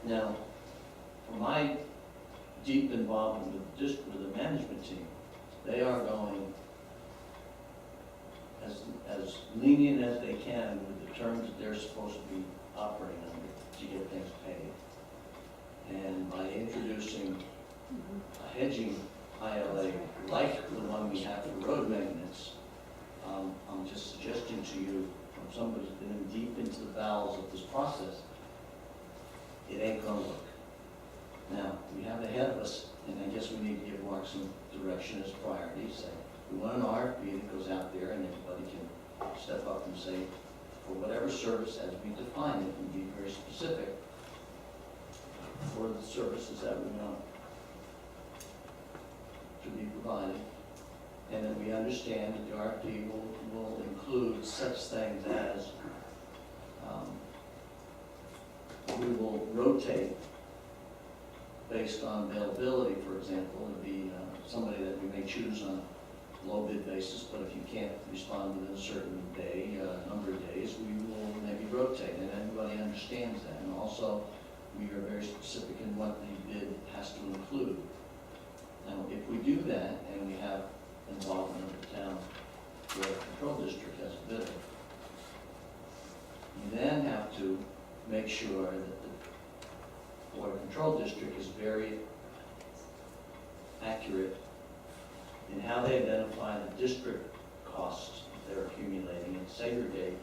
Now, for my deep involvement with the management team, they are going as lenient as they can with the terms that they're supposed to be operating under to get things paid. And by introducing a hedging ILA like the one we have for road maintenance, I'm just suggesting to you, from somebody who's been deep into the bowels of this process, it ain't gonna work. Now, we have ahead of us, and I guess we need to give Mark some direction as priorities. Say, we want an RFP that goes out there and everybody can step up and say, for whatever service as we define it, and be very specific for the services that we want to be provided. And that we understand that the RFP will include such things as we will rotate based on availability. For example, it would be somebody that we may choose on a low bid basis, but if you can't respond within a certain day, number of days, we will maybe rotate, and everybody understands that. And also, we are very specific in what the bid has to include. Now, if we do that, and we have involvement of the town water control district as a bidder, you then have to make sure that the water control district is very accurate in how they identify the district costs that they're accumulating and segregate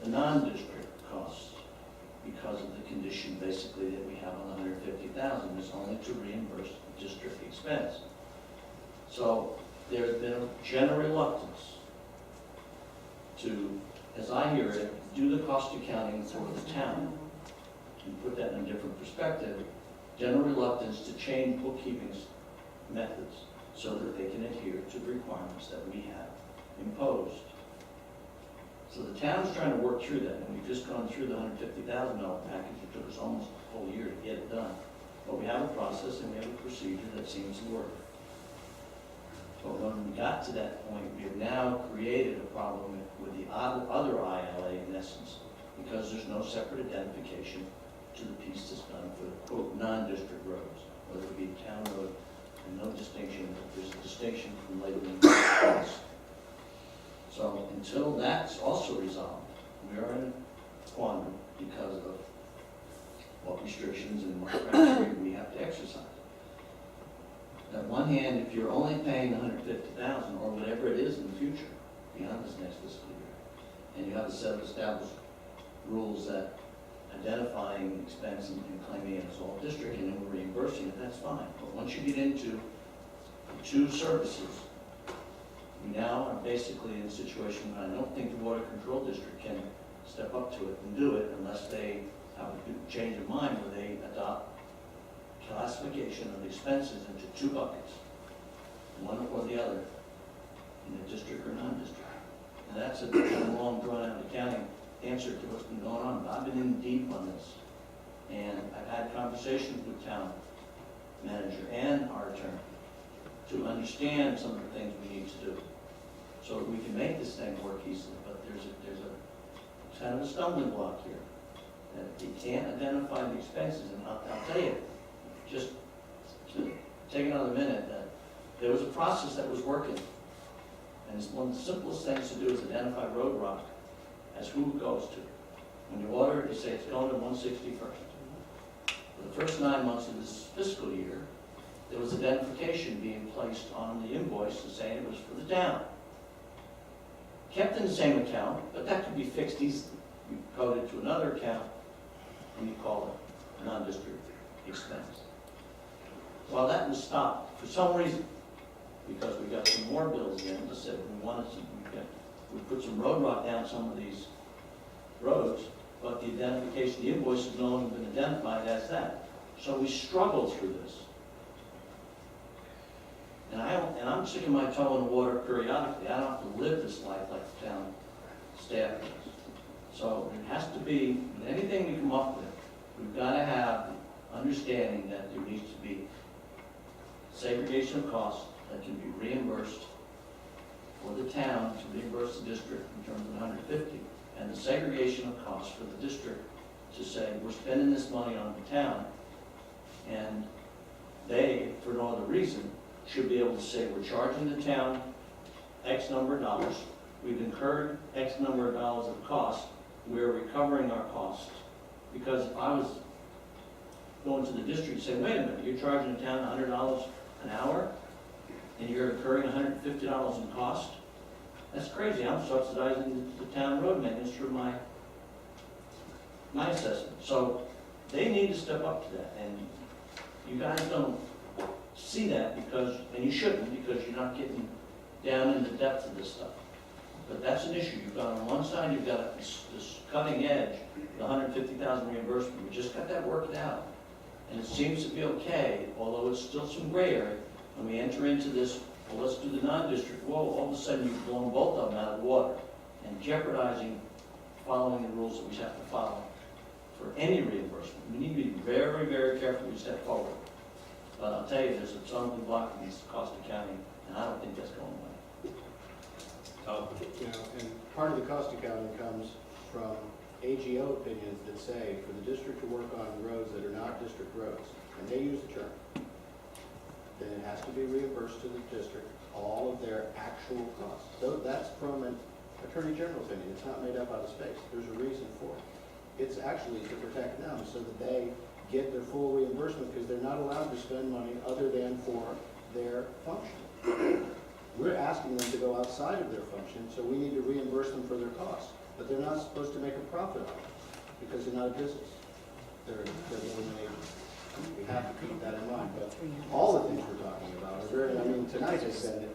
the non-district costs, because of the condition basically that we have on the $150,000 is only to reimburse the district expense. So there's been a general reluctance to, as I hear it, do the cost accounting for the town and put that in a different perspective. General reluctance to change bookkeeping methods so that they can adhere to the requirements that we have imposed. So the town's trying to work through that, and we've just gone through the $150,000 package. It took us almost a whole year to get it done. But we have a process and we have a procedure that seems to work. But when we got to that point, we have now created a problem with the other ILA in essence, because there's no separate identification to the piece that's done for the quote non-district roads, whether it be a town road, and no distinction. There's a distinction from labeling roads. So until that's also resolved, we are in a quandrum because of what restrictions and what criteria we have to exercise. On one hand, if you're only paying $150,000 or whatever it is in the future, beyond this next fiscal year, and you have a set of established rules that identifying expense and claiming it as all district and then we're reimbursing it, that's fine. But once you get into the two services, we now are basically in a situation where I don't think the water control district can step up to it and do it unless they have a change of mind where they adopt classification of expenses into two buckets, one or the other, in the district or non-district. And that's a long, drawn-out accounting answer to what's been going on. But I've been in deep on this, and I've had conversations with town manager and our attorney to understand some of the things we need to do so that we can make this thing work easily. But there's a kind of a stumbling block here, that you can't identify the expenses. And I'll tell you, just to take another minute, that there was a process that was working, and it's one of the simplest things to do is identify road rock as who it goes to. When you order it, you say it's going to 161st. For the first 9 months of this fiscal year, there was identification being placed on the invoice and saying it was for the town. Kept in the same account, but that could be fixed easily. You code it to another account, and you call it a non-district expense. Well, that was stopped for some reason, because we got some more bills in that said we put some road rock down some of these roads, but the identification, the invoice has no longer been identified as that. So we struggled through this. And I'm sticking my toe in the water periodically. I don't have to live this life like the town staff does. So it has to be, with anything we come up with, we've got to have understanding that there needs to be segregation of costs that can be reimbursed for the town to reimburse the district in terms of 150, and the segregation of costs for the district to say, we're spending this money on the town, and they, for no other reason, should be able to say, we're charging the town X number of dollars, we've incurred X number of dollars of cost, we're recovering our costs. Because if I was going to the district and saying, wait a minute, you're charging the town $100 an hour, and you're incurring $150 in cost, that's crazy. I'm subsidizing the town road maintenance through my assessment. So they need to step up to that, and you guys don't see that because, and you shouldn't, because you're not getting down in the depth of this stuff. But that's an issue. You've got on one side, you've got this cutting edge, the $150,000 reimbursement. We just got that worked out, and it seems to be okay, although it's still some gray area. When we enter into this, well, let's do the non-district, well, all of a sudden you've blown both of them out of the water and jeopardizing following the rules that we have to follow for any reimbursement. We need to be very, very careful we step forward. But I'll tell you, there's a stumbling block in this cost accounting, and I don't think that's going away. You know, and part of the cost accounting comes from AGO opinions that say for the district to work on roads that are not district roads, and they use the term, then it has to be reimbursed to the district all of their actual costs. So that's from an attorney general opinion. It's not made up out of space. There's a reason for it. It's actually to protect them so that they get their full reimbursement because they're not allowed to spend money other than for their function. We're asking them to go outside of their function, so we need to reimburse them for their costs. But they're not supposed to make a profit on it because they're not a business. They're an agency. We have to keep that in mind. But all the things we're talking about are very, I mean, tonight I said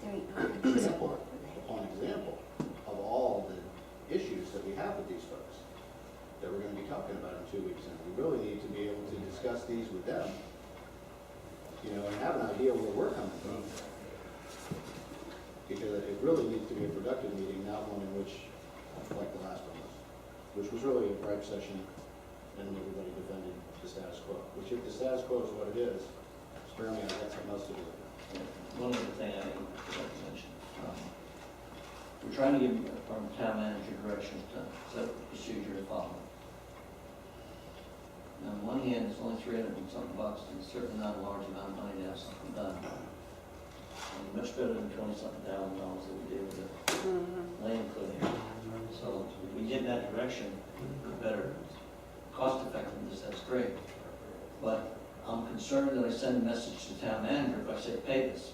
an example upon example of all the issues that we have with these folks that we're going to be talking about in 2 weeks. And we really need to be able to discuss these with them, you know, and have an idea where we're coming from. Because it really needs to be a productive meeting, not one in which, like the last one was, which was really a gripe session and everybody defended the status quo. Which if the status quo is what it is, apparently I've got something else to do with it. One other thing I didn't forget to mention. We're trying to give our town manager direction to set the procedure to follow. Now, on one hand, it's only 300 and something bucks, and it's certainly not a large amount of money to have something done. And much better than $20-something thousand that we did with the lane clearing. So if we get in that direction, better cost effectiveness, that's great. But I'm concerned that I send a message to the town manager if I say pay this.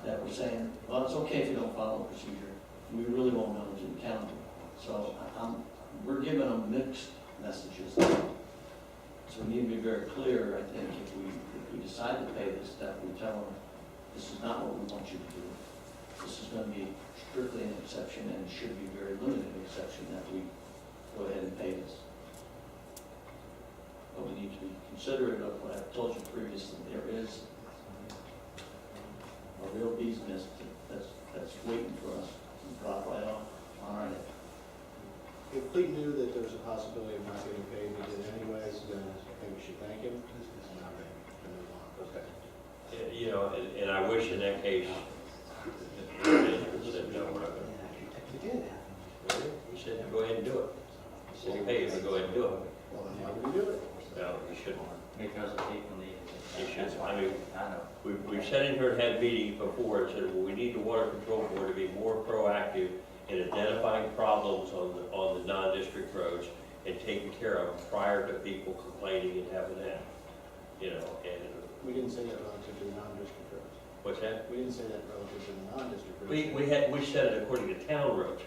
That we're saying, well, it's okay if you don't follow the procedure. We really won't know until you count it. So we're giving them mixed messages. So we need to be very clear, I think, if we decide to pay this, that we tell them, this is not what we want you to do. This is going to be strictly an exception, and it should be very limited exception that we go ahead and pay this. But we need to be considerate of what I've told you previously. There is a real bee's nest that's waiting for us to drop right off on our head. If Clete knew that there was a possibility of not getting paid, we did anyways, then I think we should thank him. And now we move on. Okay. You know, and I wish in that case, the manager said, no, we're not going to. He said, go ahead and do it. He said, hey, if we go ahead and do it. Well, then why would we do it? Well, you shouldn't. Because of people need You it. should. I mean, I know. we've sat in here and had meetings before and said, well, we need the water control board to be more proactive in identifying problems on the non-district roads and taking care of them prior to people complaining and having that, you know, and. We didn't say that relative to the non-district roads. What's that? We didn't say that relative to the non-district roads. We said it according to town roads.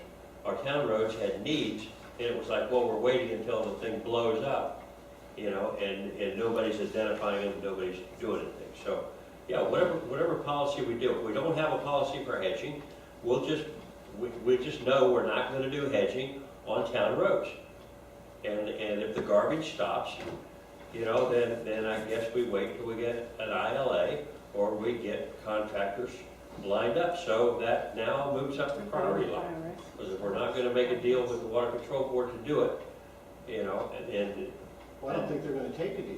Our town roads had needs, and it was like, well, we're waiting until the thing blows up, you know, and nobody's identifying them, nobody's doing anything. So, yeah, whatever policy we do, if we don't have a policy for hedging, we just know we're not going to do hedging on town roads. And if the garbage stops, you know, then I guess we wait till we get an ILA or we get contractors lined up. So that now moves up the priority line. Because if we're not going to make a deal with the Water Control Board to do it, you know, Well, I don't think they're gonna take a deal.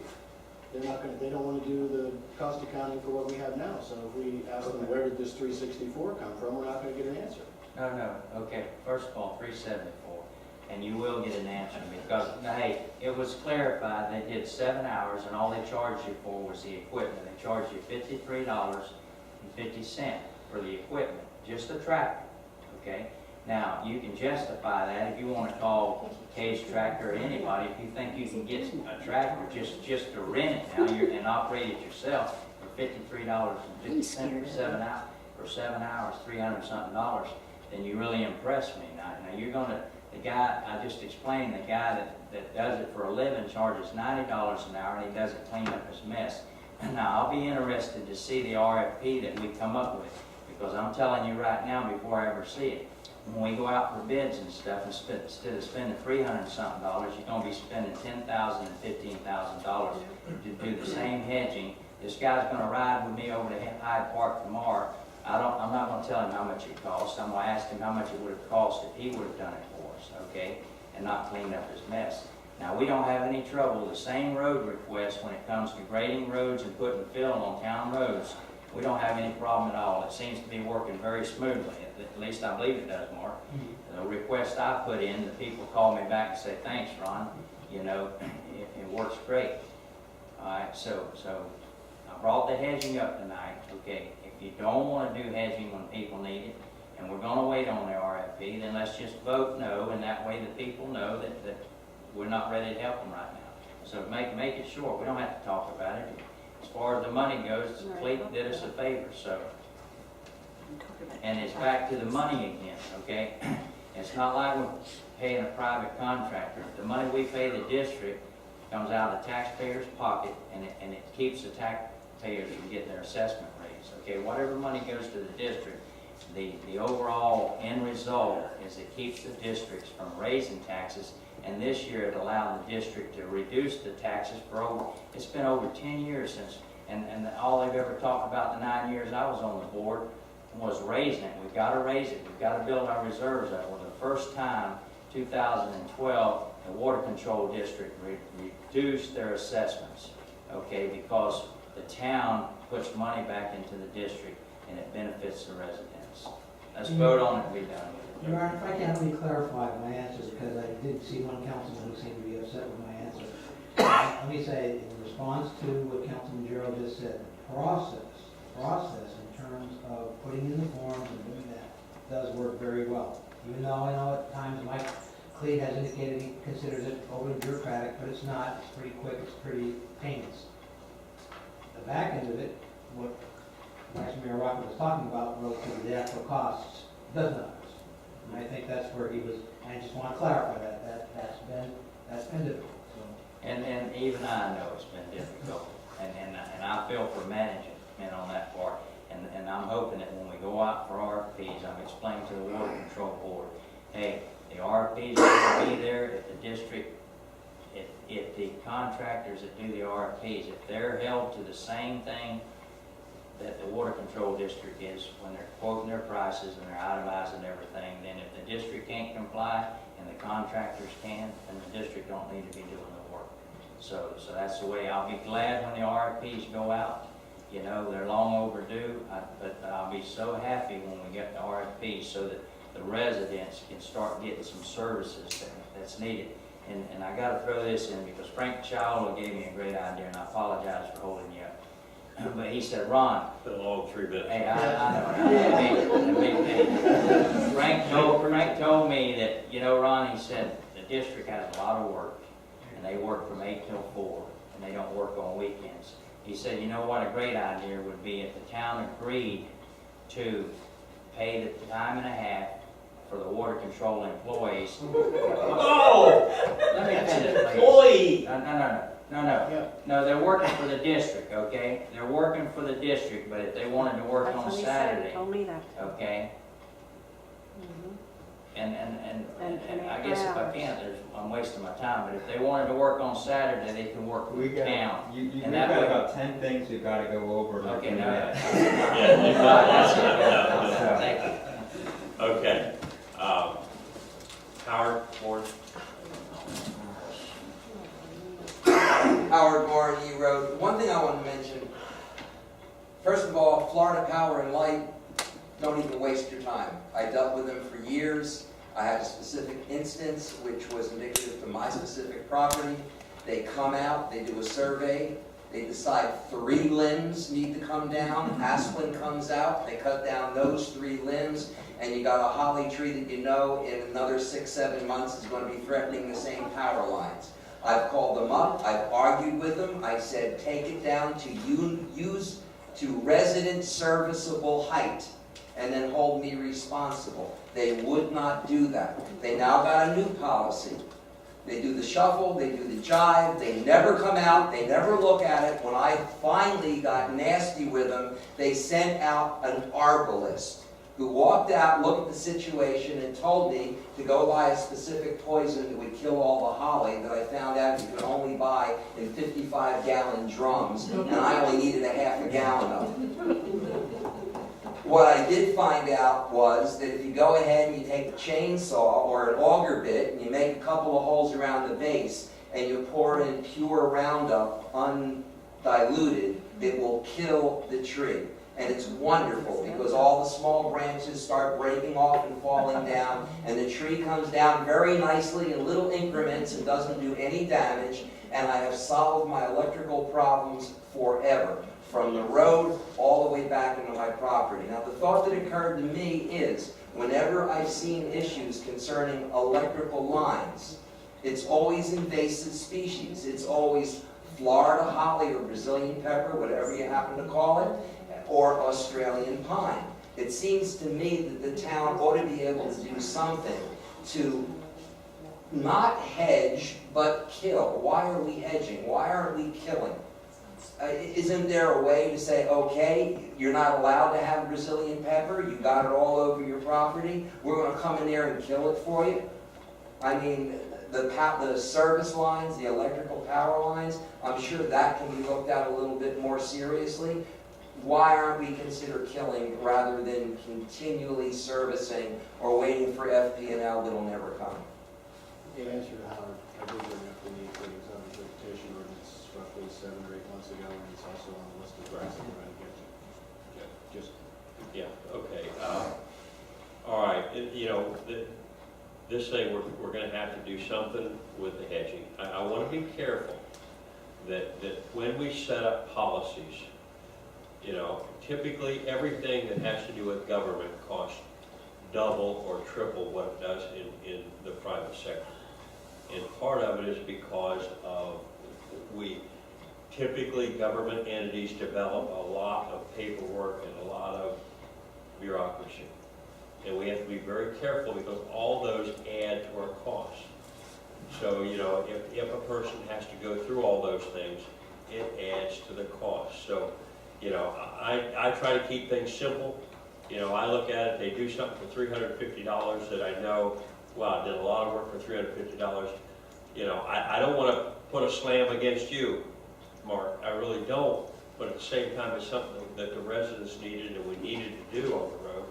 They're not gonna, they don't wanna do the cost accounting for what we have now. So if we ask them, where did this 364 come from, we're not gonna get an answer. No, okay, first of all, 374. and you will get an answer, because, hey, it was clarified, they did 7 hours, and all they charged you for was the equipment. They charged you $53.50 for the equipment, just the tractor, okay? Now, you can justify that if you want to call Case Tractor or anybody, if you think you can get a tractor just to rent it now and operate it yourself for $53.50 for 7 hours, $300-something, then you really impress me. Now you're gonna, the guy, I just explained, the guy that does it for a living charges $90 an hour, and he doesn't clean up his mess. Now, I'll be interested to see the RFP that we come up with, because I'm telling you right now, before I ever see it, when we go out for bids and stuff, instead of spending $300-something, you're gonna be spending $10,000 and $15,000 to do the same hedging. This guy's gonna ride with me over to Hyde Park tomorrow. I'm not gonna tell him how much it costs. I'm gonna ask him how much it would have cost if he would have done it for us, okay? And not cleaned up his mess. Now, we don't have any trouble, the same road request when it comes to grading roads and putting fill on town roads. We don't have any problem at all. It seems to be working very smoothly. At least I believe it does, Mark. The request I put in, the people call me back and say, thanks, Ron. You know, it works great. All right, so I brought the hedging up tonight, okay? If you don't want to do hedging when people need it, and we're going to wait on the RFP, then let's just vote no, and that way the people know that we're not ready to help them right now. So make it short. We don't have to talk about it. As far as the money goes, Clayton did us a favor, so. And it's back to the money again, okay? It's not like we're paying a private contractor. The money we pay the district comes out of the taxpayer's pocket, and it keeps the taxpayers from getting their assessment raised, okay? Whatever money goes to the district, the overall end result is it keeps the districts from raising taxes. And this year it allowed the district to reduce the taxes for it's been over 10 years since, and all they've ever talked about the 9 years I was on the board was raising it. We've got to raise it. We've got to build our reserves up. For the first time, 2012, the Water Control District reduced their assessments, okay, because the town puts money back into the district and it benefits the residents. Let's vote on it and be done with it. Your Honor, if I can have me clarify my answer, because I did see one councilman who seemed to be upset with my answer. Let me say, in response to what Councilman Gerald just said, the process in terms of putting in the forms and doing that does work very well. Even though I know at times Mike Cleet has indicated he considers it overly bureaucratic, but it's not. It's pretty quick, it's pretty painless. The back end of it, what Vice Mayor Rocket was talking about relative to the actual costs, does not. And I think that's where he was, and I just want to clarify that's been difficult. So. And even I know it's been difficult, and I feel for management on that part. And I'm hoping that when we go out for RFPs, I'm explaining to the Water Control Board, hey, the RFPs are going to be there if the district, if the contractors that do the RFPs, if they're held to the same thing that the Water Control District is when they're quoting their prices and they're itemizing everything, then if the district can't comply and the contractors can, then the district don't need to be doing the work. So that's the way. I'll be glad when the RFPs go out. You know, they're long overdue, but I'll be so happy when we get the RFPs so that the residents can start getting some services that's needed. And I got to throw this in because Frank Chilwell gave me a great idea, and I apologize for holding you up. But he said, Ron, Been a long 3 minutes. hey, I know. Frank told me that, you know, Ron, he said, the district has a lot of work, and they work from 8 till 4, and they don't work on weekends. He said, you know what, a great idea would be if the town agreed to pay the time and a half for the water control employees. Oh! Let me finish, please. Employee! No, they're working for the district, okay? They're working for the district, but if they wanted to work on Saturday, Told me that. okay? Mhm. And I guess if I can't, I'm wasting my time, but if they wanted to work on Saturday, they can work We with got, town. we've And got that way- about 10 things we've got to go over. Okay, no. Yeah, That's yeah. it. Thank you. Okay. Howard, Ward. Howard Moore, E Road. One thing I want to mention, first of all, Florida Power and Light, don't even waste your time. I dealt with them for years. I had a specific instance which was indicative to my specific property. They come out, they do a survey, they decide 3 limbs need to come down, aspen comes out, they cut down those 3 limbs, and you got a holly tree that you know in another 6-7 months is going to be threatening the same power lines. I've called them up, I've argued with them, I said take it down to resident serviceable height, and then hold me responsible. They would not do that. They now got a new policy. They do the shuffle, they do the jive, they never come out, they never look at it. When I finally got nasty with them, they sent out an arborist who walked out, looked at the situation, and told me to go buy a specific poison that would kill all the holly that I found out you could only buy in 55-gallon drums, and I only needed a half a gallon of it. What I did find out was that if you go ahead and you take a chainsaw or an auger bit and you make a couple of holes around the base and you pour in pure Roundup undiluted, it will kill the tree. And it's wonderful because all the small branches start breaking off and falling down, and the tree comes down very nicely in little increments and doesn't do any damage, and I have solved my electrical problems forever, from the road all the way back into my property. Now, the thought that occurred to me is, whenever I've seen issues concerning electrical lines, it's always invasive species. It's always Florida holly or Brazilian pepper, whatever you happen to call it, or Australian pine. It seems to me that the town ought to be able to do something to not hedge, but kill. Why are we hedging? Why aren't we killing? Isn't there a way to say, okay, you're not allowed to have Brazilian pepper, you got it all over your property, we're going to come in there and kill it for you? I mean, the service lines, the electrical power lines, I'm sure that can be looked at a little bit more seriously. Why aren't we consider killing rather than continually servicing or waiting for FP&L that'll never come? In answer to Howard, I did bring up the need for an exotic vegetation ordinance roughly 7 or 8 months ago, and it's also on the list of grants I'm trying to get to. Just, Yeah, okay. All right, this thing, we're gonna have to do something with the hedging. I wanna be careful that when we set up policies, typically everything that has to do with government costs double or triple what it does in the private sector. And part of it is because of typically government entities develop a lot of paperwork and a lot of bureaucracy. And we have to be very careful because all those add to our costs. So, if a person has to go through all those things, it adds to the cost. So, I try to keep things simple. I look at it, they do something for $350 that I know, wow, I did a lot of work for $350. I don't want to put a slam against you, Mark. I really don't. But at the same time, it's something that the residents needed and we needed to do on the road.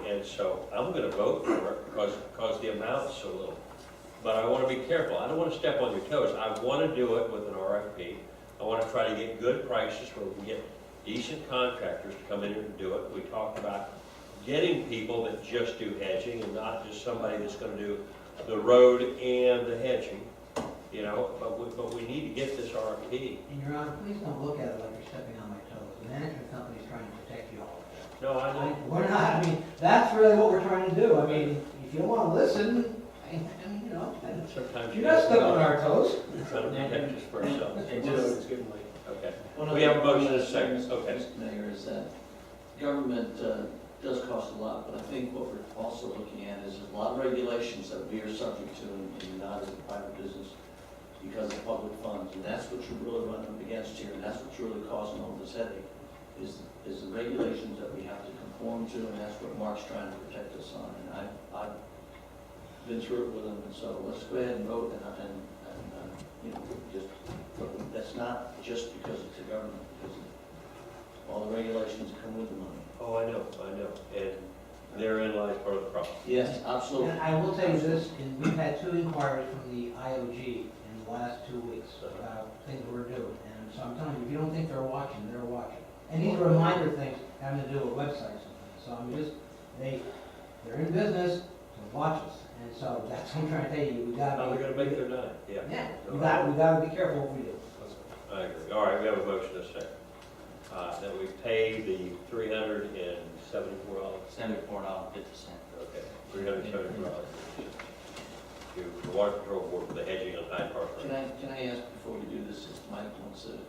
And so I'm going to vote for it because the amount's so little. But I want to be careful. I don't want to step on your toes. I want to do it with an RFP. I want to try to get good prices where we can get decent contractors to come in here and do it. We talked about getting people that just do hedging and not just somebody that's going to do the road and the hedging, but we need to get this RFP. And Your Honor, please don't look at it like you're stepping on my toes. The management company's trying to protect you all. No, I know. We're not, that's really what we're trying to do. If you want to listen, Sometimes you're not stepping on our toes. We're trying to protect us for ourselves. it's getting late. Okay. One of We the have a motion and a things, second. Okay. Mayor, is that government does cost a lot, but I think what we're also looking at is a lot of regulations that we are subject to and not as a private business because of public funds. And that's what you're really running up against here, and that's what's really causing all this headache, is the regulations that we have to conform to, and that's what Mark's trying to protect us on. And I've been through it with him, and so let's go ahead and vote, and that's not just because it's the government, because of all the regulations that come with the money. Oh, I know. And therein lies part of the problem. Yes, absolutely. And I will tell you this, and we've had 2 inquiries from the IOG in the last 2 weeks about things we're doing. And so I'm telling you, if you don't think they're watching, they're watching. And these are reminder things having to do with websites and things. So they're in business to watch us. And so that's what I'm trying to tell you, we gotta How be. they're gonna make their nine, yeah. Yeah, we gotta be careful what we do. I agree. All right, we have a motion and a second. That we pay the $374. $74.50. Okay, $374 to the Water Control Board for the hedging on Hyde Park Road. Can I ask before we do this, if Mike wants to?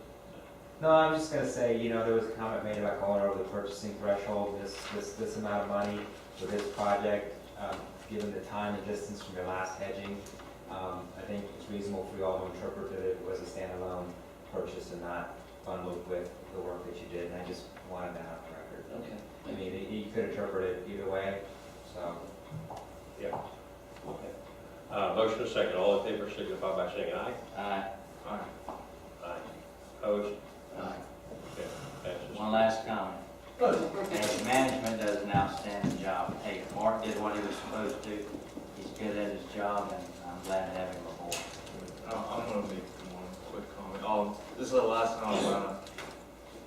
No, I'm just gonna say, there was a comment made about going over the purchasing threshold, this amount of money for this project, given the time and distance from your last hedging, I think it's reasonable for you all to interpret that it was a standalone purchase and not bundled with the work that you did, and I just wanted that on the record. Okay. I mean, you could interpret it either way, so. Yeah. Okay. Motion and a second. All in favor signify by saying aye. Aye. Aye. Opposed? Aye. Okay, passes. One last comment. As management does an outstanding job. Hey, Mark did what he was supposed to. He's good at his job, and I'm glad to have him aboard. I'm gonna make one quick comment. This is the last time I'm gonna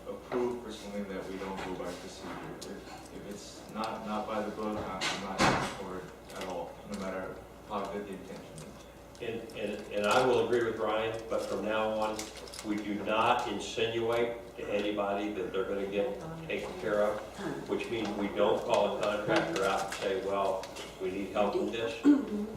approve for something that we don't go by procedure. If it's not by the book, I'm not for it at all, no matter how good the intention is. And I will agree with Ryan, but from now on, we do not insinuate to anybody that they're gonna get taken care of, which means we don't call a contractor out and say, well, we need help with this,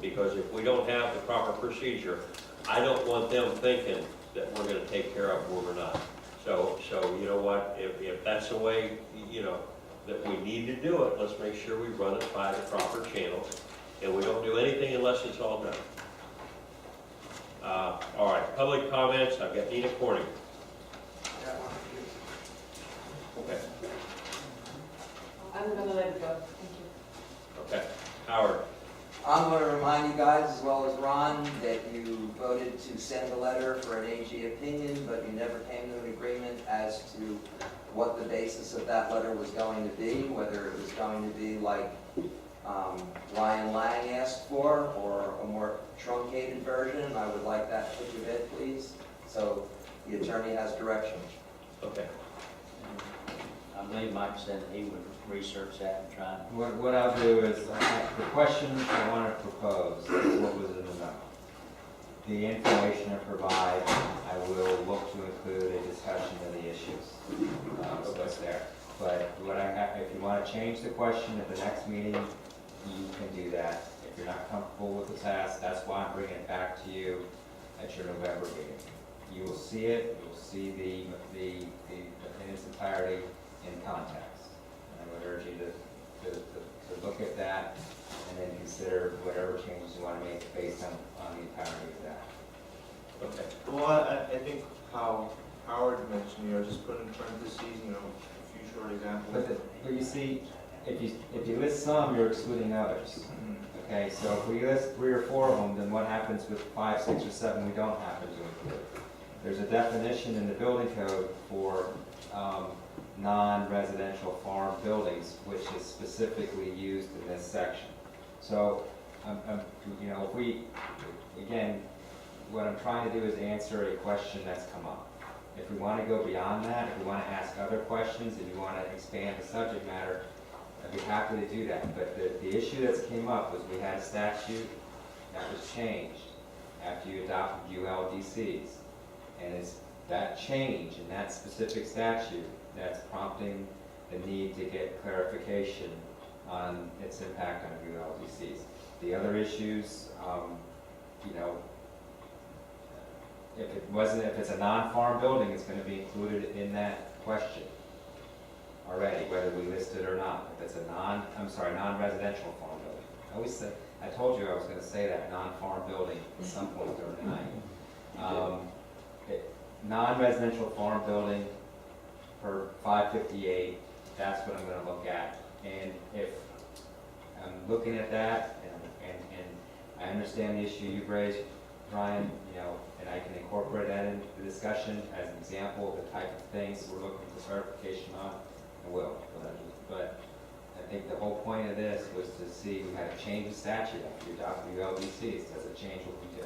because if we don't have the proper procedure, I don't want them thinking that we're gonna take care of where we're not. So you know what, if that's the way, that we need to do it, let's make sure we run it by the proper channels, and we don't do anything unless it's all done. All right, public comments, I've got Nina Corning. Okay, I'm gonna let it go, thank you. okay. Howard, I'm going to remind you guys, as well as Ron, that you voted to send a letter for an AG opinion, but you never came to an agreement as to what the basis of that letter was going to be, whether it was going to be like Ryan Lang asked for, or a more truncated version. I would like that put to bed, please, so the attorney has direction. okay. I believe Mike said he would research that and try and What I'll do is, the question I want to propose is what was in the memo. The information I provide, I will look to include a discussion of the issues, so it's there. But if you want to change the question at the next meeting, you can do that. If you're not comfortable with the task, that's why I'm bringing it back to you at your November meeting. You will see it, you will see the in its entirety in context. And I would urge you to look at that and then consider whatever changes you want to make based on the entirety of that. Okay. Well, I think how Howard mentioned, just put in parentheses, a few short examples. But you see, if you list some, you're excluding others. Mhm. Okay, so if we list 3 or 4 of them, then what happens with 5, 6, or 7 we don't happen to include? There's a definition in the building code for non-residential farm buildings, which is specifically used in this section. So, if we, again, what I'm trying to do is answer a question that's come up. If we want to go beyond that, if we want to ask other questions, if you want to expand the subject matter, I'd be happy to do that. But the issue that's came up was we had a statute that was changed after you adopted ULDCs. And it's that change in that specific statute that's prompting the need to get clarification on its impact on ULDCs. The other issues, if it's a non-farm building, it's going to be included in that question already, whether we list it or not. If it's a non-residential farm building. I told you I was going to say that, non-farm building at some point during the night. Non-residential farm building for 558, that's what I'm going to look at. And if I'm looking at that, and I understand the issue you've raised, Ryan, and I can incorporate that into the discussion as an example of the type of things we're looking for clarification on, I will. But I think the whole point of this was to see we had to change the statute after you adopted the ULDCs. Does it change what we do?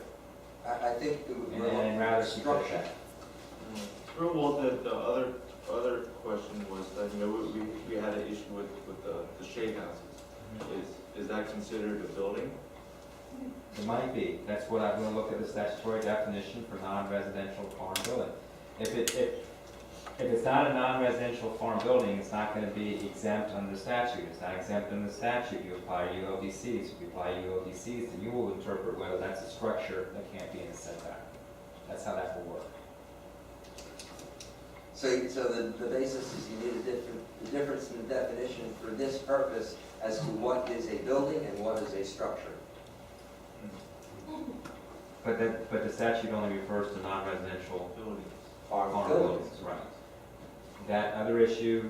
I think And rather keep it at that. Well, the other question was that, we had an issue with the shade houses. Is that considered a building? It might be. That's what I'm gonna look at the statutory definition for non-residential farm building. If it's not a non-residential farm building, it's not gonna be exempt under the statute. It's not exempt under the statute. You apply ULDCs. If you apply ULDCs, then you will interpret whether that's a structure that can't be in a setback. That's how that will work. So the basis is you need the difference in the definition for this purpose as to what is a building and what is a structure. But the statute only refers to non-residential Buildings. Farm farm buildings. buildings, right. That other issue,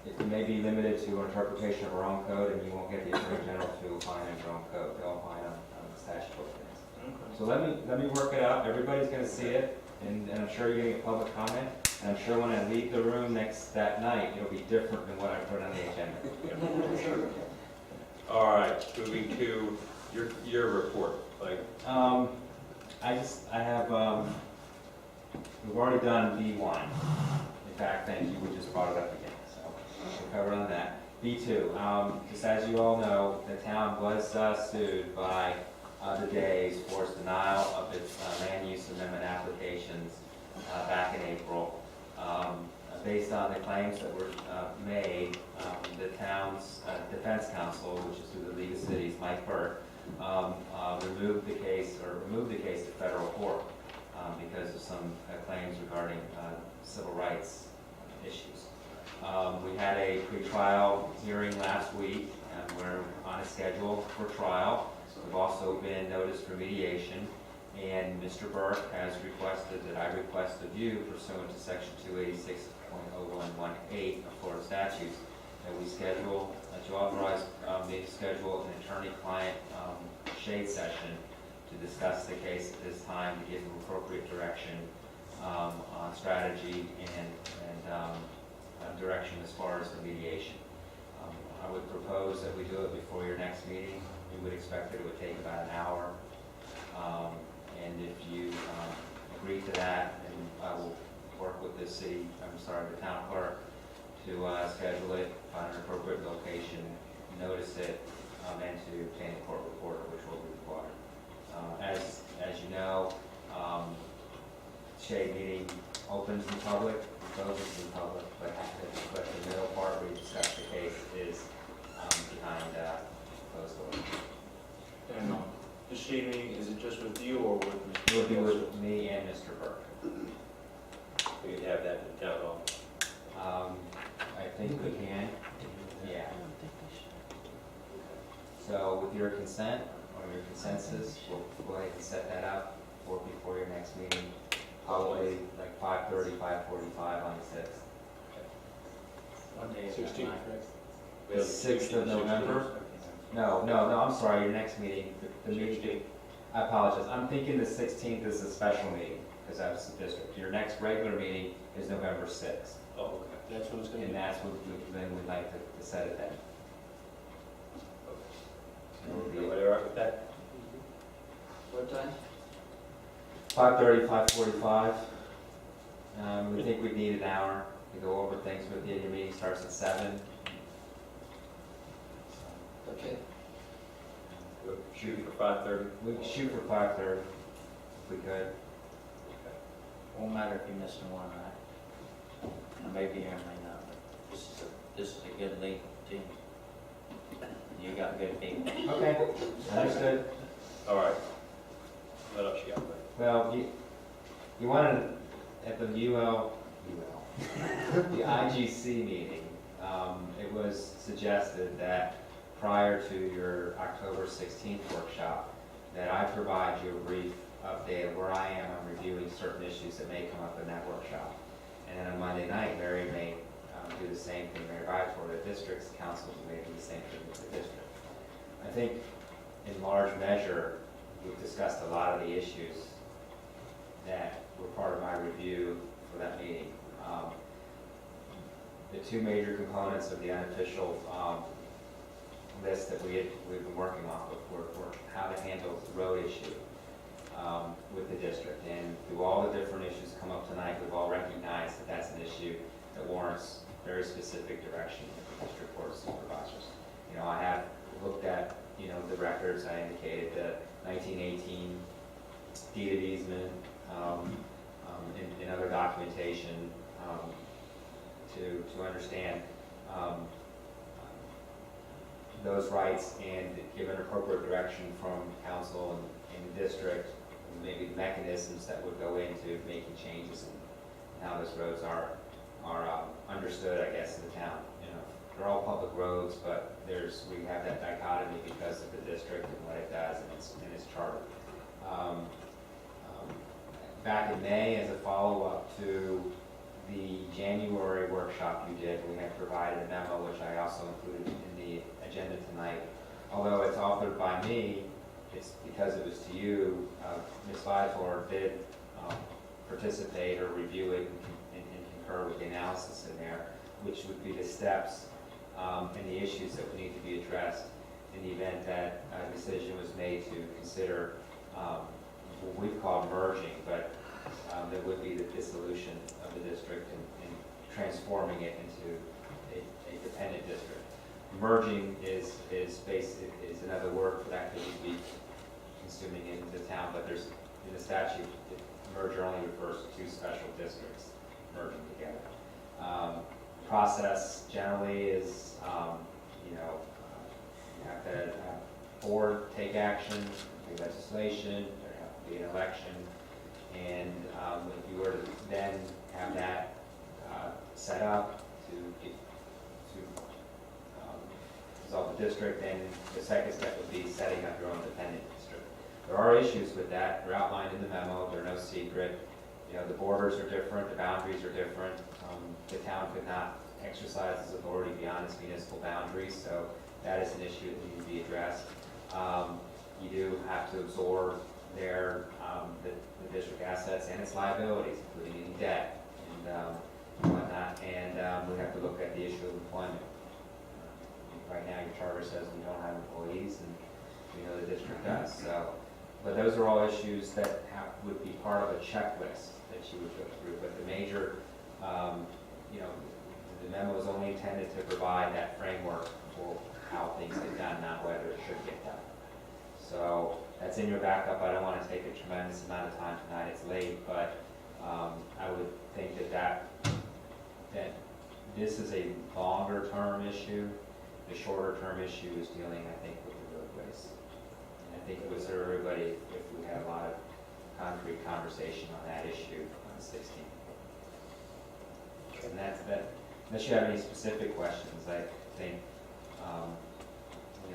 it may be limited to interpretation of our own code, and you won't get the Attorney General to opine on your own code. They'll opine on the statutory things. Okay. So let me work it out. Everybody's gonna see it, and I'm sure you're gonna get public comment. And I'm sure when I leave the room that night, it'll be different than what I put on the agenda. All right, moving to your report, like, I have, we've already done B1. In fact, thank you, we just brought it up again, so we're covered on that. B2, just as you all know, the town was sued by the Days for its denial of its land use amendment applications back in April. Based on the claims that were made, the town's defense counsel, which is through the League of Cities, Mike Burke, removed the case to federal court because of some claims regarding civil rights issues. We had a pretrial hearing last week, and we're on a schedule for trial. We've also been noticed for mediation, and Mr. Burke has requested that I request of you, pursuant to section 286.0118 of Florida statutes, that we schedule, that you authorize me to schedule an attorney-client shade session to discuss the case at this time, to give them appropriate direction on strategy and direction as far as the mediation. I would propose that we do it before your next meeting. We would expect that it would take about an hour. And if you agree to that, then I will work with the town clerk to schedule it, find an appropriate location, notice it, and to obtain a court reporter, which will be required. As you know, shade meeting opens in public, closes in public, but the middle part where you discuss the case is behind closed doors. And the shade meeting, is it just with you or with Mr.? It will be with me and Mr. Burke. we could have that in the town hall. I think we can, yeah. So with your consent, or your consensus, we'll go ahead and set that up before your next meeting, probably like 5:30, 5:45 on the 6th. What day is that 16th, night? right? We have 6th of November? No, I'm sorry, your next meeting, the meeting, I apologize, I'm thinking the 16th is a special meeting, because that's the district. Your next regular meeting is November 6th, Oh, okay. That's when it's gonna and be. that's what then we'd like to set it then. Everybody all right with that? What time? 5:30, 5:45. We think we'd need an hour to go over things with you. Your meeting starts at 7. Okay. We'll shoot for 5:30. We can shoot for 5:30 if we could. Won't matter if you miss one night. I may be here, I may not, but this is a good league team. You got good people. Okay, understood. All right. What else you got? Mike? Well, you wanted, at the the IGC meeting, it was suggested that prior to your October 16th workshop, that I provide you a brief update of where I am on reviewing certain issues that may come up in that workshop. And then on Monday night, Mary may do the same thing, Mary Byford, the district's council may do the same thing with the district. I think in large measure, we've discussed a lot of the issues that were part of my review for that meeting. The two major components of the unofficial list that we've been working off of were how to handle the road issue with the district. And through all the different issues come up tonight, we've all recognized that that's an issue that warrants very specific direction of the district board of supervisors. You know, I have looked at, you know, the records, I indicated the 1918 deed of easement, in other documentation, to understand those rights and give an appropriate direction from council and the district, and maybe the mechanisms that would go into making changes and how those roads are understood, I guess, in the town. You know, they're all public roads, but we have that dichotomy because of the district and what it does in its charter. Back in May, as a follow-up to the January workshop you did, we had provided a memo, which I also included in the agenda tonight. Although it's authored by me, it's because it was to you, Ms. Viator did participate or review it and concur with the analysis in there, which would be the steps and the issues that would need to be addressed in the event that a decision was made to consider what we've called merging, but there would be the dissolution of the district and transforming it into a dependent district. Merging is another word for that that would be consuming into the town, but there's, in the statute, merger only refers to two special districts merging together. Process generally is, you have to have board take action, do legislation, there have to be an election, and if you were to then have that set up to dissolve the district, then the second step would be setting up your own dependent district. There are issues with that. They're outlined in the memo. They're no secret. You know, the borders are different. The boundaries are different. The town could not exercise its authority beyond its municipal boundaries, so that is an issue that needs to be addressed. You do have to absorb the district assets and its liabilities, including any debt and whatnot, and we have to look at the issue of employment. Right now, your charter says we don't have employees, and we know the district does. So, but those are all issues that would be part of a checklist that you would go through. But the major, the memo is only intended to provide that framework for how things get done, not whether it should get done. So that's in your backup. I don't want to take a tremendous amount of time tonight. It's late, but I would think that this is a longer term issue. The shorter term issue is dealing, I think, with the roadways. And I think it would serve everybody if we had a lot of concrete conversation on that issue on the 16th. And that's that. Unless you have any specific questions, I think,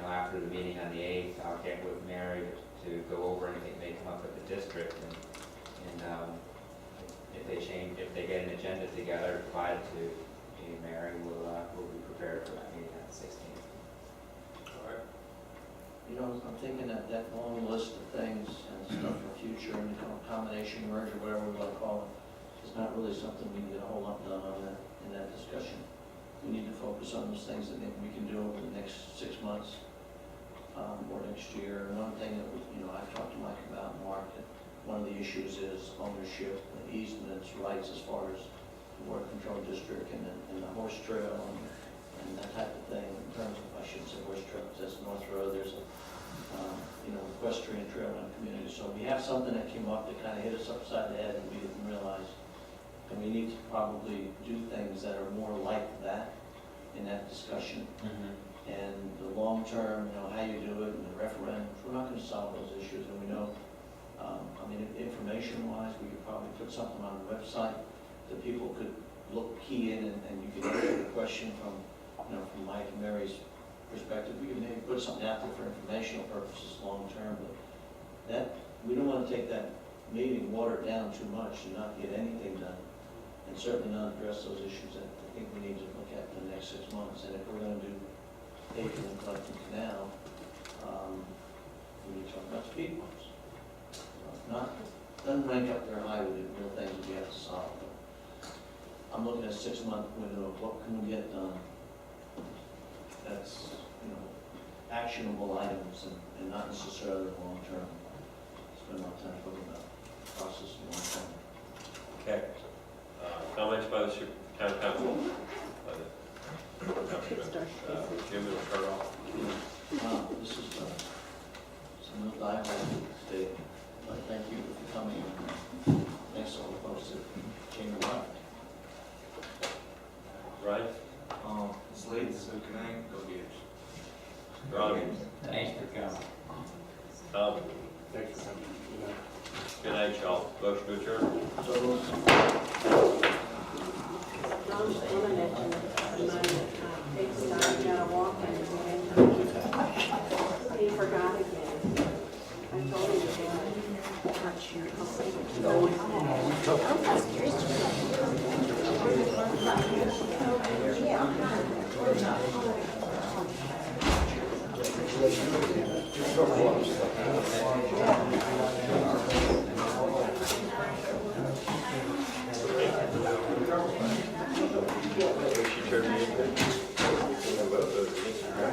after the meeting on the 8th, I'll get with Mary to go over anything that may come up with the district, and if they get an agenda together, provided to me and Mary, we'll be prepared for that meeting on the 16th. All right. You know, I'm thinking that long list of things and stuff for future and combination merger, whatever we want to call it, is not really something we can get a whole lot done on in that discussion. We need to focus on those things that we can do over the next 6 months or next year. One thing that I've talked to Mike about, Mark, that one of the issues is ownership, the easements, rights as far as the water control district and the horse trail and that type of thing. In terms of, I shouldn't say horse trail, because that's North Road. There's a equestrian trail in the community. So we have something that came up that kind of hit us upside the head and we didn't realize. And we need to probably do things that are more like that in that discussion. And the long term, how you do it, and the referendums, we're not going to solve those issues. And we know, information wise, we could probably put something on the website that people could key in and you could answer the question from Mike and Mary's perspective. We could maybe put something out there for informational purposes long term, but that, we don't want to take that meeting, water it down too much and not get anything done. And certainly not address those issues that I think we need to look at in the next 6 months. And if we're going to do Aiken and Collecting Canal, we need to talk about speed bumps. Doesn't rank up there high with the real things that we have to solve. But I'm looking at a 6-month window of what can we get done that's, actionable items and not necessarily long term. Spend a lot of time talking about the process of long term. Okay. Comments by the town council? Jim will start off. I have to say, thank you for coming. Thanks to all the folks at Chamber One. Right? It's late, so can I go get it? Ron, Thanks for coming. Tom, Thanks for coming. good night, y'all. Motion to adjourn. Ron, just want to mention, Dave started got a walk and he forgot again. I told him to touch your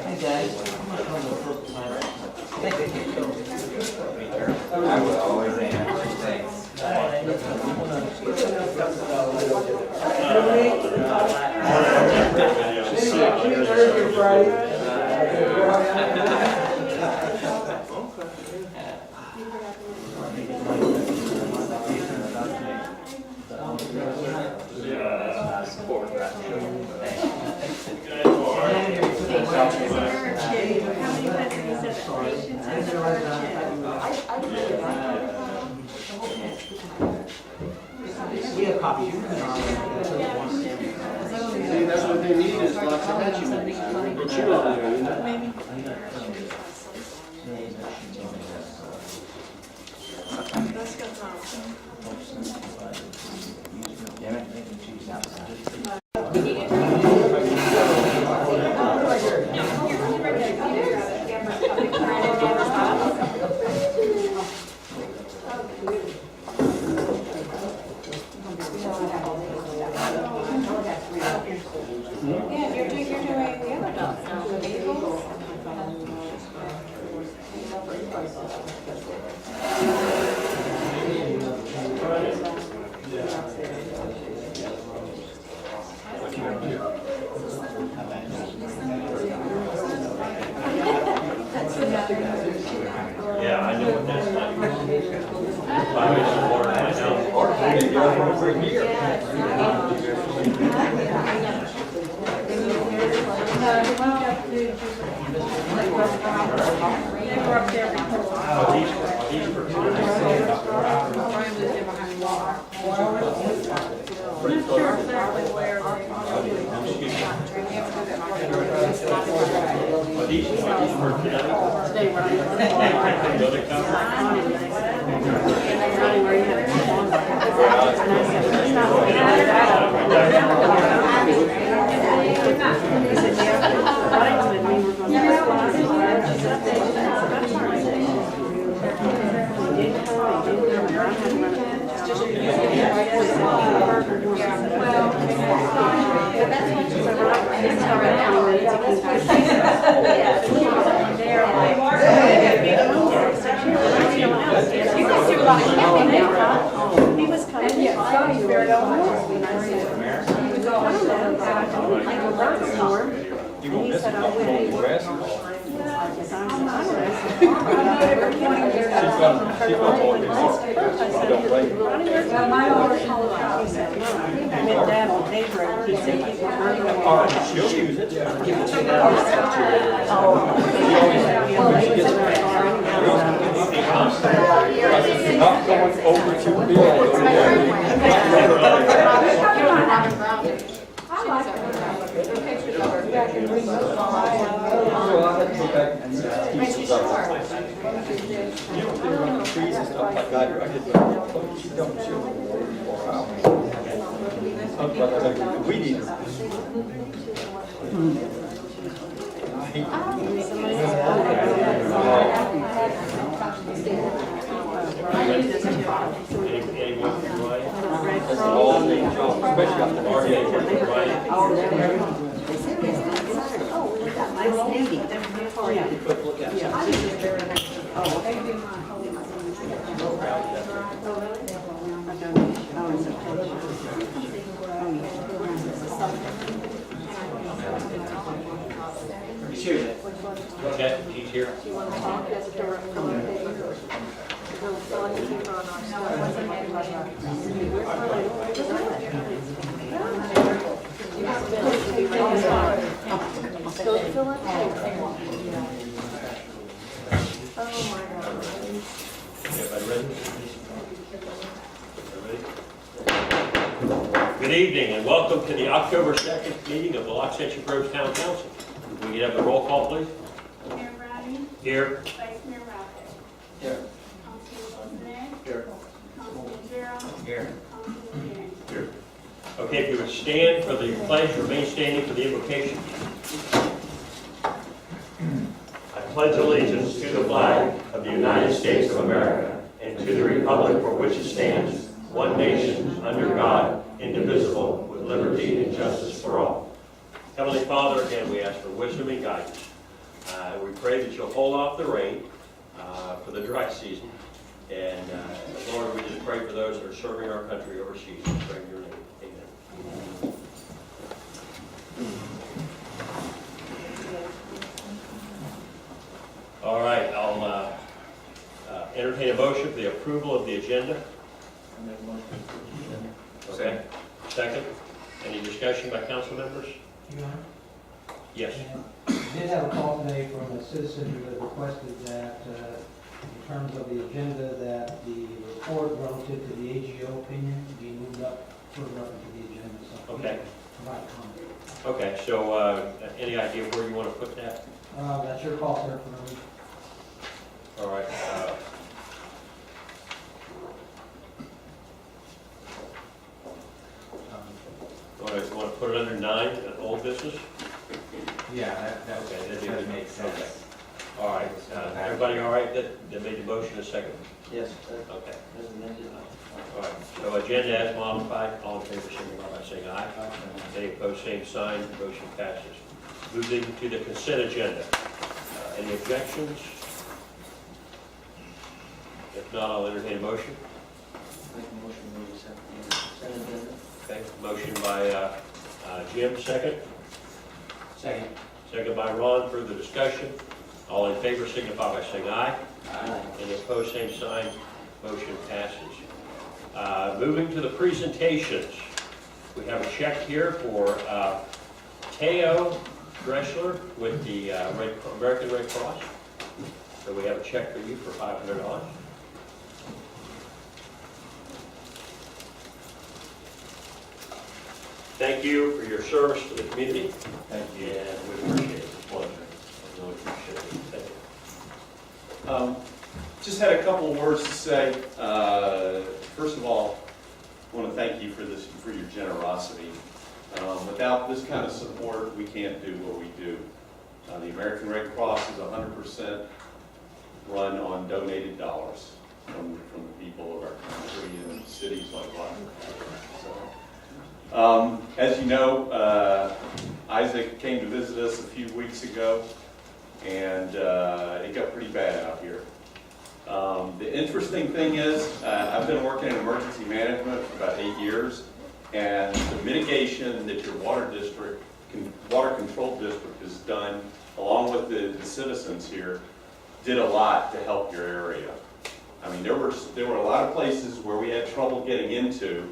Hey guys, I'm gonna come to flip side. I would always answer, thanks. We have copies. See, that's what they need is lots of attributes. But you all do, you know? Let's go, Tom. Yeah, you're doing the other dogs now, the bagels. Yeah, I know what that's like. I wish the board might They were up there before. I'm not sure exactly where they are. They were. He was coming. He said, I Not going over to trees and stuff like that. I did, but she don't show. Wow. We need her. Okay, he's here. you want to talk as a direct comment? No, so I keep on our Oh, my God. Everybody ready? Everybody? Good evening and welcome to the October 2nd meeting of the Los Angeles Groves Town Council. We can have the roll call, please. Mayor Browning, Here. Vice Mayor Raffit. Here. Councilman Bozinet, Here. Councilman Gerald, Here. Councilman Aaron. Here. Okay, if you would stand for the pledge, remain standing for the invocation. I pledge allegiance to the flag of the United States of America and to the republic for which it stands, one nation, under God, indivisible, with liberty and justice for all. Heavenly Father, again, we ask for wisdom and guidance. We pray that you'll hold off the rain for the dry season. And Lord, we just pray for those that are serving our country overseas. We pray in your name. Amen. All right, I'll entertain a motion for the approval of the agenda. I make a motion to approve the agenda. Okay. Second. Any discussion by council members? Your Honor? Yes. I did have a call today from a citizen who had requested that, in terms of the agenda, that the report relative to the AGO opinion be moved up further up into the agenda, so. Okay. Provide comment. Okay, so any idea where you want to put that? That's your call, sir, for me. All right. You want to put it under 9, old business? Yeah, that Okay, would that'd be- make sense. okay. All right, everybody all right that made the motion a second? Yes, Okay, as amended. all right. So agenda as modified, all in favor, signify by saying aye. Any opposed, same sign, motion passes. Moving to the consent agenda. Any objections? If not, I'll entertain a motion. Make a motion to accept the consent agenda. Okay, motion by Jim, second. Second. Second by Ron, further discussion. All in favor signify by saying aye. Aye. Any opposed, same sign, motion passes. Moving to the presentations. We have a check here for Teo Dressler with the American Red Cross. So we have a check for you for $500. Thank you for your service to the community. Thank you. And we appreciate it. It's a pleasure. I really appreciate it. Thank you. Just had a couple of words to say. First of all, I want to thank you for your generosity. Without this kind of support, we can't do what we do. The American Red Cross is 100% run on donated dollars from the people of our country and cities like Washington. So, as you know, Isaac came to visit us a few weeks ago, and it got pretty bad out here. The interesting thing is, I've been working in emergency management for about 8 years, and the mitigation that your water control district has done, along with the citizens here, did a lot to help your area. I mean, there were a lot of places where we had trouble getting into,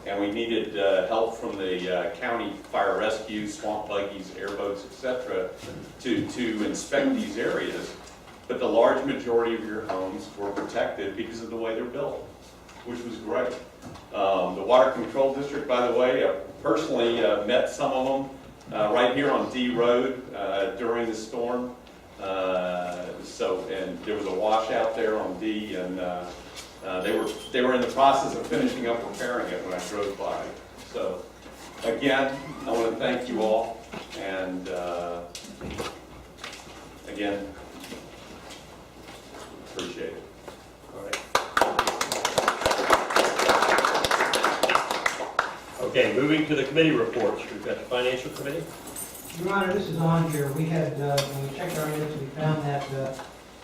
and we needed help from the county fire rescue, swamp buggies, airboats, etc., to inspect these areas. But the large majority of your homes were protected because of the way they're built, which was great. The Water Control District, by the way, I personally met some of them right here on D Road during the storm. And there was a washout there on D, and they were in the process of finishing up repairing it when I drove by. So, again, I want to thank you all, and again, appreciate it. All right. Okay, moving to the committee reports. We've got the Financial Committee. Your Honor, this is on here. We had, when we checked our minutes, we found that the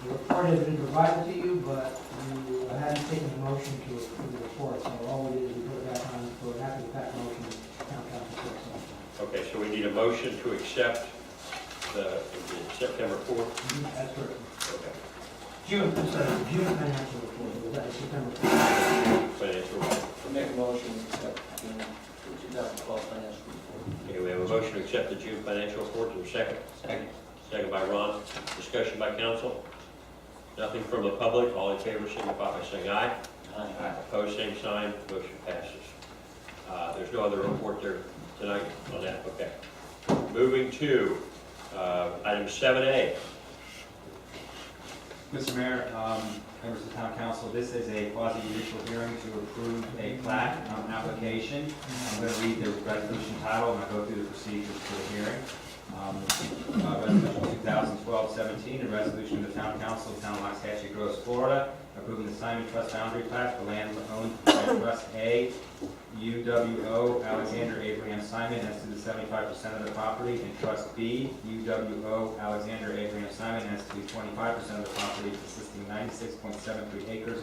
report had been provided to you, but you hadn't taken the motion to approve the report. So all we did is we put it back on for an after-the-fact motion. Town council said so. Okay, so we need a motion to accept the September 4th. That's correct. Okay. June, I'm sorry, June financial report, was that September? Financial. Make a motion to accept June 2012 financial report. Okay, we have a motion to accept the June financial report. Is there a second? Second. Second by Ron. Discussion by council. Nothing from the public. All in favor, signify by saying aye. Aye. Opposed, same sign. Motion passes. There's no other report there tonight on that. Okay. Moving to item 7A. Mr. Mayor, members of the town council, this is a quasi-judicial hearing to approve a plat application. I'm going to read the resolution title and I'll go through the procedures for the hearing. Resolution 2012-17, a resolution of the town council of the town of Waxahachie Groves, Florida, approving the Simon Trust boundary plat for land owned by Trust A, UWO Alexander Abraham Simon as to the 75% of the property, and Trust B, UWO Alexander Abraham Simon as to 25% of the property, consisting of 96.73 acres,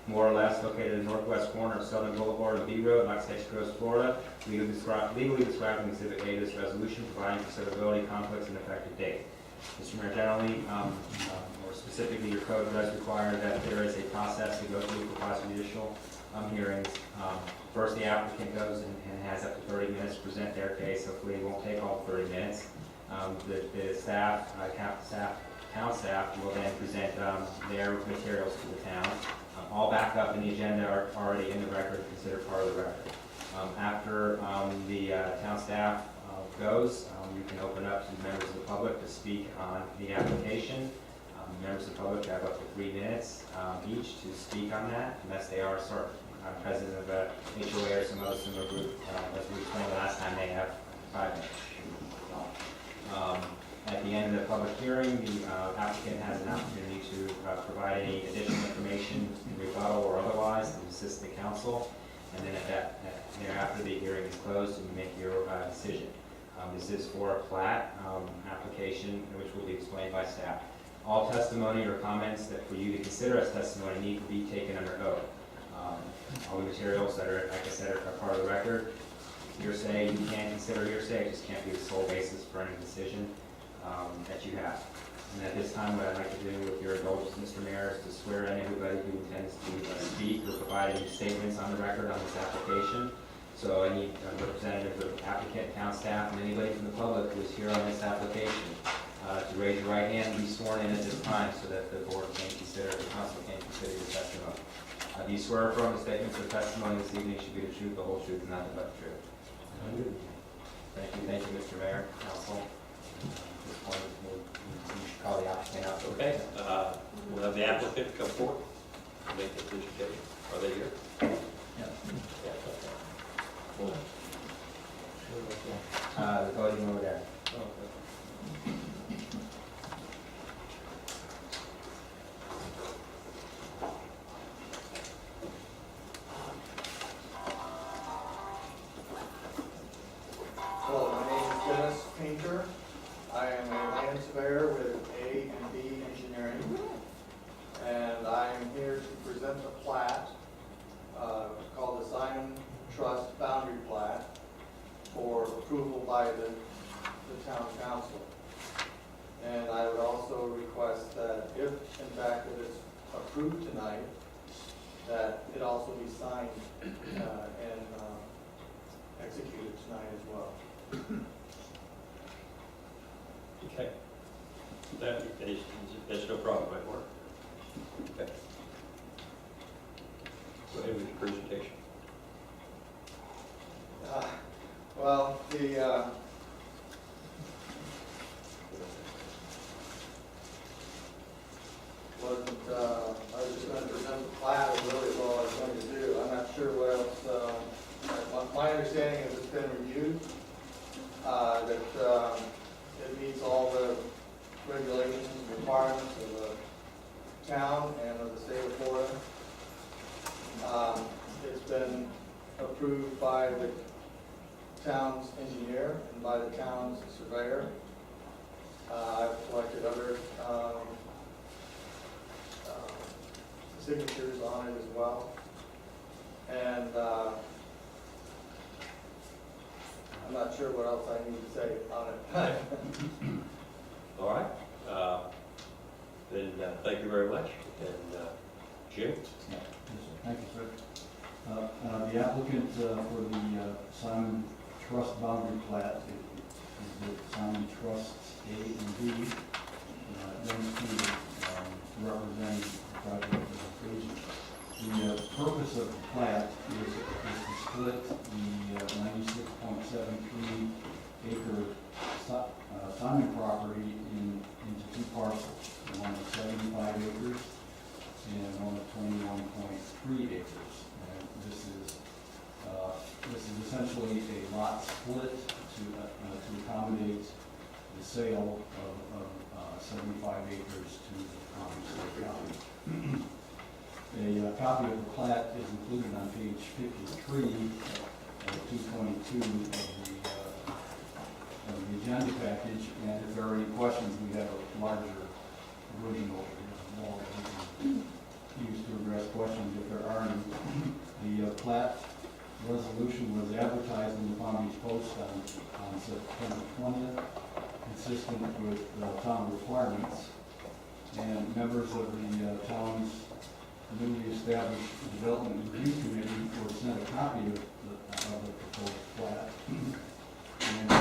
more or less, located in the northwest corner of Southern Boulevard and B Road, Waxahachie Groves, Florida, legally described in Exhibit A of this resolution, providing for severability, conflicts, and effective date. Mr. Mayor, generally, or specifically, your code does require that there is a process to go through for quasi-judicial hearings. First, the applicant goes and has up to 30 minutes to present their case. Hopefully, it won't take all 30 minutes. The staff, town staff, will then present their materials to the town. All backed up in the agenda are already in the record, considered part of the record. After the town staff goes, you can open up to members of the public to speak on the application. Members of the public have up to 3 minutes each to speak on that, unless they are president of a HOA or some other similar group. As we explained the last time, they have 5 minutes. At the end of the public hearing, the applicant has an opportunity to provide any additional information, rebuttal or otherwise, to assist the council. And then thereafter the hearing is closed and you make your decision. This is for a plat application, which will be explained by staff. All testimony or comments that for you to consider as testimony need to be taken under oath. All the materials that are, like I said, are part of the record. Hearsay, you can consider hearsay, it just can't be the sole basis for any decision that you have. And at this time, what I'd like to do with your indulgence, Mr. Mayor, is to swear in everybody who intends to speak or provide any statements on the record on this application. So any representative of applicant, town staff, and anybody from the public who is here on this application, to raise your right hand and be sworn in at this time so that the board can consider, the council can consider your testimony. Do you swear or affirm the statements or testimony this evening should be the truth, the whole truth, and nothing but the truth? Thank you, Mr. Mayor, council. At this point, you should call the applicant out. Okay, we'll have the applicant come forward and make the presentation. Are they here? Yeah. The podium over there. Hello, my name is Dennis Painter. I am a land surveyor with A&B Engineering, and I am here to present a plat called the Simon Trust Boundary Plat for approval by the town council. And I would also request that if, in fact, it is approved tonight, that it also be signed and executed tonight as well. Okay. That's no problem, right, Mark? Okay. Go ahead with your presentation. Well, the wasn't, I was just going to present the plat, is really all I was going to do. I'm not sure what else, my understanding is it's been reviewed, that it meets all the regulations and requirements of the town and of the state of Florida. It's been approved by the town's engineer and by the town's surveyor. I've collected other signatures on it as well. And I'm not sure what else I need to say on it. All right. Then, thank you very much. And, Jim? Yes, sir. Thank you, sir. The applicant for the Simon Trust boundary plat is the Simon Trusts A and B. Those two represent the project as a region. The purpose of the plat is to split the 96.73 acre Simon property into two parcels, one of 75 acres and one of 21.3 acres. And this is essentially a lot split to accommodate the sale of 75 acres to the State County. A copy of the plat is included on page 53 of 222 of the agenda package, and if there are any questions, we have a larger version over here on the wall that we can use to address questions if there are any. The plat resolution was advertised in the Palm Beach Post on September 20th, consistent with town requirements, and members of the town's newly established Development Review Committee were sent a copy of the proposed plat. And I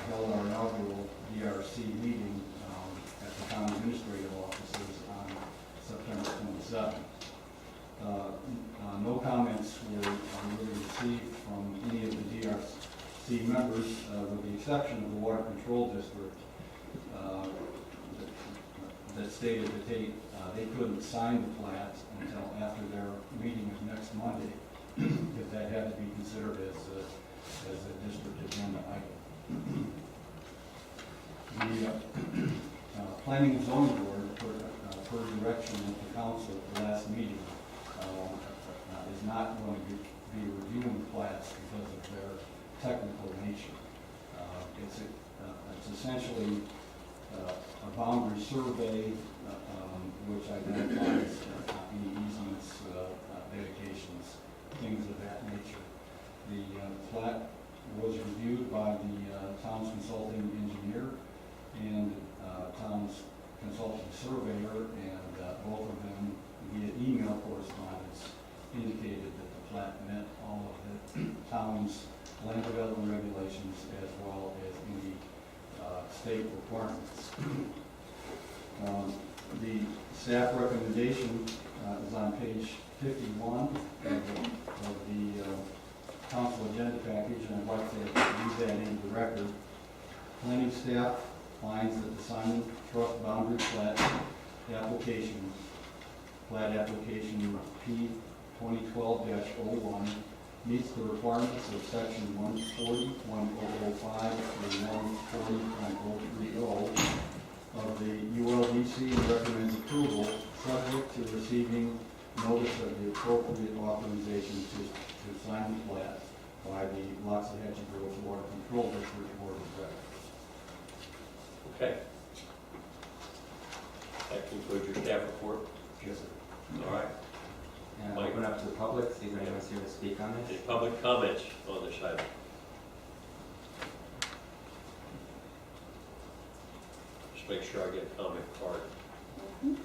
held our inaugural DRC meeting at the town administrative offices on September 27th. No comments were really received from any of the DRC members, with the exception of the Water Control District, that stated that they couldn't sign the plat until after their meeting of next Monday, because that had to be considered as a district agenda item. The Planning and Zoning Board, per direction of the council at the last meeting, is not going to be reviewing the plats because of their technical nature. It's essentially a boundary survey which identifies any easements, dedications, things of that nature. The plat was reviewed by the town's consulting engineer and town's consulting surveyor, and both of them via email correspondence indicated that the plat met all of the town's land development regulations as well as any state requirements. The staff recommendation is on page 51 of the council agenda package, and I'd like to use that into the record. Planning staff finds that the Simon Trust boundary plat application P 2012-01 meets the requirements of section 140.005 through 140.030 of the ULDC and recommends approval subject to receiving notice of the appropriate authorization to sign the plat by the Loxahatchee Groves Water Control District Board of Directors. Okay. That concludes your staff report. Yes, sir. All right. And I'll open up to the public, see if anyone's here to speak on Any this. public comments on this item? Just make sure I get a comment card. Did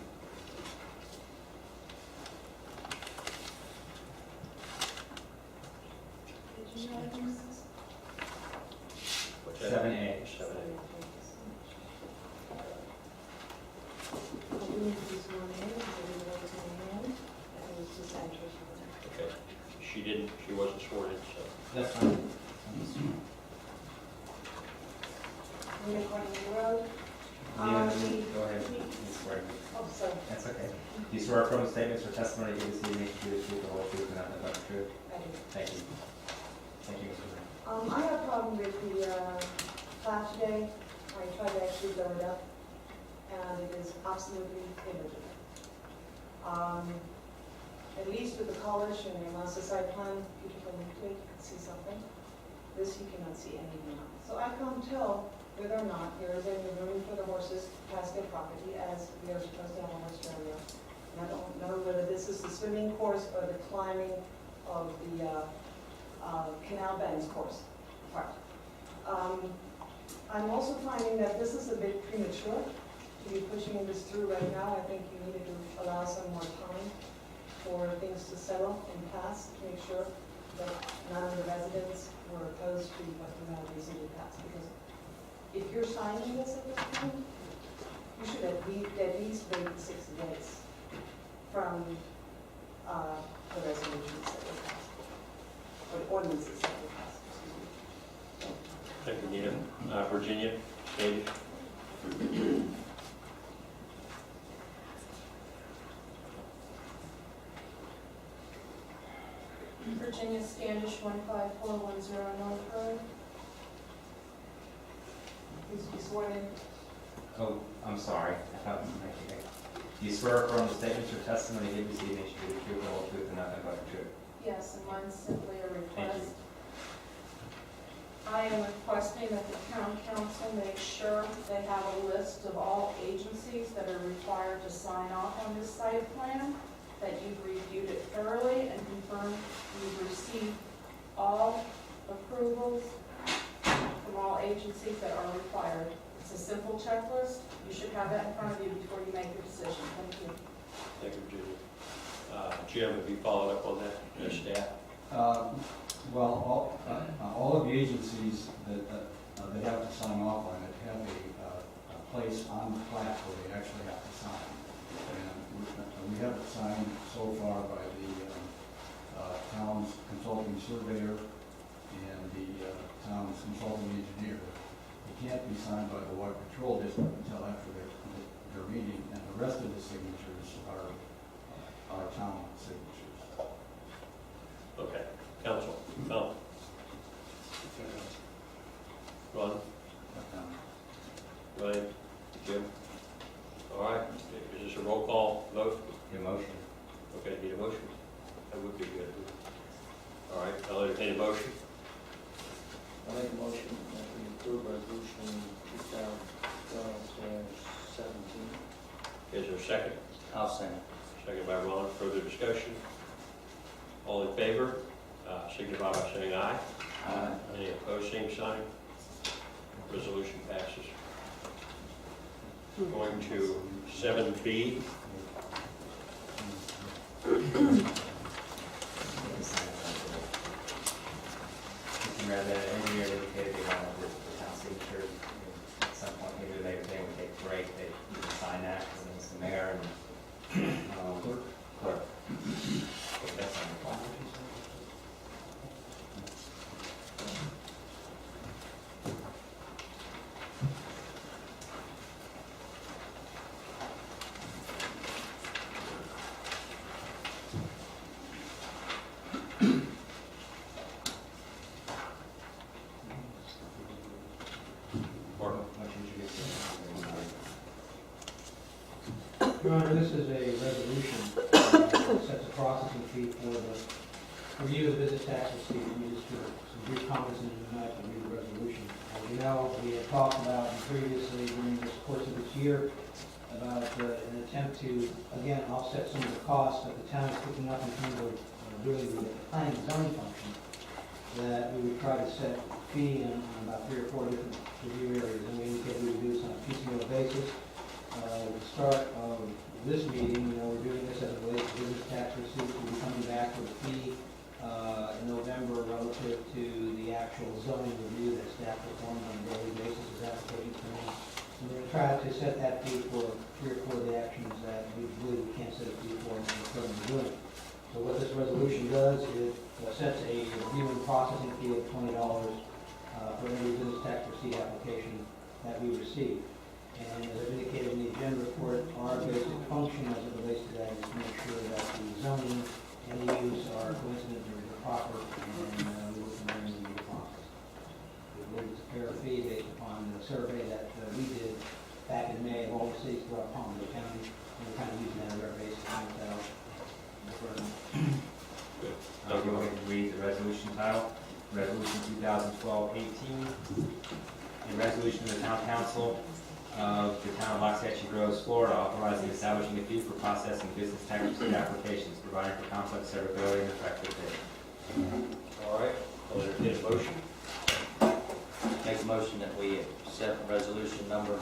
you know? What's that? 7A. 7A. Okay. She wasn't sworn in, so. That's fine. Linda Corning Road. Go ahead. You swear. Oh, sorry. That's okay. Do you swear affirm statements or testimony you give this evening to be the truth, the whole truth, and nothing but the truth? I do. Thank you. Thank you, Mr. Ray. I have a problem with the class today. I tried to actually go it up, and it is absolutely illegible. At least with the colors and the master site plan, beautiful nucleate, you can see something. This you cannot see anything on. So I can't tell whether or not there is any room for the horses past their property as we are supposed to have in Australia. And I don't know whether this is the swimming course or the climbing of the canal bends course part. I'm also finding that this is a bit premature to be pushing this through right now. I think you needed to allow some more time for things to settle and pass, to make sure that none of the residents were opposed to what the mayor recently passed. Because if you're signing this at this point, you should at least wait 60 days from the resolutions that were passed, or the ordinances that were passed, excuse me. Thank you, Nita. Virginia, Katie? Virginia Standish, 15410 North Road. Please be sworn in. Oh, I'm sorry. I thought you might be. Do you swear affirm the statements or testimony you give this evening should be the truth, the whole truth, and nothing but the truth? Yes, and mine's simply a Thank you. request. I am requesting that the town council make sure they have a list of all agencies that are required to sign off on this site plan, that you've reviewed it thoroughly and confirmed you've received all approvals from all agencies that are required. It's a simple checklist. You should have that in front of you before you make your decision. Thank you. Thank you, Virginia. Jim, have you followed up on that, your staff? Well, all of the agencies that have to sign off on it have a place on the plat where they actually have to sign. And we have it signed so far by the town's consulting surveyor and the town's consulting engineer. It can't be signed by the water control district until after their meeting, and the rest of the signatures are town signatures. Okay, council, Mel? Ron? Ryan? Jim? All right, is this a roll call vote? Your motion. Okay, need a motion? That would be good. All right, I'll entertain a motion. I make a motion that we approve resolution 2012-17. Is there a second? I'll second. Second by Ron. Further discussion? All in favor, signify by saying aye. Aye. Any opposed, same sign. Resolution passes. Going to 7B. Mr. Mayor, the engineer indicated they wanted the town signature. At some point, maybe they would take a break, they would sign that, and then Mr. Mayor and clerk. That's on the file. Mark? Why don't you introduce Your Honor, this is a resolution that sets a processing fee for the review of the business tax receipt. Let me just do some brief comments into tonight and read the resolution. As you know, we had talked about previously during the course of this year about an attempt to, again, offset some of the costs that the town is picking up in terms of doing the planning and zoning function, that we would try to set a fee on about 3 or 4 different review areas, and we indicated we would do this on a piecemeal basis. At the start of this meeting, we're doing this as it relates to business tax receipts. We'll be coming back with a fee in November relative to the actual zoning review that staff performs on a daily basis as applications come in. And we're going to try to set that fee for 3 or 4 of the actions that we believe we can't set a fee for and we're currently doing. So what this resolution does is sets a review and processing fee of $20 for every business tax receipt application that we receive. And as I've indicated in the agenda report, our basic function as it relates to that is to make sure that the zoning and the use are coincident or proper, and we will come in and do the process. We believe it's a fair fee based upon the survey that we did back in May of all the cities throughout Palmetto County, and we're kind of using that as our basis to make that out. Good. I'll go ahead and read the resolution title. Resolution 2012-18. A resolution of the Town Council of the Town of Waxahachie Groves, Florida, authorizing establishing a fee for processing business tax receipt applications, providing for conflict severability and effective date. All right, I'll entertain a motion. Make a motion that we accept resolution number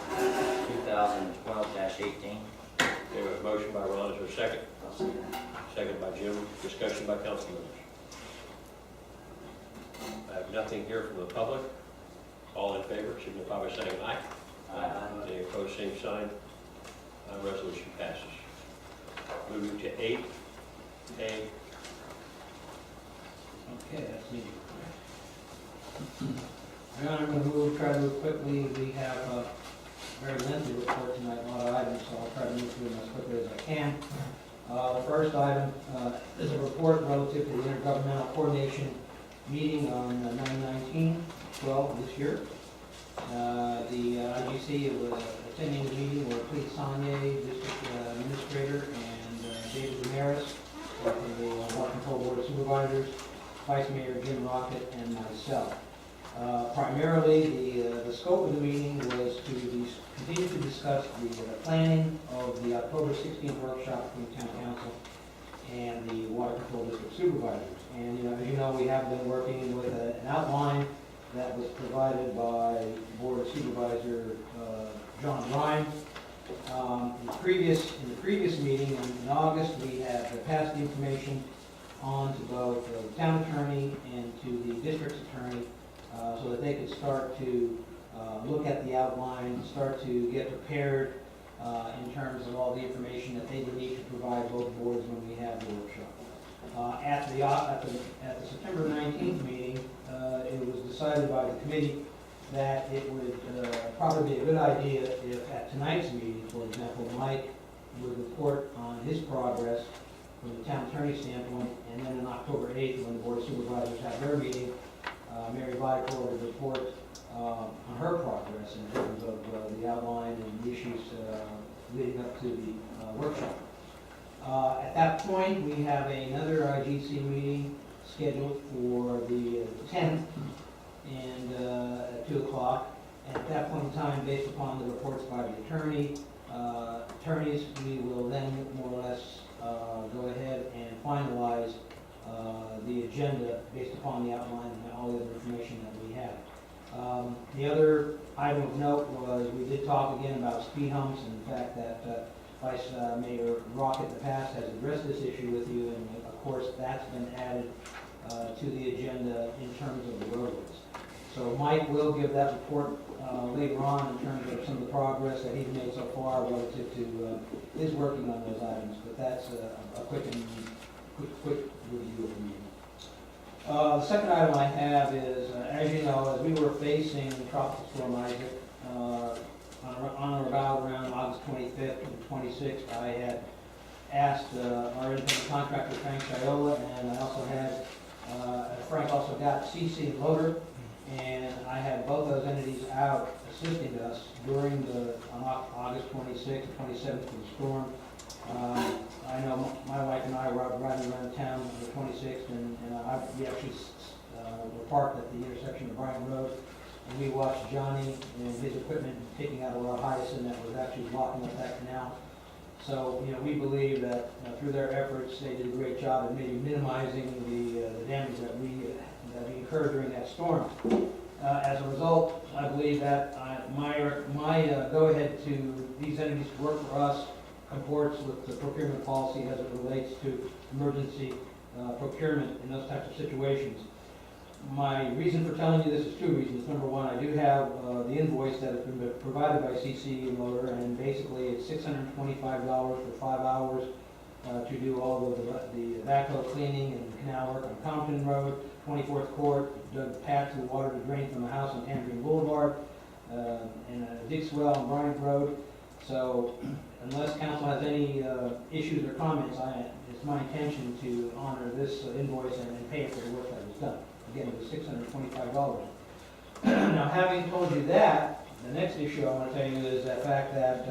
2012-18. Okay, we have a motion by Ron, is there a second? Second by Jim, discussion by council members. I have nothing here from the public. All in favor, signify by saying aye. Aye. Any opposed, same sign. Resolution passes. Moving to 8A. Okay, that's me. Your Honor, I'm going to try to move quickly. We have a very lengthy report tonight, a lot of items, so I'll try to move through them as quickly as I can. The first item is a report relative to the intergovernmental coordination meeting on 9/19/12 this year. The IGC was attending the meeting were Clete Sonnier, District Administrator, and David Ramirez from the Water Control Board of Supervisors, Vice Mayor Jim Rocket, and myself. Primarily, the scope of the meeting was to continue to discuss the planning of the October 16th workshop between Town Council and the Water Control District Supervisors. And as you know, we have been working with an outline that was provided by Board of Supervisor John Ryan. In the previous meeting in August, we had passed the information on to both the town attorney and to the district's attorney so that they could start to look at the outline, start to get prepared in terms of all the information that they would need to provide both boards when we have the workshop. At the September 19th meeting, it was decided by the committee that it would probably be a good idea if at tonight's meeting, for example, Mike would report on his progress from the town attorney standpoint, and then on October 8th, when the Board of Supervisors have their meeting, Mary Viacor would report on her progress in terms of the outline and the issues leading up to the workshop. At that point, we have another IGC meeting scheduled for the 10th and at 2 o'clock. At that point in time, based upon the reports by the attorneys, we will then more or less go ahead and finalize the agenda based upon the outline and all the other information that we have. The other item of note was we did talk again about speed humps and the fact that Vice Mayor Rocket in the past has addressed this issue with you, and of course that's been added to the agenda in terms of the roadways. So Mike will give that report later on in terms of some of the progress that he's made so far relative to his working on those items, but that's a quick review of the meeting. The second item I have is, as you know, as we were facing Tropical Storm Isaac, on or about around August 25th and 26th, I had asked our independent contractor, Frank Sciola, and I also had, Frank also got CC Loader, and I had both those entities out assisting us during on August 26th and 27th for the storm. I know my wife and I were riding around town on the 26th, and we actually were parked at the intersection of Bryant Road, and we watched Johnny and his equipment taking out a lot of hyacinth that was actually blocking up that canal. So, we believe that through their efforts, they did a great job at maybe minimizing the damage that we incurred during that storm. As a result, I believe that my go-ahead to these entities to work for us comports with the procurement policy as it relates to emergency procurement in those types of situations. My reason for telling you this is two reasons. Number one, I do have the invoice that has been provided by CC Motor, and basically it's $625 for 5 hours to do all of the backhoe cleaning and canal work on Compton Road, 24th Court, dug paths of water to drain from the house on Tangerine Boulevard, and a dig swell on Bryant Road. So unless council has any issues or comments, it's my intention to honor this invoice and pay it for the work that was done. Again, it was $625. Now, having told you that, the next issue I want to tell you is the fact that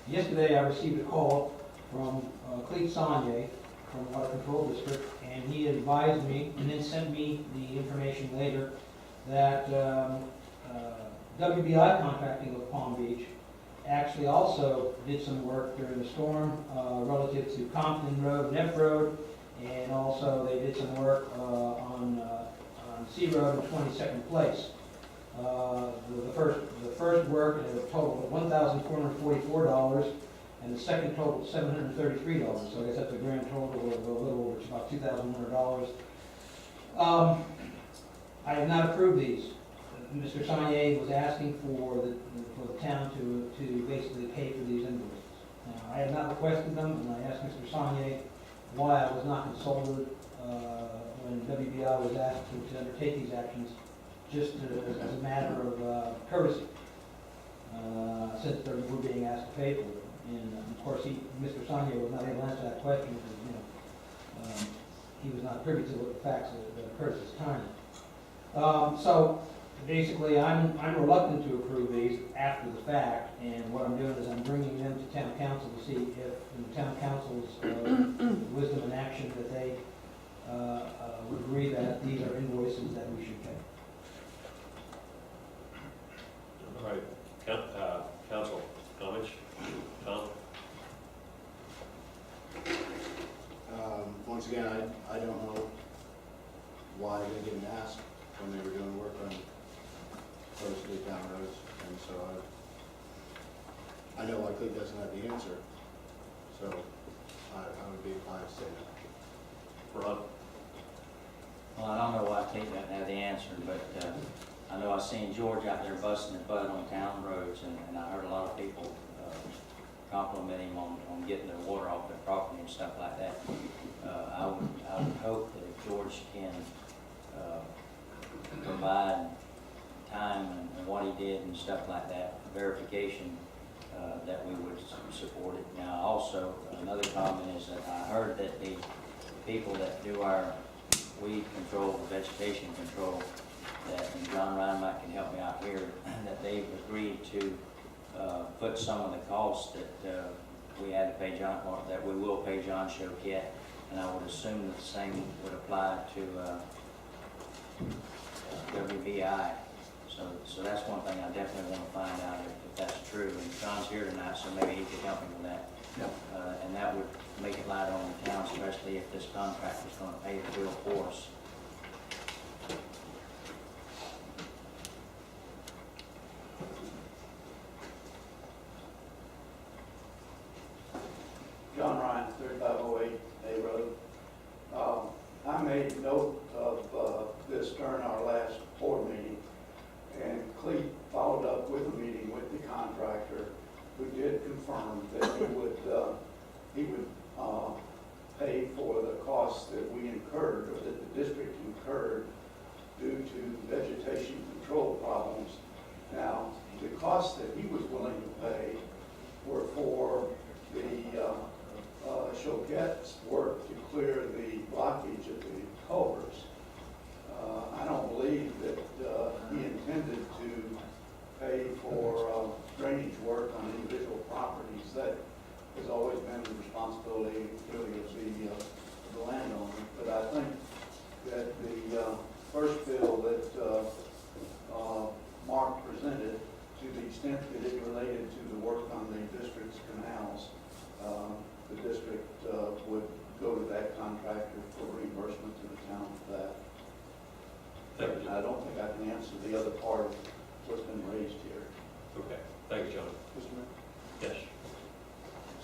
yesterday I received a call from Clete Sonnier from the Water Control District, and he advised me, and then sent me the information later, that WBI Contracting of Palm Beach actually also did some work during the storm relative to Compton Road, Neff Road, and also they did some work on C Road and 22nd Place. The first work, and it totaled $1,444, and the second totaled $733, so I guess that's a grand total of a little over about $2,100. I have not approved these. Mr. Sanye was asking for the town to basically pay for these invoices. Now, I have not requested them, and I asked Mr. Sanye why I was not consulted when WBI was asked to undertake these actions, just as a matter of courtesy, since they were being asked to pay for them. And of course, Mr. Sanye was not able to answer that question because, he was not privy to the facts that occurred at this time. So basically, I'm reluctant to approve these after the fact, and what I'm doing is I'm bringing them to town council to see if, in the town council's wisdom and action, that they would agree that these are invoices that we should pay. All right, council, comments? Tom? Once again, I don't know why they didn't ask when they were doing work on supposedly town roads, and so I know Cleve doesn't have the answer, so I would be inclined to say no. Ron? Well, I don't know why Kate doesn't have the answer, but I know I seen George out there busting his butt on town roads, and I heard a lot of people compliment him on getting their water off their property and stuff like that. I would hope that if George can provide time and what he did and stuff like that, verification, that we would support it. Now, also, another comment is that I heard that the people that do our weed control, vegetation control, and John Reinmeier can help me out here, that they've agreed to put some of the costs that we had to pay John, or that we will pay John Choquette, and I would assume that the same would apply to WBI. So that's one thing I definitely want to find out if that's true. And John's here tonight, so maybe he could help me with that. And that would make it light on the town, especially if this contract is going to pay the bill for us. John Ryan, 3508 A Road. I made note of this during our last board meeting, and Cleve followed up with a meeting with the contractor, who did confirm that he would pay for the costs that we incurred, or that the district incurred, due to vegetation control problems. Now, the costs that he was willing to pay were for the Choquette's work to clear the blockage of the culverts. I don't believe that he intended to pay for drainage work on individual properties. That has always been the responsibility really of the landowner. But I think that the first bill that Mark presented, to the extent that it related to the work on the district's canals, the district would go to that contractor for reimbursement to the town for that. Thank you. I don't think I can answer the other part of what's been raised here. Okay, thank you, John. Mr. Mayor? Yes.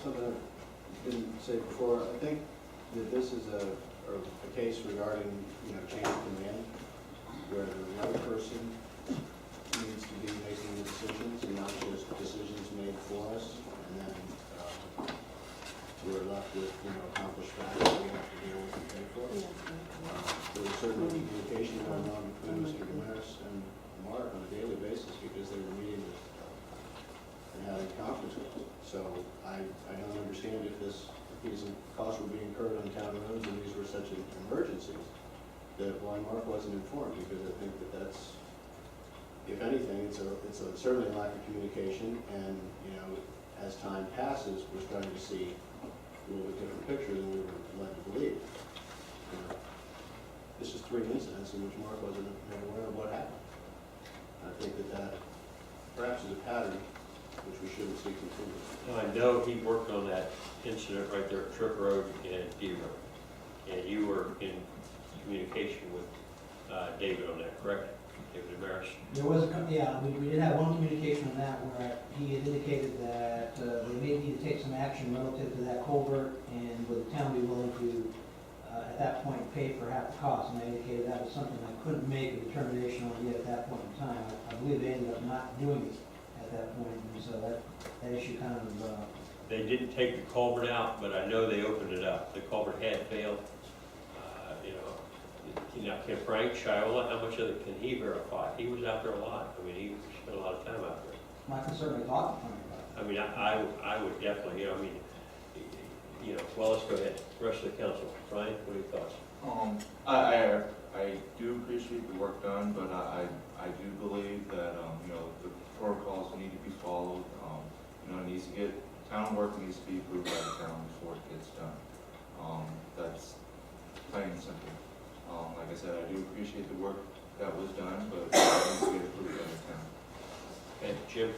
Something I didn't say before, I think that this is a case regarding, change of command, where the right person needs to be making the decisions and not just decisions made for us, and then we're left with, accomplished facts that we have to deal with and pay for. There was certainly communication going on between Mr. Damaris and Mark on a daily basis, because they were meeting with and having conference calls. So I don't understand if these costs were being incurred on town roads and these were such emergencies, that why Mark wasn't informed, because I think that's, if anything, it's certainly a lack of communication, and, as time passes, we're starting to see a little bit different picture than we were led to believe. This is 3 incidents in which Mark wasn't aware of what happened. I think that perhaps is a pattern which we shouldn't see continue. I know he worked on that incident right there at Trick Road and D Road, and you were in communication with David on that, correct? David Amaris. There was we did have one communication on that where he had indicated that they may need to take some action relative to that culvert, and would the town be willing to, at that point, pay for half the cost? And I indicated that was something I couldn't make a determination on yet at that point in time. I believe they ended up not doing it at that point, and so that issue kind of, They didn't take the culvert out, but I know they opened it up. The culvert had failed. Now, can Frank Shiola, how much of it can he verify? He was out there a lot. I mean, he spent a lot of time out there. I can certainly talk to him about it. I mean, I would definitely, well, let's go ahead. Rest of the council. Brian, what are your thoughts? I do appreciate the work done, but I do believe that, the protocols need to be followed. It needs to get, town work needs to be approved by the town before it gets done. That's plain and simple. Like I said, I do appreciate the work that was done, but it needs to get approved by the town. Okay, Jim?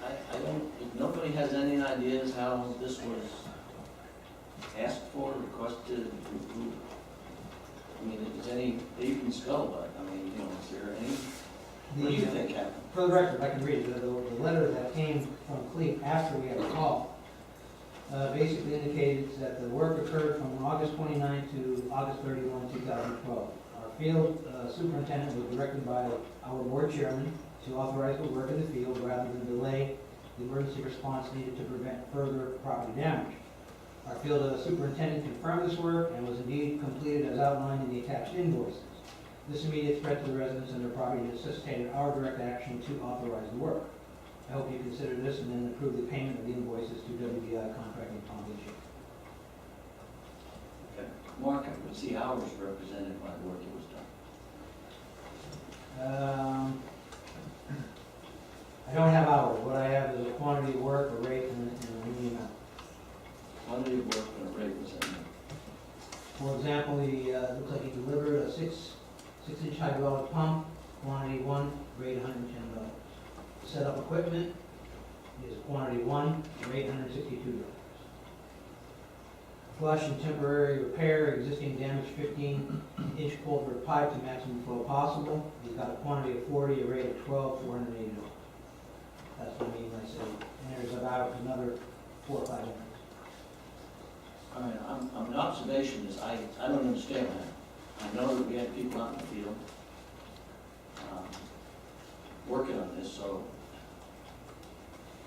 I don't, if nobody has any ideas how this was asked for, requested, approved. I mean, is any, they even spell, but, I mean, is there any, what do you think, Captain? For the record, I can read it. The letter that came from Cleve after we had a call basically indicated that the work occurred from August 29 to August 31, 2012. Our field superintendent was directed by our board chairman to authorize the work in the field rather than delay the emergency response needed to prevent further property damage. Our field superintendent confirmed this work and was indeed completed as outlined in the attached invoices. This immediate threat to the residents and their property necessitated our direct action to authorize the work. I hope you consider this and then approve the payment of the invoices to WBI Contracting Palm Beach. Okay. Mark, I would see hours represented by the work that was done. I don't have hours. What I have is a quantity of work, a rate, and a amount. Quantity of work and a rate was in there. For example, he looks like he delivered a six-inch hydraulic pump, quantity 1, rate $110. Set up equipment is quantity 1, rate $162. Flush and temporary repair existing damaged 15-inch culvert pipe to maximum flow possible. He's got a quantity of 40, a rate of 12, $480. That's what I mean when I say, and there's about another 4 or 5 minutes. All right, an observation is, I don't understand that. I know that we had people out in the field working on this, so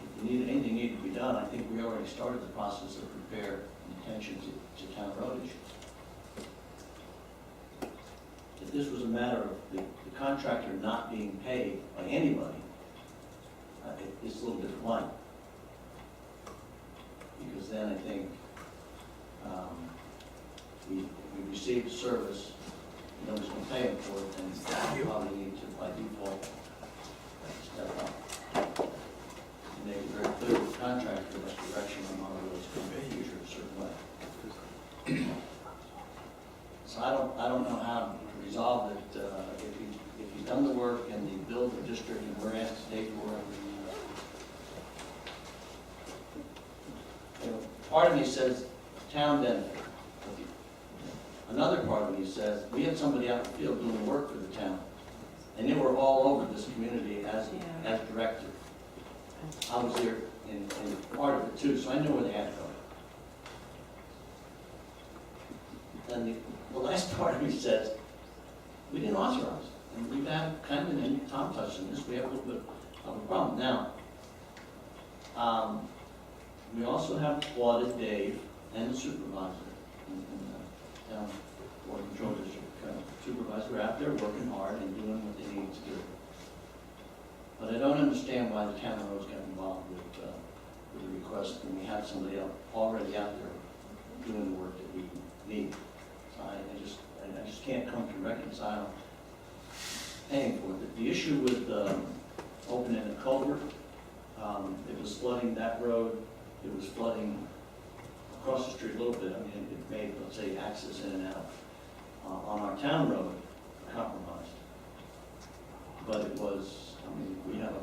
if you need anything needed to be done, I think we already started the process of repair and attention to town road issues. If this was a matter of the contractor not being paid by anybody, it's a little different line. Because then I think we received a service, nobody's going to pay him for it, and we probably need to, by default, step up. And make it very clear to the contractor what direction the model is going to be used a certain way. So I don't know how to resolve it. If he's done the work and he billed the district and we're asked to pay for it. Part of me says town benefit. Another part of me says we had somebody out in the field doing work for the town, and they were all over this community as director. I was there in part of it too, so I know where they had to go. And the last part of me says we didn't authorize it, and we've had kind of, and Tom touched on this, we have a little bit of a problem now. We also have applauded Dave and the supervisor in the town board control district. Supervisor are out there working hard and doing what they need to do. But I don't understand why the town roads got involved with the request when we have somebody else already out there doing the work that we need. So I just can't come to reconcile paying for it. The issue with opening a culvert, it was flooding that road. It was flooding across the street a little bit. I mean, it made, let's say, access in and out on our town road compromised. But it was, I mean, we have a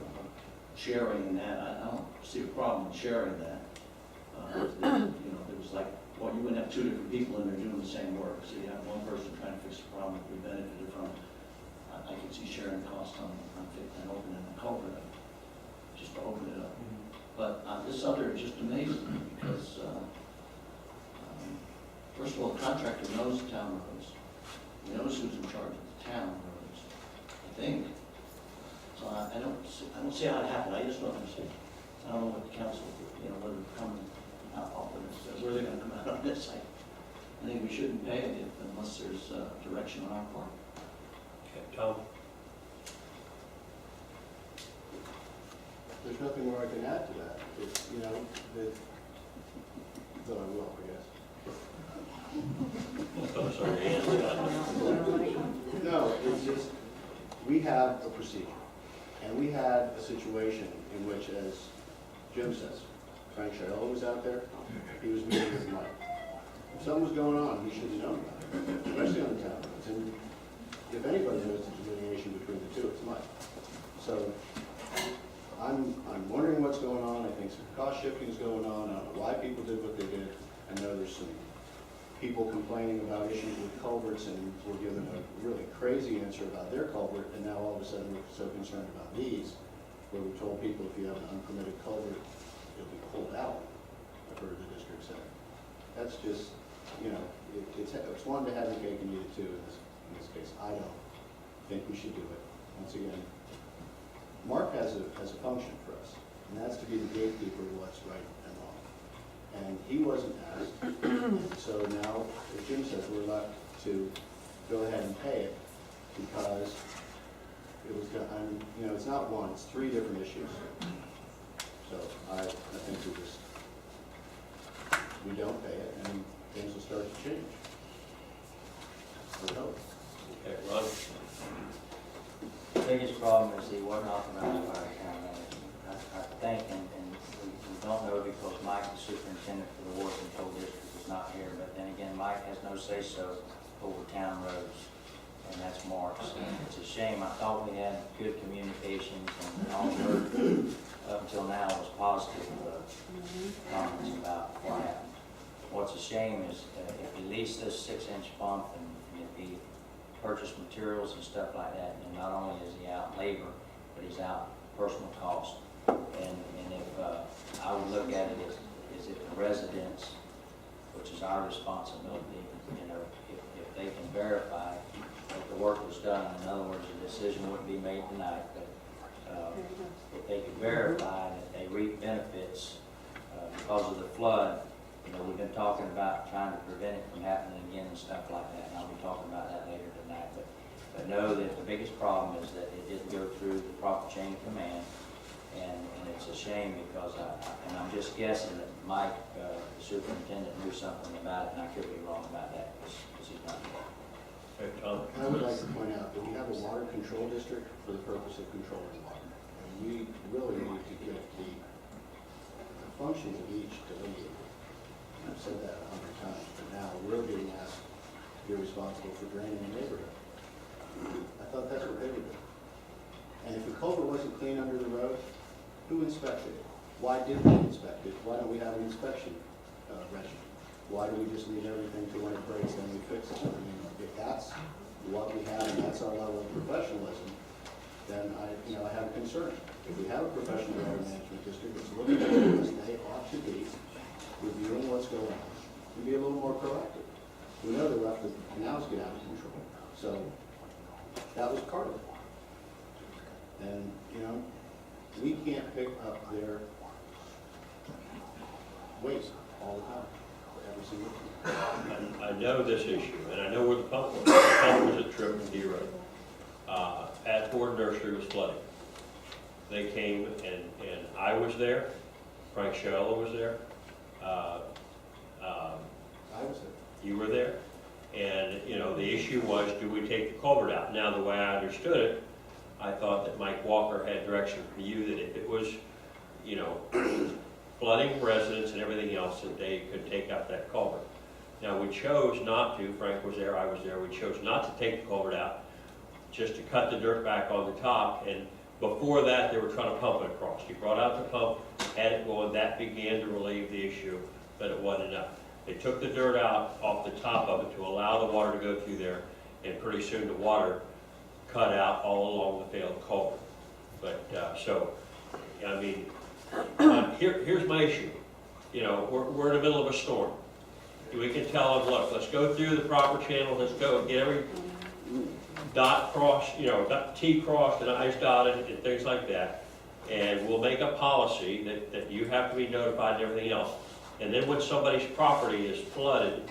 sharing in that. I don't see a problem with sharing that. It was like, well, you wouldn't have two different people in there doing the same work. So you have one person trying to fix the problem that we benefited from. I could culvert up, just to open it up. But this other is just amazing, because, first of all, the contractor knows the town roads. He knows who's in charge of the town roads, I think. So I don't see how it happened, I just don't understand. I don't know what the council, whether they're coming out off of this, where they're gonna come out on this. I think we shouldn't pay it unless there's direction on our part. Okay, Tom? There's nothing more I can add to that. It's, though I will, I guess. Sorry, No, it's just, we have a procedure. And we had a situation in which, as Jim says, Frank Chiarella was out there, he was meeting with Mike. If something was going on, he should have known about it, especially on the town roads. And if anybody knows the delineation between the two, it's Mike. So I'm wondering what's going on. I think some cost shifting is going on. I don't know why people did what they did. I know there's some people complaining about issues with culverts, and we're given a really crazy answer about their culvert, and now all of a sudden we're so concerned about these, where we told people if you have an unpermitted culvert, it'll be pulled out. I've heard the district say. That's just, it's one to have the cake and eat it too in this case. I don't think we should do it. Once again, Mark has a function for us, and that's to be the gatekeeper of what's right and wrong. And he wasn't asked, so now, as Jim says, we're left to go ahead and pay it because it was done, it's not one, it's three different issues. So I think we don't pay it, and things will start to change. I hope. Okay, Ron? The biggest problem is he wasn't authorized by the town manager. I think, and we don't know because Mike, the superintendent for the Ward Control District, is not here, but then again, Mike has no say-so over town roads, and that's Mark's. And it's a shame. I thought we had good communications, and all we heard up until now was positive comments about what happened. What's a shame is if he leased this 6-inch pump and if he purchased materials and stuff like that, and not only is he out in labor, but he's out personal cost. And if I would look at it as if the residents, which is our responsibility, if they can verify that the work was done, in other words, a decision wouldn't be made tonight, but if they could verify that they reap benefits because of the flood. We've been talking about trying to prevent it from happening again and stuff like that, and I'll be talking about that later tonight. But know that the biggest problem is that it didn't go through the proper chain of command, and it's a shame because I'm just guessing that Mike, the superintendent, knew something about it, and I could be wrong about that because he's not here. Okay, Tom? I would like to point out that we have a water control district for the purpose of controlling water. And we really need to get the functions of each delineated. I've said that 100 times, but now we're being asked to be responsible for draining the neighborhood. I thought that's what they were doing. And if the culvert wasn't clean under the road, who inspected it? Why did we inspect it? Why don't we have an inspection regimen? Why do we just leave everything to when it breaks and we fix it? I mean, if that's what we have and that's our level of professionalism, then I have a concern. If we have a professional water management district that's looking at this, they ought to be reviewing what's going on and be a little more proactive. We know they left the canals get out of control, so that was part of it. And, we can't pick up their waste all the time, every single time. I know this issue, and I know where the pump was. The pump was at Triple D Road. At Ford Nursery was flooding. They came, and I was there, Frank Chiarella was there. I was there. You were there. And, the issue was, do we take the culvert out? Now, the way I understood it, I thought that Mike Walker had direction from you that if it was, flooding residents and everything else, that they could take out that culvert. Now, we chose not to. Frank was there, I was there. We chose not to take the culvert out, just to cut the dirt back on the top. And before that, they were trying to pump it across. He brought out the pump, had it going. That began to relieve the issue, but it wasn't enough. They took the dirt out off the top of it to allow the water to go through there, and pretty soon the water cut out all along the failed culvert. But, so, I mean, here's my issue. You know, we're in the middle of a storm. We can tell them, look, let's go through the proper channel, let's go get every dot crossed, you know, T crossed and I's dotted and things like that. And we'll make a policy that you have to be notified and everything else. And then when somebody's property is flooded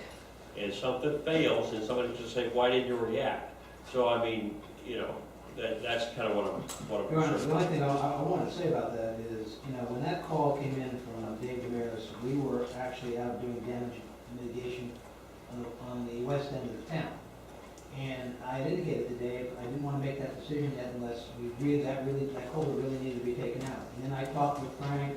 and something fails, then somebody's just say, why didn't you react? So, I mean, you know, that's kind of what I'm Your Honor, concerned the only about. thing I want to say about that is, you know, when that call came in from Dave Damaris, we were actually out doing damage mitigation on the west end of the town. And I had indicated to Dave, I didn't want to make that decision yet unless we agreed that culvert really needed to be taken out. And then I talked with Frank,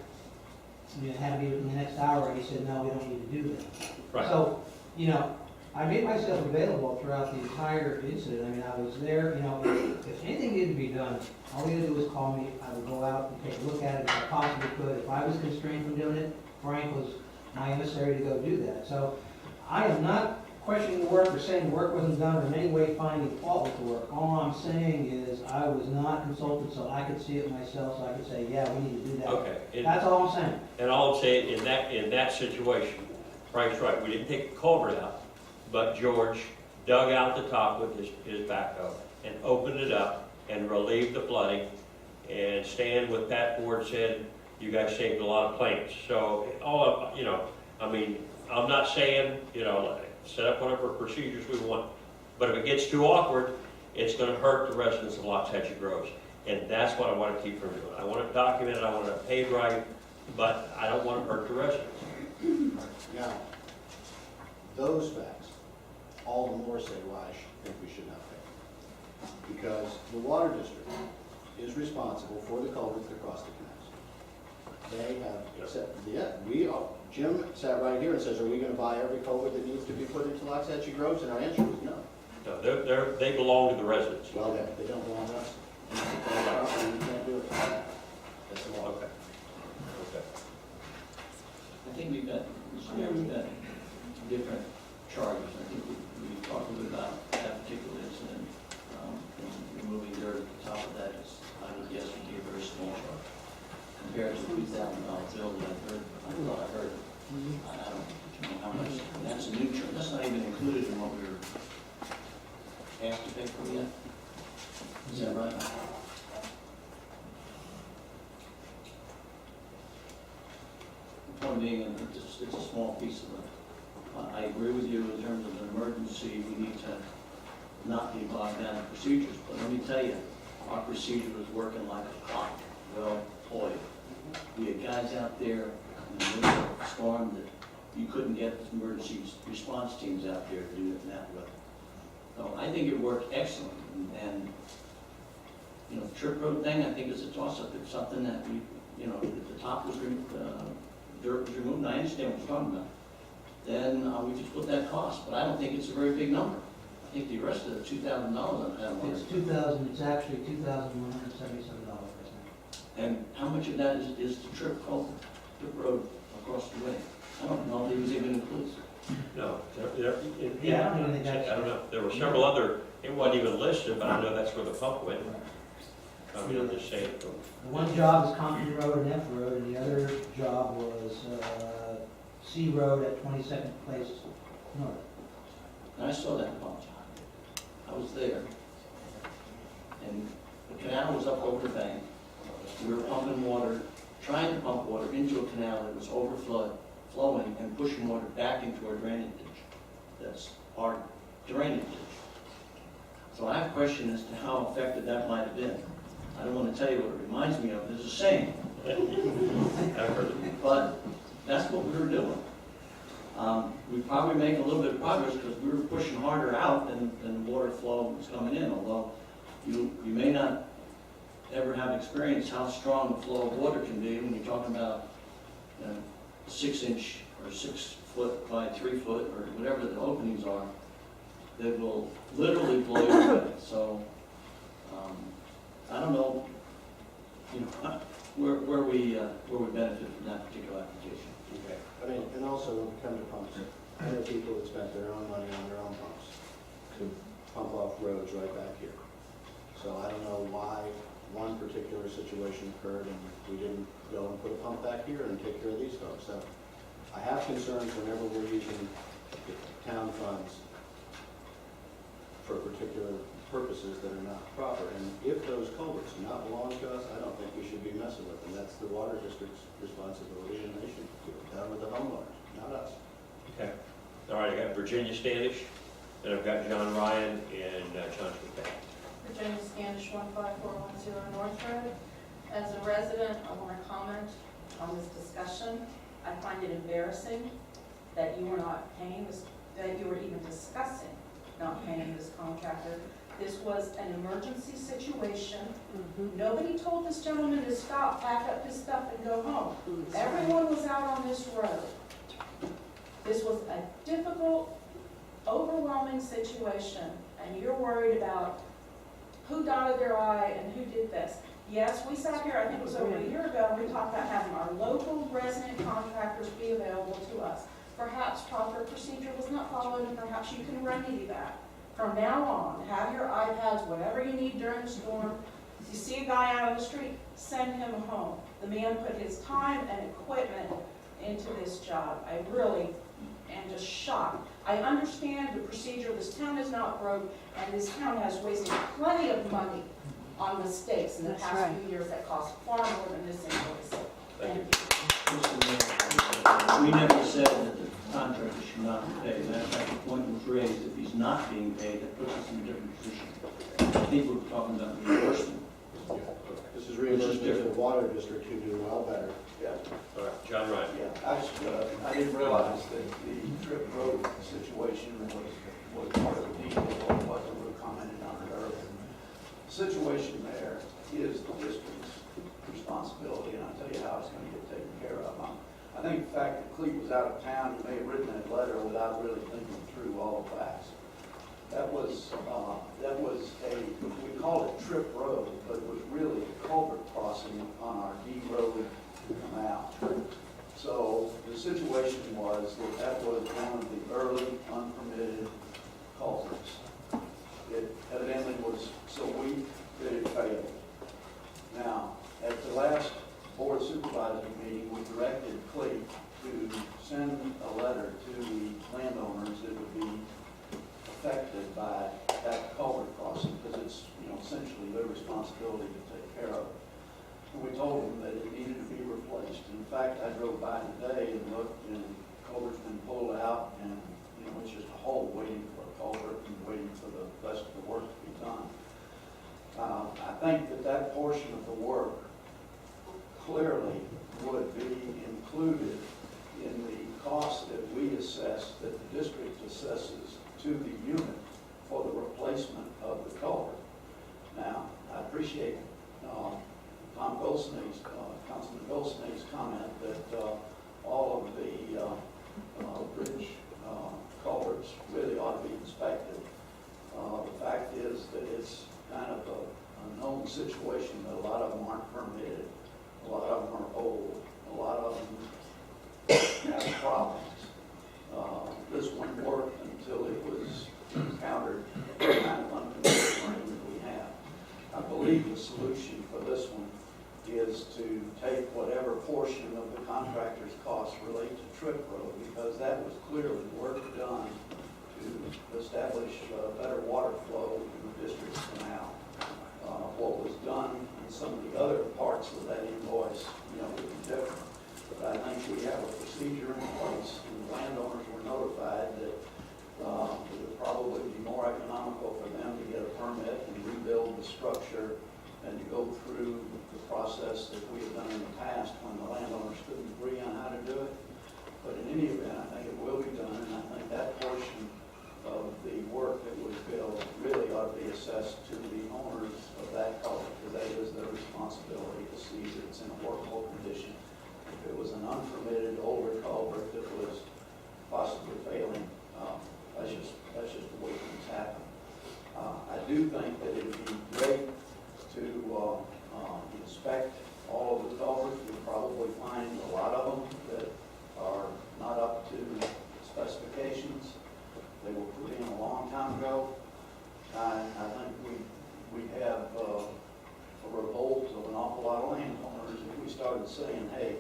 it had to be within the next hour, and he said, no, we don't need to do that. Right. So, you know, I made myself available throughout the entire incident. I mean, I was there, you know, if anything needed to be done, all he had to do was call me. I would go out and take a look at it if I possibly could. If I was constrained from doing it, Frank was my emissary to go do that. So I am not questioning the work or saying the work wasn't done or in any way finding fault with the work. All I'm saying is I was not consulted so I could see it myself, so I could say, yeah, we need to do that. Okay. That's all I'm saying. And all I'm saying, in that situation, Frank's right, we didn't take the culvert out, but George dug out the top with his backhoe and opened it up and relieved the flooding. And Stan with Pat Ford said, you guys saved a lot of plants. So, you know, I mean, I'm not saying, you know, set up whatever procedures we want, but if it gets too awkward, it's gonna hurt the residents of Loxahatchee Groves. And that's what I wanna keep from doing. I want it documented, I want it paid right, but I don't wanna hurt the residents. Now, those facts, all the more say why I think we should not pay. Because the water district is responsible for the culverts that cross the canals. They have accepted, Jim sat right here and says, are we gonna buy every culvert that needs to be put into Loxahatchee Groves? And our answer was no. No, they belong to the residents. Well, they don't belong to us. We can't do it. That's the law. Okay. Okay. I think we've got different charges. I think we talked a little bit about that particular incident. Removing dirt at the top of that is, I would guess, would be a very small charge compared to the $2,000 bill that I thought I heard. I don't know how much, and that's a new charge. That's not even included in what we were asked to pay for yet. Is that right? The point being, it's a small piece of it. I agree with you in terms of an emergency, we need to not be bogged down in procedures, but let me tell you, our procedure was working like a clock, well oiled. We had guys out there in the middle of a storm that you couldn't get emergency response teams out there to do it in that weather. So I think it worked excellent, and you know, the trip road thing, I think is a toss-up. It's something that we, you know, if the top was dirt was removed, and I understand what you're talking about, then we just put that cost, but I don't think it's a very big number. I think the rest of the $2,000 on that one. It's it's actually $2,177 right now. And how much of that is the trip road across the way? I don't know if it was even included. No, Yeah, I don't even think I don't know. There were several other, it wasn't even listed, but I know that's where the pump went. I mean, I'm just saying. The one job is Compton Road and F Road, and the other job was C Road at 22nd Place North. And I saw that pump. I was there. And the canal was up over the bank. We were pumping water, trying to pump water into a canal that was flowing and pushing water back into our drainage ditch. That's our drainage ditch. So I have a question as to how effective that might have been. I don't want to tell you what it reminds me of. There's a saying. I've heard it. But that's what we were doing. We probably making a little bit of progress because we were pushing harder out than the water flow was coming in, although you may not ever have experienced how strong the flow of water can be when you're talking about 6-inch or 6 foot by 3 foot or whatever the openings are that will literally blow you away. So I don't know, you know, where we benefit from that particular application. Okay. I mean, and also when it comes to pumps, there are people that spent their own money on their own pumps to pump off roads right back here. So I don't know why one particular situation occurred and we didn't go and put a pump back here and take care of these folks. So I have concerns whenever we're using the town funds for particular purposes that are not proper. And if those culverts do not belong to us, I don't think we should be messing with them. That's the water district's responsibility, and they should do it down with the homeowners, not us. Okay. All right, I got Virginia Standish, and I've got John Ryan and John Smith. Virginia Standish, 15410 North Road. As a resident, I want to comment on this discussion. I find it embarrassing that you were not paying this, that you were even discussing not paying this contractor. This was an emergency situation. Nobody told this gentleman to stop, pack up his stuff, and go home. Everyone was out on this road. This was a difficult, overwhelming situation, and you're worried about who dotted their I and who did this. Yes, we sat here, I think it was over a year ago, and we talked about having our local resident contractors be available to us. Perhaps proper procedure was not followed, and perhaps you can remedy that. From now on, have your iPads, whatever you need during the storm. If you see a guy out on the street, send him home. The man put his time and equipment into this job. I really am just shocked. I understand the procedure. This town is not broke, and this town has wasted plenty of money on mistakes in the past few years that cost far more than this invoice. Thank you. Mr. Mayor, we never said that the contractor should not be paid. Matter of fact, the point was raised, if he's not being paid, that puts us in a different position. I think we're talking about reimbursement. This is reimbursement to the water district who do well better. Yeah, All right, John Ryan. yeah. I didn't realize that the Trip Road situation was part of the detail of what we were commenting on it earlier. The situation there is the district's responsibility, and I'll tell you how it's going to get taken care of. I think the fact that Clete was out of town, he may have written that letter without really thinking through all the facts. That was we call it Trip Road, but it was really a culvert crossing on our D Road canal. So the situation was that was one of the early unpermitted culverts. It evidently was so weak that it failed. Now, at the last board supervisor meeting, we directed Clete to send a letter to the landowners that would be affected by that culvert crossing, because it's, essentially their responsibility to take care of it. And we told them that it needed to be replaced. In fact, I drove by today and looked, and the culvert's been pulled out, and, it's just a hole waiting for a culvert and waiting for the rest of the work to be done. I think that portion of the work clearly would be included in the cost that we assess, that the district assesses to the unit for the replacement of the culvert. Now, I appreciate Tom Goldsmith's, Councilman Goldsmith's comment that all of the bridge culverts really ought to be inspected. The fact is that it's kind of a known situation that a lot of them aren't permitted, a lot of them are old, a lot of them have problems. This one worked until it was encountered the kind of unconventional rain that we have. I believe the solution for this one is to take whatever portion of the contractor's costs relate to Trip Road, because that was clearly work done to establish better water flow in the district's canal. What was done in some of the other parts of that invoice, would be different. But I think we have a procedure in place, and the landowners were notified that it would probably be more economical for them to get a permit and rebuild the structure and to go through the process that we have done in the past when the landowners couldn't agree on how to do it. But in any event, I think it will be done, and I think that portion of the work that was billed really ought to be assessed to the owners of that culvert, because that is their responsibility to see that it's in a workable condition. If it was an unpermitted older culvert that was possibly failing, that's just the way things happen. I do think that it would be great to inspect all of the culverts. You'll probably find a lot of them that are not up to specifications. They were put in a long time ago. I think we started saying, hey,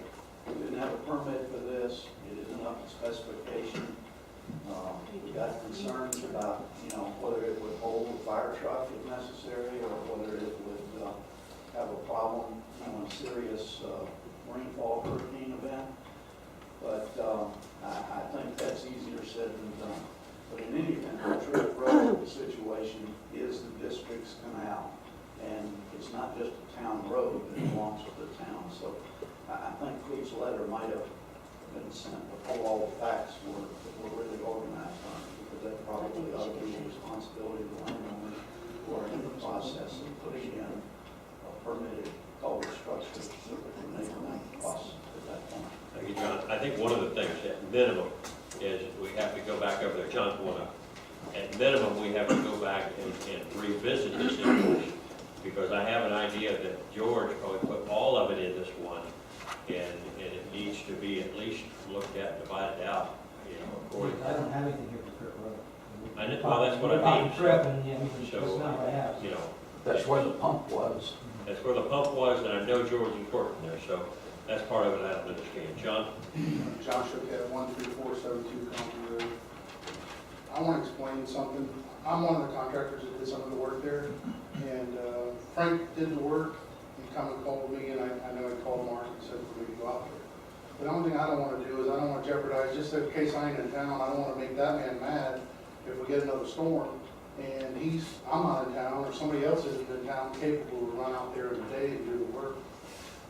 we didn't have a permit for this, it isn't up to specification. We got concerns about, whether it would hold a fire truck if necessary, or whether it would have a problem, in a serious rainfall hurricane event. But I think that's easier said than done. But in any event, the Tripp Road situation is the district's canal. And it's not just a town road that belongs to the town. So I think Cook's letter might have been sent before all the facts were really organized on it, because that probably ought to be the responsibility of the landowners who are in the process of putting in a permitted culvert structure so that we make them costs at that point. Thank you, John. I think one of the things at minimum is we have to go back over there. John's one up. At minimum, we have to go back and revisit this situation, because I have an idea that George probably put all of it in this one, and it needs to be at least looked at and divided out, according I don't have anything here for Tripp Road. I know, well, that's what I mean. Tripp, and, that's So, not what I have. That's where the pump was. That's where the pump was, and I know George is working there, so that's part of it I don't understand. John? John Shookhead, 13472 Compton Road. I want to explain something. I'm one of the contractors that did some of the work there, and Frank did the work. He come and called me, and I know he called Mark and said for me to go out there. But the only thing I don't want to do is I don't want to jeopardize, just in case I ain't in town, I don't want to make that man mad if we get another storm, and I'm not in town, or somebody else isn't in town capable to run out there in the day and do the work.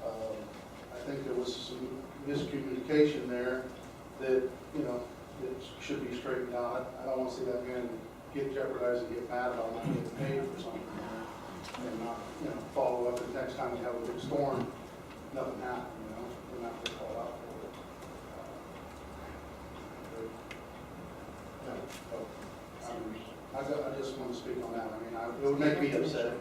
I think there was some miscommunication there that, it should be straightened out. I don't want to see that man get jeopardized and get mad about not getting paid for something, and not, follow up the next time we have a big storm, nothing happened, we're not going to call out for it. I just want to speak on that. It would make me upset.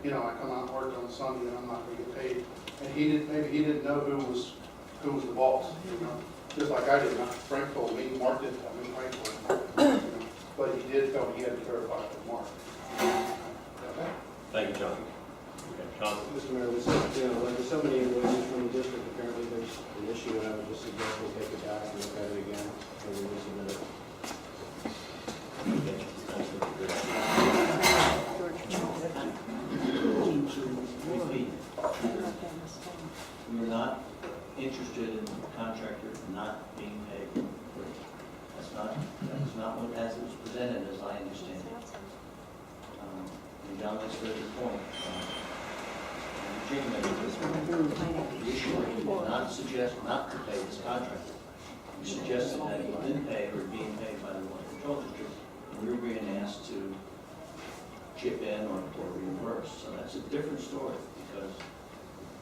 I come out and work on Sunday and I'm not going to get paid. And maybe he didn't know who was the boss, Just like I did not. Frank told me, Mark didn't tell me, Frank told me. But he did tell me he had to verify with Mark. Okay? Thank you, John. Okay, Tom? Mr. Mayor, like there's so many invoices from the district, apparently there's an issue, and I would just suggest we take it back and look at it again, and we resubmit it. We were not interested in the contractor not being paid. That's not what, as it was presented, as I understand it. And John makes a very good point. Jim made a good point. The issue, we did not suggest not to pay this contractor. We suggested that he didn't pay or being paid by the Water Control District, and we were being asked to chip in or reimburse. So that's a different story, because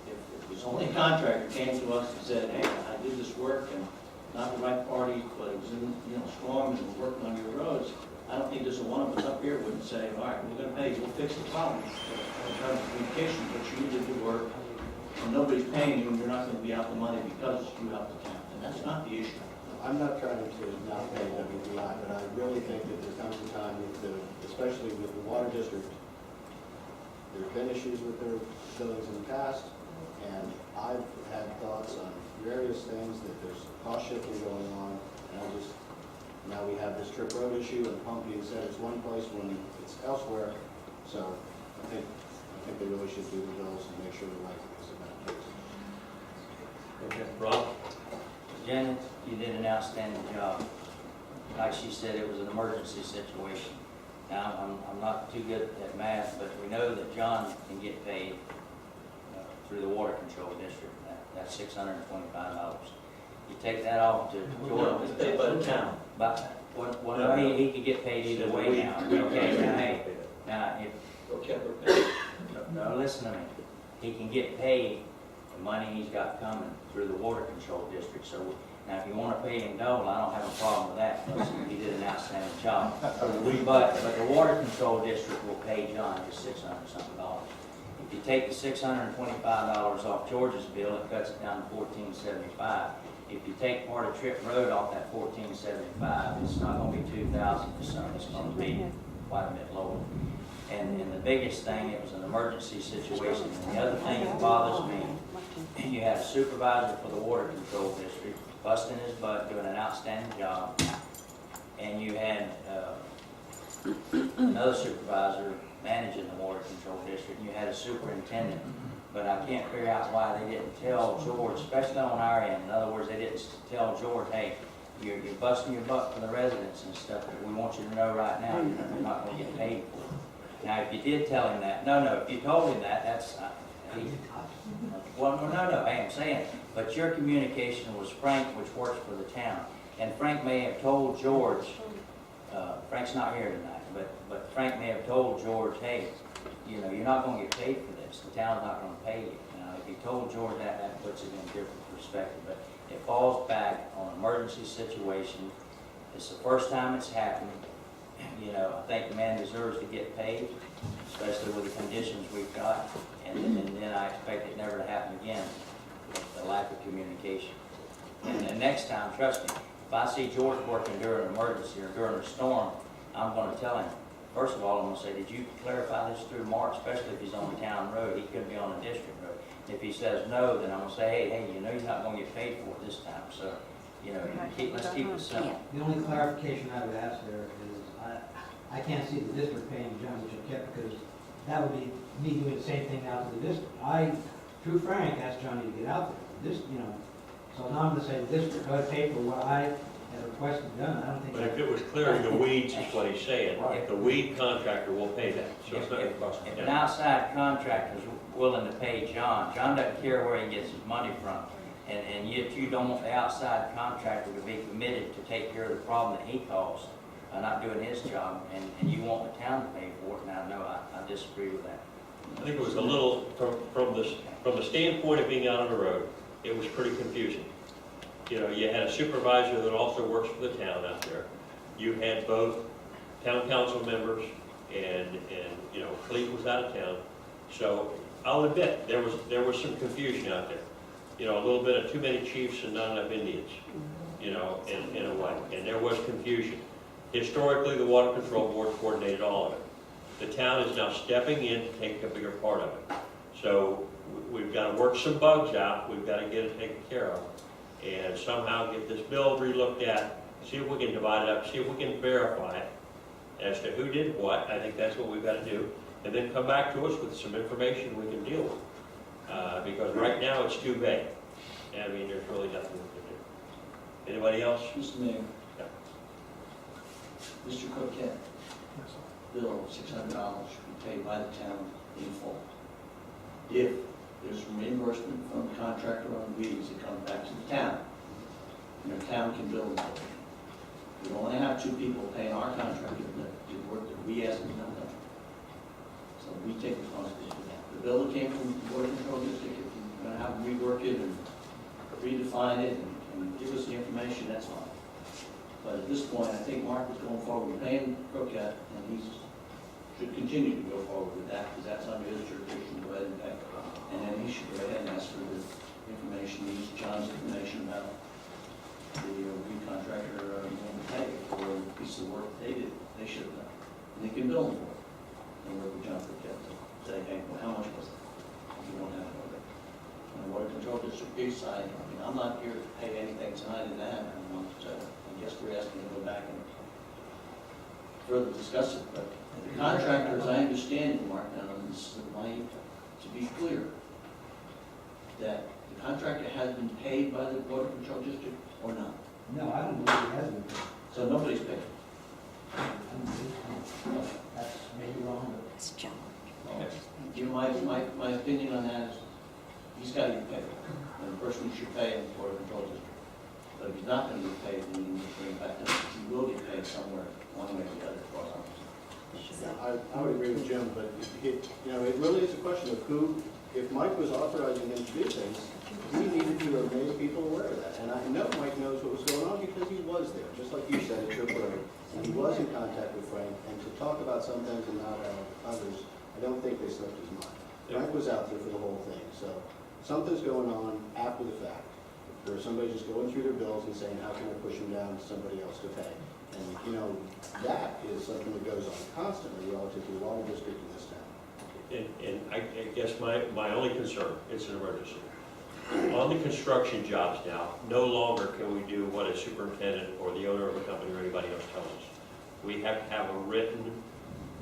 if it was only a contractor came to us and said, hey, I did this work and not the right party, but it was in, storms and working on your roads, I don't think there's one of us up here wouldn't say, all right, we're gonna pay you, we'll fix the problem in terms of communication, but you did the work, and nobody's paying you, and you're not gonna be out the money because you helped the town, and that's not the issue. I'm not trying to not pay WBI, but I really think that there comes a time, especially with the water district, there's been issues with their billings in the past, and I've had thoughts on various things, that there's cost shifting going on, and now we have this Tripp Road issue, and pump being said it's one place when it's elsewhere, so I think they really should do the bills and make sure the right is about it. Okay, Rob? Janet, you did an outstanding job. Like she said, it was an emergency situation. Now, I'm not too good at math, but we know that John can get paid through the Water Control District. That's $625. You take that off to No, it's paid by the town. But he could get paid either way now. Okay, now no, listen to me. He can get paid the money he's got coming through the Water Control District. So now, if you want to pay him double, I don't have a problem with that, because he did an outstanding job. But the Water Control District will pay John just $600-something. If you take the $625 off George's bill, it cuts it down to $1,475. If you take part of Tripp Road off that $1,475, it's not going to be $2,000 or something. It's going to be quite a bit lower. And the biggest thing, it was an emergency situation. And the other thing that bothers me, you had a supervisor for the water control district busting his butt, doing an outstanding job. And you had another supervisor managing the water control district, and you had a superintendent. But I can't figure out why they didn't tell George, especially on our end. In other words, they didn't tell George, hey, you're busting your butt for the residents and stuff, but we want you to know right now, you're not gonna get paid for it. Now, if you did tell him that, no, if you told him that, that's, well, no, I'm saying, but your communication was Frank, which works for the town. And Frank may have told George, Frank's not here tonight, but Frank may have told George, hey, you know, you're not gonna get paid for this, the town's not gonna pay you. Now, if he told George that, that puts it in a different perspective, but it falls back on an emergency situation. It's the first time it's happened. You know, I think the man deserves to get paid, especially with the conditions we've got, and then I expect it never to happen again, the lack of communication. And next time, trust me, if I see George working during an emergency or during a storm, I'm gonna tell him, first of all, I'm gonna say, did you clarify this through Mark, especially if he's on a town road, he could be on a district road. If he says no, then I'm gonna say, hey, you know you're not gonna get paid for it this time, so, you know, let's keep it simple. The only clarification I would ask there is, I can't see the district paying John Chiquette because that would be me doing the same thing now to the district. Through Frank, asked Johnny to get out there. This, you know, so now I'm gonna say the district ought to pay for what I had requested done. I don't think. But if it was clearing the weeds, is what he's saying, the weed contractor will pay that, so it's not gonna cost If him. an outside contractor's willing to pay John doesn't care where he gets his money from. And yet you don't want the outside contractor to be committed to take care of the problem that he caused, not doing his job, and you want the town to pay for it. Now, no, I disagree with that. I think it was a little, from the standpoint of being out on the road, it was pretty confusing. You know, you had a supervisor that also works for the town out there. You had both town council members and you know, Cleve was out of town. So I'll admit, there was some confusion out there. You know, a little bit of too many chiefs and not enough Indians, you know, in a way. And there was confusion. Historically, the Water Control Board coordinated all of it. The town is now stepping in to take a bigger part of it. So we've got to work some bugs out. We've got to get it taken care of. And somehow get this bill relooked at, see if we can divide it up, see if we can verify it as to who did what. I think that's what we've got to do. And then come back to us with some information we can deal with. Because right now it's too vague. I mean, there's really nothing we can do. Anybody else? Mr. Mayor. Yeah. Mr. Coquette, bill $600 should be paid by the town in full. If there's reimbursement from the contractor on weeds, it comes back to the town. And the town can bill them. We only have two people paying our contractor that did work that we asked them to done. So we take responsibility for that. The bill that came from the Water Control District, if we're gonna have to rework it and redefine it and give us the information, that's fine. But at this point, I think Mark was going forward with paying Croquette, and he should continue to go forward with that, because that's under his jurisdiction, go ahead and pay. And then he should go ahead and ask for the information, use John's information about the weed contractor going to pay for a piece of work they did, they should have done. And they can bill him for it. And work with John Croquette to say, hey, well, how much was it? You won't have to know that. And the Water Control District piece, I mean, I'm not here to pay anything tonight in that. I guess we're asking to go back and further discuss it, but the contractor, as I understand it, Mark, now, this is to be clear, that the contractor has been paid by the Water Control District or not? No, I don't believe it has been paid. So nobody's paid? I don't believe so. That's maybe wrong, but. It's John. You know, my opinion on that is, he's got to get paid, and the person who should pay is the Water Control District. But if he's not going to get paid, then you need to bring it back to us. He will get paid somewhere, one way or the other, for us. I would agree with Jim, but it really is a question of who, if Mike was authorizing him to do things, he needed to have made people aware of that. And I know Mike knows what was going on because he was there, just like you said, it took road. And he was in contact with Frank, and to talk about some things and not others, I don't think they slipped his mind. Frank was out there for the whole thing, so something's going on after the fact. Where somebody's just going through their bills and saying, how can I push them down to somebody else to pay? And, you know, that is something that goes on constantly relative to the water district in this town. And I guess my only concern, it's an emergency. On the construction jobs now, no longer can we do what a superintendent or the owner of a company or anybody else tells us. We have to have a written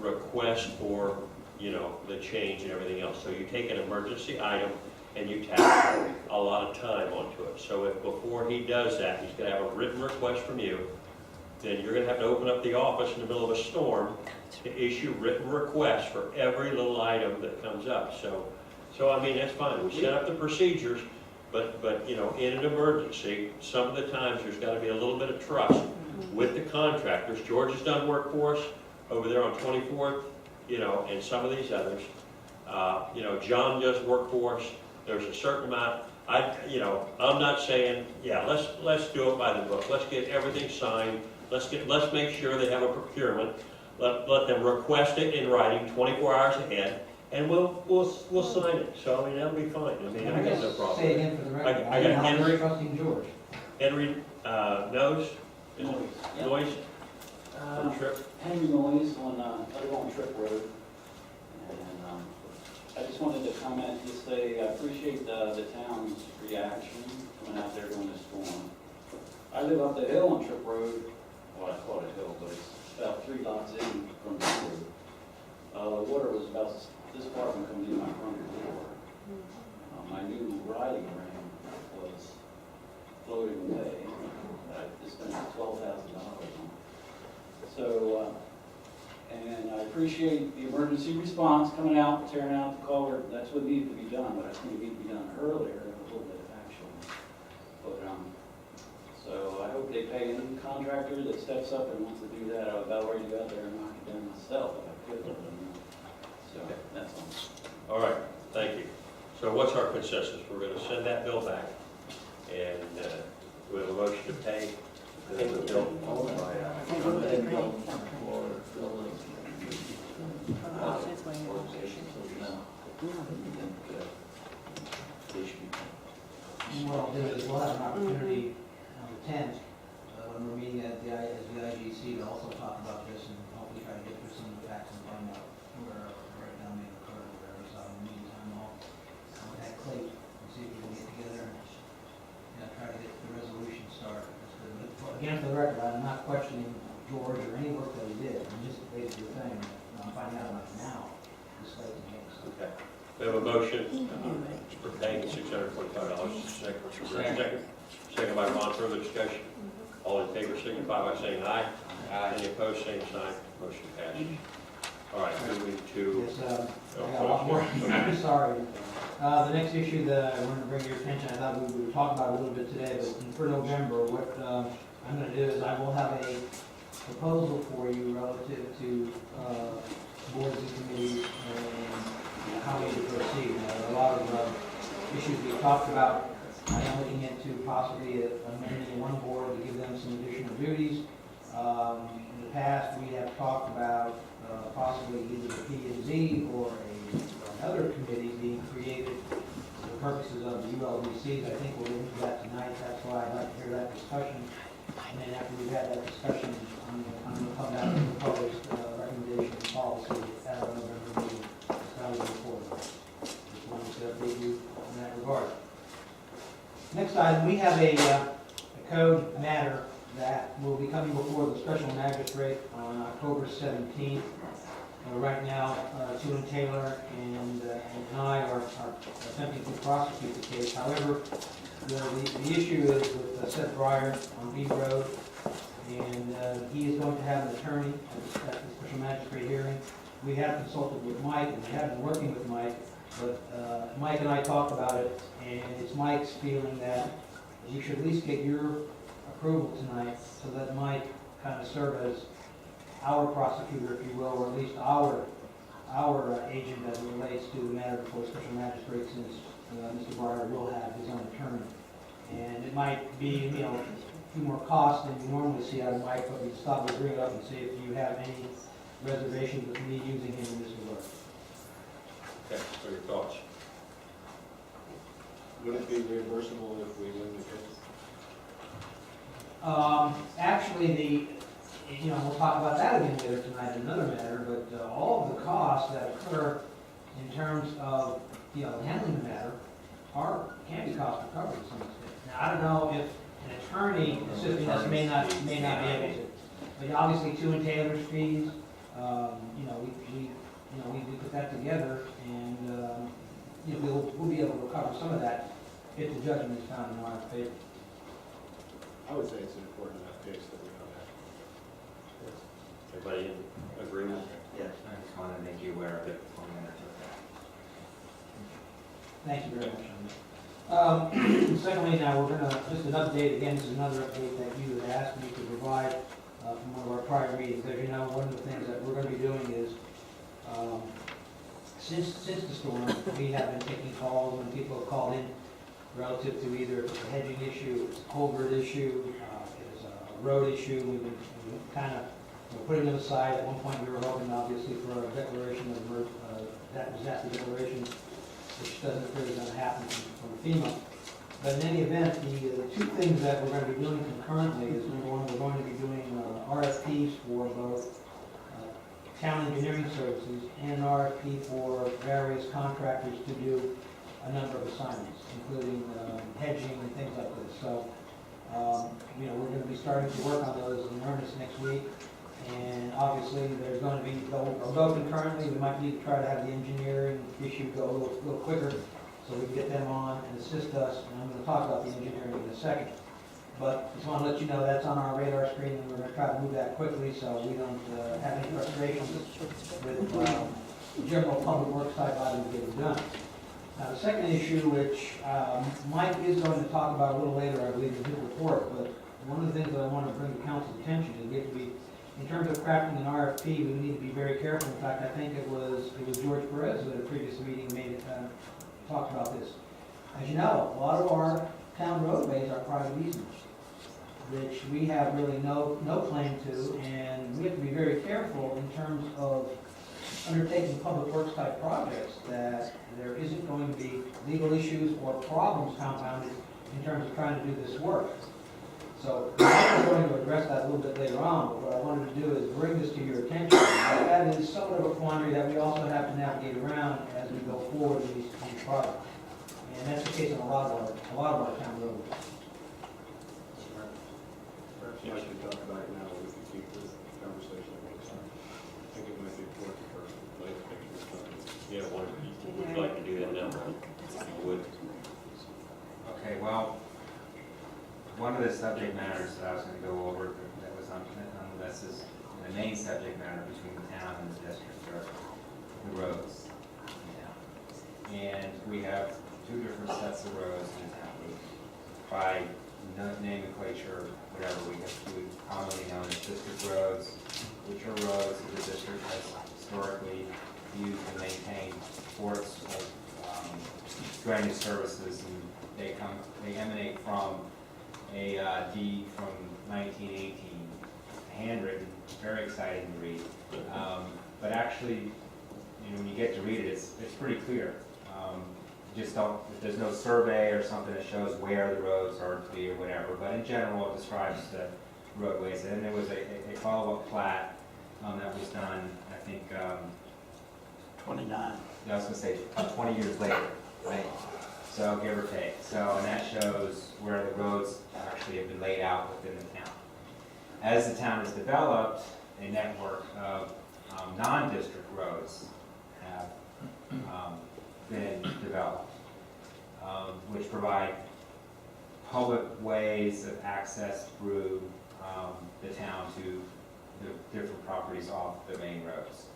request for, you know, the change and everything else. So you take an emergency item and you tack a lot of time onto it. So if before he does that, he's gonna have a written request from you, then you're gonna have to open up the office in the middle of a storm to issue written requests for every little item that comes up. So I mean, that's fine, we set up the procedures, but, you know, in an emergency, some of the times there's gotta be a little bit of trust with the contractors. George has done work for us over there on 24th, you know, and some of these others. You know, John does work for us, there's a certain amount, you know, I'm not saying, yeah, let's do it by the book, let's get everything signed, let's make sure they have a procurement, let them request it in writing 24 hours ahead, and we'll sign it. So, I mean, that'll be fine. I mean, I got no problem. Say again for the record. I got I'm Henry. trusting George. Henry, Nose? Is it Yep. Noise? From Trip? Henry Noyes on, I live on Trip Road. And I just wanted to comment, just say, I appreciate the town's reaction coming out there during the storm. I live up the hill on Trip Road, well, I call it a hill, but it's about 3 lots in from the road. The water was about this far from coming in my front door. My new riding ring was floating away. I just spent $12,000 on it. So, and I appreciate the emergency response coming out, tearing out the culvert. That's what needed to be done, but I think it needed to be done earlier, a little bit actually. But, so I hope they pay any contractor that steps up and wants to do that. I was about ready to go out there and knock it down myself if I could. So that's all. All right, thank you. So what's our consensus? We're gonna send that bill back, and we have a motion to pay the bill. What I'll do is we'll have an opportunity on the 10th, when we're meeting at the IGC, to also talk about this and hopefully try to get through some of the facts and find out where right now may occur or whatever. So in the meantime, I'll contact Clayton and see if we can get together and, you know, try to get the resolution started. But again, for the record, I'm not questioning George or any work that he did. I'm just basically saying, I'm finding out about it now, this late in the game. Okay. We have a motion for paying $645. Second by Ron. Further discussion? All in favor signify by saying aye. Aye. Any opposed, same sign. Motion passes. All right, moving to. Yes, I got a lot more. I'm sorry. The next issue that I wanted to bring to your attention, I thought we would talk about a little bit today, but for November, what I'm going to do is I will have a proposal for you relative to boards and committees and how we should proceed. There are a lot of issues we talked about. I am looking into possibly amending one board to give them some additional duties. In the past, we have talked about possibly either the P and Z or another committee being created for the purposes of the ULDCs. I think we'll get into that tonight. That's why I'd like to hear that discussion. And then after we've had that discussion, I'm going to come back with the proposed recommendation and policy at our November meeting. That's how we move forward. Just wanted to update you in that regard. Next item, we have a code matter that will be coming before the special magistrate on October 17th. Right now, Susan Taylor and I are attempting to prosecute the case. However, the issue is with Seth Breyer on Beach Road, and he is going to have an attorney at the special magistrate hearing. We have consulted with Mike, and we have been working with Mike, but Mike and I talked about it, and it's Mike's feeling that we should at least get your approval tonight so that Mike kind of serve as our prosecutor, if you will, or at least our agent as it relates to the matter before special magistrate, since Mr. Breyer will have his own attorney. And it might be, you know, a few more costs than you normally see out of Mike, but we just thought we'd bring it up and see if you have any reservations with me using him in this regard. Okay, what are your thoughts? Would it be reimbursable if we win the case? Actually, you know, we'll talk about that again later tonight in another matter, but all of the costs that occur in terms of, you know, handling the matter can be cost recovered to some extent. Now, I don't know if an attorney assisting us may not be able to, but obviously two and Taylor's fees, you know, we put that together, and, you know, we'll be able to recover some of that if the judgment is found in our favor. I would say it's an important enough case that we know that. Everybody in agreement? Yes. I just wanted to make you aware of it before we entered that. Thank you very much on that. Secondly, now we're gonna, just an update, again, this is another update that you had asked me to provide from one of our prior meetings. As you know, one of the things that we're gonna be doing is, since the storm, we have been taking calls when people have called in relative to either if it's a hedging issue, it's a culvert issue, it's a road issue. We've been kind of putting them aside. At one point, we were hoping, obviously, for a declaration of that disaster declaration, which doesn't appear is going to happen from FEMA. But in any event, the two things that we're going to be doing concurrently is, number one, we're going to be doing RFPs for both town engineering services and an RFP for various contractors to do a number of assignments, including hedging and things like this. So, you know, we're going to be starting to work on those in earnest next week. And obviously, there's going to be, they'll go concurrently. We might need to try to have the engineering issue go a little quicker so we can get them on and assist us. And I'm going to talk about the engineering in a second. But just want to let you know that's on our radar screen, and we're going to try to move that quickly so we don't have any frustrations with general public works type items getting done. Now, the second issue, which Mike is going to talk about a little later, I believe, in his report, but one of the things that I want to bring to council's attention is in terms of crafting an RFP, we need to be very careful. In fact, I think it was George Perez who at a previous meeting talked about this. As you know, a lot of our town roadways are private easements, which we have really no claim to, and we have to be very careful in terms of undertaking public works type projects that there isn't going to be legal issues or problems compounded in terms of trying to do this work. So I'm going to address that a little bit later on, but what I wanted to do is bring this to your attention. That is somewhat of a quandary that we also have to navigate around as we go forward with these projects. And that's the case in a lot of our town roads. Perhaps you should talk about it now, we can keep this conversation next time. I think it might be important for later pictures. Yeah, would like to do that now. You would. Okay, well, one of the subject matters that I was going to go over that was on this is the main subject matter between the town and the district are the roads in town. And we have two different sets of roads in town. By nomenclature, whatever, we commonly known as district roads, which are roads that the district has historically used to maintain ports of drainage services, and they emanate from a deed from 1918, handwritten, very exciting to read. But actually, you know, when you get to read it, it's pretty clear. Just don't, if there's no survey or something that shows where the roads are to be or whatever, but in general, it describes the roadways. And there was a follow-up plat that was done, I think, 29. I was going to say 20 years later, right? So give or take. So, and that shows where the roads actually have been laid out within the town. As the town has developed, a network of non-district roads have been developed, which provide public ways of access through the town to the different properties off the main roads.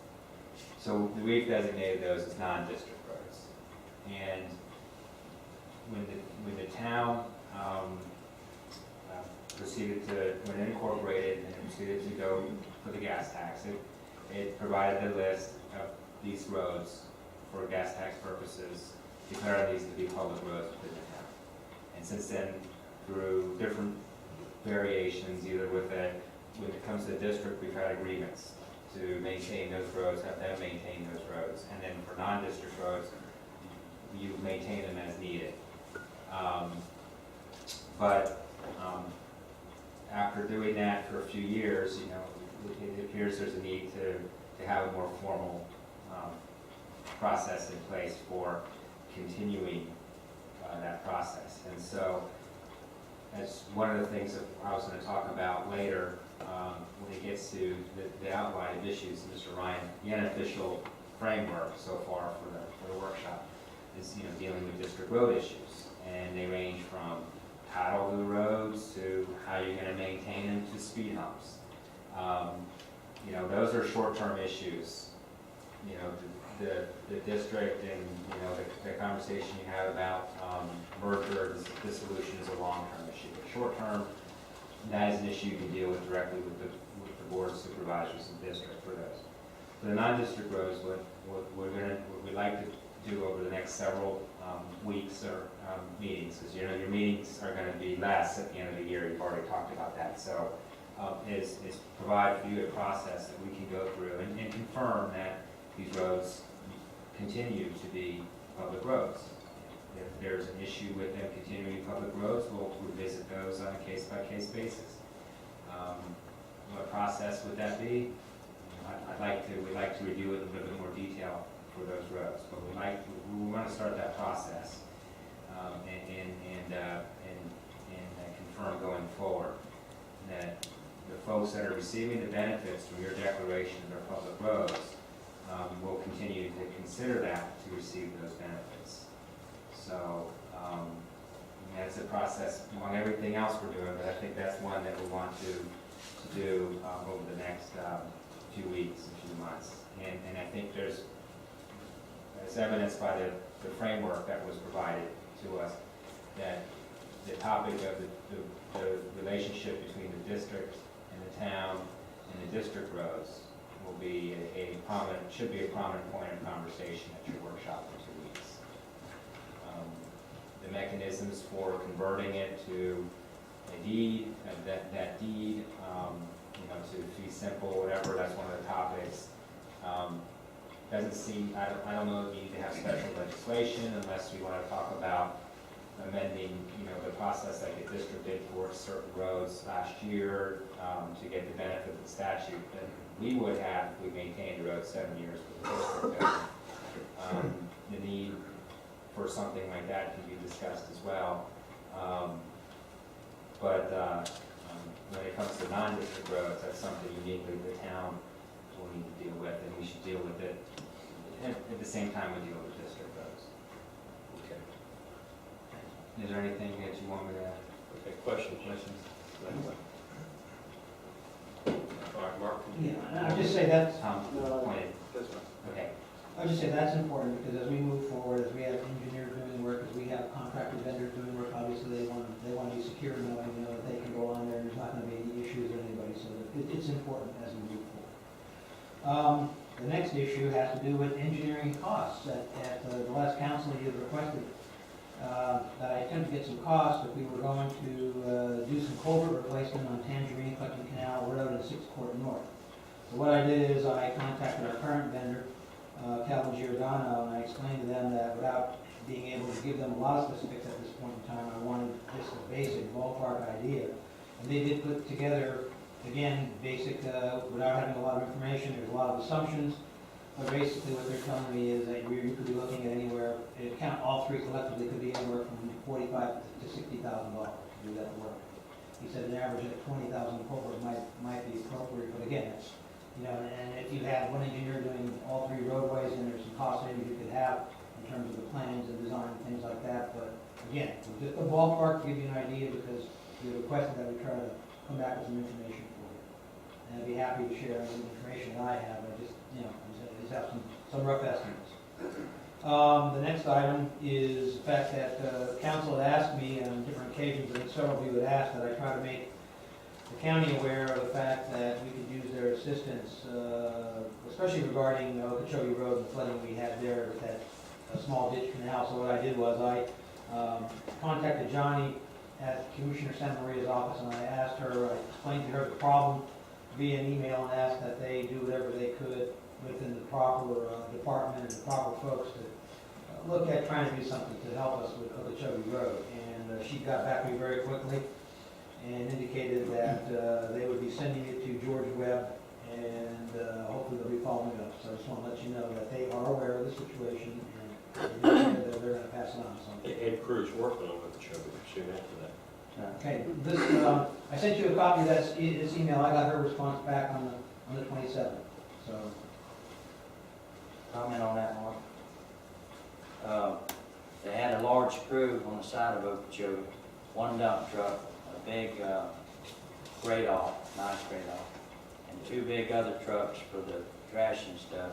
So we've designated those as non-district roads. And when the town proceeded to, when it incorporated and proceeded to go for the gas tax, it provided a list of these roads for gas tax purposes, declaring these to be public roads within the town. And since then, through different variations, either when it comes to the district, we've had agreements to maintain those roads, have them maintain those roads. And then for non-district roads, you maintain them as needed. But after doing that for a few years, you know, it appears there's a need to have a more formal process in place for continuing that process. And so, that's one of the things that I was going to talk about later when it gets to the outline of issues. Mr. Ryan, the unofficial framework so far for the workshop is, dealing with district road issues, and they range from title of the roads to how you're going to maintain them to speed humps. Those are short-term issues. The district and, the conversation you have about merger dissolution is a long-term issue. But short-term, that is an issue you can deal with directly with the board of supervisors and district for those. For the non-district roads, what we'd like to do over the next several weeks or meetings, because your meetings are going to be less at the end of the year. You've already talked about that. So is provide for you a process that we can go through and confirm that these roads continue to be public roads. If there's an issue with them continuing public roads, we'll revisit those on a case-by-case basis. What process would that be? We'd like to review it in a little bit more detail for those roads, but we want to start that process and confirm going forward that the folks that are receiving the benefits from your declaration of their public roads will continue to consider that to receive those benefits. So that's a process among everything else we're doing, but I think that's one that we want to do over the next few weeks and few months. And I think there's evidenced by the framework that was provided to us that the topic of the relationship between the district and the town and the district roads will be should be a prominent point of conversation at your workshop in 2 weeks. The mechanisms for converting it to a deed, that deed, to fee simple, whatever, that's one of the topics. Doesn't seem, I don't know if you need to have special legislation unless we want to talk about amending, the process like the district did for certain roads last year to get the benefit of the statute that we would have if we maintained the road 7 years with the district. The need for something like that can be discussed as well. But when it comes to non-district roads, that's something uniquely the town will need to deal with, and we should deal with it at the same time we deal with district roads. Okay. Is there anything that you want me to add? Okay, questions? All right, Mark. Yeah, I'll just say that's, Tom pointed. Okay. I'll just say that's important, because as we move forward, as we have engineers doing work, as we have contractor vendors doing work, obviously they want to be secure, knowing, that they can go on there and there's not going to be any issues with anybody, so it's important as we move forward. The next issue has to do with engineering costs. At the last council, you had requested that I attempt to get some costs if we were going to do some culvert replacement on Tangerine, Clucking Canal Road and 6th Court North. So what I did is I contacted our current vendor, Calvin Giordano, and I explained to them that without being able to give them a lot of specifics at this point in time, I wanted just a basic ballpark idea. And they did put together, again, basic, without having a lot of information, there's a lot of assumptions, but basically what they're telling me is that you could be looking at anywhere, count all three collectively, could be anywhere from $45,000 to $60,000 to do that work. He said an average of 20,000 culvert might be appropriate, but again, it's, and if you had one engineer doing all three roadways, then there's some cost savings you could have in terms of the plans and design and things like that. But again, just a ballpark to give you an idea, because you requested that we try to come back with some information for you. And I'd be happy to share any information that I have. I just, just have some rough estimates. The next item is the fact that council had asked me on different occasions, and several of you had asked that I try to make the county aware of the fact that we could use their assistance, especially regarding Okeechobee Road and the flooding we had there with that small ditch canal. So what I did was I contacted Johnny at Commissioner Santa Maria's office, and I asked her, I explained to her the problem via an email, and asked that they do whatever they could within the proper department and the proper folks to look at trying to do something to help us with Okeechobee Road. And she got back to me very quickly and indicated that they would be sending it to George Webb and hopefully they'll be following up. So I just want to let you know that they are aware of the situation, and they're going to pass it on. So. They had crews working on it, soon after that. Okay, this, I sent you a copy of this email. I got her response back on the 27th. So. Comment on that, Mark? They had a large crew on the side of Okeechobee, one dump truck, a big Graydoll, nice Graydoll, and two big other trucks for the trash and stuff,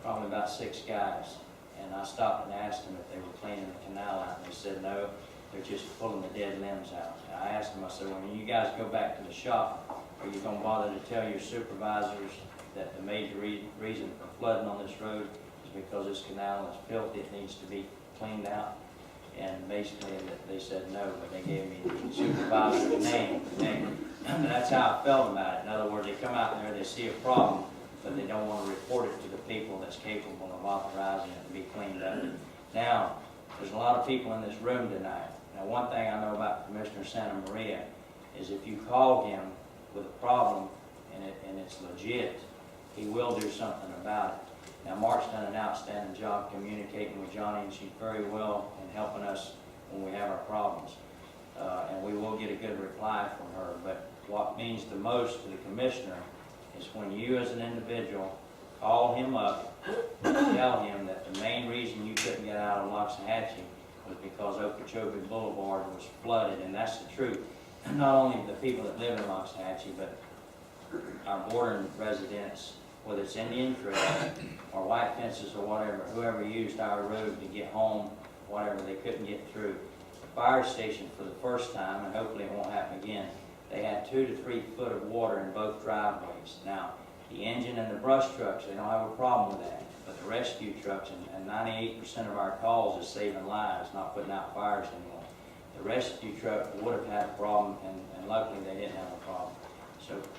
probably about 6 guys. And I stopped and asked them if they were cleaning the canal out, and they said no, they're just pulling the dead limbs out. And I asked them, I said, when you guys go back to the shop, are you going to bother to tell your supervisors that the major reason for flooding on this road is because this canal is filthy, it needs to be cleaned out? And basically, they said no, but they gave me the supervisor's name. And that's how I felt about it. In other words, they come out there, they see a problem, but they don't want to report it to the people that's capable of authorizing it to be cleaned up. Now, there's a lot of people in this room tonight. Now, one thing I know about Commissioner Santa Maria is if you call him with a problem and it's legit, he will do something about it. Now, Mark's done an outstanding job communicating with Johnny, and she's very well in helping us when we have our problems. And we will get a good reply from her. But what means the most to the commissioner is when you as an individual call him up and tell him that the main reason you couldn't get out of Loxahatchee was because Okeechobee Boulevard was flooded, and that's the truth. Not only the people that live in Loxahatchee, but our bordering residents, whether it's Indian Trail or White Fences or whatever, whoever used our road to get home, whatever, they couldn't get through. The fire station, for the first time, and hopefully it won't happen again, they had 2 to 3 foot of water in both driveways. Now, the engine and the brush trucks, they don't have a problem with that. But the rescue trucks, and 98% of our calls is saving lives, not putting out fires anymore. The rescue truck would have had a problem, and luckily they didn't have a problem.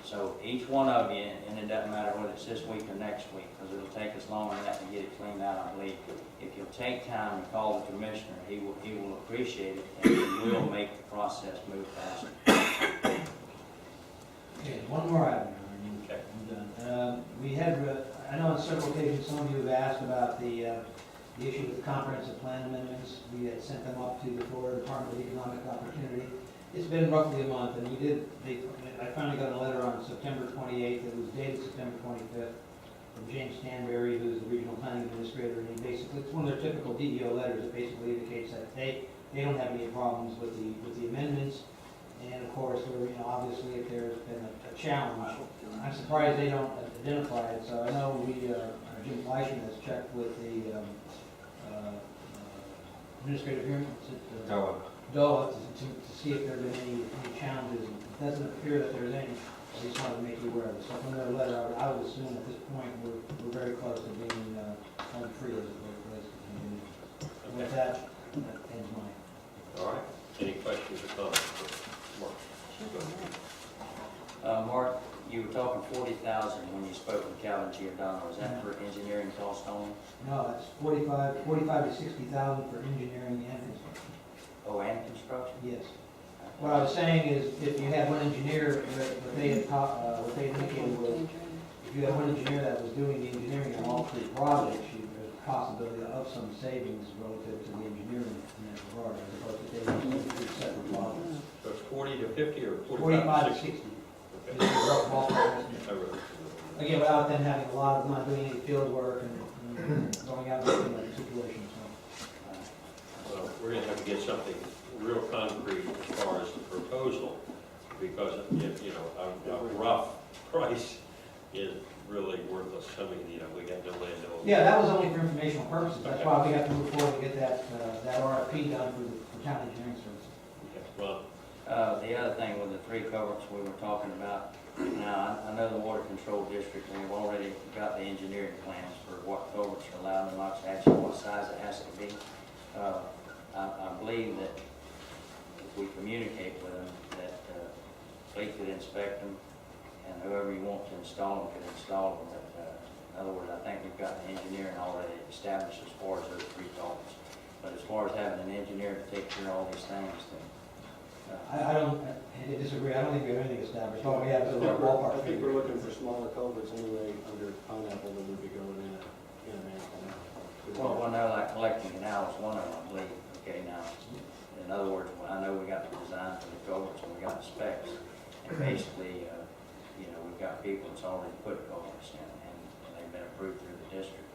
So each one of you, and it doesn't matter whether it's this week or next week, because it'll take us longer than that to get it cleaned out, I believe. If you'll take time to call the commissioner, he will appreciate it, and he will make the process move faster. Okay, one more item. Okay. I'm done. We had, I know on several occasions some of you have asked about the issue with the comprehensive plan amendments. We had sent them up to the Florida Department of Economic Opportunity. It's been roughly a month, and I finally got a letter on September 28th. It was dated September 25th from James Stanberry, who's the regional planning administrator, and he basically, it's one of their typical DEO letters. It basically indicates that they don't have any problems with the amendments. And of course, obviously, if there's been a challenge, I'm surprised they don't identify it. So I know Jim Fleischman has checked with the administrative hearing, DOA, to see if there have been any challenges. It doesn't appear that there's any. I just wanted to make you aware of it. So from their letter, I would assume at this point we're very close to being home free as it relates to community. And with that ends mine. All right. Any questions or comments for Mark? Mark, you were talking 40,000 when you spoke with Calvin Giordano. Is that for engineering cost only? No, it's 45 to 60,000 for engineering and construction. Oh, and construction? Yes. What I was saying is, if you had one engineer, what they indicated was, if you had one engineer that was doing the engineering on all 3 projects, there's a possibility of some savings relative to the engineering in that regard, as opposed to taking 3 separate projects. So it's 40 to 50 or 45 to 60. Okay. Is the rough ballpark estimate. I wrote it. Again, without them having a lot of, not doing any field work and going out and looking at the situation, so. Well, we're going to have to get something real concrete as far as the proposal, because a rough price is really worthless. I mean, we got no land to own. Yeah, that was only for informational purposes. That's why we have to move forward to get that RFP done for town engineering services. Okay. Well, the other thing with the 3 culverts we were talking about, now, I know the Water Control District, and we've already got the engineering plans for what culverts are allowed in Loxahatchee, what size it has to be. I believe that if we communicate with them, that they could inspect them, and whoever you want to install them could install them. But, in other words, I think we've got the engineering already established as far as those 3 culverts. But as far as having an engineer to take care of all these things, then I don't, I disagree, I don't think we have anything established, all we have is a ballpark. I think we're looking for smaller culverts anyway under Pineapple that would be going in a manhole. Well, no, like collecting canal is one of them, I believe, okay, now, in other words, I know we got the design for the culverts, and we got the specs, and basically, you know, we've got people that's already put culverts in, and they've been approved through the district,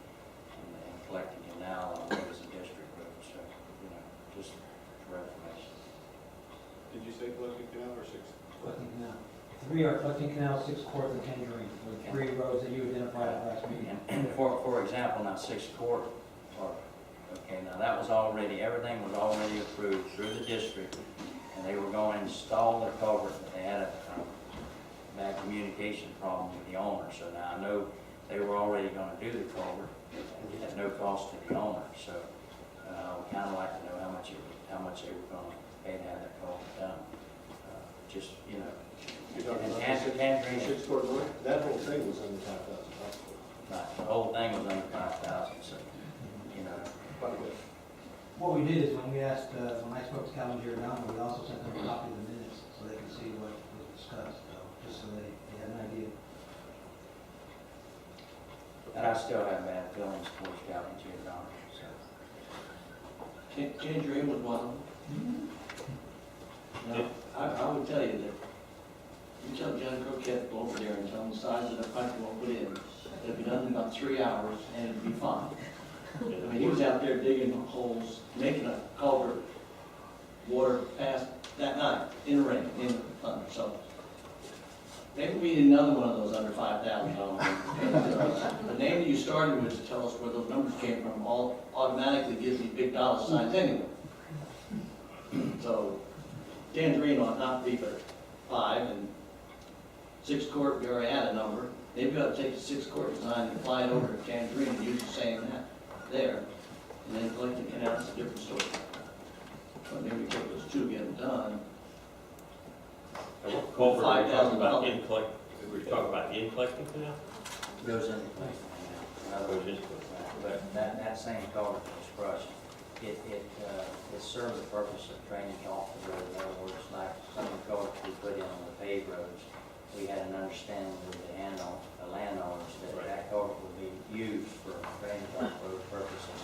and collecting canal, I think is a district road, so, you know, just for information. Did you say collecting canal or 6? Collecting canal. 3 are collecting canal, 6 Court and Tangerine, were the 3 roads that you identified at last meeting. And for example, now 6th Court, okay, now that was already, everything was already approved through the district, and they were going to install the culvert, but they had a bad communication problem with the owner. So now I know they were already going to do the culvert at no cost to the owner. So I would kind of like to know how much they were going to pay to have that culvert done. Just, you know. You're talking about Tangerine. 6 Court North? That whole thing was under 5,000. Right, the whole thing was under 5,000, so, you know. Quite a bit. What we did is when we asked, when I spoke to Calvin Giordano, we also sent them a copy of the minutes so they can see what was discussed, just so they had an idea. And I still have bad feelings towards Calvin Giordano, so. Tangerine was one of them. Now, I would tell you that, you tell John Croquette to go over there and tell him the size of the pipe you want to put in, it'd be done in about 3 hours and it'd be fine. I mean, he was out there digging holes, making a culvert, water pass that night, in the rain, in the thunder, so. Maybe we need another one of those under $5,000. The name that you started with to tell us where those numbers came from all automatically gives me big dollar signs anyway. So, Tangerine ought not be but 5, and 6 Court, we already had a number. Maybe we ought to take the 6 Court design and apply it over to Tangerine and use the same there. And then collecting canal is a different story. But maybe we take those 2, get them done. Culvert, we're talking about in collecting canal? Goes into collecting canal. In other Goes words, into but that same culvert was crushed. It served the purpose of drainage off the road. In other words, like some of the culverts we put in on the paved roads, we had an understanding with the landowners that that culvert would be used for drainage off road purposes.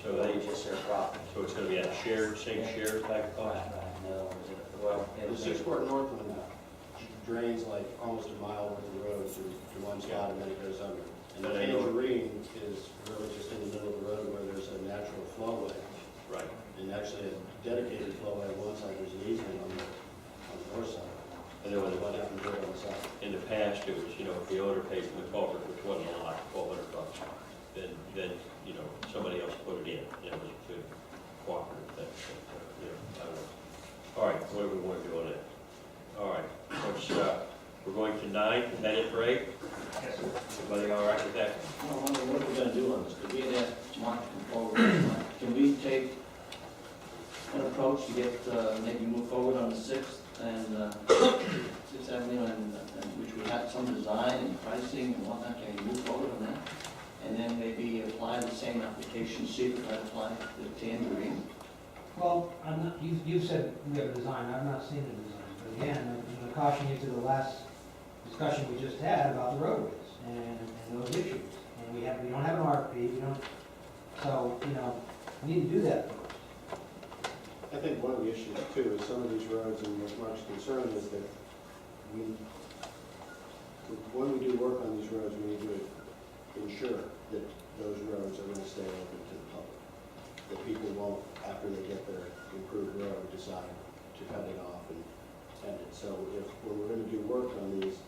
So they just their property. So it's gonna be a shared, same shared type of cost? Right. In other words, well, The 6 Court North one drains like almost a mile worth of road to one spot and then it goes under. And the Tangerine is really just in the middle of the road where there's a natural flowway. Right. And actually a dedicated flowway on one side, there's an easement on the north side. And then when One out and on the side. in the past, it was, you know, if the owner paid for the culvert, which wasn't like $1,200, then, you know, somebody else put it in. It was a good cooperative thing, you know, I don't know. All right, what do we want to do on that? All right, we're going to 9, is that it for 8? Everybody all right with that? Well, I wonder what we're gonna do on this, because we had asked Mark to come forward. Can we take an approach to get, maybe move forward on the 6th and 6th Avenue, and which would have some design and pricing and whatnot, can we move forward on that? And then maybe apply the same application, see if we can apply the Tangerine. Well, I'm not, you've said we have a design, I've not seen the design, but again, I'm going to caution you to the last discussion we just had about the roadways and those issues. And we don't have an RFP, so, you know, we need to do that first. I think one of the issues too is some of these roads, and what Mark's concern is that when we do work on these roads, we need to ensure that those roads are going to stay open to the public. That people won't, after they get their improved road, decide to cut it off and end it. So when we're going to do work on these,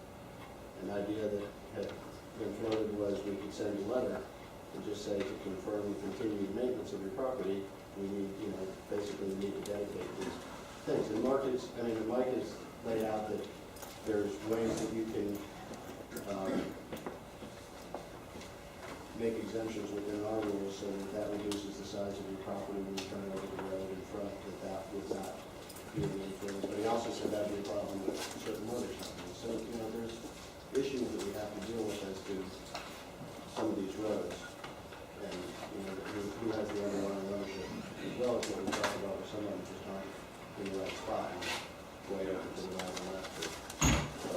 an idea that had been floated was we could send a letter and just say to confirm continued maintenance of your property, we need, you know, basically we need to dedicate these things. And Mike has laid out that there's ways that you can make exemptions within our rules so that reduces the size of your property when you turn over the road in front, that would not be an influence. But he also said that'd be a problem with certain mortgage companies. So, you know, there's issues that we have to deal with as to some of these roads. And, you know, who has the underlying ownership, as well as what we talked about with some of them just aren't in the right spot. way over to the right and left. So,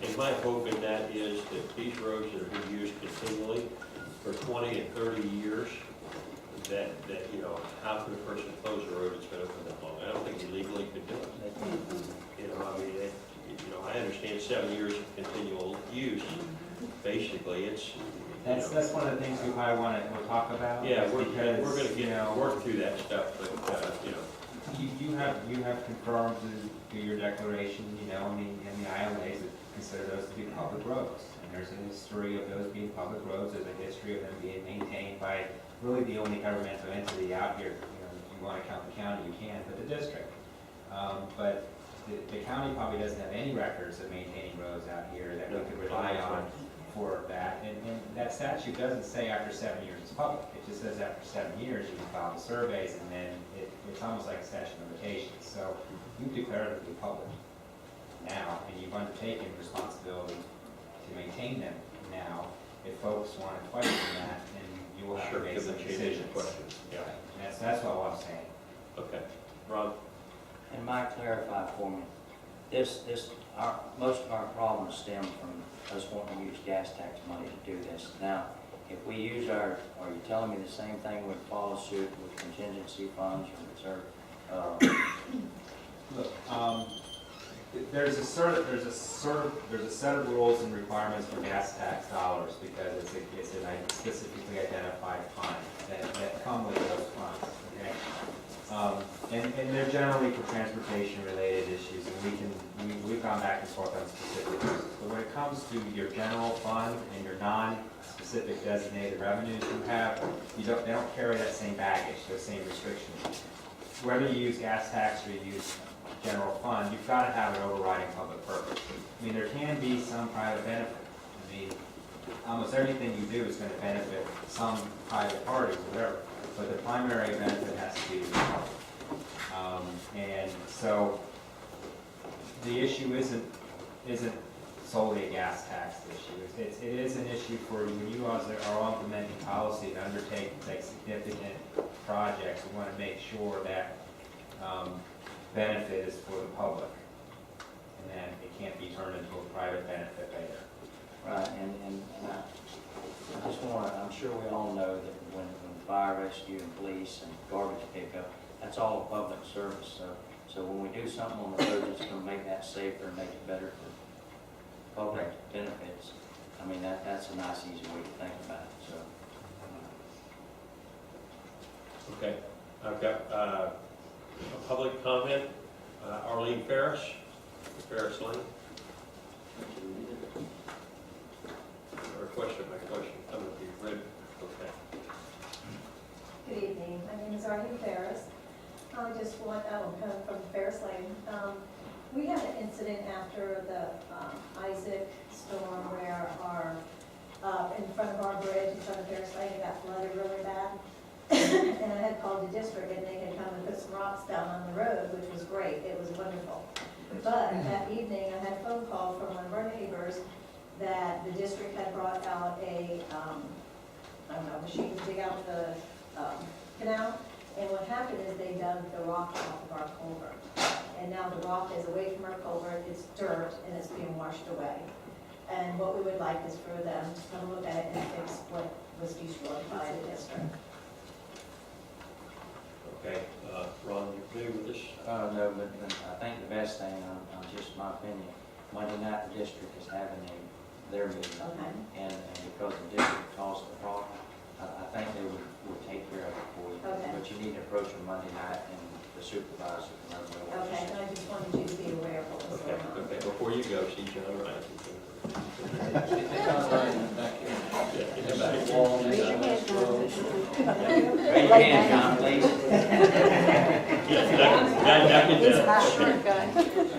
And my hope in that is that these roads that are being used continually for 20 and 30 years, that, you know, how could a person close a road that's been open that long? I don't think you legally could do it. You know, I mean, you know, I understand 7 years of continual use. Basically, it's, you know, That's one of the things we probably want to talk about. yeah, we're because, gonna you know, work through that stuff, but, you know, you have confirmed through your declaration, you know, in the ILAs that consider those to be public roads. And there's a history of those being public roads, there's a history of them being maintained by really the only governmental entity out here. You know, if you want to count the county, you can, but the district. But the county probably doesn't have any records of maintaining roads out here that we could rely on for that. And that statute doesn't say after 7 years it's public. It just says after 7 years you can file the surveys, and then it's almost like a statute of limitations. So you've declared it to be public now, and you've undertaken responsibility to maintain them now. If folks want to question that, then you will have sure, to make give some them change decisions. the questions. Yeah, And that's all I'm saying. okay. Ron? And Mike, clarify for me, most of our problems stem from us wanting to use gas tax money to do this. Now, if we use are you telling me the same thing would follow suit with contingency funds or reserve? Look, there's a set of rules and requirements for gas tax dollars because it's a specifically identified fund that come with those funds, okay? And they're generally for transportation related issues, and we've gone back and forth on specific issues. But when it comes to your general fund and your non-specific designated revenues they don't carry that same baggage, those same restrictions. Whether you use gas tax or you use general fund, you've got to have an overriding public purpose. I mean, there can be some private benefit. I mean, almost everything you do is going to benefit some private parties, whatever. But the primary benefit has to be the public. And so the issue isn't solely a gas tax issue. It is an issue for when you are implementing policy to undertake significant projects. We want to make sure that benefit is for the public, and then it can't be turned into a private benefit later. Right, and I just want to, I'm sure we all know that when fire rescue and police and garbage pickup, that's all a public service. So when we do something on the road that's going to make that safer and make it better for public benefits, I mean, that's a nice, easy way to think about it, so. Okay, I've got a public comment. Arlene Ferris, Ferris Lane. Or a question, my question, I'm going to be ready. Okay. Good evening, my name is Arlene Ferris. I just want, I'm coming from Ferris Lane. We had an incident after the Isaac storm where in front of our bridge in front of Ferris Lane, it got flooded really bad. And I had called the district and they had come and put some rocks down on the road, which was great, it was wonderful. But that evening, I had a phone call from one of our neighbors that the district had brought out a, I don't know, machine to dig out the canal. And what happened is they dug the rock off of our culvert. And now the rock is away from our culvert, it's dirt, and it's being washed away. And what we would like is for them to come look at it and fix what was destroyed by the district. Okay, Ron, you familiar with this? No, but I think the best thing, just my opinion, Monday night the district is having their meeting. Okay. And because the district caused the problem, I think they would take care of it for you. Okay. But you need to approach them Monday night and the supervisor can let them know what you Okay, said. and I just wanted you to be aware of what was Okay, going on. okay, before you go, see John Ryan. Raise your hand, John, please.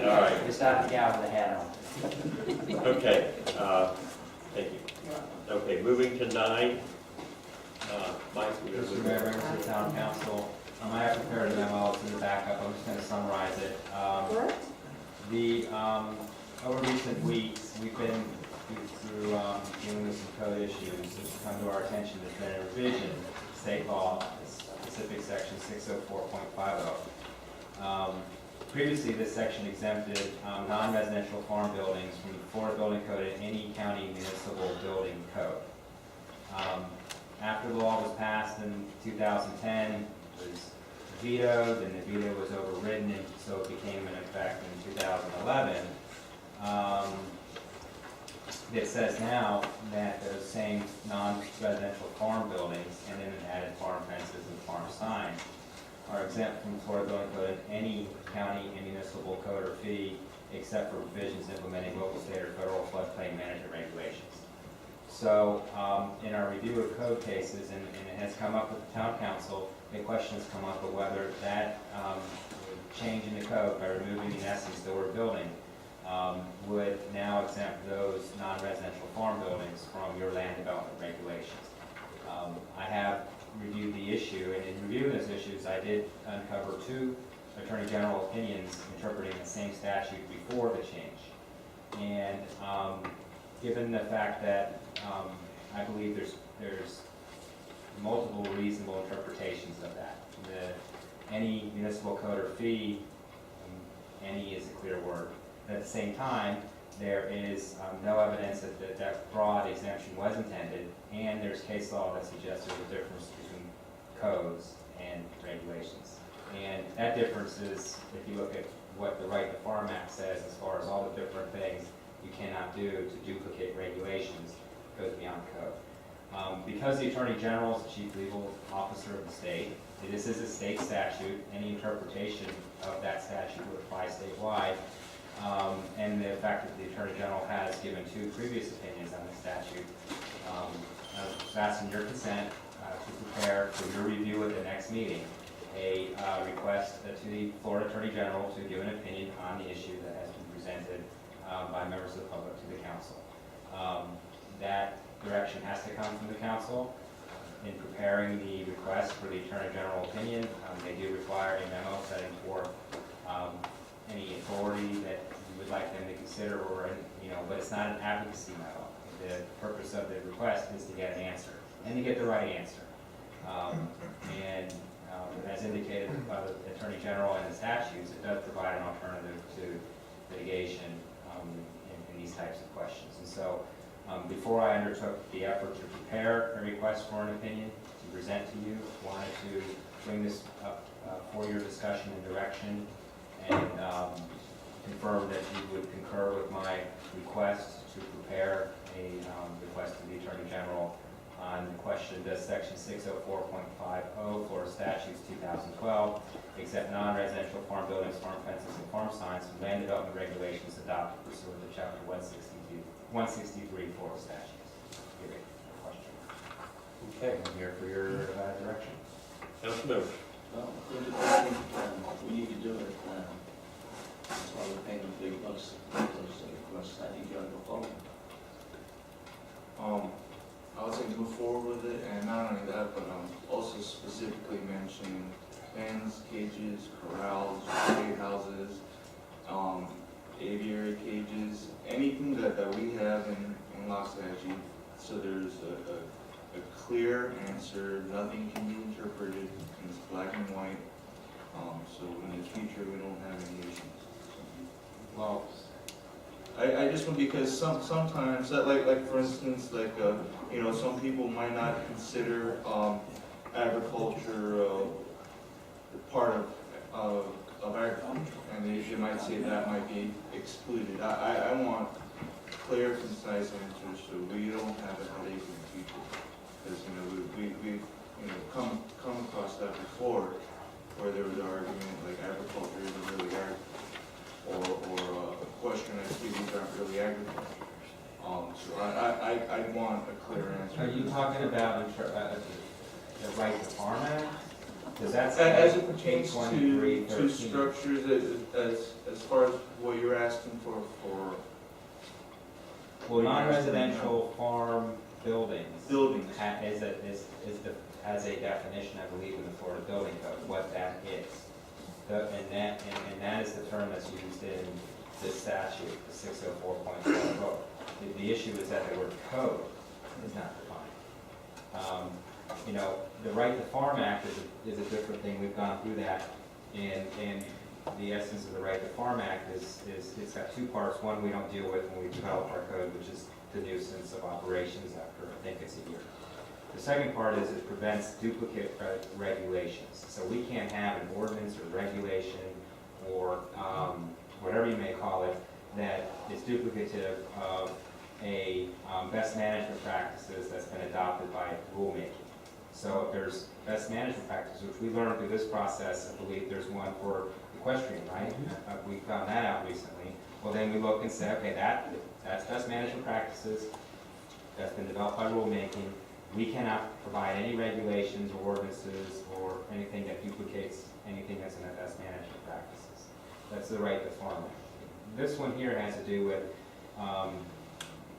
All right, Just out the guy with the hat on. okay, thank you. Okay, moving to 9. Mike, we have Mr. Mayor, members of the town council, I have prepared a memo, it's in the backup, I'm just going to summarize it. Over recent weeks, we've been through dealing with some code issues. It's come to our attention, there's been a revision to state law, specific section 604.50. previously, this section exempted non-residential farm buildings from the Florida Building Code and any county municipal building code. After the law was passed in 2010, it was vetoed, and the veto was overridden, and so it became in effect in 2011. It says now that those same non-residential farm buildings, and then added farm fences and farm signs, are exempt from the Florida Building Code and any county and municipal code or fee except for provisions implementing local, state, or federal floodplain management regulations. So, in our review of code cases, and it has come up with the town council, the question has come up of whether that change in the code by removing, in essence, the word building, would now exempt those non-residential farm buildings from your land development regulations. I have reviewed the issue, and in reviewing those issues, I did uncover 2 Attorney General opinions interpreting the same statute before the change. And given the fact that I believe there's multiple reasonable interpretations of that. Any municipal code or fee, any is a clear word. But at the same time, there is no evidence that broad exemption was intended, and there's case law that suggests there's a difference between codes and regulations. And that difference is, if you look at what the Right to Farm Act says as far as all the different things you cannot do to duplicate regulations, goes beyond code. Because the Attorney General is the chief legal officer of the state, this is a state statute, any interpretation of that statute would apply statewide. And the fact that the Attorney General has given 2 previous opinions on the statute, I've asked in your consent to prepare for your review at the next meeting a request to the Florida Attorney General to give an opinion on the issue that has been presented by members of the public to the council. That direction has to come from the council. In preparing the request for the Attorney General opinion, they do require a memo setting forth any authority that you would like them to consider, or, but it's not an advocacy memo. The purpose of the request is to get an answer, and to get the right answer. As indicated by the Attorney General and the statutes, it does provide an alternative to litigation in these types of questions. And so, before I undertook the effort to prepare a request for an opinion to present to you, wanted to bring this up for your discussion and direction, and confirm that you would concur with my request to prepare a request to the Attorney General on the question, does Section 604.50 Florida Statutes 2012 accept non-residential farm buildings, farm fences, and farm signs from land development regulations adopted pursuant to Chapter 163 Florida Statutes? Give it a question. Okay, I'm here for your direction. Councilmember. Well, I think we need to do it. That's why we're paying them big bucks for those requests. I think you ought to go forward. I would say move forward with it, and not only that, but also specifically mentioning pens, cages, corrals, trade houses, aviary cages, anything that we have in law statute, so there's a clear answer, nothing can be interpreted, and it's black and white, so in the future we don't have any issues. Well, I just want, because sometimes, like for instance, some people might not consider agriculture part of agriculture, and they might say that might be excluded. I want clear, concise answers so we don't have a headache in the future, because we've come across that before, where there was an argument like agriculture isn't really agriculture, or a question activities aren't really agriculture. So I want a clear answer. are you talking about the Right to Farm Act? Does that As it pertains to structures, as far as what you're asking for Well, non-residential farm buildings. buildings. Has a definition, I believe, in the Florida Building Code, what that is. And that is the term that's used in this statute, the 604.40. The issue is that the word code is not defined. The Right to Farm Act is a different thing. We've gone through that. And the essence of the Right to Farm Act is it's got two parts. One we don't deal with when we develop our code, which is the nuisance of operations after, I think it's a year. The second part is it prevents duplicate regulations. So we can't have an ordinance or regulation or whatever you may call it that is duplicative of a best management practices that's been adopted by rulemaking. So if there's best management practices, which we learned through this process, I believe there's one for equestrian, right? We found that out recently. Well, then we look and say, okay, that's best management practices that's been developed by rulemaking. We cannot provide any regulations or ordinances or anything that duplicates anything that's in the best management practices. That's the Right to Farm Act. This one here has to do with,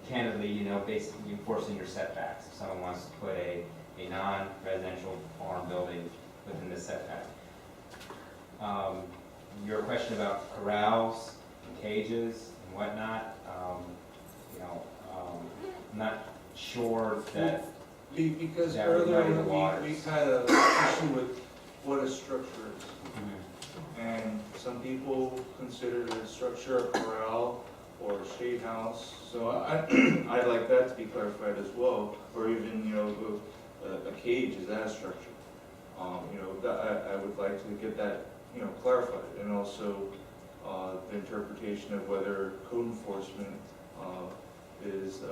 candidly, basically enforcing your setbacks. If someone wants to put a non-residential farm building within the setback. Your question about corrals and cages and whatnot, I'm not sure that Because that would earlier muddy the waters. we had an issue with what a structure is. And some people consider the structure a corral or a shade house. So I'd like that to be clarified as well, or even, a cage, is that a structure? I would like to get that, clarified, and also the interpretation of whether code enforcement is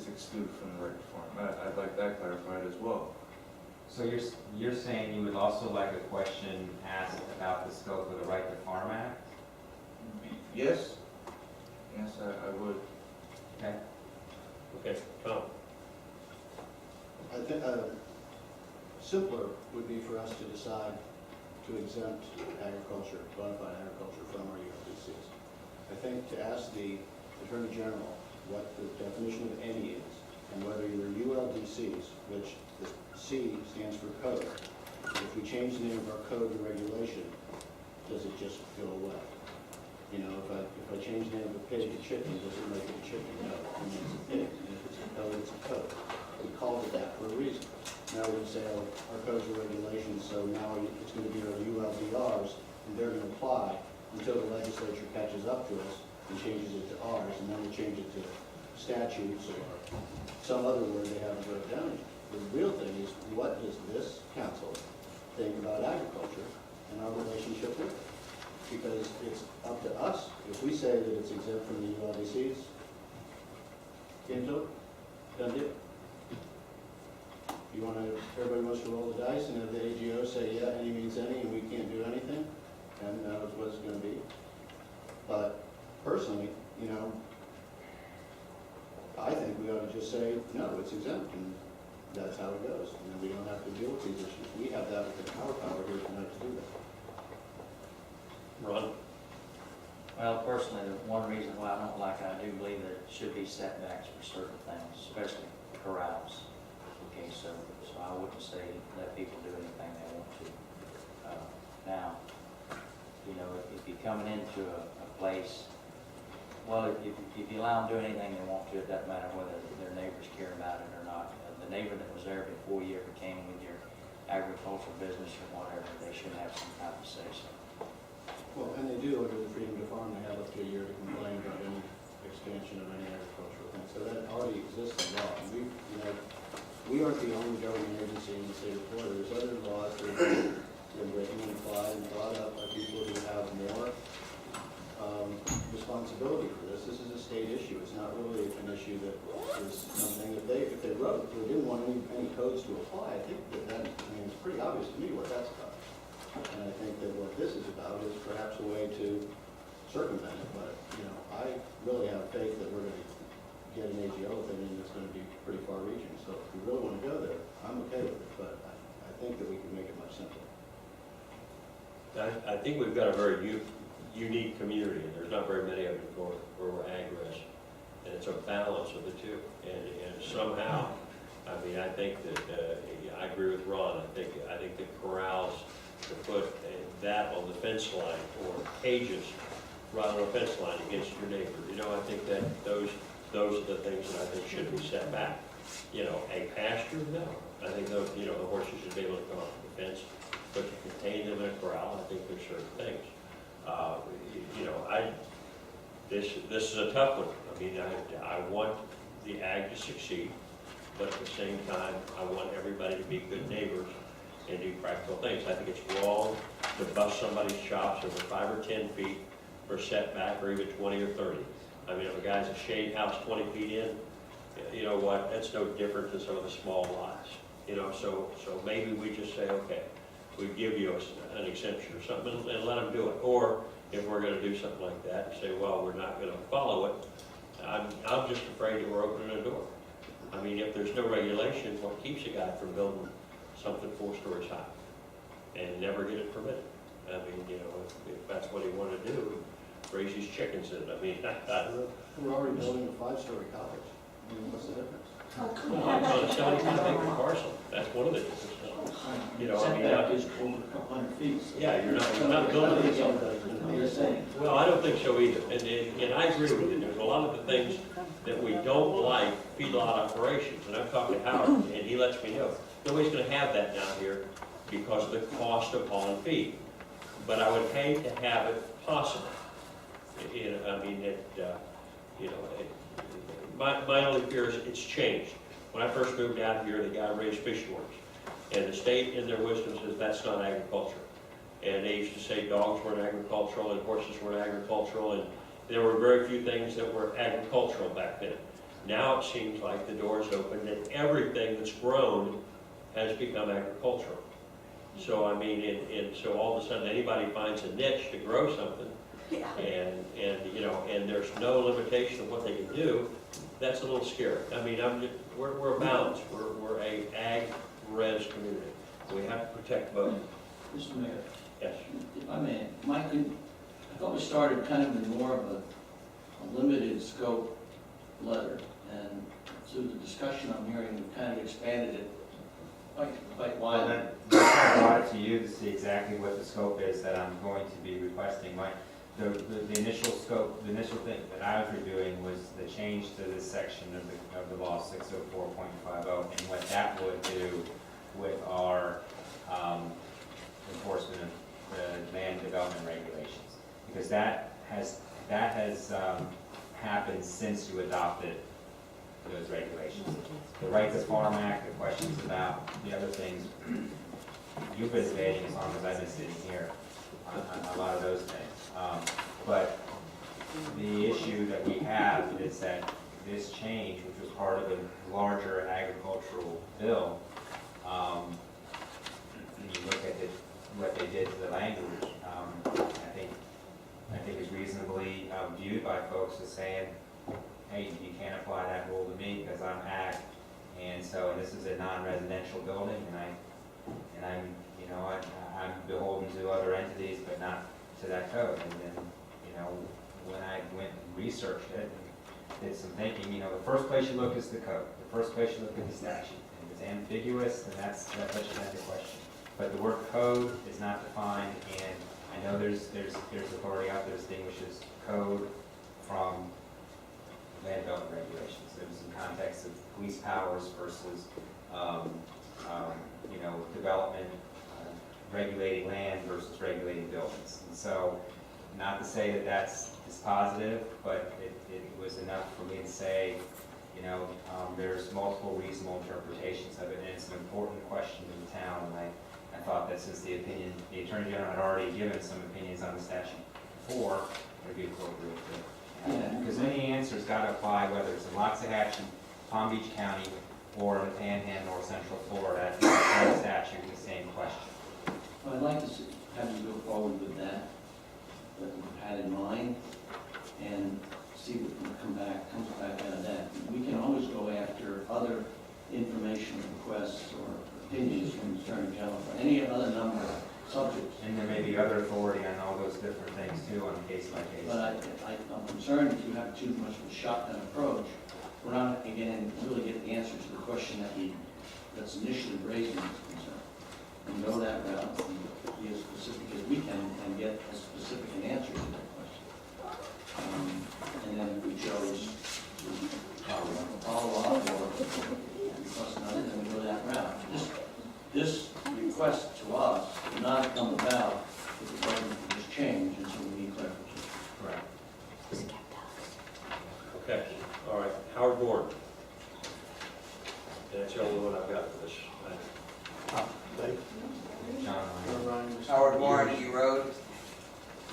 excluded from the Right to Farm. I'd like that clarified as well. So you're saying you would also like a question asked about the scope of the Right to Farm Act? Yes? Yes, I would. Okay. Okay, Tom? I think simpler would be for us to decide to exempt agriculture, bona fide agriculture from our ULDCs. I think to ask the Attorney General what the definition of any is, and whether your ULDCs, which the C stands for code, if we change the name of our code and regulation, does it just go away? If I change the name of a pig to chicken, does it make it a chicken? No, it makes a pig. And if it's a code, it's a code. We called it that for a reason. Now we say, our codes are regulations, so now it's going to be our ULDRs, and they're going to apply until the legislature catches up to us and changes it to ours, and then we change it to statutes or some other word they haven't wrote down. The real thing is, what does this council think about agriculture and our relationship with it? Because it's up to us. If we say that it's exempt from the ULDCs, done deal. Everybody wants to roll the dice, and if the AGO say, yeah, any means any, and we can't do anything, then that was what it's going to be. But personally, I think we ought to just say, no, it's exempt, and that's how it goes. And then we don't have to deal with these issues. We have that within our power here tonight to do that. Ron? Well, personally, the one reason why I don't like it, I do believe that it should be setbacks for certain things, especially corrals. Okay, so I wouldn't say let people do anything they want to. Now, if you're coming into a place, well, if you allow them to do anything they want to, it doesn't matter whether their neighbors care about it or not. The neighbor that was there before you ever came with your agricultural business or whatever, they should have some type of say-so. Well, and they do under the Freedom to Farm. They have up to a year to complain about any expansion of any agricultural thing. So that already exists in law. And we aren't the only government agency in the state of Florida. There's other laws that have been written and applied and brought up by people who have more responsibility for this. This is a state issue. It's not really an issue that is something that if they wrote, they didn't want any codes to apply. I think it's pretty obvious to me what that's about. And I think that what this is about is perhaps a way to circumvent it. But I really have faith that we're going to get an AGO opinion that's going to be pretty far-reaching. So if we really want to go there, I'm okay with it. But I think that we can make it much simpler. I think we've got a very unique community, and there's not very many of it where we're ag-rich. And it's a balance of the two. And somehow, I think that, I agree with Ron. I think the corrals, to put that on the fence line, or cages right on a fence line against your neighbor, I think that those are the things that I think should be set back. A pasture, no. I think those, the horses should be able to come up to the fence, but to contain them in a corral, I think there's certain things. You know, this is a tough one. I mean, I want the ag to succeed, but at the same time, I want everybody to be good neighbors and do practical things. I think it's wrong to bust somebody's chops over 5 or 10 feet for setback, or even 20 or 30. I mean, if a guy's a shade house 20 feet in, you know what, that's no different than some of the small lots. You know, so maybe we just say, okay, we give you an exemption or something and let them do it. Or if we're gonna do something like that, say, well, we're not gonna follow it, I'm just afraid that we're opening a door. I mean, if there's no regulation, what keeps a guy from building something 4 stories high and never get it permitted? I mean, you know, if that's what he wanted to do, raise his chickens in, I mean, I don't know. We're already building a 5-story cottage. I mean, what's the difference? Well, it's on a 75-acre parcel, that's one of the differences. You know, I mean, Setback is over a couple hundred feet. yeah, you're not building it. You're saying. Well, I don't think so either, and I agree with you, there's a lot of the things that we don't like feedlot operations, and I've talked to Howard, and he lets me know, nobody's gonna have that down here because of the cost of hauling feed. But I would hate to have it possible. You know, I mean, my only fear is it's changed. When I first moved out here, the guy raised fish works. And the state, in their wisdom, says that's not agriculture. And they used to say dogs weren't agricultural and horses weren't agricultural, and there were very few things that were agricultural back then. Now it seems like the door is open and everything that's grown has become agricultural. So I mean, and so all of a sudden anybody finds a niche to grow something, and you know, and there's no limitation of what they can do, that's a little scary. I mean, we're a balance. We're a ag-res community. We have to protect both. Mr. Mayor, Yes. if I may, Mike, I thought we started kind of in more of a limited scope letter, and through the discussion I'm hearing, we've kind of expanded it quite Well, widely. I brought it to you to see exactly what the scope is that I'm going to be requesting. The initial scope, the initial thing that I was reviewing was the change to this section of the law 604.50 and what that would do with our enforcement of the land development regulations. Because that has happened since you adopted those regulations. The Right to Farm Act, the questions about the other things, you've been debating as long as I've been sitting here on a lot of those things. But the issue that we have is that this change, which was part of a larger agricultural bill, when you look at what they did to the language, I think is reasonably viewed by folks as saying, hey, you can't apply that rule to me because I'm ag, and so this is a non-residential building, and I'm beholden to other entities, but not to that code. And then, when I went and researched it and did some thinking, the first place you look is the code. The first place you look at the statute. If it's ambiguous, then that puts you into question. But the word code is not defined, and I know there's authority out there that distinguishes code from land development regulations. There's some context of police powers versus, development, regulating land versus regulating buildings. And so, not to say that that's dispositive, but it was enough for me to say, there's multiple reasonable interpretations of it, and it's an important question in the town. And I thought that since the Attorney General had already given some opinions on the statute before, it would be appropriate to have that. Because any answer's got to apply, whether it's in Loxahatchee, Palm Beach County, or in the Panhandle or Central Florida, it's the same statute, the same question. Well, I'd like to have you go forward with that you've had in mind, and see what comes back out of that. We can always go after other information requests or opinions from the Attorney General for any other number of subjects. And there may be other authority on all those different things too, on a case by case. But I'm concerned if you have too much of a shotgun approach, we're not, again, really get the answer to the question that's initially raised in this concern. And go that route and be as specific as we can and get as specific an answer to that question. And then if we chose to follow up or request another, then we go that route. This request to us did not come about with the government for this change, and so we Road.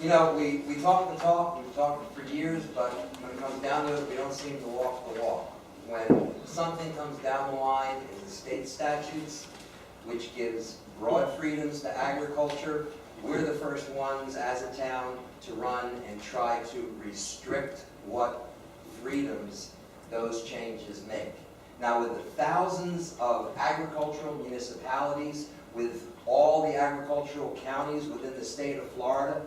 You know, we talk the talk, we've talked for years, but when it comes down to it, we don't seem to walk the walk. When something comes down the line in the state statutes, which gives broad freedoms to agriculture, we're the first ones as a town to run and try to restrict what freedoms those changes make. Now, with the thousands of agricultural municipalities, with all the agricultural counties within the state of Florida,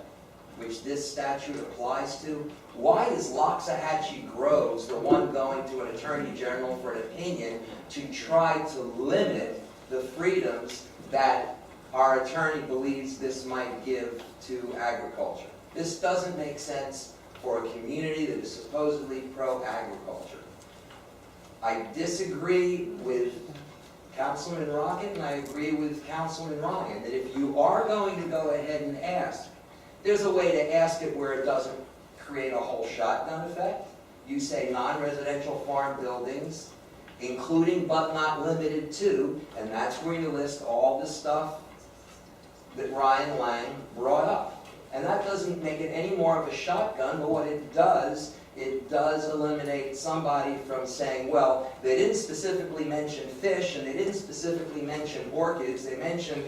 which this statute applies to, why is Loxahatchee Groves the one going to an attorney general for an opinion to try to limit the freedoms that our attorney believes this might give to agriculture? This doesn't make sense for a community that is supposedly pro-agriculture. I disagree with Councilman Rocket, and I agree with Councilman Ryan, that if you are going to go ahead and ask, there's a way to ask it where it doesn't create a whole shotgun effect. You say non-residential farm buildings, including but not limited to, and that's where you list all the stuff that Ryan Lang brought up. And that doesn't make it any more of a shotgun, but what it does eliminate somebody from saying, well, they didn't specifically mention fish, and they didn't specifically mention orchids, they mentioned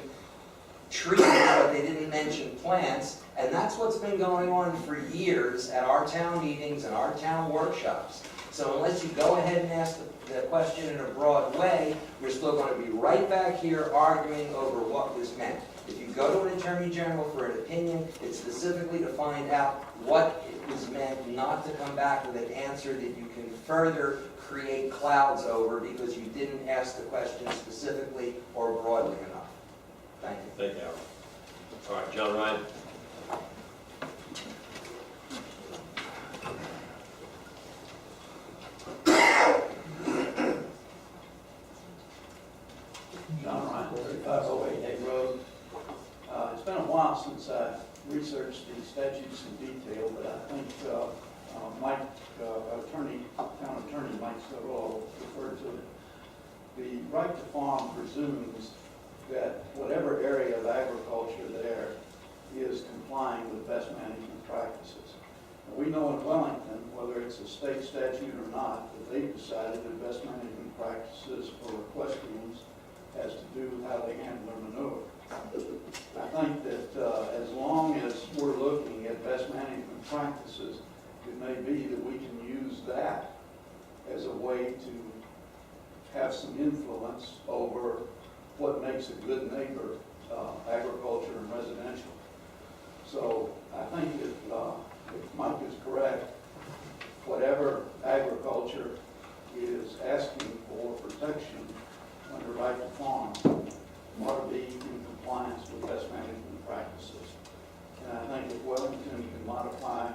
trees, but they didn't mention plants, and that's what's been going on for years at our town meetings and our town workshops. So unless you go ahead and ask the question in a broad way, we're still going to be right back here arguing over what was meant. If you go to an attorney general for an opinion, it's specifically to find out what it was meant, not to come back with an answer that you can further create clouds over because you didn't ask the question specifically or broadly enough. Thank you. Thank you, Howard. All right, John Ryan. John Ryan, 3508 Hay Road. It's been a while since I researched the statutes in detail, but I think town attorney Mike Stovall referred to it. The right to farm presumes that whatever area of agriculture there is complying with best management practices. And we know in Wellington, whether it's a state statute or not, that they've decided that best management practices for equestrians has to do with how they handle their manure. I think that as long as we're looking at best management practices, it may be that we can use that as a way to have some influence over what makes a good neighbor, agriculture and residential. So I think that if Mike is correct, whatever agriculture is asking for protection under right to farm ought to be in compliance with best management practices. And I think if Wellington can modify,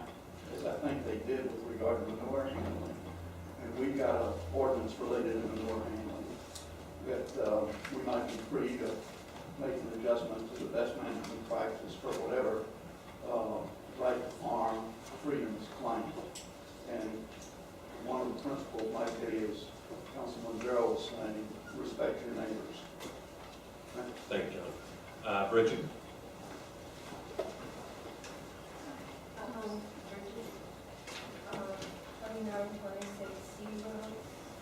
as I think they did with regard to manure handling, and we've got an ordinance related to manure handling, that we might be free to make an adjustment to the best management practice for whatever right to farm freedoms claim. And one of the principles might be, as Councilman Gerald was saying, respect your neighbors. Thank you, John. Bridget?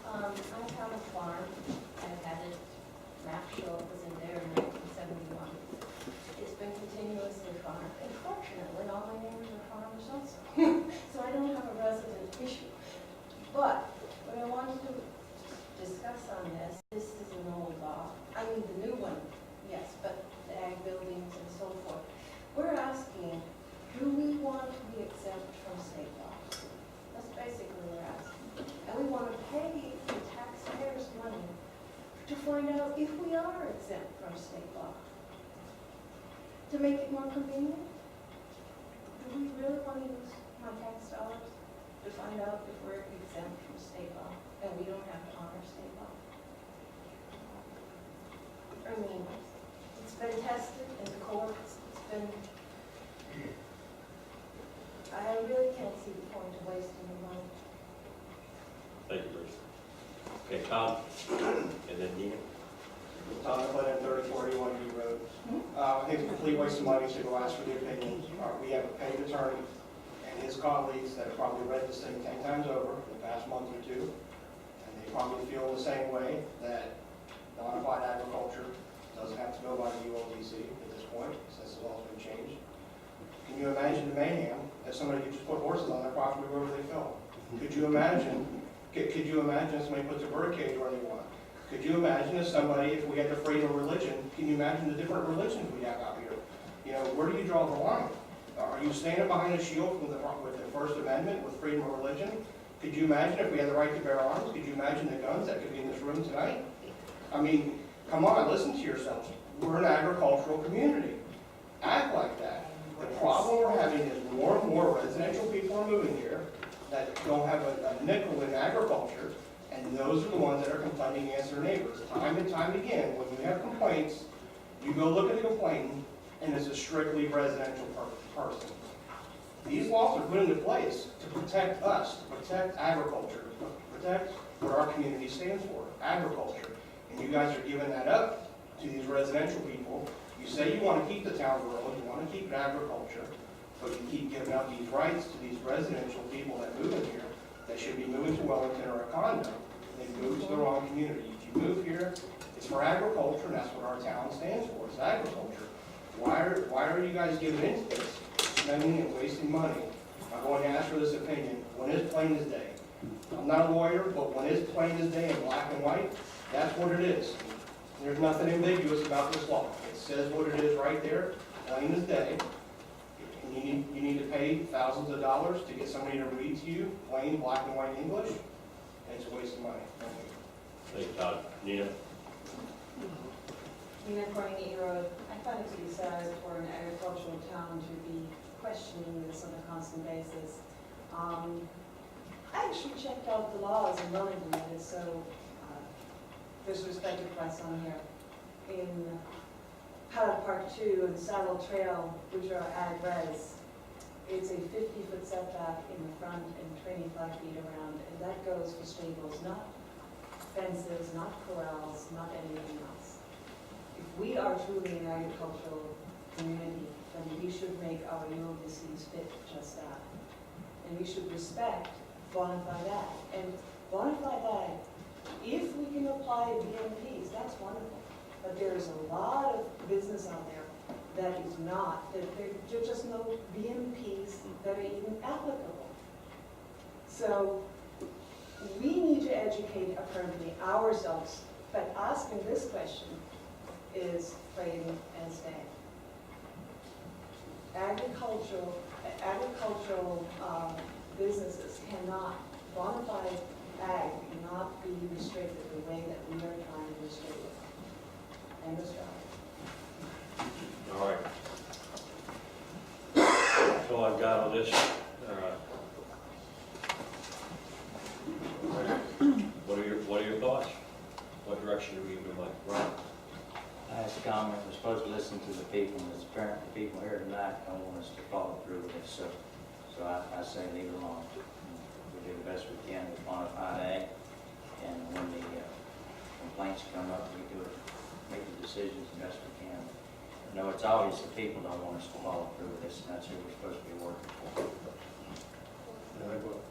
I have a farm. I've had it, map show was in there in 1971. It's been continuously farmed. And fortunately, all my neighbors are farmers also. So I don't have a resident issue. But what I wanted to discuss on this is an old law. I mean, the new one, yes, but the ag buildings and so forth. We're asking, do we want to be exempt from state law? That's basically what we're asking. And we want to pay the taxpayers' money to find out if we are exempt from state law. To make it more convenient? Do we really want to use my tax dollars to find out if we're exempt from state law and we don't have to honor state law? I mean, it's been tested in the courts, it's been, I really can't see the point of wasting the money. Thank you, Bruce. Okay, Tom, and then Neil. Tom McLennan, 3041 U Road. I think it's a complete waste of money to go ask for the opinion. We have a paid attorney and his colleagues that have probably read this thing 10 times over in the past month or two, and they probably feel the same way, that bona fide agriculture doesn't have to go by the ULDC at this point, since the law's been changed. Can you imagine the mayhem if somebody could just put horses on their property wherever they feel? Could you imagine if somebody puts a bird cage where they want? Could you imagine if we had the freedom of religion, can you imagine the different religions we have out here? You know, where do you draw the line? Are you standing behind a shield with the First Amendment, with freedom of religion? Could you imagine if we had the right to bear arms? Could you imagine the guns that could be in this room tonight? I mean, come on, listen to yourselves. We're an agricultural community. Act like that. The problem we're having is more and more residential people are moving here that don't have a nickel in agriculture, and those are the ones that are complaining against their neighbors. Time and time again, when you have complaints, you go look at the complainant, and it's a strictly residential person. These laws are put into place to protect us, to protect agriculture, to protect what our community stands for, agriculture. And you guys are giving that up to these residential people. You say you want to keep the town rural, you want to keep agriculture, but you keep giving out these rights to these residential people that move in here, that should be moving to Wellington or a condo. They move to the wrong community. If you move here, it's for agriculture, and that's what our town stands for, it's agriculture. Why are you guys giving into this, spending and wasting money? I'm going to ask for this opinion when it's plain as day. I'm not a lawyer, but when it's plain as day in black and white, that's what it is. There's nothing ambiguous about this law. It says what it is right there, plain as day. And you need to pay thousands of dollars to get somebody to read to you plain black and white English, and it's a waste of money. Thank you. Thank you, Todd. Nina? Nina Corning, 8 Road. I find it to be sad for an agricultural town to be questioning this on a constant basis. I actually checked out the laws in Wellington, that is so disrespected by some here. In Paddock Park 2 and Saddle Trail, which are ag res, it's a 50-foot setback in the front and 25 feet around, and that goes for stables, not fences, not corrals, not anything else. If we are truly an agricultural community, then we should make our ULDCs fit just that. And we should respect bona fide ag. And bona fide ag, if we can apply BMPs, that's wonderful. But there's a lot of business out there that is not, that there's just no BMPs that are even applicable. So we need to educate apparently ourselves, but asking this question is playing and staying. Agricultural businesses cannot, bona fide ag cannot be restricted the way that we are trying to restrict it. End of story. All right. That's all I've got on this. What are your thoughts? What direction are we going, Mike? Right. Last comment, we're supposed to listen to the people, and it's apparent the people here tonight don't want us to follow through with this, so I say leave it alone. We do the best we can with bona fide ag, and when the complaints come up, we do it, make the decisions the best we can. No, it's obvious that people don't want us to follow through with this, and that's who we're supposed to be working for.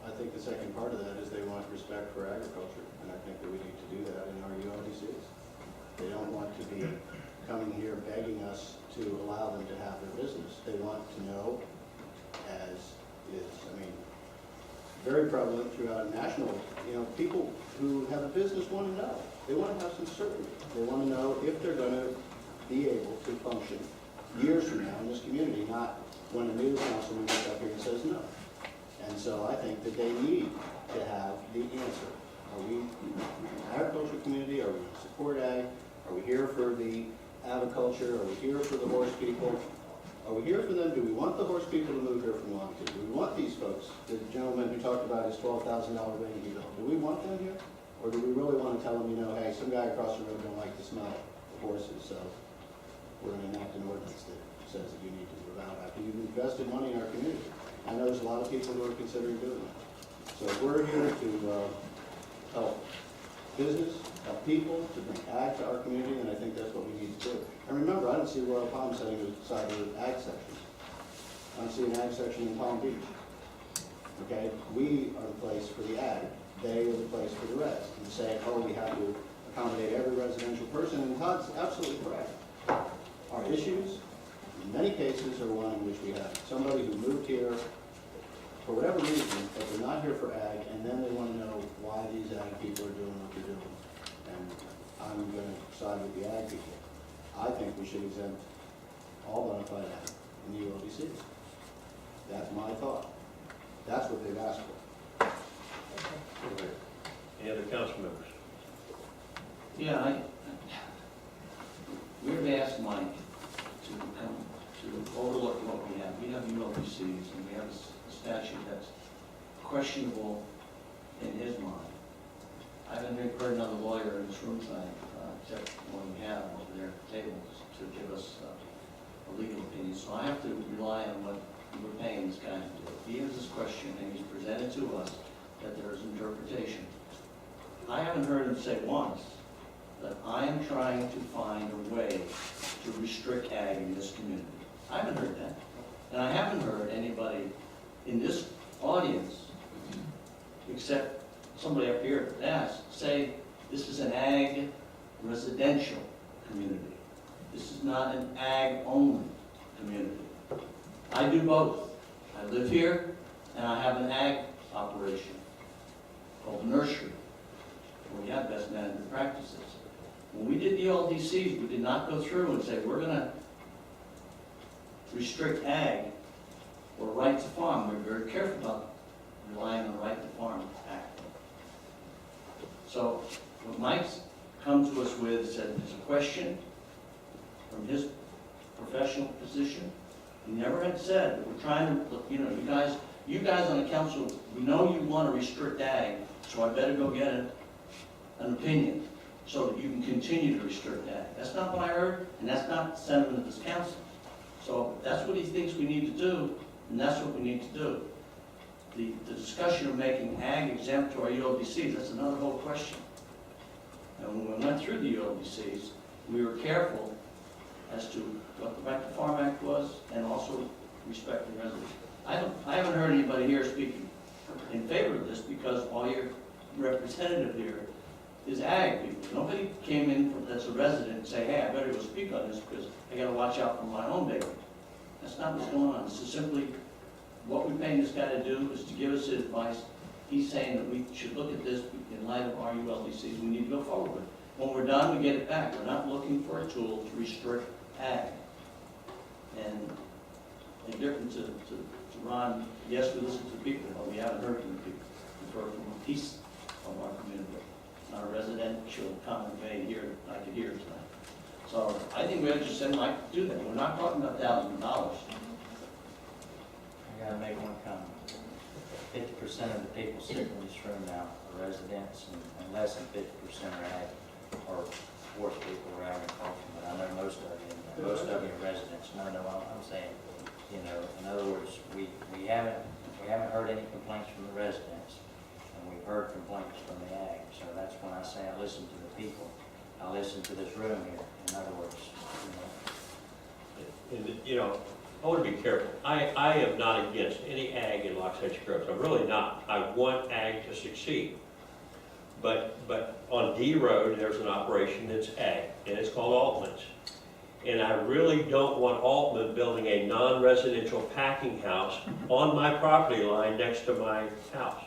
I think the second part of that is they want respect for agriculture, and I think that we need to do that in our ULDCs. They don't want to be coming here begging us to allow them to have their business. They want to know, as is, very prevalent throughout national, people who have a business want to know. They want to have some certainty. They want to know if they're going to be able to function years from now in this community, not when a new councilman gets up here and says no. And so I think that they need to have the answer. Are we an agricultural community? Are we support ag? Are we here for the aviculture? Are we here for the horse people? Are we here for them? Do we want the horse people to move here from Wellington? Do we want these folks, the gentleman who talked about his $12,000 vanity bill, do we want them here? Or do we really want to tell them, hey, some guy across the road don't like the smell of horses, so we're going to enact an ordinance that says that you need to move out after you've invested money in our community? I know there's a lot of people who are considering doing that. So we're here to help business, of people, to bring ag to our community, and I think that's what we need to do. And remember, I don't see Royal Palm setting aside their ag sections. I don't see an ag section in Palm Beach. Okay, we are the place for the ag, they are the place for the rest. And saying, oh, we have to accommodate every residential person, and Todd's absolutely correct. Our issues, in many cases, are one in which we have somebody who moved here for whatever reason, but they're not here for ag, and then they want to know why these ag people are doing what they're doing. And I'm going to side with the ag people. I think we should exempt all bona fide ag in the ULDCs. That's my thought. That's what they've asked for. Any other council members? Yeah, we've asked Mike to come, to overlook what we have. We have ULDCs, and we have a statute that's questionable in his mind. I haven't heard another lawyer in this room tonight, except one we have over there at the tables, to give us a legal opinion. So I have to rely on what we're paying this guy to do. He has this question, and he's presented to us that there is interpretation. I haven't heard him say once that I am trying to find a way to restrict ag in this community. I haven't heard that. And I haven't heard anybody in this audience, except somebody up here that asked, say this is an ag residential community. This is not an ag-only community. I do both. I live here, and I have an ag operation called Nursery, where we have best management practices. When we did the LDCs, we did not go through and say, we're going to restrict ag or right to farm. We're very careful about relying on right to farm act. So what Mike's come to us with is that it's a question from his professional position. He never had said that we're trying to, you guys on the council, we know you want to restrict ag, so I better go get an opinion so that you can continue to restrict ag. That's not what I heard, and that's not the sentiment of this council. So that's what he thinks we need to do, and that's what we need to do. The discussion of making ag exempt to our ULDCs, that's another whole question. And when we went through the ULDCs, we were careful as to what the Right to Farm Act was, and also respecting residents. I haven't heard anybody here speaking in favor of this, because all your representative here is ag people. Nobody came in that's a resident and say, hey, I better go speak on this because I got to watch out for my own baby. That's not what's going on. This is simply what we're paying this guy to do is to give us his advice. He's saying that we should look at this in light of our ULDCs. We need to go forward with it. When we're done, we get it back. We're not looking for a tool to restrict ag. And in difference to Ron, yes, we listen to people, but we haven't heard from the people. We've heard from a piece of our community, not a residential comment made here I could hear tonight. So I think we have to send Mike to do that. We're not talking about $1,000. I gotta make one comment. 50% of the people sitting in this room now are residents, and less than 50% are ag, or forest people or agriculture, but I know most of you are residents. No, I'm saying, in other words, we haven't heard any complaints from the residents, and we've heard complaints from the ag. So that's when I say I listen to the people. I listen to this room here. In other words, And, I want to be careful. I am not against any ag in Loxahatchee Groves. I'm really not. I want ag to succeed. But on D Road, there's an operation that's ag, and it's called Altman's. And I really don't want Altman building a non-residential packing house on my property line next to my house,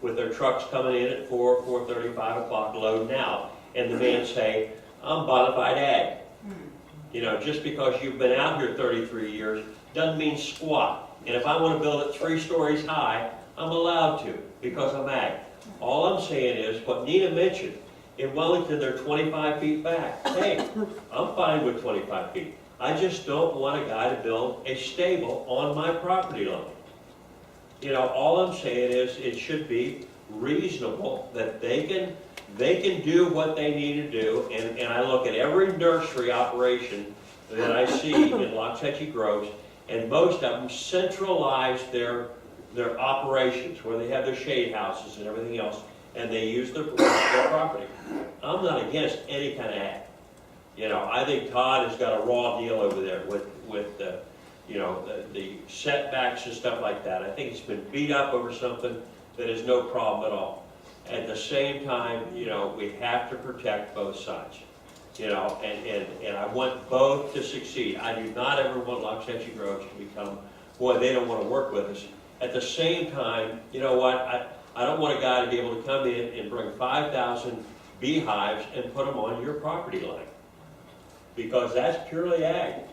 with their trucks coming in at 4:30, 5 o'clock loading out, and the man say, I'm bona fide ag. Just because you've been out here 33 years doesn't mean squat. And if I want to build it 3 stories high, I'm allowed to because I'm ag. All I'm saying is what Nina mentioned, in Wellington they're 25 feet back. Hey, I'm fine with 25 feet. I just don't want a guy to build a stable on my property line. All I'm saying is it should be reasonable that they can do what they need to do, and I look at every nursery operation that I see in Loxahatchee Groves, and most of them centralize their operations, where they have their shade houses and everything else and they use their property. I'm not against any kind of ag. You know, I think Todd has got a raw deal over there with the, you know, the setbacks and stuff like that. I think it's been beat up over something that is no problem at all. At the same time, you know, we have to protect both sides. You know, and I want both to succeed. I do not ever want Loxahatchee Groves to become, boy, they don't want to work with us. At the same time, you know what, I don't want a guy to be able to come in and bring 5,000 beehives and put them on your property line. Because that's purely ag.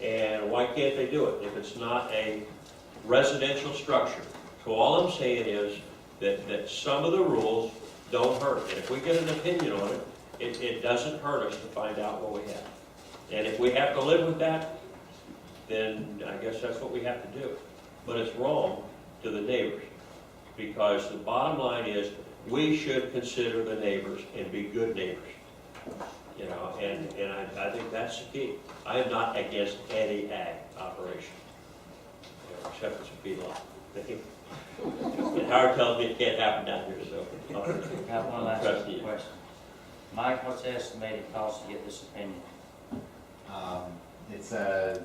And why can't they do it if it's not a residential structure? So all I'm saying is that some of the rules don't hurt. And if we get an opinion on it, it doesn't hurt us to find out what we have. And if we have to live with that, then I guess that's what we have to do. But it's wrong to the neighbors, because the bottom line is we should consider the neighbors and be good neighbors. You know, and I think that's the key. I am not against any ag operation, you know, except it's a feedlot. And Howard tells me it can't happen down here, so. I have one last question. Mike, what's the estimated cost to get this opinion? It's a,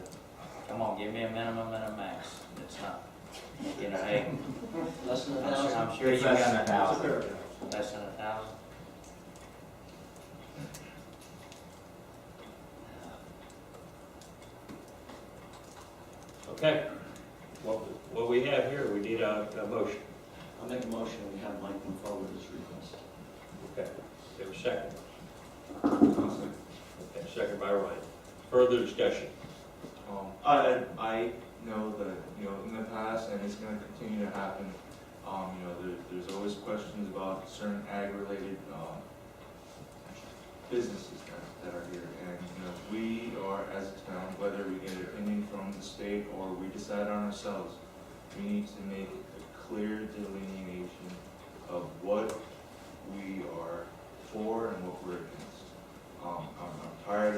Come on, give me a minimum and a max. It's not, you know, hey, Less than I'm sure you it's less than got 1,000. less than 1,000. Okay. What we have here, we need a motion. I'll make a motion, we have Mike move forward with this request. Okay. We have a second. Okay, second by Ryan. Further discussion. I know that, you know, in the past, and it's gonna continue to happen, you know, there's always questions about certain ag-related, businesses that are here. And, you know, we are, as a town, whether we get an opinion from the state or we decide on ourselves, we need to make a clear delineation of what we are for and what we're against. I'm tired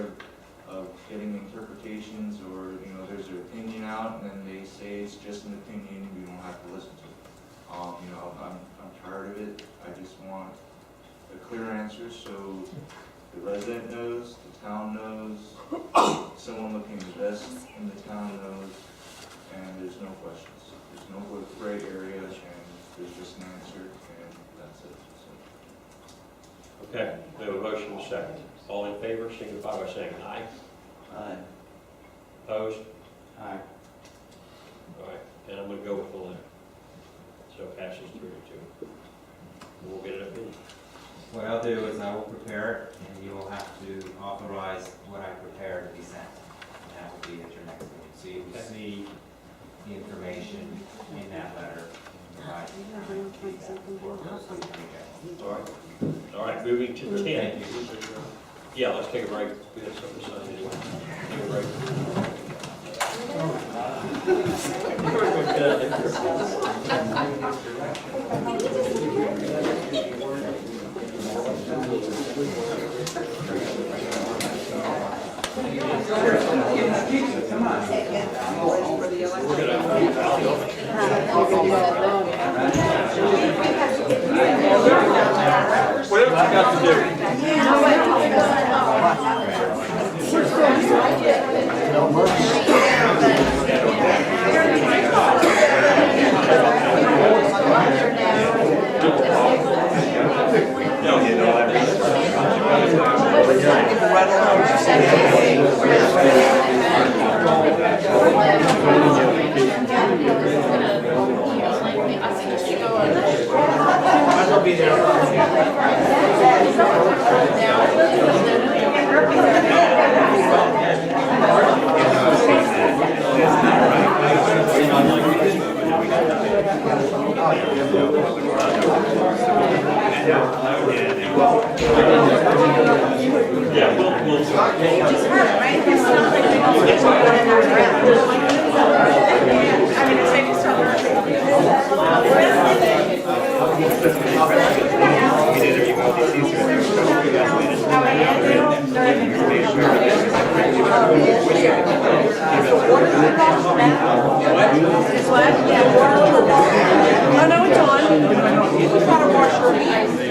of getting interpretations, or, you know, there's an opinion out and then they say it's just an opinion, we don't have to listen to it. You know, I'm tired of it. I just want a clear answer so the resident knows, the town knows, someone looking the best in the town knows, and there's no questions. There's no gray area, and there's just an answer, and that's it. So. Okay, we have a motion and a second. All in favor, signify by saying aye. Aye. Opposed? Aye. All right, and I'm gonna go with the letter. So it passes 3-2. We'll get an opinion. What I'll do is I will prepare it, and you will have to authorize what I prepare to be sent. And that will be at your next meeting. So you will see the information in that letter. Right. All right. All right, moving to 10. Thank you. Yeah, let's take a break. We have something to sign anyway. Take a break. Whatever you got to do. Oh, no, it's on. We've got to wash our hands.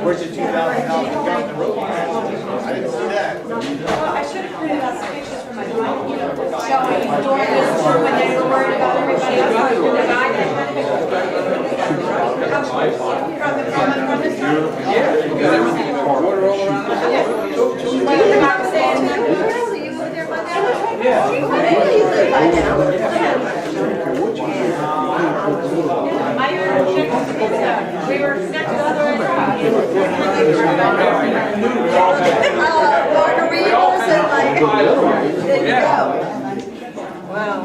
Where's the $2,000 Johnson Road? I didn't see that. Well, I should have printed out some pictures for my phone, you know, showing Doris when they were worried about everybody else. Like the guy that had pictures from the town. Yeah. Water all around the house. Like the guy was saying, really, you live there by now? Yeah. Really, you live by now? My we were connected all the way across. Margaritas and like, there you go. Wow.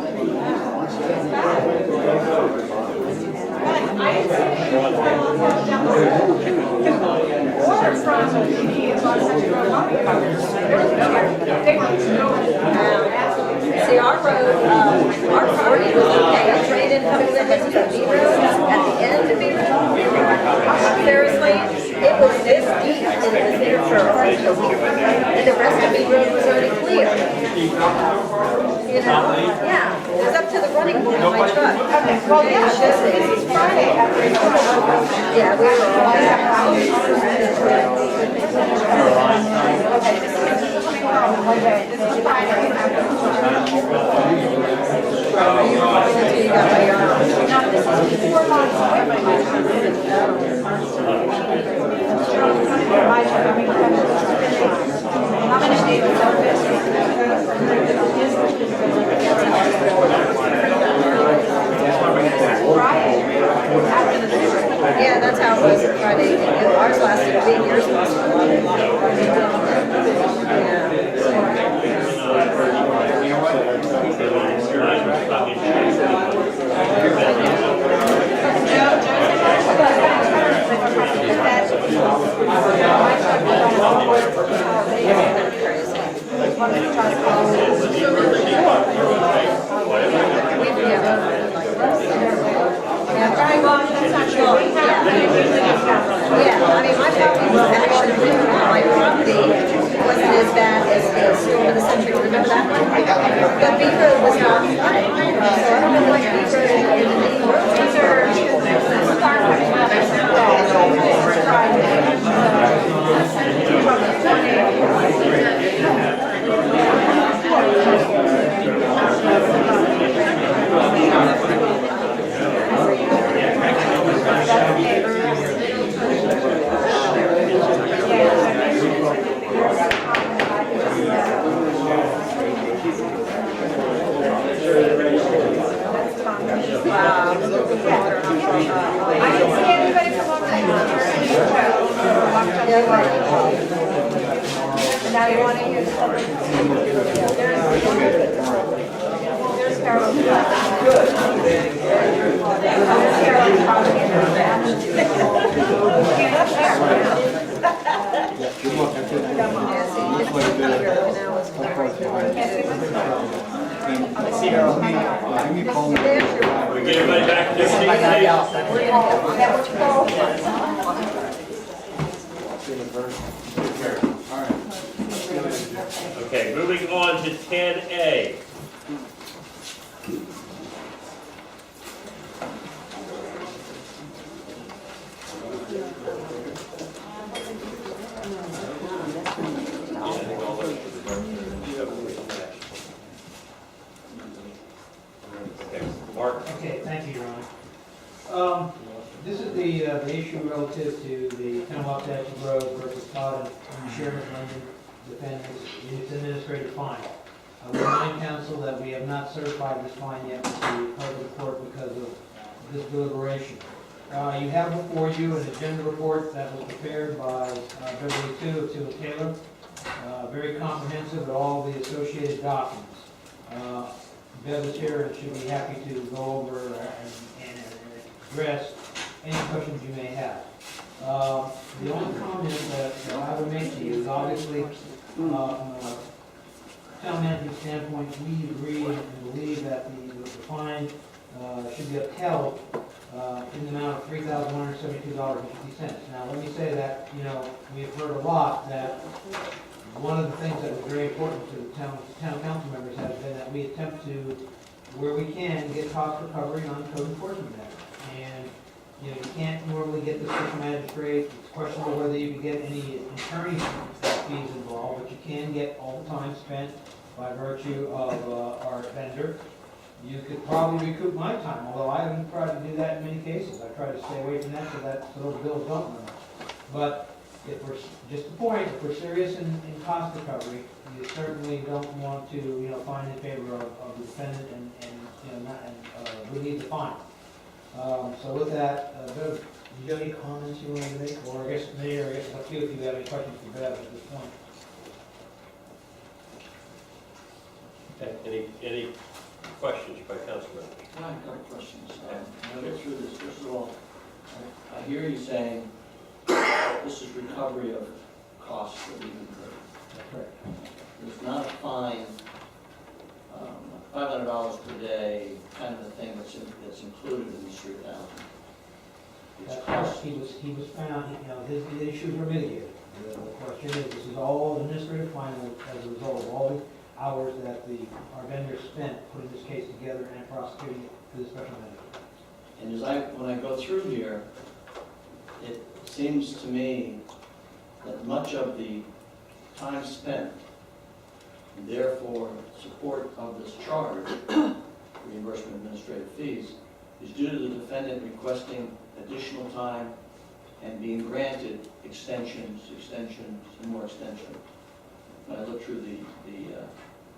I didn't see it or from the TV, it's on such a see, our road, our property was okay. I traded coming to the B road at the end of B road. Seriously, it was this deep and it was there for a week. And the rest of B road was already clear. You know? Yeah. It was up to the running board of my truck. Okay. Well, yeah, this is Friday after yeah, we were all okay, this is Friday. Now, this is 4 months away from my how many days is yeah, that's how it was Friday. Ours lasted a week, yours lasted a lot. Yeah, I mean, my property was actually, my property wasn't as bad as the Storm of the Century, remember that one? But B Road was not flooded, so I don't know what B Road and these are now you want to use there's Carol's We get everybody back to their seats. Okay, moving on to 10A. Mark? Okay, thank you, Your Honor. This is the issue relative to the Town of Waxahachie Road versus Todd and Sherman London defendants in its administrative fine. We remind counsel that we have not certified this fine yet with the public court because of this deliberation. You have before you an agenda report that was prepared by Beverly Tu of Tu and Taylor. Very comprehensive with all the associated documents. Bev is here and she'll be happy to go over and address any questions you may have. The only comment that I would make to you is obviously, from a town management standpoint, we agree and believe that the fine should be upheld in the amount of $3,172.50. Now, let me say that, we've heard a lot that one of the things that was very important to the town council members has been that we attempt to, where we can, get cost recovery on code enforcement matters. And, you can't normally get the special magistrate, it's questionable whether you can get any attorney fees involved, but you can get all the time spent by virtue of our vendor. You could probably recoup my time, although I haven't tried to do that in many cases. I try to stay away from that so those bills don't run. But if we're, just the point, if we're serious in cost recovery, you certainly don't want to, find in favor of the defendant and we need to fine. So with that, Bev, do you have any comments you wanted to make? Or I guess, Mayor, I guess it's up to you if you have any questions for Bev at this point. Okay, any questions by council members? I have a couple questions. I'll get through this. First of all, I hear you saying this is recovery of costs that we've incurred. Correct. It's not a fine, $500 per day, kind of a thing that's included in the $3,000. It's cost. He was found, his issues were mitigated. The question is, this is all administrative fine as a result of all the hours that our vendor spent putting this case together and prosecuting it to the special magistrate. And when I go through here, it seems to me that much of the time spent, and therefore support of this charge, reimbursement of administrative fees, is due to the defendant requesting additional time and being granted extensions, and more extensions. When I look through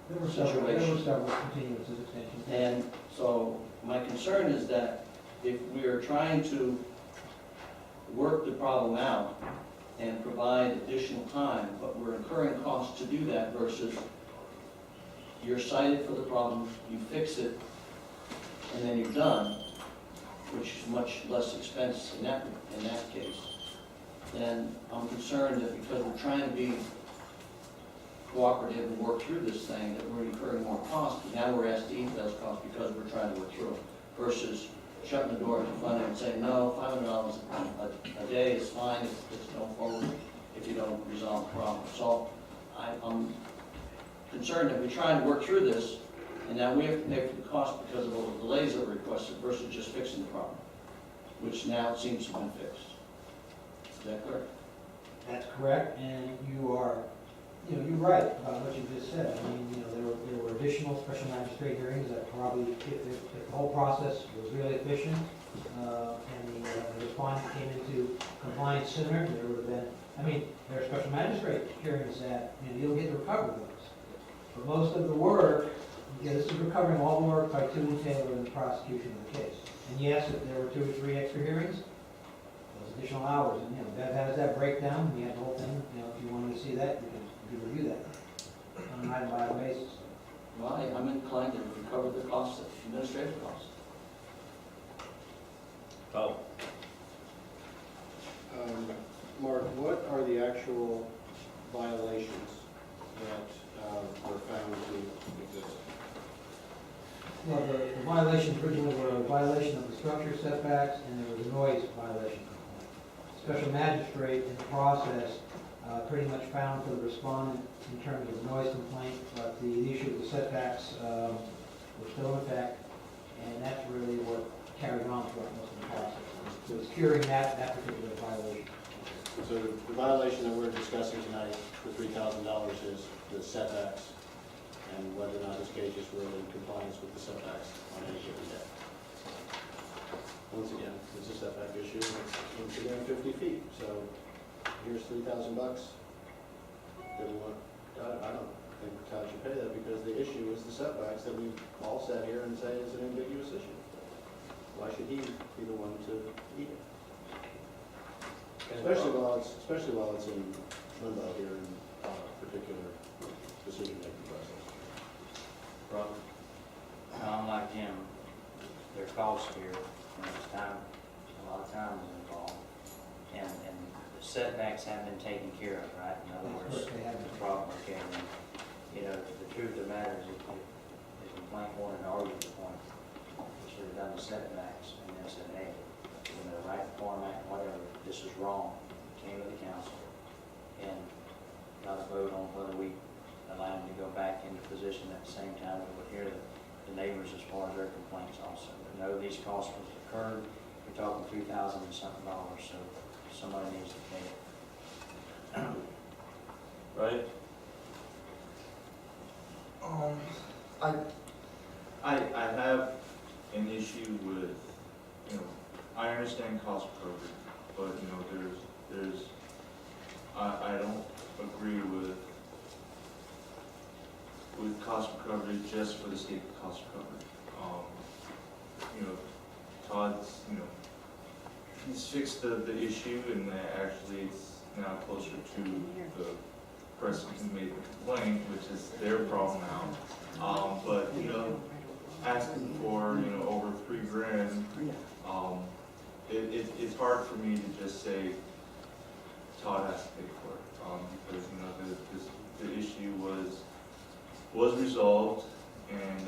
There were several continuances, extensions. and so my concern is that if we are trying to work the problem out and provide additional time, but we're incurring costs to do that versus you're cited for the problem, you fix it, and then you're done, which is much less expense in that case, then I'm concerned that because we're trying to be cooperative and work through this thing, that we're incurring more costs, but now we're asked to eat those costs because we're trying to work through them, versus shutting the door at the front end and saying, no, $500 a day is fine, it's no forward if you don't resolve the problem. So I'm concerned that we're trying to work through this, and now we have to pay for the cost because of all the delays that were requested versus just fixing the problem, which now it seems to have been fixed. Is that correct? That's correct, and you're right about what you just said. I mean, there were additional special magistrate hearings that probably, if the whole process was really efficient, and the respondent came into compliance sooner, there would have been, there are special magistrate hearings that, you don't get to recover those. But most of the work, this is recovering all the work by Toon and Taylor in the prosecution of the case. And yes, if there were 2 or 3 extra hearings, those additional hours, and, that has that breakdown, we have the whole thing, if you wanted to see that, you can review that on an item-by-item basis. Well, I'm inclined to recover the costs, administrative costs. Oh, Mark, what are the actual violations that were found to exist? Well, the violations originally were a violation of the structure setbacks, and there was a noise violation. Special magistrate in the process pretty much found for the respondent in terms of the noise complaint, but the issue of the setbacks were still in effect, and that's really what carried on throughout most of the process. So it's curing that particular violation. So the violation that we're discussing tonight, the $3,000, is the setbacks, and whether or not this case is really in compliance with the setbacks on any given day. Once again, it's a setback issue, and it's once again 50 feet, so here's $3,000. I don't think the town should pay that because the issue is the setbacks that we've all sat here and say is an ambiguous issue. Why should he be the one to eat it? Especially while it's in limbo here in a particular decision-making process. Robert? I'm like Jim, there are costs here, and there's time, a lot of time is involved, and the setbacks haven't been taken care of, right? In other words, the problem, okay, and, the truth of the matter is if the complaint wanted to argue the point, which should have done the setbacks and then said, hey, in the right format, whatever, this is wrong. Came to the council and got a vote on whether we allow them to go back into position at the same time we would hear the neighbors as far as their complaints also. But no, these costs have occurred. We're talking $3,000 and something, so somebody needs to pay it. Right? I have an issue with, you know, I understand cost recovery, but, you know, I don't agree with cost recovery just for the sake of cost recovery. You know, Todd's, you know, he's fixed the issue, and actually it's now closer to the person who made the complaint, which is their problem now. But, you know, asking for, you know, over $3,000, it's hard for me to just say Todd has to pay for it, because, you know, the issue was resolved, and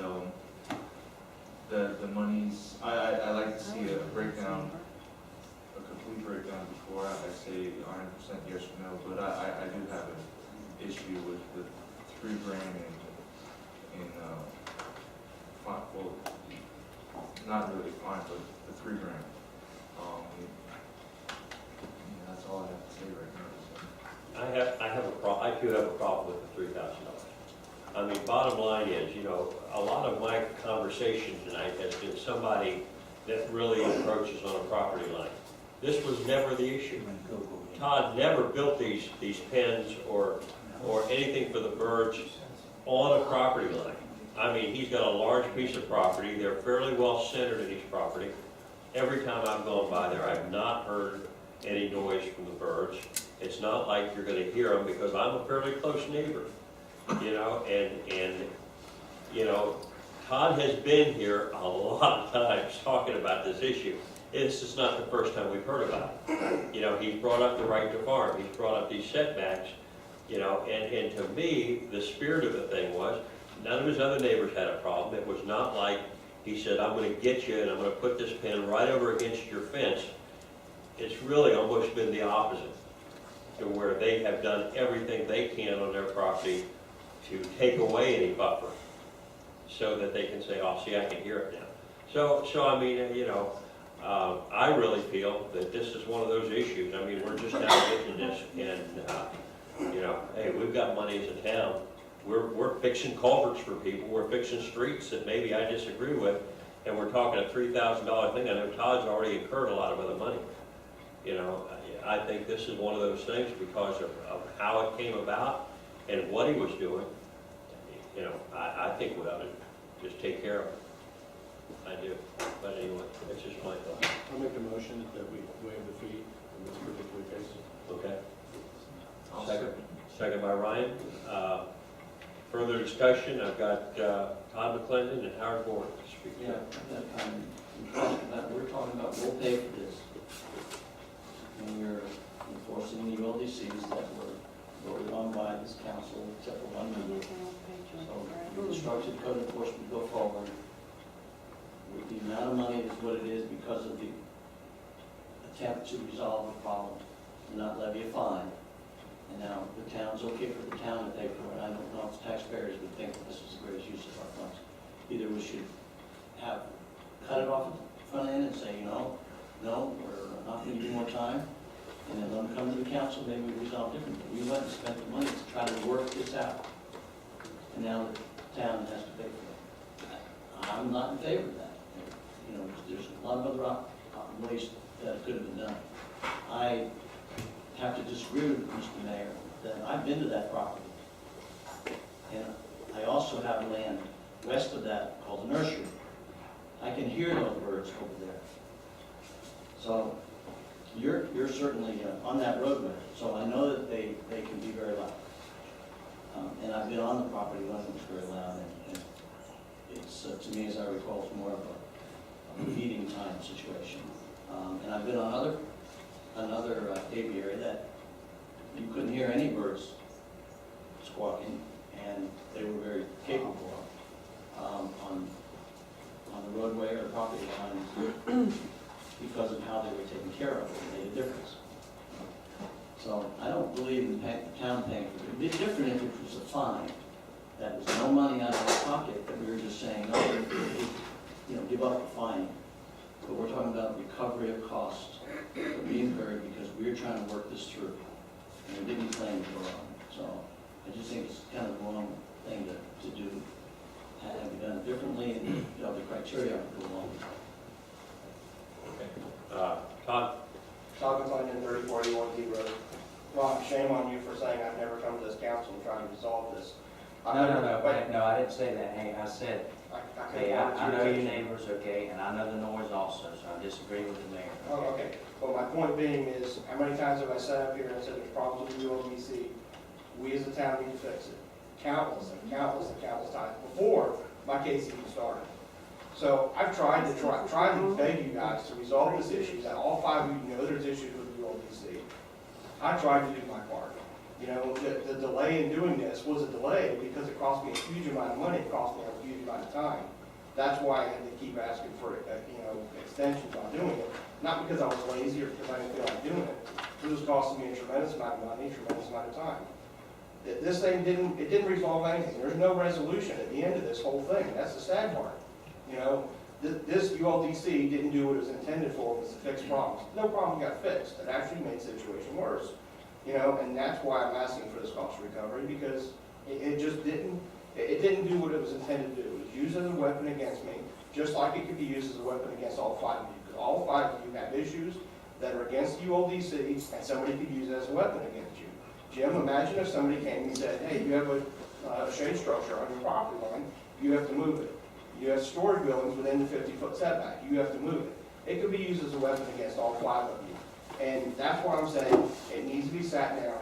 the monies, I like to see a breakdown, a complete breakdown before I say 100% yes or no, but I do have an issue with $3,000 in well, not really fine, but the $3,000. That's all I have to say right now. I do have a problem with the $3,000. I mean, bottom line is, you know, a lot of my conversation tonight has been somebody that really encroaches on a property line. This was never the issue. Todd never built these pens or anything for the birds on a property line. I mean, he's got a large piece of property. They're fairly well centered in each property. Every time I've gone by there, I've not heard any noise from the birds. It's not like you're going to hear them, because I'm a fairly close neighbor, you know, and you know, Todd has been here a lot of times talking about this issue. This is not the first time we've heard about it. You know, he's brought up the right to farm. He's brought up these setbacks, you know, and to me, the spirit of the thing was, none of his other neighbors had a problem. It was not like he said, I'm going to get you and I'm going to put this pen right over against your fence. It's really almost been the opposite, to where they have done everything they can on their property to take away any buffer so that they can say, oh, see, I can hear it now. So I mean, you know, I really feel that this is one of those issues. I mean, we're just now getting this, and, you know, hey, we've got money as a town. We're fixing culverts for people. We're fixing streets that maybe I disagree with, and we're talking a $3,000 thing. I know Todd's already incurred a lot of other money. You know, I think this is one of those things because of how it came about and what he was doing. You know, I think we ought to just take care of it. I do. But anyway, it's just my thought. I'll make a motion that we waive the fee in this particular case. Okay. Second by Ryan. Further discussion, I've got Todd McClendon and Howard Bourne to speak. Yeah, we're talking about, we'll pay for this. And we're enforcing the LDCs that were voted on by this council, except for one member. So the instructed code enforcement go forward. The amount of money is what it is because of the attempt to resolve the problem and not levy a fine. And now the town's okay for the town to pay for it. I don't know if taxpayers would think that this is the greatest use of our funds. Either we should have cut it off at the front end and say, you know, no, we're not going to give you more time, and then let them come to the council, maybe we resolve differently. We went and spent the money to try to work this out, and now the town has to pay for it. I'm not in favor of that. You know, there's a lot of other ways that could have been done. I have to disagree with Mr. Mayor that I've been to that property, and I also have land west of that called the nursery. I can hear those birds over there. So you're certainly on that roadway, so I know that they can be very loud. And I've been on the property when it was very loud, and it's, to me, as I recall, it's more of a feeding time situation. And I've been on another aviary that you couldn't hear any birds squawking, and they were very capable of on the roadway or the property line. believe in the town paying for it. It'd be different if it was a fine. That was no money out of our pocket, that we were just saying, no, give up the fine. But we're talking about recovery of costs that we incurred because we were trying to work this through. And we didn't claim it wrong. So I just think it's kind of the wrong thing to do. Have we done it differently, and the criteria go along with it. Okay. Todd? Todd McClendon, 3041 D Road. Ron, shame on you for saying I've never come to this council and tried to resolve this. No, I didn't say that. Hey, I said, hey, I know your neighbors, okay, and I know the noise also, so I disagree with the mayor. Oh, okay. Well, my point being is, how many times have I sat up here and said there's problems with ULBC? We as a town need to fix it. Countless times before my case even started. So I've tried to beg you guys to resolve this issue, that all 5 of you know there's issues with ULBC. I tried to do my part. The delay in doing this was a delay because it cost me a huge amount of money, it cost me a huge amount of time. That's why I had to keep asking for, extensions on doing it. Not because I was lazy or because I didn't feel like doing it. It was costing me a tremendous amount of money, a tremendous amount of time. This thing didn't resolve anything. There's no resolution at the end of this whole thing. That's the sad part. This ULDC didn't do what it was intended for, was to fix problems. No problem got fixed. It actually made the situation worse. And that's why I'm asking for this cost recovery, because it just didn't do what it was intended to do. It was used as a weapon against me, just like it could be used as a weapon against all 5 of you. Because all 5 of you have issues that are against ULDC, and somebody could use it as a weapon against you. Jim, imagine if somebody came and said, hey, you have a shade structure on your property line, you have to move it. You have storage buildings within the 50-foot setback, you have to move it. It could be used as a weapon against all 5 of you. And that's why I'm saying it needs to be sat down,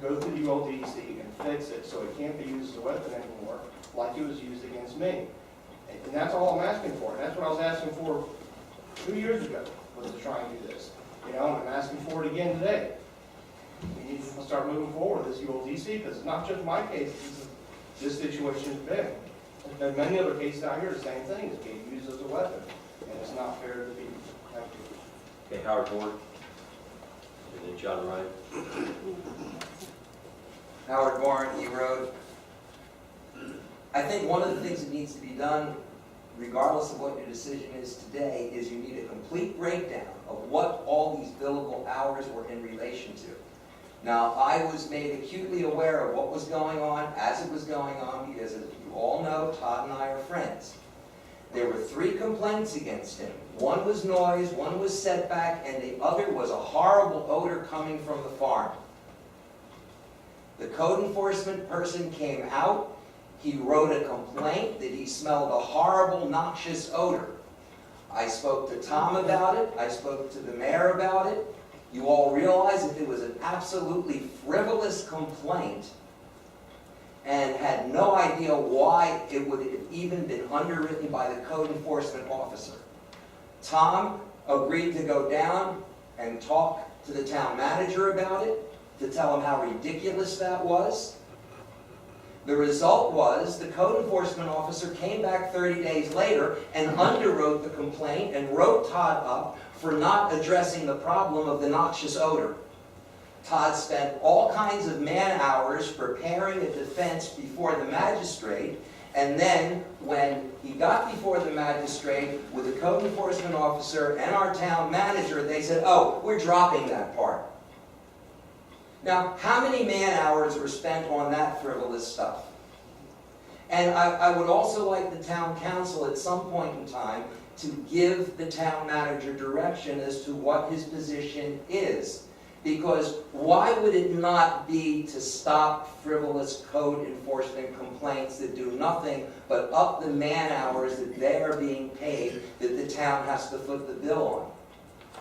go through the ULDC and fix it so it can't be used as a weapon anymore like it was used against me. And that's all I'm asking for. And that's what I was asking for 2 years ago, was to try and do this. And I'm asking for it again today. We need to start moving forward with this ULDC, because it's not just my case, this situation has been. There's been many other cases out here, the same thing, it's being used as a weapon, and it's not fair to the people. Thank you. Okay, Howard Moore. And then John Ryan. Howard Warren, E Road. I think one of the things that needs to be done, regardless of what your decision is today, is you need a complete breakdown of what all these billable hours were in relation to. Now, I was made acutely aware of what was going on as it was going on, because as you all know, Todd and I are friends. There were 3 complaints against him. One was noise, one was setback, and the other was a horrible odor coming from the farm. The code enforcement person came out. He wrote a complaint that he smelled a horrible, noxious odor. I spoke to Tom about it. I spoke to the mayor about it. You all realize that it was an absolutely frivolous complaint and had no idea why it would have even been underwritten by the code enforcement officer. Tom agreed to go down and talk to the town manager about it, to tell him how ridiculous that was. The result was the code enforcement officer came back 30 days later and underwrote the complaint and wrote Todd up for not addressing the problem of the noxious odor. Todd spent all kinds of man-hours preparing a defense before the magistrate, and then when he got before the magistrate with the code enforcement officer and our town manager, they said, oh, we're dropping that part. Now, how many man-hours were spent on that frivolous stuff? And I would also like the town council at some point in time to give the town manager direction as to what his position is. Because why would it not be to stop frivolous code enforcement complaints that do nothing but up the man-hours that they are being paid that the town has to foot the bill on?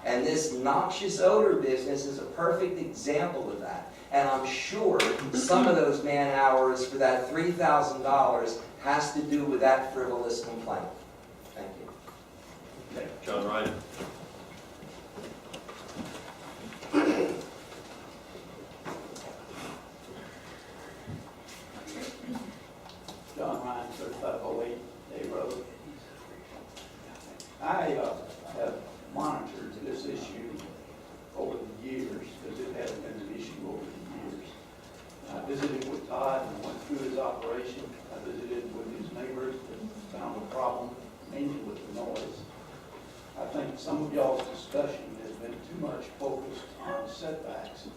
And this noxious odor business is a perfect example of that. And I'm sure some of those man-hours for that $3,000 has to do with that frivolous complaint. Thank you. Okay, John Ryan. John Ryan, 3508 A Road. I have monitored this issue over the years, because it hasn't been an issue over the years. operation. I visited with his neighbors and found a problem mainly with the noise. I think some of y'all's discussion has been too much focused on setbacks.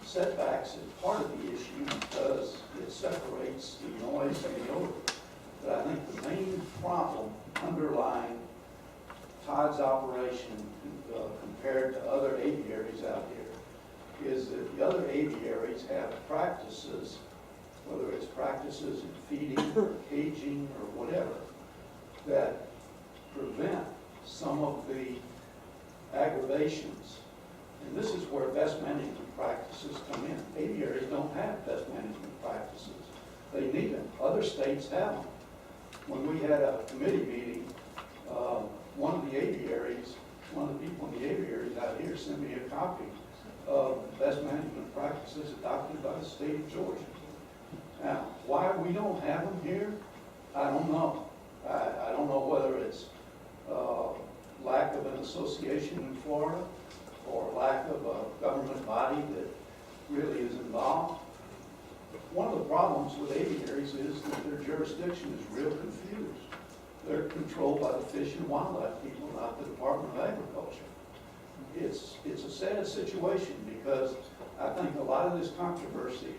Setbacks is part of the issue because it separates the noise and the odor. But I think the main problem underlying Todd's operation compared to other aviaries out here is that the other aviaries have practices, whether it's practices in feeding or caging or whatever, that prevent some of the aggravations. And this is where best management practices come in. Aviaries don't have best management practices. They need them. Other states have them. When we had a committee meeting, one of the aviaries, one of the people in the aviaries out here sent me a copy of best management practices adopted by the state of Georgia. Now, why we don't have them here, I don't know. I don't know whether it's lack of an association in Florida or lack of a government body that really is involved. One of the problems with aviaries is that their jurisdiction is real confused. They're controlled by the Fish and Wildlife people, not the Department of Agriculture. It's a sad situation because I think a lot of this controversy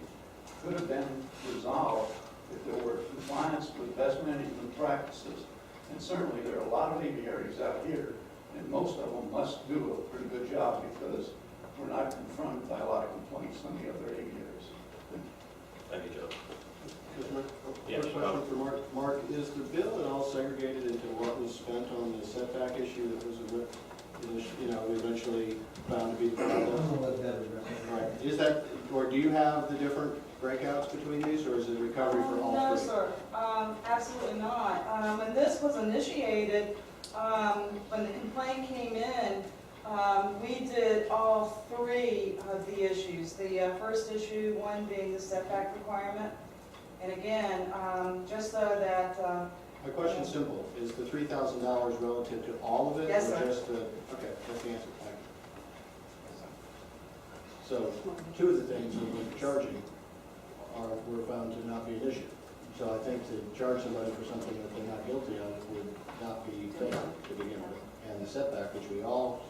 could have been resolved if there were compliance with best management practices. And certainly there are a lot of aviaries out here, and most of them must do a pretty good job because we're not confronted by a lot of complaints on the other aviaries. Thank you, Joe. Quick question for Mark. Mark, is the bill at all segregated into what was spent on the setback issue that was, eventually found to be the problem? Right. Is that, or do you have the different breakouts between these, or is it recovery for all No, three? sir, absolutely not. When this was initiated, when the complaint came in, we did all three of the issues. The first issue, one being the setback requirement. And again, just so that... My question's simple. Is the $3,000 relative to all of it? Yes, or sir. just the, okay, that's the answer. Thank you. So, two of the things that we're charging were found to not be an issue. So I think to charge somebody for something that they're not guilty of would not be fair to begin with. And the setback, which we all,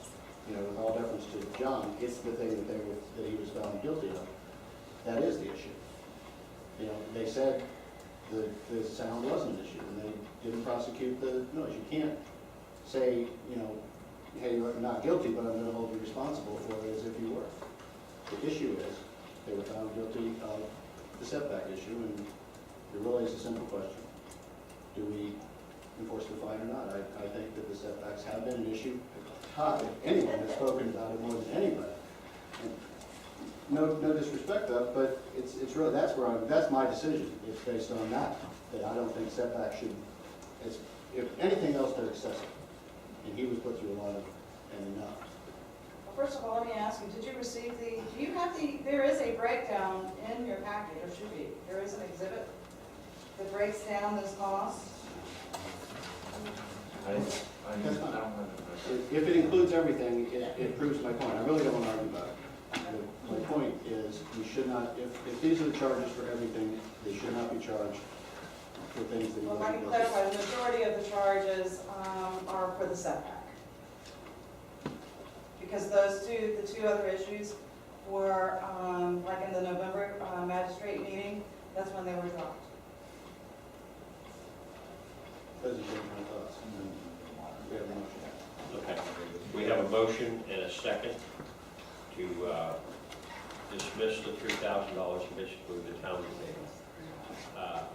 with all deference to John, it's the thing that he was found guilty of. That is the issue. They said the sound wasn't an issue, and they didn't prosecute the noise. You can't say, hey, you're not guilty, but I'm going to hold you responsible for it as if you were. The issue is they were found guilty of the setback issue, and it really is a simple question. Do we enforce the fine or not? I think that the setbacks have been an issue. Todd, anyone has spoken about it more than anybody. And no disrespect though, but it's really, that's my decision. It's based on that I don't think setback should, if anything else, they're excessive. And he was put through a lot of, and enough. Well, first of all, let me ask you, did you receive there is a breakdown in your package, or should be, there is an exhibit that breaks down this cost? I don't have it. If it includes everything, it proves my point. I really don't want to argue about it. My point is, we should not, if these are the charges for everything, they should not be charged for things that you Well, if I can don't. clarify, the majority of the charges are for the setback. Because the two other issues were, like in the November magistrate meeting, that's when they were dropped. Doesn't change my thoughts. We have a motion. Okay. We have a motion and a second to dismiss the $3,000 and exclude the town payment.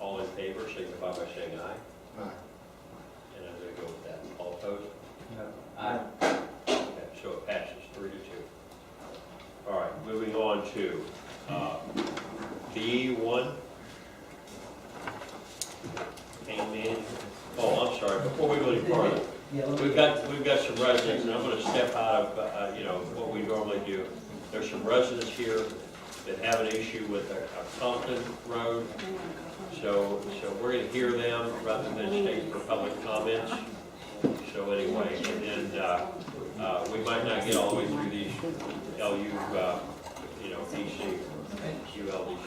All in favor, signify by saying aye. Aye. And I'm going to go with that. All opposed? No. Aye. Okay, so it passes 3-2. All right, moving on to B1. Pain management. Oh, I'm sorry, before we go any farther, we've got some residents, and I'm going to step out of what we normally do. There's some residents here that have an issue with a Compton Road, so we're going to hear them rather than stay for public comments. So anyway, and then we might not get all the way through these LU, DC, ULDC.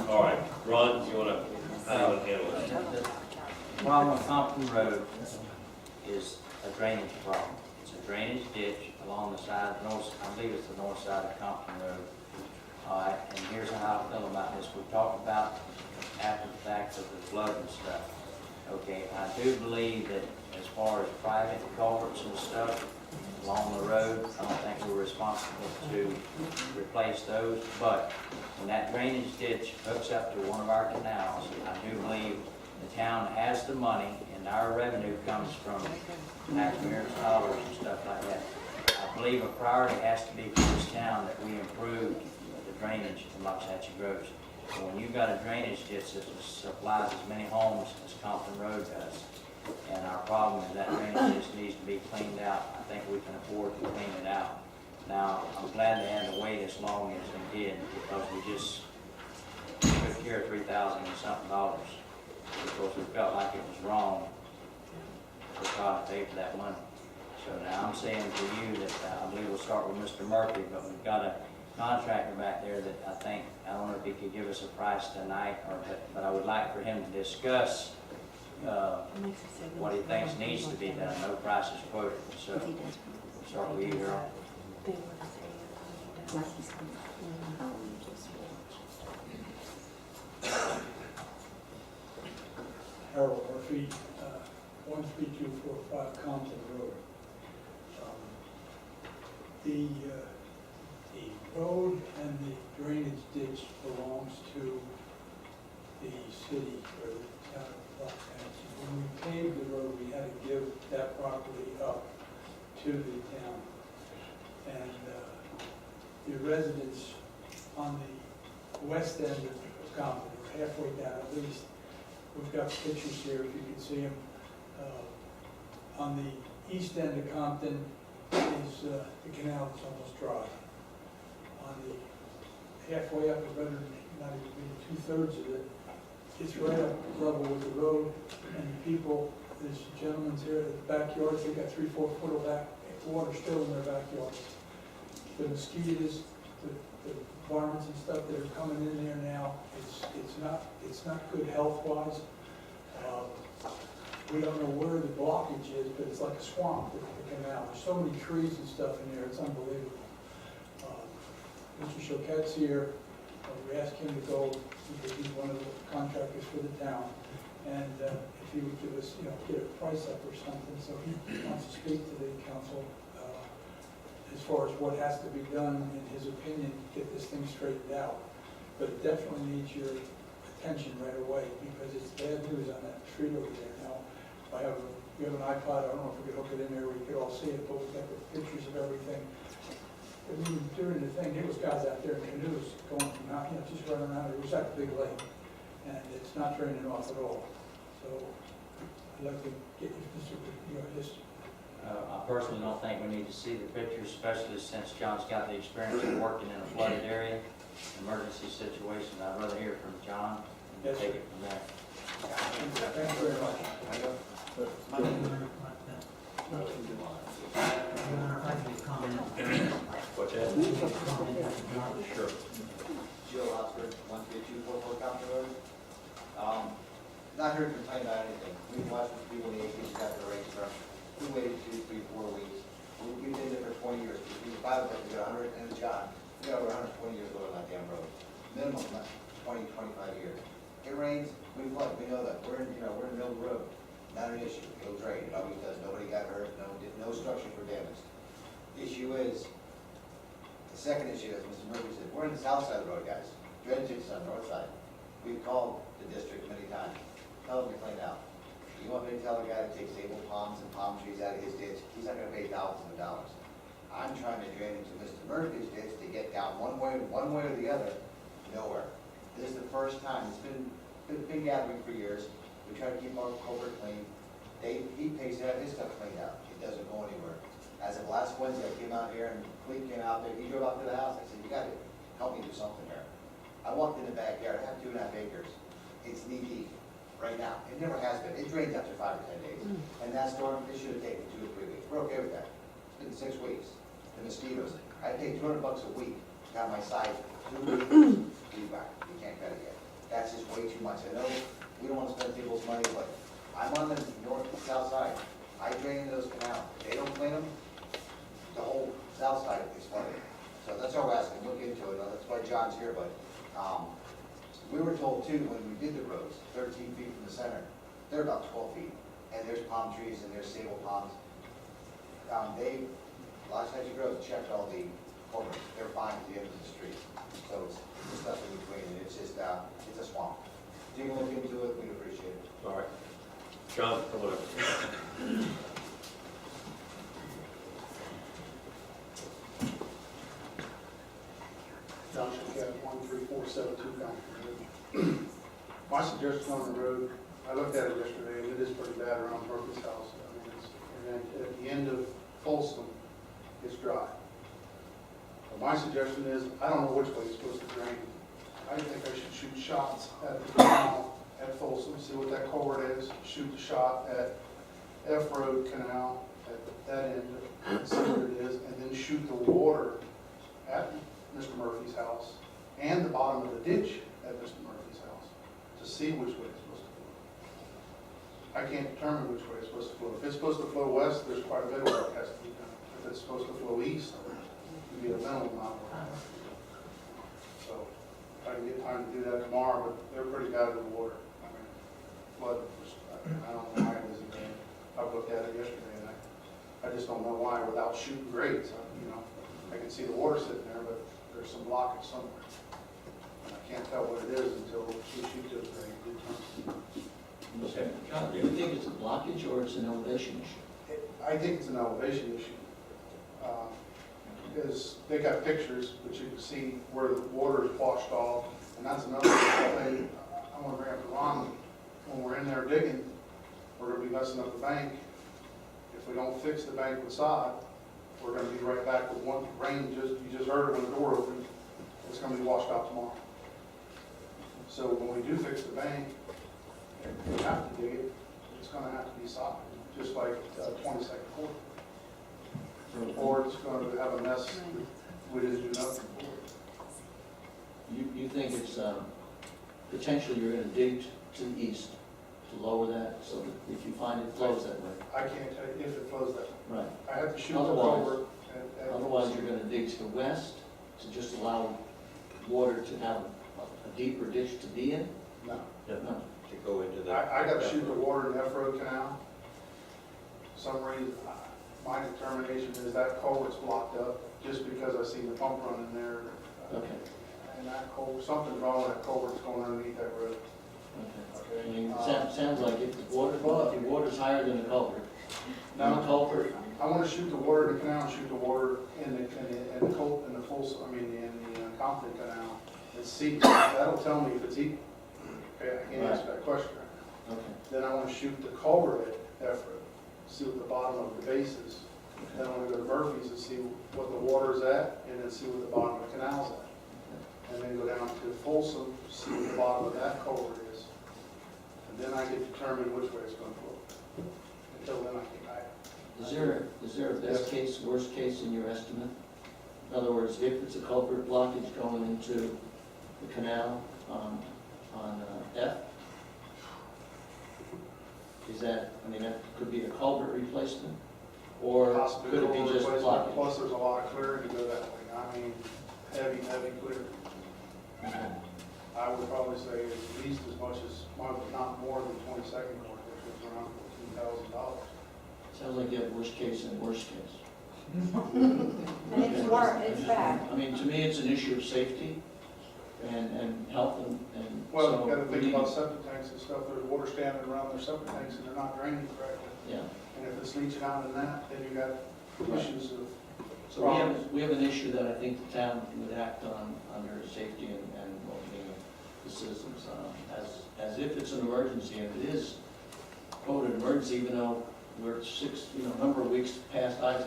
All All right, Ron, you wanna, how do you wanna handle this? The problem with Compton Road is a drainage problem. It's a drainage ditch along the side, north, I believe it's the north side of Compton Road. All right, and here's how I feel about this. We talked about after the fact of the flood and stuff. Okay, I do believe that as far as private culverts and stuff along the road, I don't think we're responsible to replace those. But when that drainage ditch hooks up to one of our canals, I do believe the town has the money and our revenue comes from taxpayers' dollars and stuff like that. I believe a priority has to be for this town that we improve the drainage in Loxahatchee Groves. So when you've got a drainage ditch that supplies as many homes as Compton Road does, and our problem is that drainage ditch needs to be cleaned out, I think we can afford to clean it out. Now, I'm glad they had to wait as long as they did, because we just took care of $3,000 and something dollars, because we felt like it was wrong for God to pay for that money. So now I'm saying to you that I believe we'll start with Mr. Murphy, but we've got a contractor back there that I don't know if he could give us a price tonight, but I would like for him to discuss what he thinks needs to be done. No price is quoted, so we'll start with you, Earl. Harold Murphy, 13245 Compton Road. The road and the drainage ditch belongs to the city or the town of Loxahatchee. When we paved the road, we had to give that property up to the town. And the residents on the west end of Compton, or halfway down at least, we've got pictures here if you can see them. On the east end of Compton is the canal that's almost dry. On the halfway up, or better, not even two-thirds of it, it's right up level with the road, and the people, there's gentlemen's here at the backyards, they got 3-4 foot of water still in their backyards. The mosquitoes, the varmints and stuff that are coming in there now, it's not good health-wise. We don't know where the blockage is, but it's like a swamp, the canal. There's so many trees and stuff in there, it's unbelievable. Mr. Choquette's here. We asked him to go because he's one of the contractors for the town. And if he would give us, get a price up or something, so he wants to speak to the council as far as what has to be done, in his opinion, to get this thing straightened out. But it definitely needs your attention right away, because it's bad news on that street over there. Now, we have an iPod, I don't know if we could hook it in there where you could all see it, but we've got the pictures of everything. I mean, during the thing, there was guys out there in canoes going from out, just running around. It was like a big lake, and it's not draining off at all. So I'd like to get just. I personally don't think we need to see the pictures, especially since John's got the experience of working in a flooded area, emergency situation. I'd rather hear from John and take it from there. Thank you very much. What's that? Sure. Joe Oxford, 13244 Compton Road. Not here to complain about anything. We've watched this people in the 80s got their rates from. We waited 2, 3, 4 weeks. We've been there for 20 years. We filed that we got 100 and a job. We got over 120 years old on that damn road. Minimum 20, 25 years. It rains, we flood. We know that. We're in the middle of the road. Not an issue. It'll drain. It always does. Nobody got hurt. No structures were damaged. The issue is, the second issue, as Mr. Murphy said, we're on the south side of the road, guys. Drainage is on the north side. We've called the district many times. Tell them to clean out. You want me to tell a guy to take sable palms and palm trees out of his ditch? He's not gonna pay thousands of dollars. I'm trying to drain into Mr. Murphy's ditch to get down one way or the other, nowhere. This is the first time. It's been gathering for years. We try to keep our culvert clean. He pays to have his stuff cleaned out. It doesn't go anywhere. As of last Wednesday, I came out here and Cleve came out there. He drove out to the house. I said, you gotta help me do something there. I walked in the backyard. I have 2.5 acres. It's knee deep right now. It never has been. It drains after 5 or 10 days. And that storm, it should have taken 2 or 3 weeks. We're okay with that. It's been 6 weeks. The mosquitoes. I paid $200 a week. Got my side 2 weeks. Feedback. You can't cut it yet. That's just way too much. I know we don't want to spend people's money, but I'm on the north and south side. I drain into those canals. They don't clean them, the whole south side is flooded. So that's all we're asking, look into it. That's why John's here, but we were told too, when we did the roads, 13 feet from the center, they're about 12 feet. And there's palm trees and there's sable palms. Last night you roads checked all the corners. They're fine at the end of the street. So it's just nothing between, and it's just, it's a swamp. If you can look into it, we'd appreciate it. All right. John, come on up. John Shakat, 13472 Fountain. My suggestion on the road, I looked at it yesterday, and it is pretty bad around Murphy's house. I mean, and then at the end of Folsom, it's dry. But my suggestion is, I don't know which way it's supposed to drain. I think I should shoot shots at the canal at Folsom, see what that culvert is, shoot the shot at F Road Canal at that end, and see what it is, and then shoot the water at Mr. Murphy's house and the bottom of the ditch at Mr. Murphy's house to see which way it's supposed to flow. I can't determine which way it's supposed to flow. If it's supposed to flow west, there's quite a bit of work has to be done. If it's supposed to flow east, it'd be a minimal amount of work. So if I can get time to do that tomorrow, but they're pretty bad with the water. I mean, flood, I don't know why it isn't there. I looked at it yesterday and I just don't know why without shooting grades. I can see the water sitting there, but there's some blockage somewhere. And I can't tell what it is until we shoot those grades. Okay. John, do you think it's a blockage or it's an elevation issue? I think it's an elevation issue. Because they got pictures, but you can see where the water is washed off. And that's another thing I want to bring up to Ron. When we're in there digging, we're going to be messing up the bank. If we don't fix the bank with sod, we're going to be right back with one rain. You just heard it when the door opened. It's going to be washed out tomorrow. So when we do fix the bank, if we have to dig it, it's going to have to be sod, just like 22nd Court. Or it's going to have a mess we didn't do nothing for. You think it's, potentially you're gonna dig to the east to lower that, so that if you find it flows that way? I can't tell you if it flows that way. Right. I have to shoot the Otherwise- culvert. Otherwise, you're gonna dig to the west to just allow water to have a deeper ditch to be in? No. No. To go into that. I got to shoot the water in F Road Canal. For some reason, my determination is that culvert's blocked up just because I seen the pump running there. Okay. And that culvert, something's wrong with that culvert that's going underneath that road. Okay. I mean, it sounds like if the water's higher than the culvert. No. The culvert, I want to shoot the water in the canal, shoot the water in the Compton Canal, and see, that'll tell me if it's equal. Okay, I can't answer that question right now. okay. Then I want to shoot the culvert at F Road, see what the bottom of the base is. Then I want to go to Murphy's and see what the water's at, and then see what the bottom of the canal's at. And then go down to Folsom, see what the bottom of that culvert is. And then I can determine which way it's going to flow. Until then, I can't. Is there a best case, worst case in your estimate? In other words, if it's a culvert blockage going into the canal on F, is that, I mean, that could be a culvert replacement? Or Possibly could it be culvert just replacement. blockage? Plus, there's a lot of clearing to go that way. I mean, heavy clearing. Okay. I would probably say at least as much as, not more than 22nd Court, which was around $14,000. Sounds like you have worst case and worst case. And it's work, it's bad. I mean, to me, it's an issue of safety and health and Well, so you gotta we think need- about septic tanks and stuff, there's water standing around their septic tanks and they're not draining correctly. Yeah. And if it's leaching out in that, then you got issues of. So we have an issue that I think the town would act on under safety and well-being of the citizens, as if it's an emergency, and it is quote an emergency, even though we're a number of weeks past Isaac,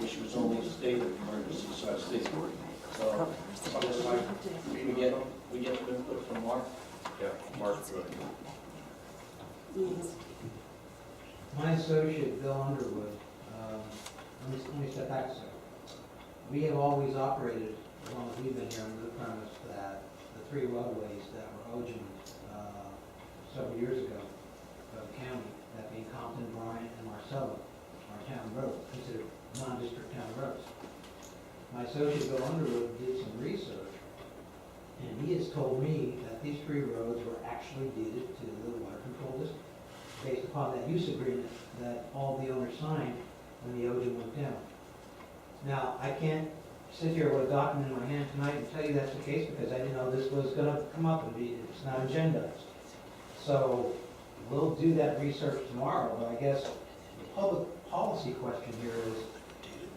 which was only a state of emergency, so to speak. So we get input from Mark. Yeah, Mark. My associate, Bill Underwood, let me step back a second. We have always operated, as long as we've been here, under the premise that the three roadways that were Ogeman, several years ago, for the county, that being Compton, Bryant, and Marcella, are town roads, considered non-district town roads. My associate Bill Underwood did some research, and he has told me that these three roads were actually deeded to the water control district, based upon that use agreement that all the owners signed when the Ogean went down. Now, I can't sit here with a document in my hand tonight and tell you that's the case, because I didn't know this was gonna come up and be, it's not agendized. So, we'll do that research tomorrow, but I guess the public policy question here is,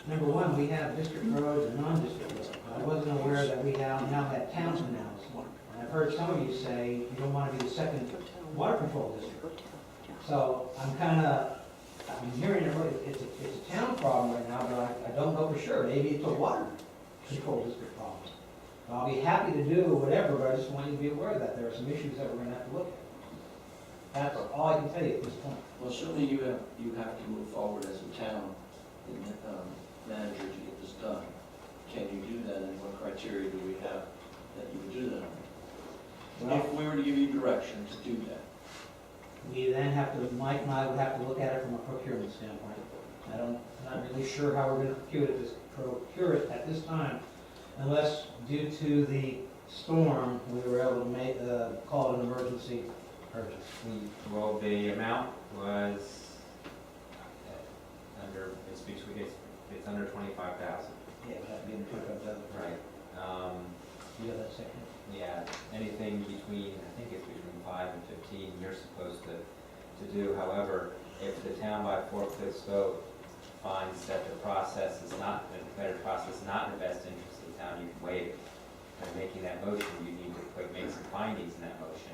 number one, we have district roads and non-district roads. I wasn't aware that we now had town canals. And I've heard some of you say you don't want to be the second water control district. So I'm hearing it's a town problem right now, but I don't know for sure. Maybe it's a water control district problem. So I'll be happy to do whatever, but I just want you to be aware that there are some issues that we're going to have to look at. That's all I can tell you at this point. Well, certainly you have to move forward as a town manager to get this done. Can you do that, and what criteria do we have that you would do that on? If we were to give you direction to do that. We then have to, Mike and I would have to look at it from a procurement standpoint. I'm not really sure how we're going to procure it at this time, unless due to the storm, we were able to call it an emergency purchase. Well, the amount was it's under 25,000. Yeah, that'd be in the pickup, Right. You have that second? Yeah, anything between, I think it's between 5 and 15, you're supposed to do. However, if the town by 4/5 vote finds that the process is not, the competitive process is not in the best interest of the town, you can waive it. By making that motion, you need to make some findings in that motion.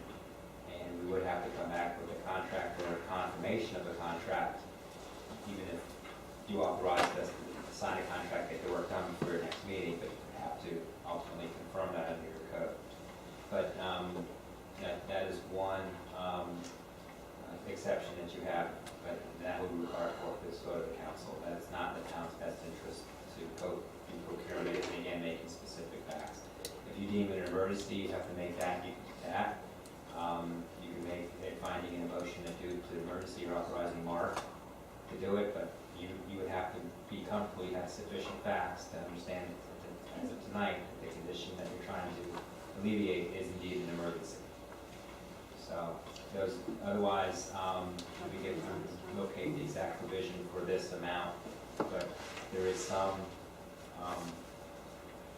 And we would have to come back with a contract or a confirmation of the contract, even if you authorized us to sign a contract, get the work done before your next meeting, but you would have to ultimately confirm that under your code. But that is one exception that you have, but that would require forfeit vote of the council. That is not in the town's best interest to procure it, and again, making specific facts. If you deem it an emergency, you have to make that, you can do that. You can make a finding in a motion that due to emergency, you're authorizing Mark to do it, but you would have to be comfortable, you have sufficient facts to understand that as of tonight, the condition that you're trying to alleviate is indeed an emergency. So those, otherwise, we get to locate the exact provision for this amount, but there is some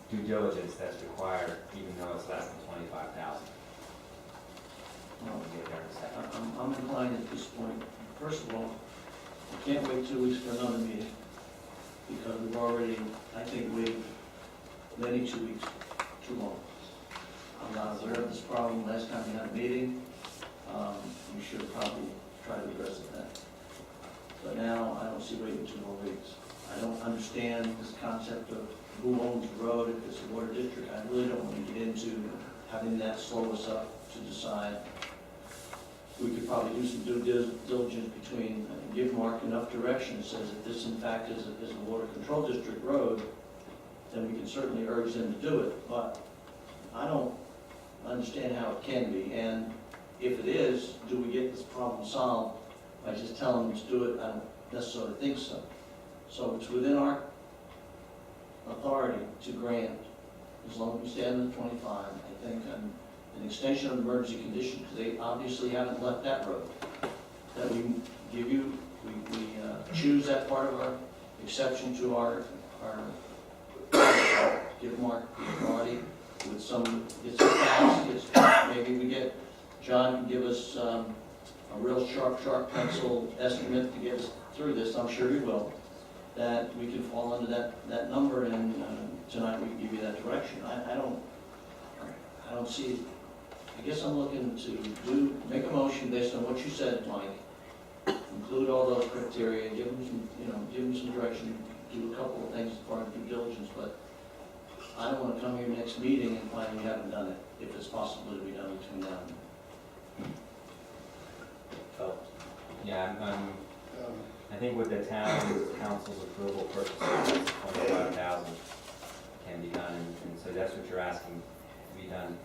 due diligence that's required, even though it's less than 25,000. We'll get there in a second. I'm inclined at this point, first of all, we can't wait 2 weeks for another meeting, because we've already, I think, waited many 2 weeks too long. I'm not aware of this problem. Last time we had a meeting, we should have probably tried to address it then. But now, I don't see waiting 2 more weeks. I don't understand this concept of who owns the road, if it's a water district. I really don't want to get into having that slow us up to decide. We could probably do some due diligence between, give Mark enough direction that says if this in fact is a water control district road, then we can certainly urge them to do it. But I don't understand how it can be. And if it is, do we get this problem solved by just telling them to do it? I don't necessarily think so. So it's within our authority to grant, as long as we stay under the 25, I think, an extension of emergency condition, because they obviously haven't left that road. That we give you, we choose that part of our exception to our give Mark the authority with get some facts, maybe we get, John can give us a real sharp pencil estimate to get us through this, I'm sure he will, that we can fall under that number, and tonight we can give you that direction. I don't see, I guess I'm looking to make a motion based on what you said, Mike. Include all those criteria, give them some direction, do a couple of things as far as due diligence, but I don't want to come here next meeting and find we haven't done it, if it's possible to be done between now and then. Yeah, I think with the town council's approval, purchase of 25,000 can be done, and so that's what you're asking to be done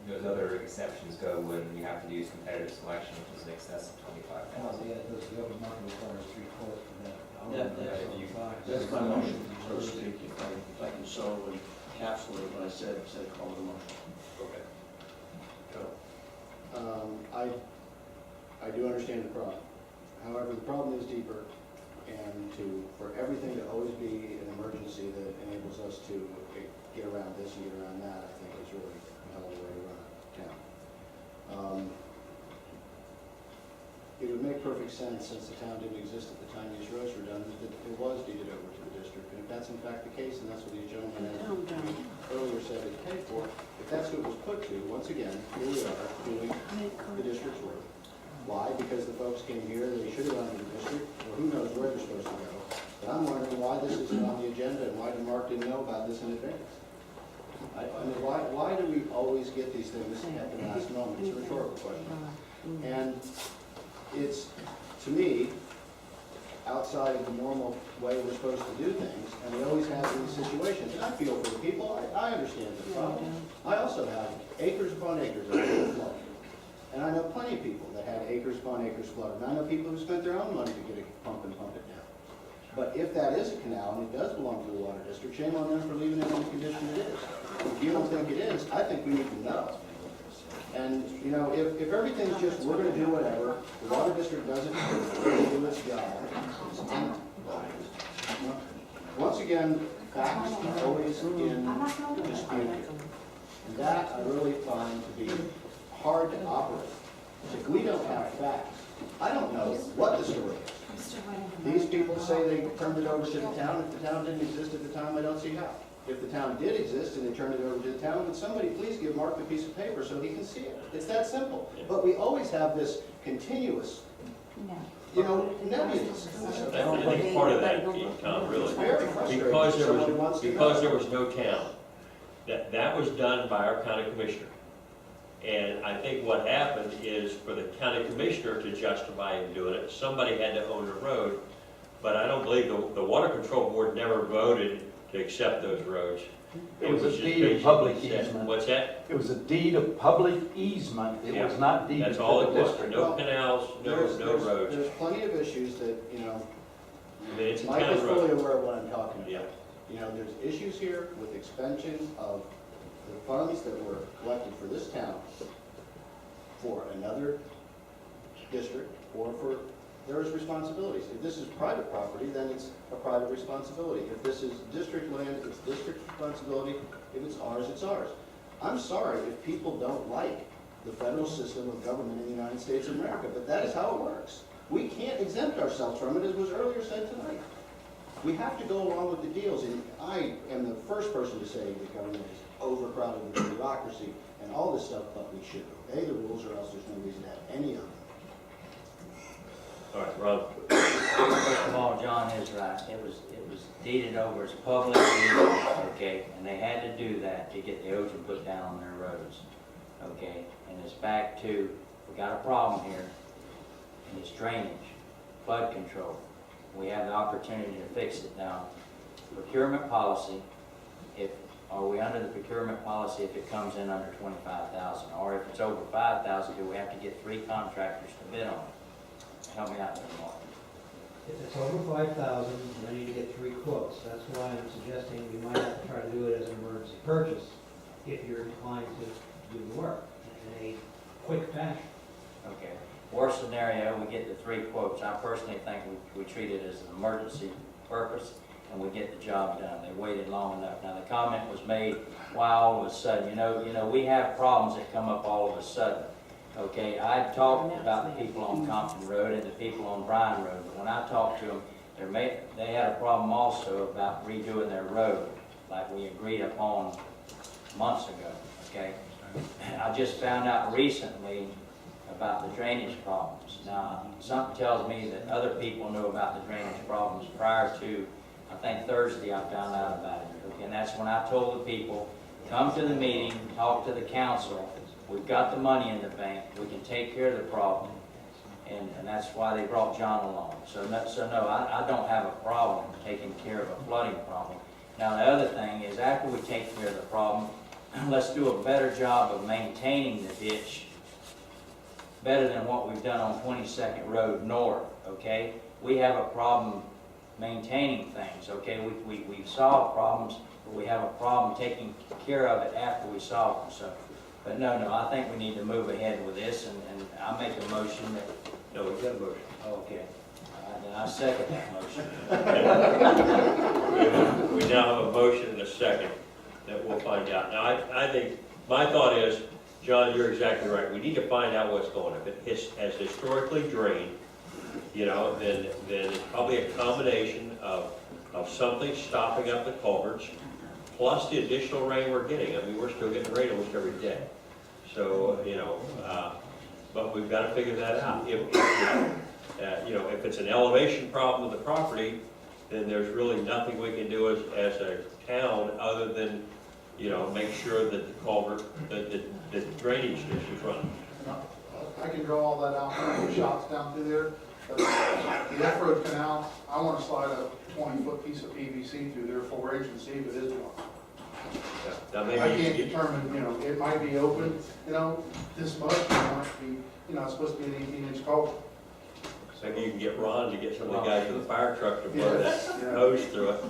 those other exceptions go when you have to use competitive selection, which is in excess of Oh, 25,000. yeah, those, the open market requires 3 quotes for that. I'll Yeah, remember that if you- on 5. That's my motion, so to speak, if I can so encapsulate what I said, instead of call it a motion. Okay. I do understand the problem. However, the problem is deeper, and for everything to always be an emergency that enables us to get around this and get around that, I think is really a hell of a way to run a town. It would make perfect sense, since the town didn't exist at the time these roads were done, that it was deeded over to the district. And if that's in fact the case, and that's what these gentlemen earlier said they paid for, if that's who it was put to, once again, here we are doing the district's work. Why? Because the folks came here, they should have gone to the district, or who knows where they're supposed to go. But I'm wondering why this isn't on the agenda, and why did Mark didn't know about this in advance? I mean, why do we always get these things at the last moment? It's a rhetorical question. And it's, to me, outside of the normal way we're supposed to do things, and we always have these situations. And I feel for the people, I understand the problem. I also have acres upon acres of flood. And I know plenty of people that had acres upon acres flooded. And I know people who spent their own money to get a pump and pump it down. But if that is a canal and it does belong to the water district, shame on them for leaving it in the condition it is. If you don't think it is, I think we need to know. And, you know, if everything's just, we're gonna do whatever, the water district doesn't do its job. Once again, facts are always in dispute. And that I really find to be hard to operate. If we don't have facts, I don't know what the story is. These people say they turned it over to the town. If the town didn't exist at the time, I don't see how. If the town did exist and they turned it over to the town, would somebody please give Mark the piece of paper so he can see it? It's that simple. But we always have this continuous, you know, nebulous. I think part of that, Tom, really, because there was no town. That was done by our county commissioner. And I think what happened is for the county commissioner to justify him doing it, somebody had to own the road. But I don't believe the water control board never voted to accept those roads. It was a just deed of public basically said- easement. What's that? It was a deed of public easement. It was Yeah. not deeded That's all to it the was, district. no canals, no roads. There's plenty of issues that, you know, I mean, it's a Mike town is fully road. aware of what I'm talking Yeah. about. You know, there's issues here with expansion of the funds that were collected for this town for another district or for, there's responsibilities. If this is private property, then it's a private responsibility. If this is district land, it's district responsibility. If it's ours, it's ours. I'm sorry if people don't like the federal system of government in the United States of America, but that is how it works. We can't exempt ourselves from it, as was earlier said tonight. We have to go along with the deals, and I am the first person to say the government is overcrowded with bureaucracy and all this stuff, but we should obey the rules or else there's no reason to have any of them. All right, Ron. First of all, John is right. It was deeded over as public easement, okay? And they had to do that to get the ocean put down on their roads, okay? And it's back to, we got a problem here, and it's drainage, flood control. We have the opportunity to fix it now. Procurement policy, are we under the procurement policy if it comes in under 25,000? Or if it's over 5,000, do we have to get 3 contractors to bid on it? Help me out there, Mark. If it's over 5,000, then you need to get 3 quotes. That's why I'm suggesting you might have to try to do it as an emergency purchase if you're inclined to do the work in a quick fashion. Okay. Worst scenario, we get the 3 quotes. I personally think we treat it as an emergency purpose and we get the job done. They waited long enough. Now, the comment was made, why all of a sudden? You know, we have problems that come up all of a sudden. Okay, I talked about the people on Compton Road and the people on Bryan Road, but when I talked to them, they had a problem also about redoing their road, like we agreed upon months ago, okay? I just found out recently about the drainage problems. Now, something tells me that other people knew about the drainage problems prior to, I think Thursday I found out about it, okay? And that's when I told the people, come to the meeting, talk to the council. We've got the money in the bank. We can take care of the problem. And that's why they brought John along. So no, I don't have a problem taking care of a flooding problem. Now, the other thing is after we take care of the problem, let's do a better job of maintaining the ditch, better than what we've done on 22nd Road North, okay? We have a problem maintaining things, okay? We solve problems, but we have a problem taking care of it after we solve them, so. But no, I think we need to move ahead with this, and I'll make a motion that, No, we've got a motion. okay. Then I second that motion. We now have a motion and a second that we'll find out. Now, I think, my thought is, John, you're exactly right. We need to find out what's going on. If it has historically drained, you know, then it's probably a combination of something stopping up the culverts, plus the additional rain we're getting. I mean, we're still getting rain almost every day. So, you know, but we've got to figure that out. If it's an elevation problem of the property, then there's really nothing we can do as a town other than, you know, make sure that the culvert, the drainage ditch is running. I can draw all that out, the shots down through there. But the F-road canal, I want to slide a 20-foot piece of PVC through there 4-inch and see if it is blocked. Now, I maybe can't determine, you know, it might be open, you know, this much, it might be, you know, it's supposed to be an 18-inch culvert. maybe you can get Ron to get some of the guys with the fire truck to blow that hose through it.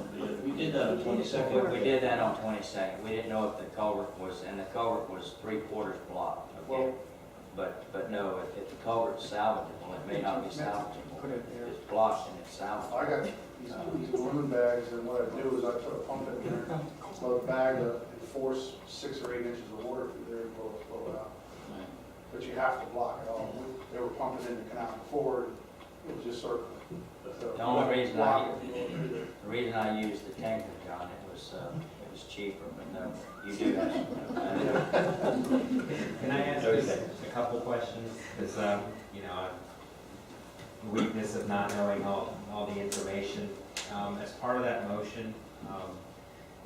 We did that on 22nd. We did that on 22nd. We didn't know if the culvert was, and the culvert was 3/4 blocked, okay? Well, But no, if the culvert's salvageable, it may not be salvageable. It's blocked and it's salvageable. I got these balloon bags, and what I do is I put a pump in there, load a bag up, and force 6 or 8 inches of water through there and blow it out. But you have to block it all. They were pumping in the canal before, it was just circling. So The only reason block I, it, you won't do that. the reason I used the tanker, John, it was cheaper, but no, you do that. Can I ask just a couple questions? Because, you know, the weakness of not knowing all the information. As part of that motion,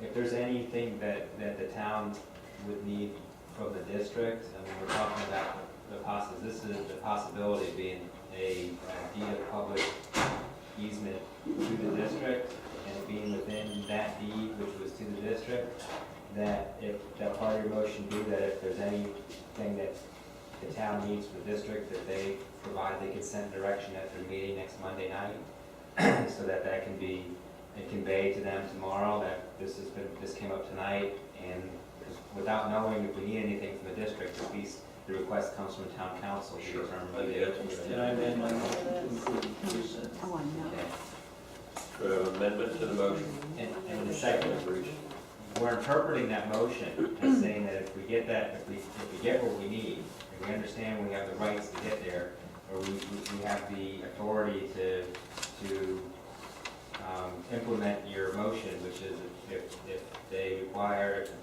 if there's anything that the town would need from the district, I mean, we're talking about this is the possibility of being a deed of public easement to the district, and being within that deed, which was to the district, that if that part of your motion be that if there's anything that the town needs for the district, that they provide the consent direction at their meeting next Monday night, so that can be conveyed to them tomorrow, that this came up tonight, and without knowing if we need anything from the district, at least the request comes from town council to determine whether they Can I amend my motion to include consent? Oh, I know. We have an amendment to the motion. And the second, we're interpreting that motion as saying that if we get what we need, if we understand we have the rights to get there, or we have the authority to implement your motion, which is if the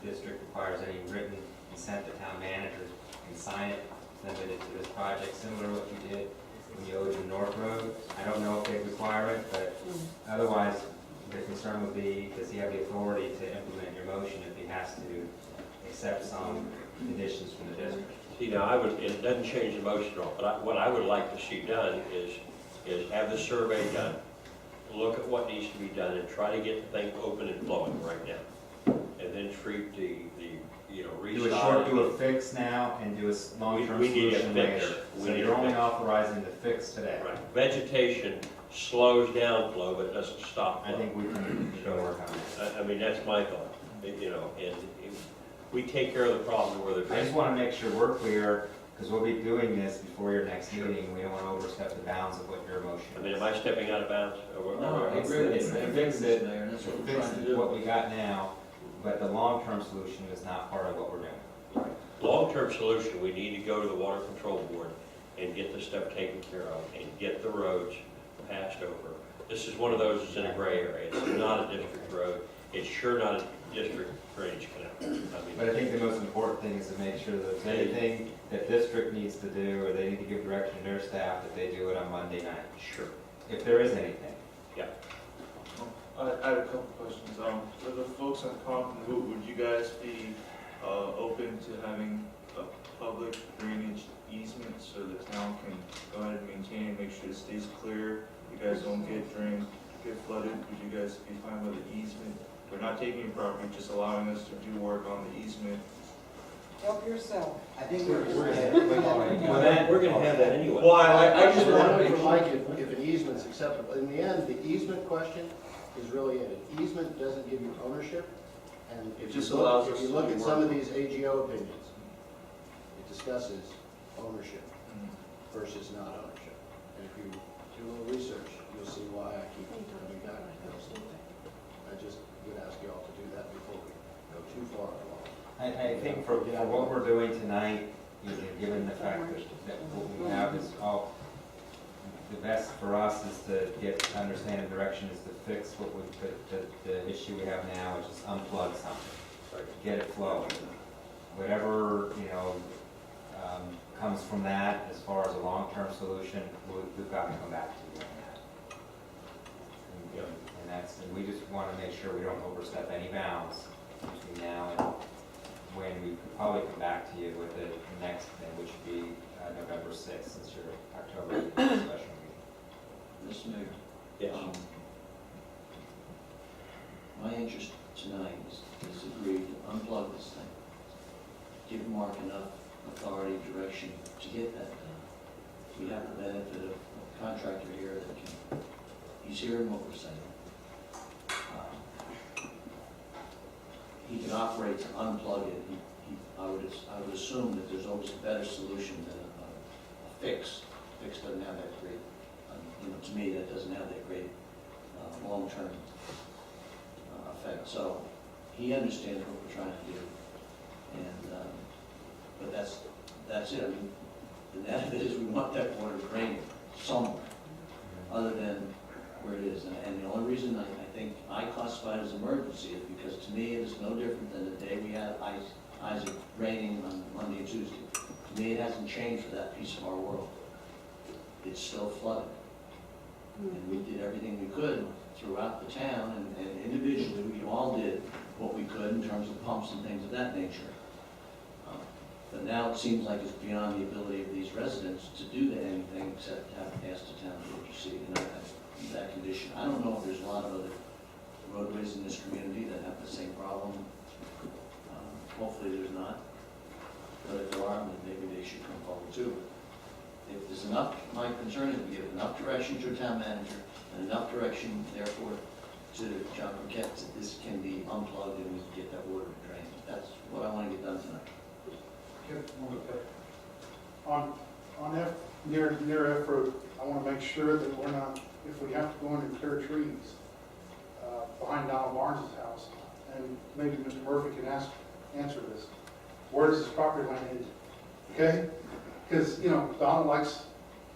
district requires any written consent, the town manager can sign it, send it into this project, similar to what you did when you owed the North Road. I don't know if they require it, but otherwise, the concern would be, does he have the authority to implement your motion if he has to accept some conditions from the district? See, now, it doesn't change the motion at all, but what I would like to see done is have the survey done, look at what needs to be done, and try to get the thing open and flowing right now. And then treat the Do a fix now and do a long-term We need a solution fix. later. We So need you're a only fix. authorizing the fix today. Right. Vegetation slows down flow, but it doesn't stop I flow. think we can work on it. I mean, that's my thought, you know, and we take care of the problem where I they're. just want to make sure we're clear, because we'll be doing this before your next meeting. We don't want to overstep the bounds of what your motion I mean, is. am I stepping out of bounds? No, I agree with you. I agree with you, Mayor, and that's what we're trying to do. What we got now, but the long-term solution is not part of what we're doing. Long-term solution, we need to go to the Water Control Board and get this stuff taken care of and get the roads passed over. This is one of those that's in a gray area. It's not a district road. It's sure not a district drainage canal. But I think the most important thing is to make sure that if there's anything that district needs to do, or they need to give direction to their staff, that they do it on Monday night. Sure. If there is anything. Yeah. I had a couple questions. For the folks on Compton Route, would you guys be open to having a public drainage easement so the town can go ahead and maintain it, make sure it stays clear, you guys don't get drained, get flooded? Would you guys be fine with the easement? We're not taking your property, just allowing us to do work on the easement Help yourself. I think we're. We're gonna have that anyway. Well, I just want to know from Mike if an easement's acceptable. In the end, the easement question is really it. An easement doesn't give you ownership, and It if just you allows look, us if you to look at work. some of these AGO opinions, it discusses ownership versus not ownership. And if you do a little research, you'll see why I keep coming back to this. I just would ask you all to do that before we go too far along. I think for what we're doing tonight, given the fact that what we have is all, the best for us is to understand the direction is to fix what we, the issue we have now, which is unplug something, get it flowing. Whatever, comes from that as far as a long-term solution, we've got to come back to you on that. And we just want to make sure we don't overstep any bounds between now and when we could probably come back to you with the next thing, which would be November 6th, since your October special meeting. Mr. Mayor? Yes. My interest tonight is agreed to unplug this thing. Give Mark enough authority, direction to get that done. We have the benefit of a contractor here that he's hearing what we're saying. He can operate to unplug it. I would assume that there's always a better solution than a fix. Fix doesn't have that great, to me, that doesn't have that great long-term effect. So he understands what we're trying to do. And, but that's it. I mean, the net of it is we want that water drained somewhere other than where it is. And the only reason I think I classify it as emergency is because to me it is no different than the day we had Isaac raining on Monday and Tuesday. To me, it hasn't changed for that piece of our world. It's still flooded. And we did everything we could throughout the town, and individually, we all did what we could in terms of pumps and things of that nature. But now it seems like it's beyond the ability of these residents to do anything except have asked the town to proceed in that condition. I don't know if there's a lot of other roadways in this community that have the same problem. Hopefully there's not. But if there are, then maybe they should come forward too. If there's enough, my concern is we give enough direction to a town manager and enough direction, therefore, to John Burkett that this can be unplugged and we can get that water drained. That's what I want to get done tonight. On F, near F Road, I want to make sure that we're not, if we have to go in and clear trees behind Donald Barnes' house, and maybe Mr. Murphy can answer this. Where does his property line end? Okay? Because, Donald likes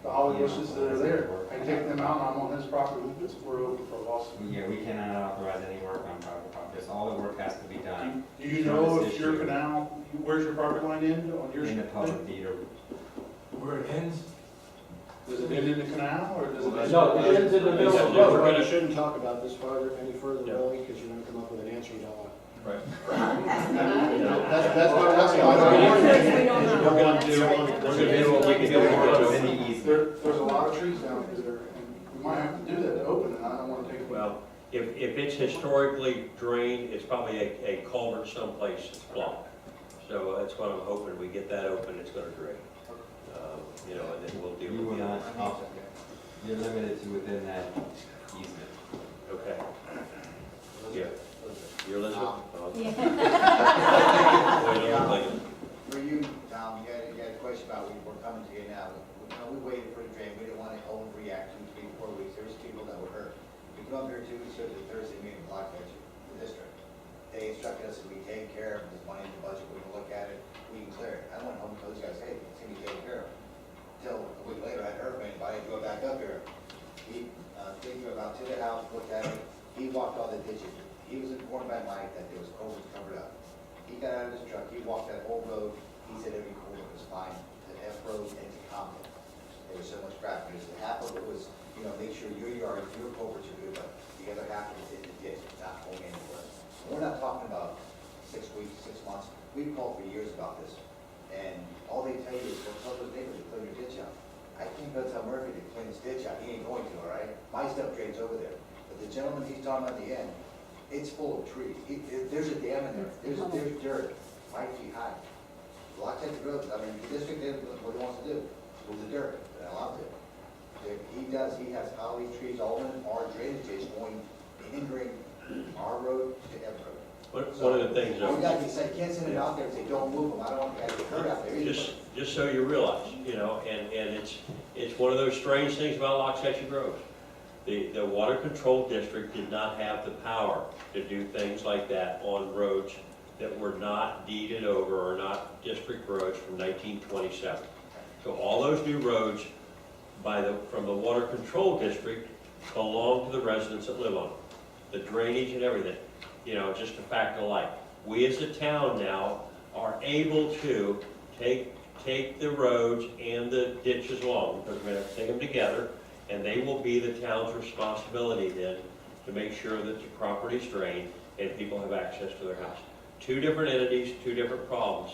the holly bushes that are there. I take them out, and I'm on his property, we're open for a lawsuit. Yeah, we cannot authorize any work on private property. All the work has to be done. Do you know if your canal, where's your property line end on your? In the public deed or Where it ends? Does it end in the canal, or does it? No, it ends in the middle of the road. We shouldn't talk about this any further, Billy, because you're going to come up with an answer you don't want. Right. That's why We're gonna do what we can do within the easement. There's a lot of trees down there, and we might have to do that to open it, I don't want to take it. Well, if it's historically drained, it's probably a culvert someplace that's blocked. So that's what I'm hoping, we get that open, it's gonna drain. And then we'll deal you will with not, it. you're limited to within that easement. Okay. Yeah. You're Elizabeth? Yeah. For you, Tom, you had a question about we're coming to you now. We waited for the drain. We didn't want to overreact 2, 3, 4 weeks. There was people that were hurt. We come up here 2 weeks ago to the Thursday meeting, block the district. They instructed us to be taken care of. There's money in the budget. We're going to look at it. We can clear it. I went home and told those guys, hey, it's going to be taken care of. Until a week later, I hadn't heard from anybody. I drove back up here. He drove out to the house, looked at it. He walked all the ditches. He was informed by Mike that there was culverts covered up. He got out of his truck, he walked that whole road, he said every corner was fine, the F road into Compton. There was so much traffic, half of it was, make sure your yard, your culverts are good, but the other half was in the ditch, not going anywhere. We're not talking about 6 weeks, 6 months, we've called for years about this. And all they tell you is, go tell those neighbors to clean your ditch out. I can't go tell Murphy to clean his ditch out, he ain't going to, all right? My stuff drains over there. But the gentleman he's talking about at the end, it's full of trees. There's a dam in there. There's dirt 5 feet high. Lock Country Road, I mean, the district did what he wants to do, move the dirt, and allow it. If he has holly trees all in our drainage ditch going, hindering our road to F road. One of the things, You though, got, you say, can't send it out there and say, don't move them, I don't want guys to get hurt out there either. just so you realize, and it's one of those strange things about Loxahatchee Grove. The Water Control District did not have the power to do things like that on roads that were not deeded over or not district roads from 1927. So all those new roads from the Water Control District belong to the residents that live on them. The drainage and everything, just a fact of life. We as a town now are able to take the roads and the ditches along, because we're going to take them together, and they will be the town's responsibility then to make sure that the property's drained and people have access to their house. Two different entities, two different problems,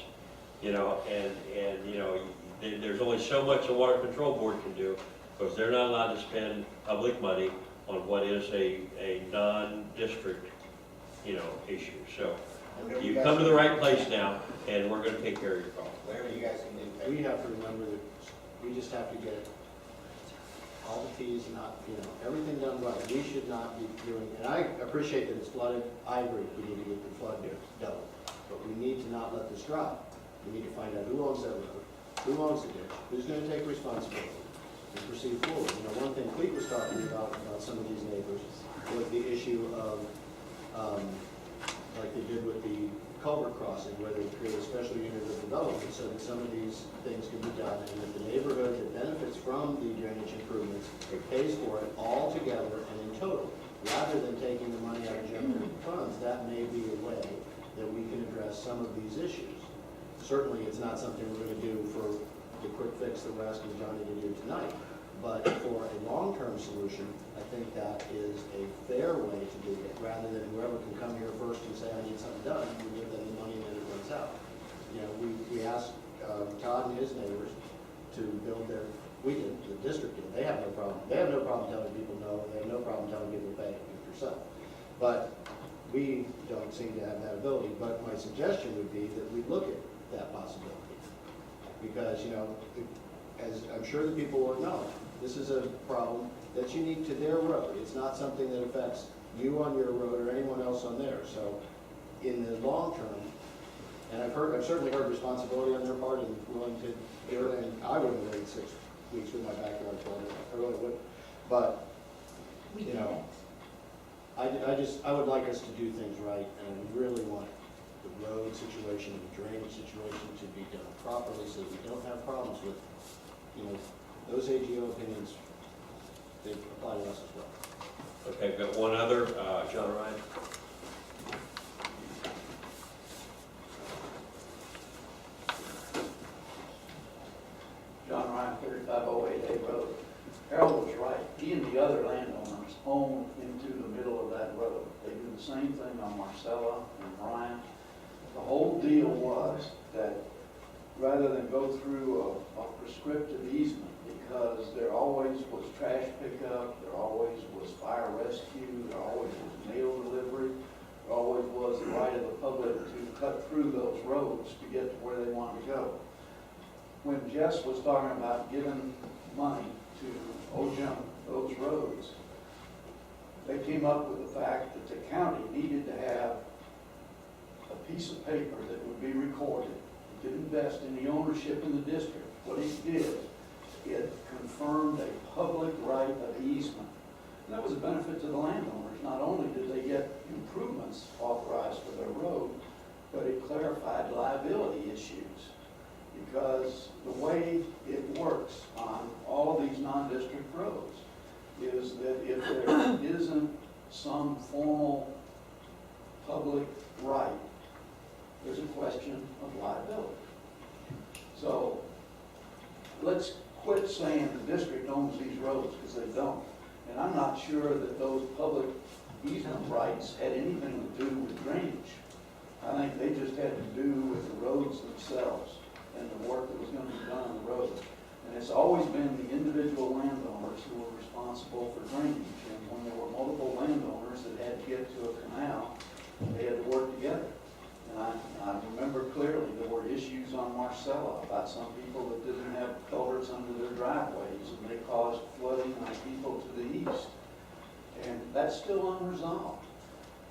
there's only so much the Water Control Board can do, because they're not allowed to spend public money on what is a non-district, issue. So you've come to the right place now, and we're going to take care of your problem. Whatever you guys can do. We have to remember that we just have to get all the T's, everything done right. We should not be doing, and I appreciate that it's flooded. I agree, we need to get the flood doubled. But we need to not let this drop. We need to find out who owns that road, who owns the ditch, who's going to take responsibility, and proceed forward. One thing Clete was talking about some of these neighbors was the issue of, like they did with the culvert crossing, where they create a special unit of development so that some of these things can be done, and that the neighborhood that benefits from the drainage improvements pays for it all together and in total. Rather than taking the money out of general funds, that may be a way that we can address some of these issues. Certainly, it's not something we're going to do for the quick fix that we're asking Johnny to do tonight. But for a long-term solution, I think that is a fair way to do it, rather than whoever can come here first and say, I need something done, we give them the money and then it runs out. We asked Todd and his neighbors to build their, we did, the district did, they have no problem. They have no problem telling people no, they have no problem telling people pay it yourself. But we don't seem to have that ability. But my suggestion would be that we look at that possibility. Because, as I'm sure the people will acknowledge, this is a problem that's unique to their road. It's not something that affects you on your road or anyone else on theirs. So in the long term, and I've certainly heard responsibility on their part and willing to do it, and I wouldn't wait 6 weeks with my backyard flooded. I really would. But, I would like us to do things right, and I really want the road situation and the drainage situation to be done properly so we don't have problems with, those AGO opinions, they apply to us as well. Okay, got one other, John Ryan. John Ryan, 3508 A Road. Harold was right. He and the other landowners own into the middle of that road. They do the same thing on Marcella and Bryant. The whole deal was that rather than go through a prescriptive easement, because there always was trash pickup, there always was fire rescue, there always was mail delivery, there always was the right of the public to cut through those roads to get to where they wanted to go. When Jess was talking about giving money to OJM, those roads, they came up with the fact that the county needed to have a piece of paper that would be recorded. It didn't invest any ownership in the district. What it did, it confirmed a public right of easement. And that was a benefit to the landowners. Not only did they get improvements authorized for their road, but it clarified liability issues. Because the way it works on all of these non-district roads is that if there isn't some formal public right, there's a question of liability. So let's quit saying the district owns these roads, because they don't. And I'm not sure that those public easement rights had anything to do with drainage. I think they just had to do with the roads themselves and the work that was going to be done on the road. And it's always been the individual landowners who were responsible for drainage. And when there were multiple landowners that had to get to a canal, they had to work together. And I remember clearly there were issues on Marcella about some people that didn't have culverts under their driveways, and they caused flooding on people to the east. And that's still unresolved.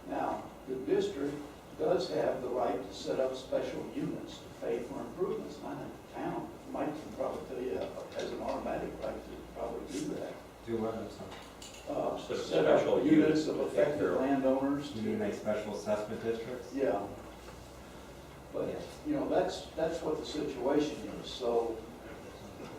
Now, the district does have the right to set up special units to pay for improvements. And I think the town, Mike can probably tell you, has an automatic right to probably do that. Do what, I'm sorry? Set up units of affected landowners. You mean like special assessment districts? Yeah. But, you know, that's what the situation is. So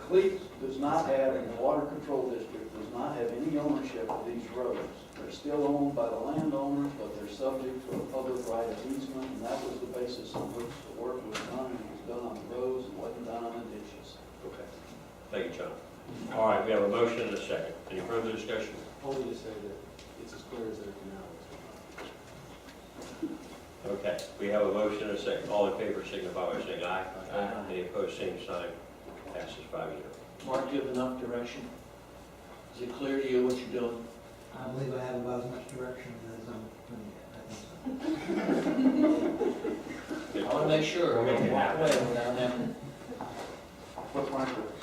Cleat does not have, and the Water Control District does not have any ownership of these roads. They're still owned by the landowners, but they're subject to a public right of easement, and that was the basis on which the work was done. It was done on the roads, it wasn't done on the ditches. Okay. Thank you, John. All right, we have a motion and a second. Any further discussion? Only to say that it's as clear as their canal is. Okay, we have a motion and a second. All in favor signify by saying aye. Aye. Any opposed, same sign. Passes 5-0. Mark, do you have enough direction? Is it clear to you what you're doing? I believe I have about as much direction as I'm putting it, I think so. I want to make sure. We'll make it Walk happen. away without having. What's my direction?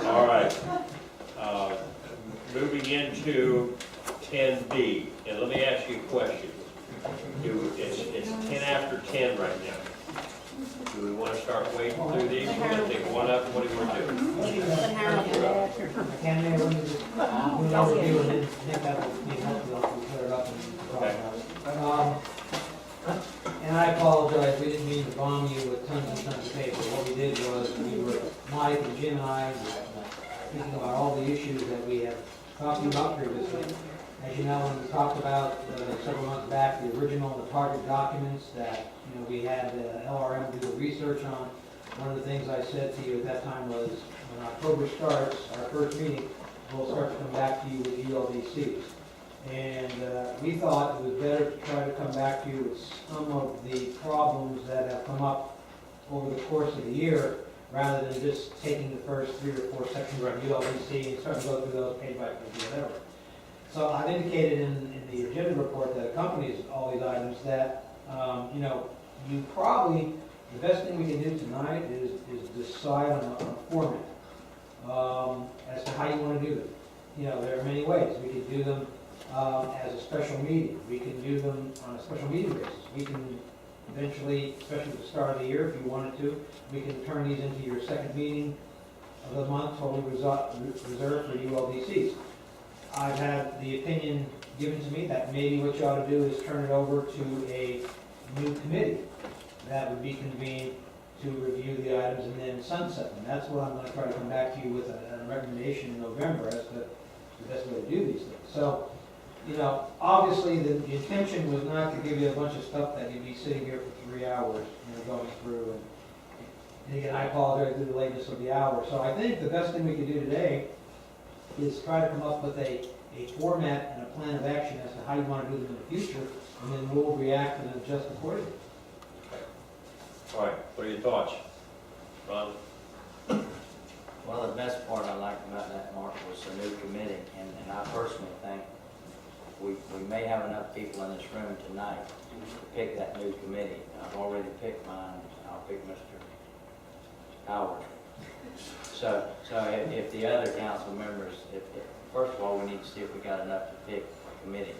All right. Moving into 10B, and let me ask you a question. It's 10 after 10 right now. Do we want to start wading through these? We're going to take one up. What do you want to do? Can they, let me just, we'll overview and then think that would be helpful, we'll clear it up and talk about it. And I apologize, we didn't mean to bomb you with tons and tons of paper. What we did was, we were, Mike and Jim and I, thinking about all the issues that we have talked about previously. As you know, when we talked about several months back, the original, the target documents that, you know, we had LRM do the research on. One of the things I said to you at that time was, when October starts, our first meeting, we'll start to come back to you with ULDCs. And we thought it was better to try to come back to you with some of the problems that have come up over the course of the year, rather than just taking the first 3 or 4 sections of ULDC and starting to go through those page by page, whatever. So I've indicated in the agenda report that accompanies all these items that, you know, you probably, the best thing we can do tonight is decide on a format as to how you want to do them. You know, there are many ways. We could do them as a special meeting. We can do them on a special meeting basis. We can eventually, especially at the start of the year, if you wanted to, we can turn these into your second meeting of the month, totally reserved for ULDCs. I've had the opinion given to me that maybe what you ought to do is turn it over to a new committee that would be convened to review the items and then sunset them. That's what I'm going to try to come back to you with a recommendation in November as to the best way to do these things. So, you know, obviously the intention was not to give you a bunch of stuff that you'd be sitting here for 3 hours, you know, going through. And again, I apologize for the lateness of the hour. So I think the best thing we can do today is try to come up with a format and a plan of action as to how you want to do them in the future, and then we'll react and adjust accordingly. All right, what are your thoughts? Ron? Well, the best part I liked about that, Mark, was the new committee, and I personally think we may have enough people in this room tonight to pick that new committee. I've already picked mine. I'll pick Mr. Howard. So if the other council members, first of all, we need to see if we got enough to pick a committee.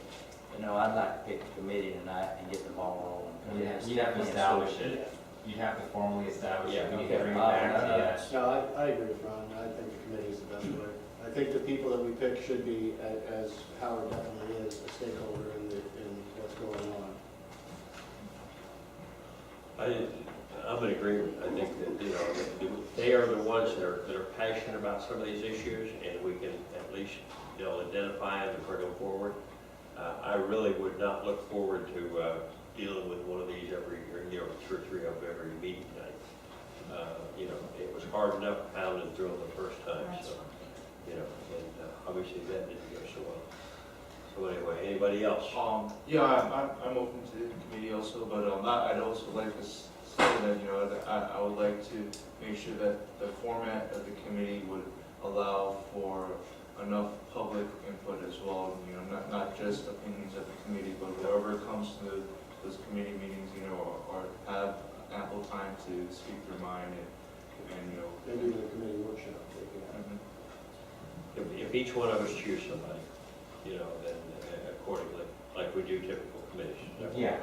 You know, I'd like to pick a committee tonight and get the ball rolling. You'd have to establish it. You'd have to formally establish it. We need to bring it Okay. back to you. No, I agree with Ron. I think the committee is the best way. I think the people that we pick should be, as Howard definitely is, a stakeholder in what's going on. I'm in agreement. I think that, you know, they are the ones that are passionate about some of these issues, and we can at least, you know, identify them and bring them forward. I really would not look forward to dealing with one of these every year, you know, 2 or 3 of them every meeting night. You know, it was hard enough pounding through them the first time, so, you know, and obviously that didn't go so well. So anyway, anybody else? Yeah, I'm open to the committee also, but I'd also like to say that, you know, that I would like to make sure that the format of the committee would allow for enough public input as well, you know, not just opinions of the committee, but whoever comes to those committee meetings, you know, are time to speak their mind and you know. Maybe the committee workshop, they can have. If each one of us choose somebody, you know, then accordingly, like we do typical committees. Yeah,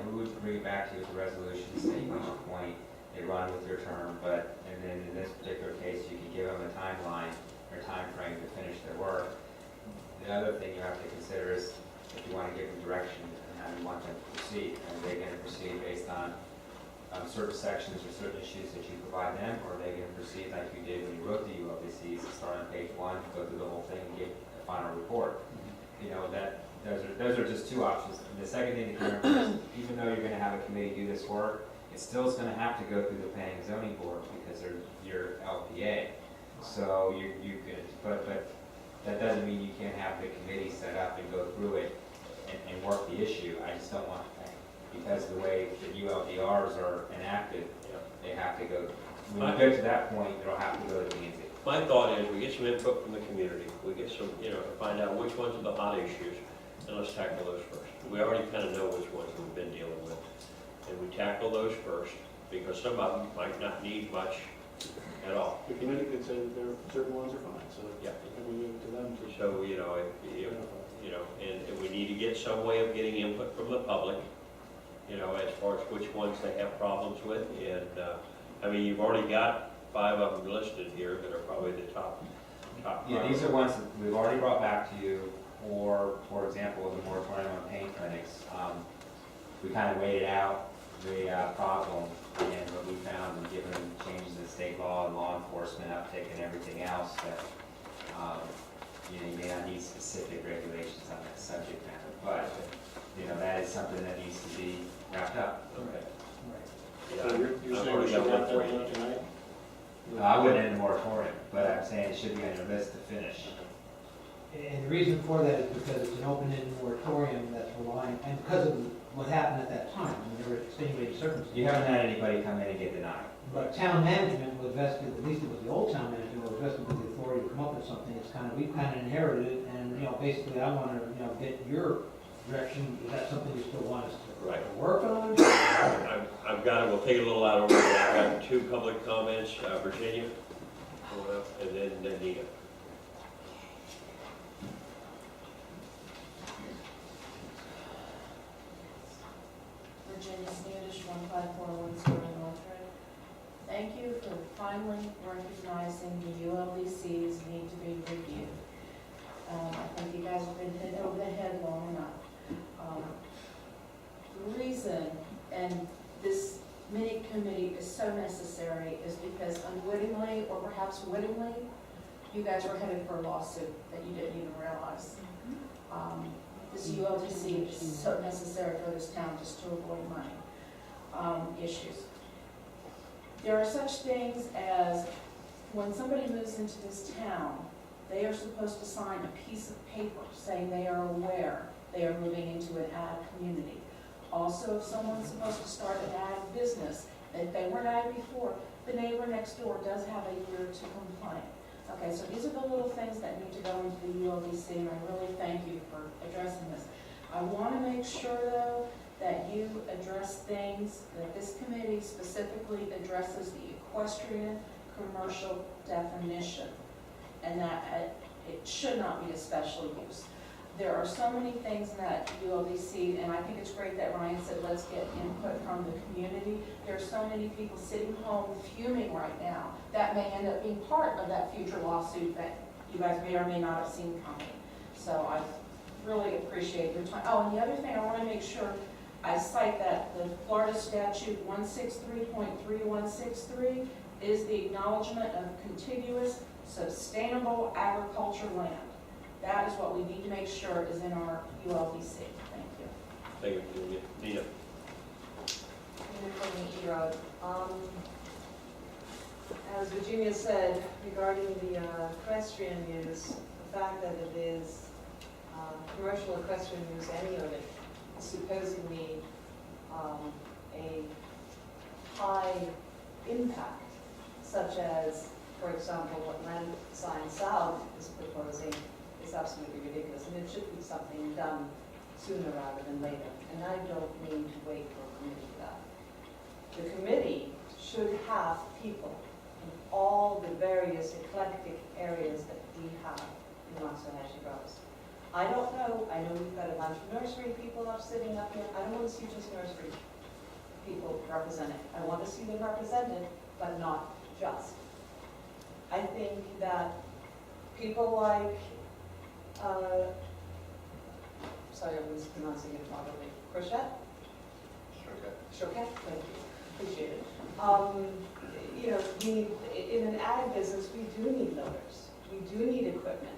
we would bring it back to you with a resolution, saying each point, they run with your term, and then in this particular case, you can give them a timeline or time frame to finish their work. The other thing you have to consider is if you want to give them direction and how you want them to proceed. Are they going to proceed based on certain sections or certain issues that you provide them, or are they going to proceed like you did when you wrote the ULDCs, start on page 1, go through the whole thing and give a final report? You know, those are just two options. And the second thing to remember is, even though you're going to have a committee do this work, it still is going to have to go through the planning and zoning board because they're your LPA. So you could, but that doesn't mean you can't have the committee set up and go through it and work the issue. I just don't want, because the way the ULDRs are enacted, they have to go, when you get to that point, it'll have to go to P&Z. My thought is we get some input from the community, we get some, you know, to find out which ones are the hot issues, and let's tackle those first. We already kind of know which ones we've been dealing with, and we tackle those first, because some of them might not need much at all. The committee could say that certain ones are fine, so Yeah. we leave it to them to. So, you know, and we need to get some way of getting input from the public, you know, as far as which ones they have problems with, and, I mean, you've already got 5 of them listed here that are probably the top. Yeah, these are ones that we've already brought back to you, or, for example, the moratorium on paint clinics. We kind of waited out the problem, and what we found, and given changes in state law and law enforcement uptake and everything else, that, you know, you may not need specific regulations on that subject matter, but, you know, that is something that needs to be wrapped up. Okay. So you're saying we should wrap that up tonight? I wouldn't end the moratorium, but I'm saying it should be on your list to finish. And the reason for that is because it's an open-ended moratorium that's relying, and because of what happened at that time, when there were extenuating circumstances. You haven't had anybody come in and get denied. But town management was vested, at least it was the old town management, was vested with the authority to come up with something. It's kind of, we've kind of inherited it, and, you know, basically I want to, you know, get your direction. Is that something you still want us to work on? I've got it, we'll take it a little out of order. I've got 2 public comments, Virginia, and then Nina. Virginia Standish, 154 Winslow Northridge. Thank you for finally recognizing the ULDCs need to be reviewed. I think you guys have been hit over the head long enough. The reason, and this mini committee is so necessary, is because unwittingly, or perhaps wittingly, you guys were headed for a lawsuit that you didn't even realize. This ULDC is so necessary for this town just to avoid money issues. There are such things as when somebody moves into this town, they are supposed to sign a piece of paper saying they are aware they are moving into an ag community. Also, if someone's supposed to start an ag business, if they weren't ag before, the neighbor next door does have a year to complain. Okay, so these are the little things that need to go into the ULDC, and I really thank you for addressing this. I want to make sure, though, that you address things, that this committee specifically addresses the equestrian commercial definition, and that it should not be a special use. There are so many things in that ULDC, and I think it's great that Ryan said, let's get input from the community. There are so many people sitting home fuming right now that may end up being part of that future lawsuit that you guys may or may not have seen coming. So I really appreciate your time. Oh, and the other thing, I want to make sure I cite that the Florida statute 163.3163 is the acknowledgement of contiguous sustainable agriculture land. That is what we need to make sure is in our ULDC. Thank you. Thank you, Nina. As Virginia said, regarding the equestrian use, the fact that it is commercial equestrian use, any of it, is supposedly a high impact, such as, for example, what Land Science South is proposing is absolutely ridiculous, and it should be something done sooner rather than later. And I don't mean to wait for a committee for that. The committee sitting up here, I don't want to see just nursery people represented. I want to see them represented, but not just. I think that people like, sorry, I was pronouncing it properly, Crochette? Choquette, thank you, appreciate it. You know, in an ag business, we do need loaders. We do need equipment.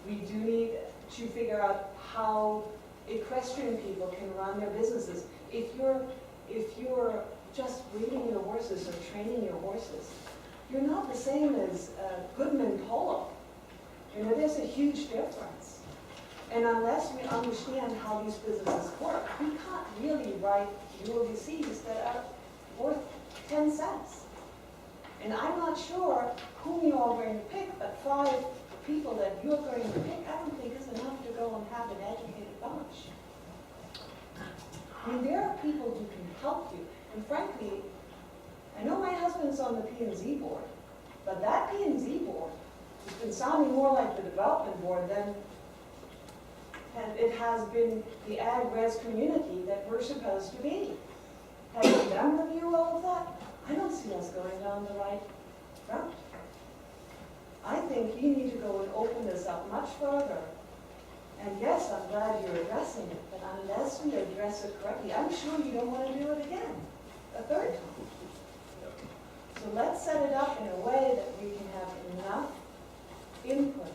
We do need to figure out how equestrian people can run their businesses. If you're just breeding your horses or training your horses, you're not the same as Goodman Polo. You know, there's a huge difference. And unless we understand how these businesses work, we can't really write ULDCs that are worth 10 cents. And I'm not sure whom you're all going to pick, but 5 people that you're going to pick, I don't think is enough to go and have an educated bunch. I mean, there are people who can help you. And frankly, I know my husband's on the P&Z board, but that P&Z board has been sounding more like the development board than it has been the ag-res community that we're supposed to be. Having them review all of that, I don't see us going down the right route. I think you need to go and open this up much further. And yes, I'm glad you're addressing it, but unless we address it correctly, I'm sure you don't want to do it again, a third time. So let's set it up in a way that we can have enough input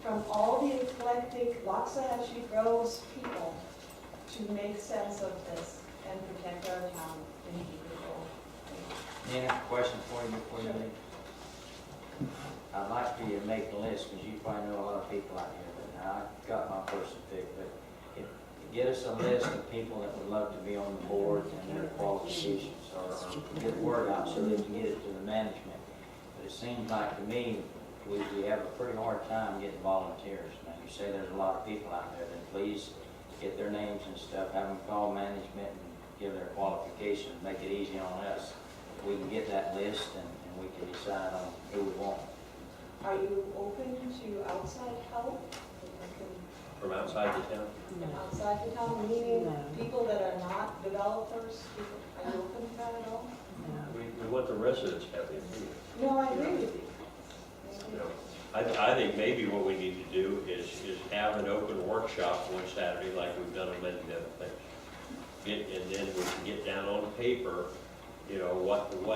from all the eclectic Waxahachie Groves people to make sense of this and protect our town and keep it going. Any question for you before you leave? I'd like for you to make a list, because you probably know a lot of people out here, but I got my person picked, but get us a list of people that would love to be on the board and their qualifications, or get the word out so they can get it to the management. But it seems like to me, we have a pretty hard time getting volunteers. Now, you say there's a lot of people out there, then please get their names and stuff, have them call management and give their qualifications, make it easy on us. We can get that list and we can decide on who we want. Are you open to outside help? From outside the town? Outside the town, meaning people that are not developers? Are you open to that at all? We want the residents happy. No, I agree with you. You know, I think maybe what we need to do is have an open workshop one Saturday like we've done on many other things. And then we can get down on paper, you know, what are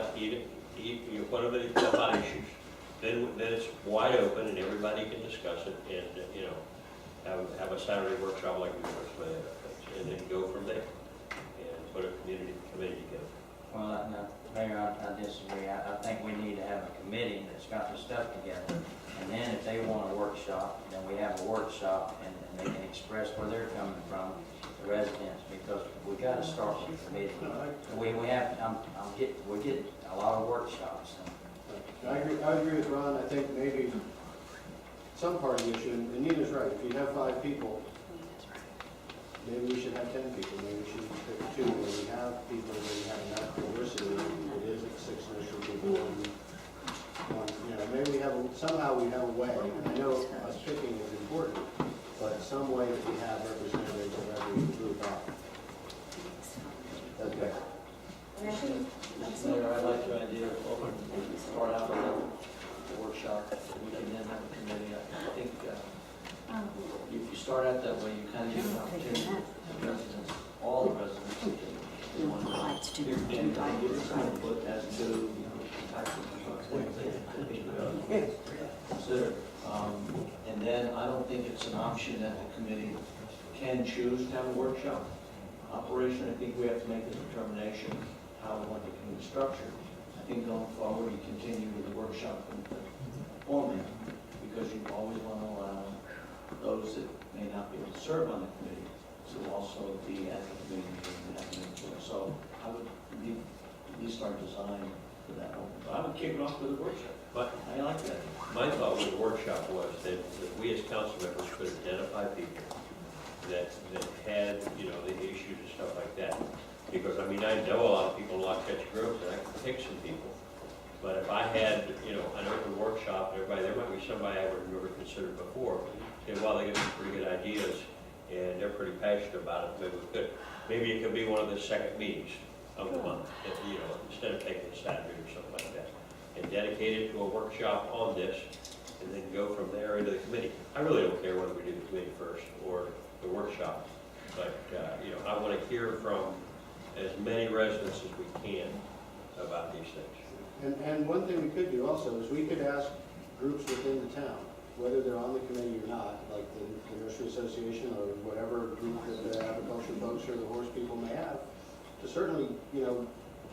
the hot issues. Then it's wide open and everybody can discuss it and, you know, have a Saturday workshop like we did with many other things. And then go from there and put a committee together. Well, no, Mayor, I disagree. I think we need to have a committee that's got the stuff together. And then if they want a workshop, then we have a workshop and they can express where they're coming from, the residents, because we got to start with the committee. We have, we're getting a lot of workshops. I agree with Ron. I think maybe some part of the issue, and Nina's right, if you have 5 people, maybe we should have 10 people, maybe we should pick 2, where we have people where we have enough diversity, it is 6 nursery people, and one, you know, maybe we have, somehow we have a way, and I know us picking is important, but some way that we have representatives of every group up. Okay. Mayor, I like your idea of open, start out with a workshop, we can then have a committee. I think if you start out that way, you kind of give an opportunity to the residents, all the residents, to want to give some input as to, you know, types of things that could be considered. And then I don't think it's an option that the committee can choose to have a workshop. Operation, I think we have to make the determination how we want it to be structured. I think going forward, you continue with the workshop format, because you always want to allow those that may not be able to serve on the committee to also be at the committee and have an input. So I would at least start design for that one. But I would kick it off with a workshop. But I like that. My thought with the workshop was that we as council members could identify people that had, you know, the issues and stuff like that. Because, I mean, I know a lot of people in Waxahachie Groves, and I can pick some people. But if I had, you know, an open workshop, everybody, there might be somebody I would have never considered before. And while they get some pretty good ideas, and they're pretty passionate about it. Maybe it could be one of the second meetings of the month, instead of taking a Saturday or something like that, and dedicate it to a workshop on this, and then go from there into the committee. I really don't care whether we do the committee first or the workshop, but, I want to hear from as many residents as we can about these things. And one thing we could do also is we could ask groups within the town, whether they're on the committee or not, like the nursery association or whatever group that the agriculture folks or the horse people may have, to certainly,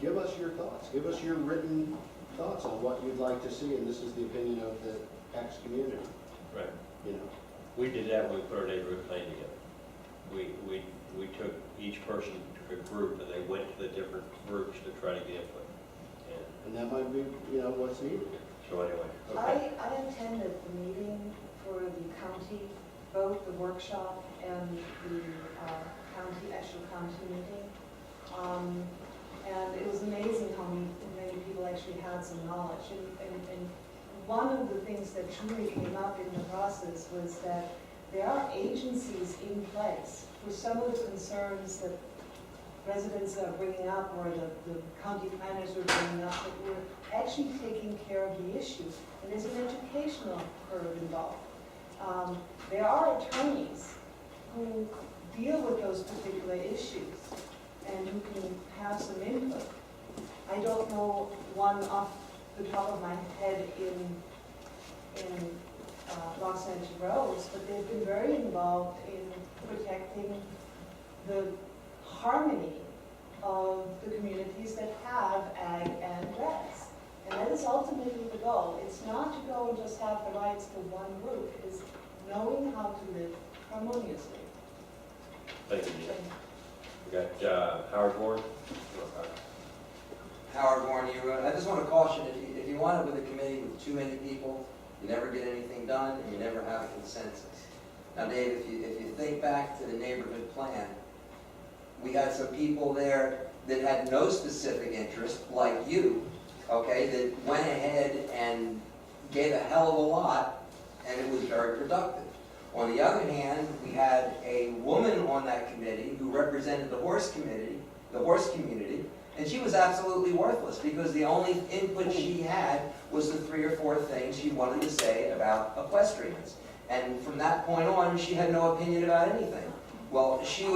give us your thoughts, give us your written thoughts on what you'd like to see, and this is the opinion of the X community. Right. We did that when we put our neighborhood plan together. We took, each person took a group, and they went to the different groups to try to get input. And that might be, what's needed. So anyway, okay. I attended the meeting for the county, both the workshop and the actual county meeting. And it was amazing how many people actually had some knowledge. And one of the things that truly came up in the process was that there are agencies in place for some of the concerns that residents are bringing up, or the county planners are bringing up, that we're actually taking care of the issue. And there's an educational curve involved. There are attorneys who deal with those particular issues and who can have some input. I don't know one off the top of my head in Los Angeles Rose, but they've been very involved in protecting the harmony of the communities that have ag and res. And that is ultimately the goal. It's not to go and just have the rights to one group. It is knowing how to live harmoniously. Thank you, Dean. We got Howard Ward. Howard Warren, I just want to caution, if you wind up with a committee with too many people, you never get anything done, and you never have a consensus. Now, Dave, if you think back to the neighborhood plan, we had some people there that had no specific interest, like you, okay, that went ahead and gave a hell of a lot, and it was very productive. On the other hand, we had a woman on that committee who represented the horse community, and she was absolutely worthless because the only input she had was the 3 or 4 things she wanted to say about equestrians. And from that point on, she had no opinion about anything. Well, we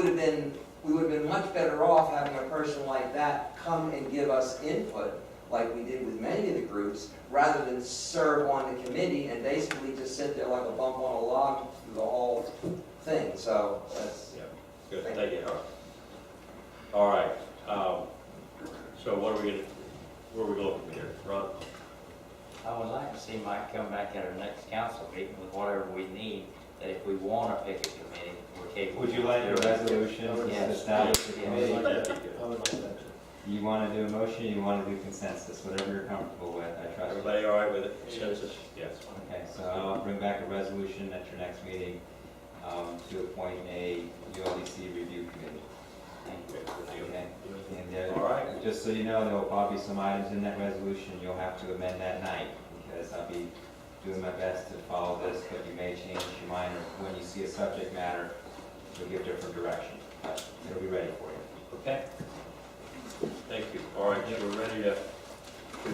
would have been much better off having a person like that come and give us input, like we did with many of the groups, rather than serve on the committee and basically just sit there like a bump on a log through the whole thing. So that's... Yeah, good. Thank you, Howard. All right. So where are we going from here? Ron? I would like to see Mike come back at our next council meeting with whatever we need, that if we want to pick a committee, we're capable. Would you like a resolution to Yes. establish the committee? I would like that. You want to do a motion, you want to do consensus, whatever you're comfortable with, I trust you. Everybody all right with it? Consensus? Yes. Okay, so I'll bring back a resolution at your next meeting to appoint a ULDC review committee. Thank you. Okay? And All right. just so you know, there will probably be some items in that resolution you'll have to amend that night, because I'll be doing my best to follow this, but you may change your mind, or when you see a subject matter, you'll give different direction. But it'll be ready for you. Okay. Thank you. All right, so we're ready to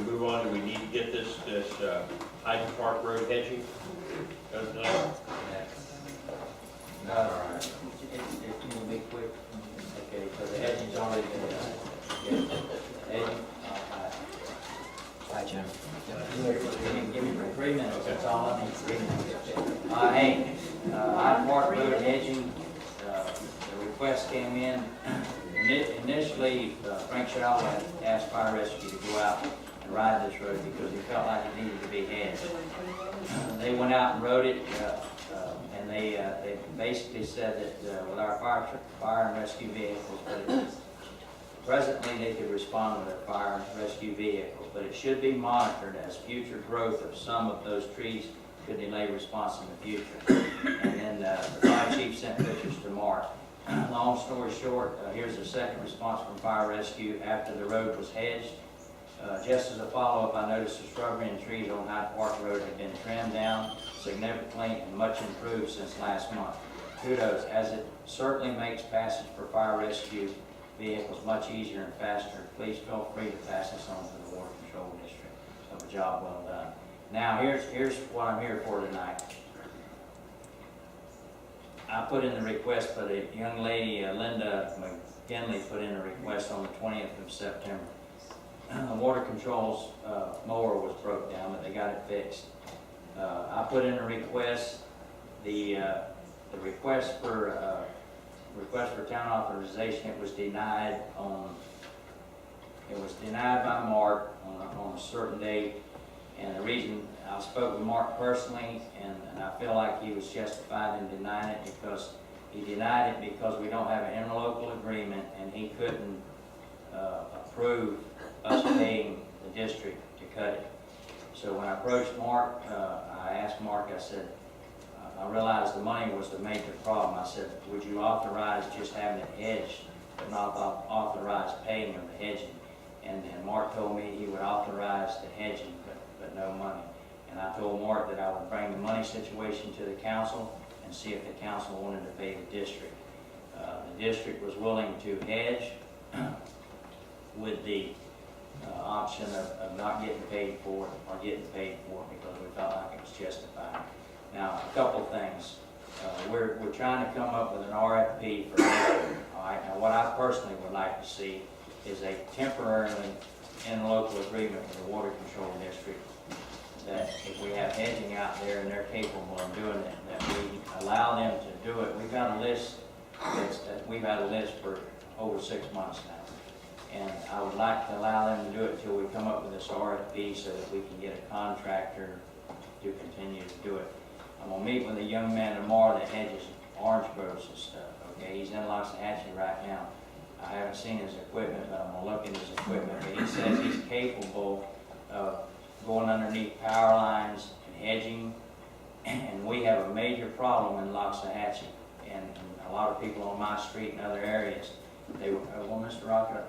move on. Do we need to get this Hyde Park Road hedging done tonight? All right. If you'll be quick. Okay, so the hedging's already been done. Hedging. Hi, Jim. Give me 3 minutes, that's all I need, 3 minutes. Hey, Hyde Park Road hedging, the request came in. Initially, Frank Shaw had asked Fire Rescue to go out and ride this road because he felt like it needed to be hedged. They went out and rode it, and they basically said that with our fire and rescue vehicles, but presently they could respond with their fire and rescue vehicles, but it should be monitored as future growth of some of those trees could delay response in the future. And then the fire chief sent pictures to Mark. Long story short, here's the second response from fire rescue after the road was hedged. Just as a follow-up, I noticed the shrubbery and trees on Hyde Park Road have been trimmed down significantly and much improved since last month. kudos, as it certainly makes passage for fire rescue vehicles much easier and faster. Please feel free to pass this on to the Water Control District. So a job well done. Now, here's what I'm here for tonight. I put in the request, but a young lady, Linda McKinley, put in a request on the 20th of September. The Water Control's mower was broke down, but they got it fixed. I put in a request. The request for town authorization, it was denied by Mark on a certain date. And the reason, I spoke with Mark personally, and I feel like he was justified in denying it because he denied it because we don't have an interlocal agreement, and he couldn't approve us paying the district to cut it. So when I approached Mark, I asked Mark, I said, I realized the money was the major problem. I said, would you authorize just having it hedged, but not authorize paying of the hedging? And Mark told me he would authorize the hedging, but no money. And I told Mark that I would bring the money situation to the council and see if the council wanted to pay the district. The district was willing to hedge with the option of not getting paid for it or getting paid for it because we felt like it was justified. Now, a couple things. We're trying to come up with an RFP for hedging. All right. Now, what I personally would like to see is a temporarily interlocal agreement with the Water Control District that if we have hedging out there and they're capable of doing it, that we allow them to do it. We've got a list we've had a list for over 6 months now. And I would like to allow them to do it until we come up with this RFP so that we can get a contractor to continue to do it. I'm gonna meet with a young man tomorrow that hedges orange groves and stuff, okay? He's in Loxahatchee right now. I haven't seen his equipment, but I'm gonna look at his equipment. But he says he's capable of going underneath power lines and hedging. And we have a major problem in Loxahatchee. And a lot of people on my street and other areas, they were, well, Mr. Rocker,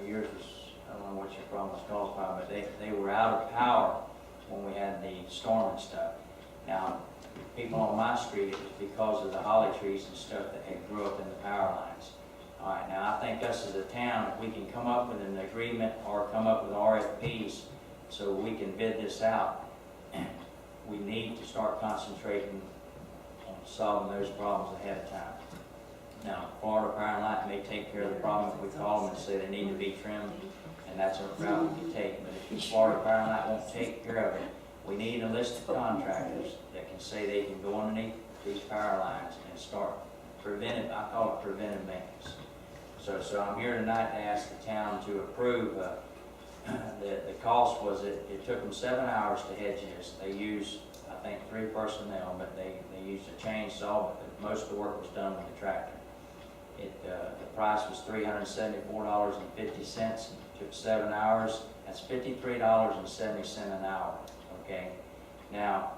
yours was, I don't know what your problem was caused by, but they were out of power when we had the storm and stuff. Now, people on my street, it was because of the holly trees and stuff that had grew up in the power lines. All right, now I think us as a town, if we can come up with an agreement or come up with RFPs so we can bid this out, we need to start concentrating on solving those problems ahead of time. Now, Florida Power and Light may take care of the problem if we call them and say they need to be trimmed, and that's a route we can take. But if Florida Power and Light won't take care of it, we need a list of contractors that can say they can go underneath these power lines and start preventive, I call it preventive maintenance. So I'm here tonight to ask the town to approve. The cost was, it took them 7 hours to hedge this. They used, I think, 3 personnel, but they used a chainsaw, but most of the work was done with the tractor. The price was $374.50. Took 7 hours. That's $53.70 an hour. Okay. Now,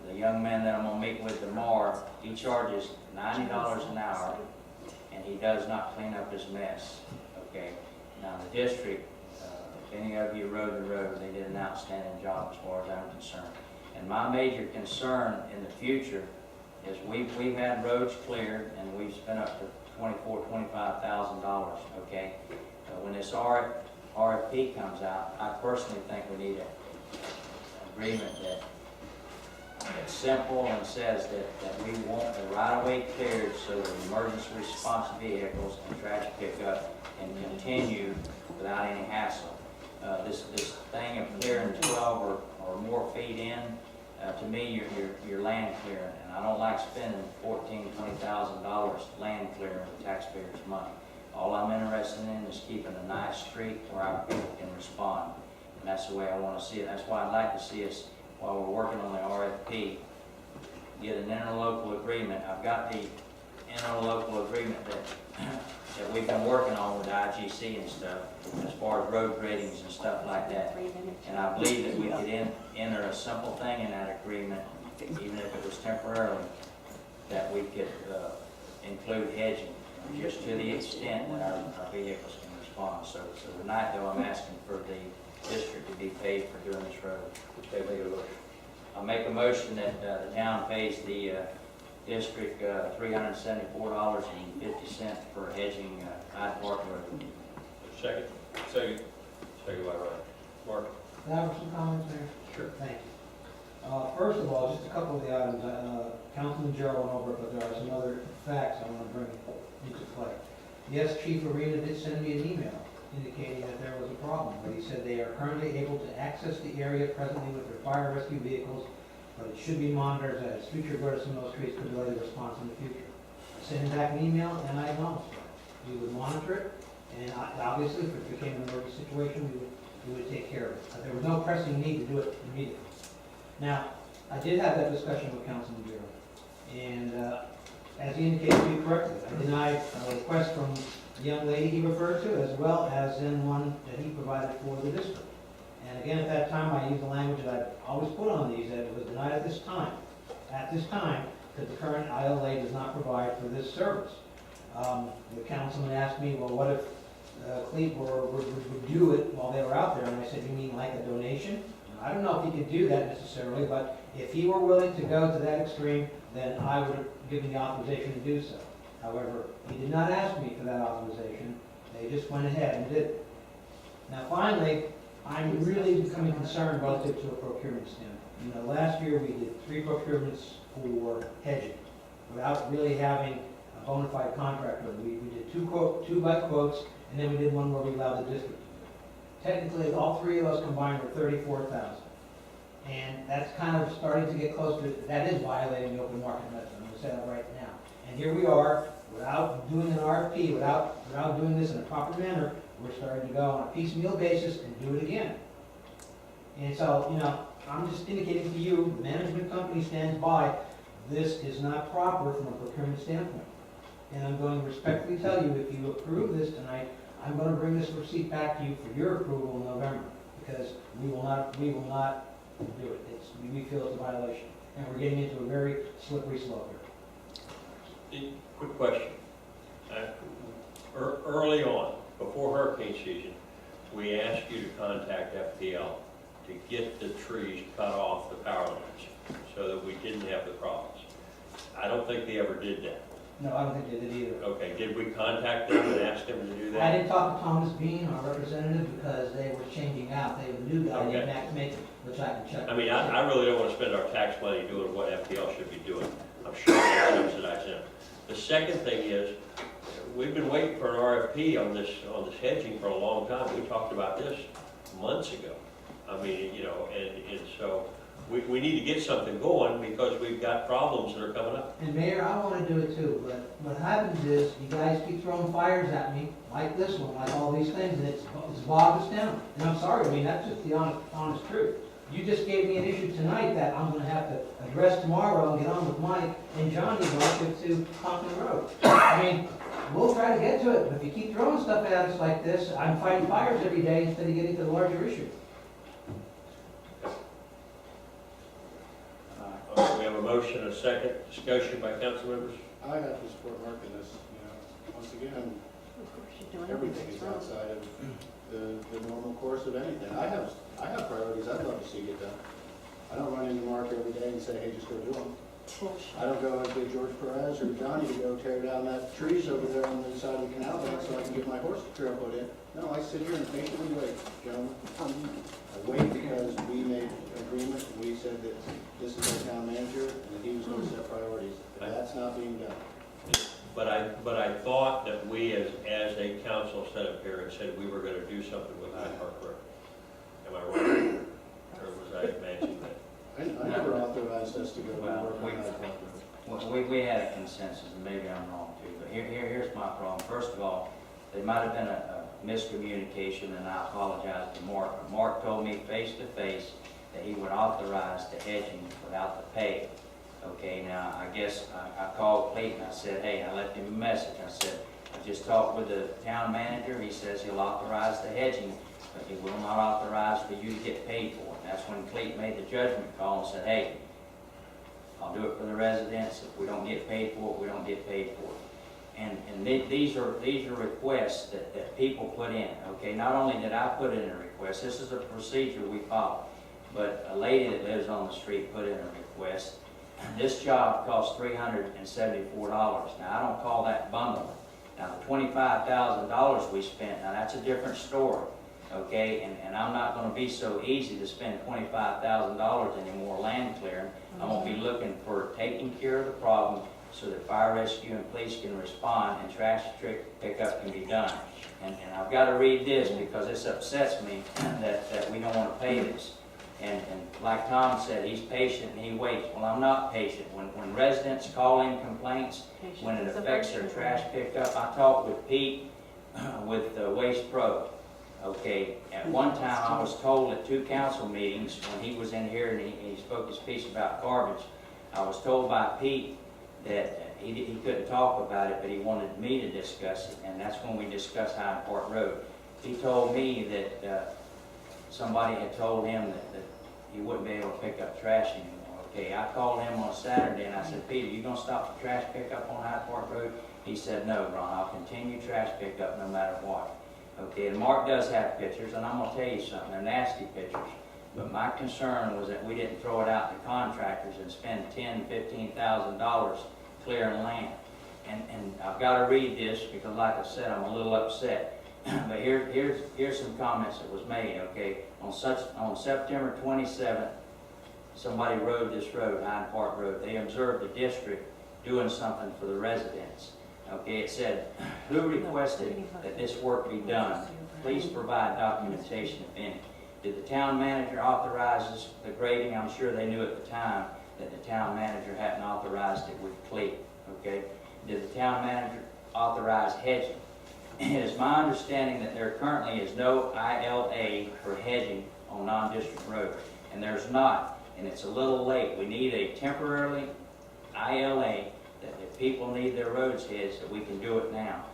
the young man that I'm gonna meet with tomorrow, he charges $90 an hour, and he does not clean up his mess. Okay. Now, the district, if any of you rode the road, they did an outstanding job as far as I'm concerned. And my major concern in the future is we've had roads cleared, and we've spent up to $25,000. Okay. When this RFP comes out, I personally think we need an agreement that's simple and says that we want the right-of-way cleared so that emergency response vehicles and trash pickup can continue without any hassle. This thing of clearing 12 or more feet in, to me, you're land clearing, and I don't like spending $14,000, $20,000 land clearing with taxpayers' money. All I'm interested in is keeping a nice street where our people can respond, and that's the way I want to see it. That's why I'd like to see us, while we're working on the RFP, get an interlocal agreement. I've got the interlocal agreement that we've been working on with the IGC and stuff, as far as road gradings and stuff like that. And I believe that we could enter a simple thing in that agreement, even if it was temporarily, that we could include hedging, just to the extent that our vehicles can respond. So tonight, though, I'm asking for the district to be paid for doing this road. I'll make a motion that the town pays the district, $374.50 for hedging Hyde Park Road. Second? Second. Second by Ryan. Mark? Can I have some comments, Mayor? Sure. Thank you. First of all, just a couple of the items, Councilman Gerald went over it, but there are some other facts I want to bring into play. Yes, Chief Arena did send me an email indicating that there was a problem, but he said they are currently able to access the area presently with their fire rescue vehicles, but it should be monitored as future alerts in those streets could delay the response in the future. I sent him back an email and I acknowledged that. We would monitor it, and obviously, if it became an emergency situation, we would take care of it. But there was no pressing need to do it immediately. Now, I did have that discussion with Councilman Bureau, and as he indicated to you correctly, I denied a request from the young lady he referred to, as well as in one that he provided for the district. And again, at that time, I used the language that I've always put on these, that it was denied at this time, because the current ILA does not provide for this service. The councilman asked me, well, what if Clete would do it while they were out there? And I said, you mean like a donation? I don't know if he could do that necessarily, but if he were willing to go to that extreme, then I would have given the authorization to do so. However, he did not ask me for that authorization. They just went ahead and did it. Now finally, I'm really becoming concerned relative to a procurement standpoint. You know, last year we did 3 procurements for hedging without really having a bona fide contractor. We did 2 wet quotes, and then we did one where we allowed the district to do it. Technically, all 3 of those combined were $34,000. And that's kind of starting to get close to, that is violating the open market method. I'm going to say that right now. And here we are, without doing an RFP, without doing this in a proper manner, we're starting to go on a piecemeal basis and do it again. And so, you know, I'm just indicating to you, the management company stands by, this is not proper from a procurement standpoint. And I'm going to respectfully tell you, if you approve this tonight, I'm going to bring this receipt back to you for your approval in November, because we will not do it. We feel it's a violation, and we're getting into a very slippery slope here. Quick question. Early on, before hurricane season, we asked you to contact FPL to get the trees cut off the power lines so that we didn't have the problems. I don't think they ever did that. No, I don't think they did either. Okay, did we contact them and ask them to do that? I didn't talk to Thomas Bean, our representative, because they were changing out. They were the new guy, they didn't make it, which I can check. I mean, I really don't want to spend our tax money doing what FPL should be doing. I'm sure they subsidize them. The second thing is, we've been waiting for an RFP on this hedging for a long time. We talked about this months ago. I mean, you know, and so we need to get something going because we've got problems that are coming up. And Mayor, I want to do it too, but what happens is, you guys keep throwing fires at me, like this one, like all these things, and it's bogged us down. And I'm sorry, I mean, that's just the honest truth. You just gave me an issue tonight that I'm going to have to address tomorrow and get on with Mike and Johnny relative to Conklin Road. I mean, we'll try to get to it, but if you keep throwing stuff at us like this, I'm fighting fires every day instead of getting to the larger issue. We have a motion, a second discussion by council members. I have to support Mark in this, you know, once again, everything is outside of the normal course of anything. I have priorities I'd love to see get done. I don't run into Mark every day and say, hey, just go do them. I don't go and get George Perez or Johnny to go tear down that trees over there on the side of the canal bank so I can get my horse trail put in. No, I sit here and patiently wait, gentlemen. I wait because we made agreement, we said that this is our town manager and that he was going to set priorities. But that's not being done. But I thought that we as a council set up here and said we were going to do something with Hyde Park Road. Am I wrong? Or was I imagining that? I never authorized us to go work on Hyde Park Road. We had a consensus, and maybe I'm wrong too, but here's my problem. First of all, there might have been a miscommunication, and I apologize to Mark. Mark told me face to face that he would authorize the hedging without the pay. Okay, now I guess I called Clayton. I said, hey, I left him a message. I said, I just talked with the town manager. He says he'll authorize the hedging, but he will not authorize for you to get paid for it. That's when Clayton made the judgment call and said, hey, I'll do it for the residents. If we don't get paid for it, we don't get paid for it. And these are requests that people put in. Okay, not only did I put in a request, this is a procedure we follow, but a lady that lives on the street put in a request. This job costs $374. Now, I don't call that bundling. Now, the $25,000 we spent, now that's a different story, okay? And I'm not gonna be so easy to spend $25,000 anymore land clearing. I'm gonna be looking for taking care of the problem so that fire rescue and police can respond and trash pickup can be done. And I've got to read this because this upsets me that we don't want to pay this. And like Tom said, he's patient and he waits. Well, I'm not patient. When residents call in complaints, when it affects their trash pickup, I talked with Pete with Waste Pro. Okay, at one time I was told at 2 council meetings when he was in here and he spoke his piece about garbage, I was told by Pete that he couldn't talk about it, but he wanted me to discuss it, and that's when we discussed Hyde Park Road. He told me that somebody had told him that he wouldn't be able to pick up trash anymore. Okay, I called him on Saturday and I said, Peter, you gonna stop the trash pickup on Hyde Park Road? He said, no, Ron, I'll continue trash pickup no matter what. Okay, and Mark does have pictures, and I'm gonna tell you something, they're nasty pictures. But my concern was that we didn't throw it out to contractors and spend $10,000, $15,000 clearing land. And I've got to read this because, like I said, I'm a little upset. But here's some comments that was made, okay? On September 27th, somebody rode this road, Hyde Park Road. They observed the district doing something for the residents. Okay, it said, who requested that this work be done? Please provide documentation if any. Did the town manager authorize the grading? I'm sure they knew at the time that the town manager hadn't authorized it with CLEAT, okay? Did the town manager authorize hedging? It is my understanding that there currently is no ILA for hedging on non-district roads, and there's not, and it's a little late. We need a temporarily ILA that if people need their roads hedged, that we can do it now.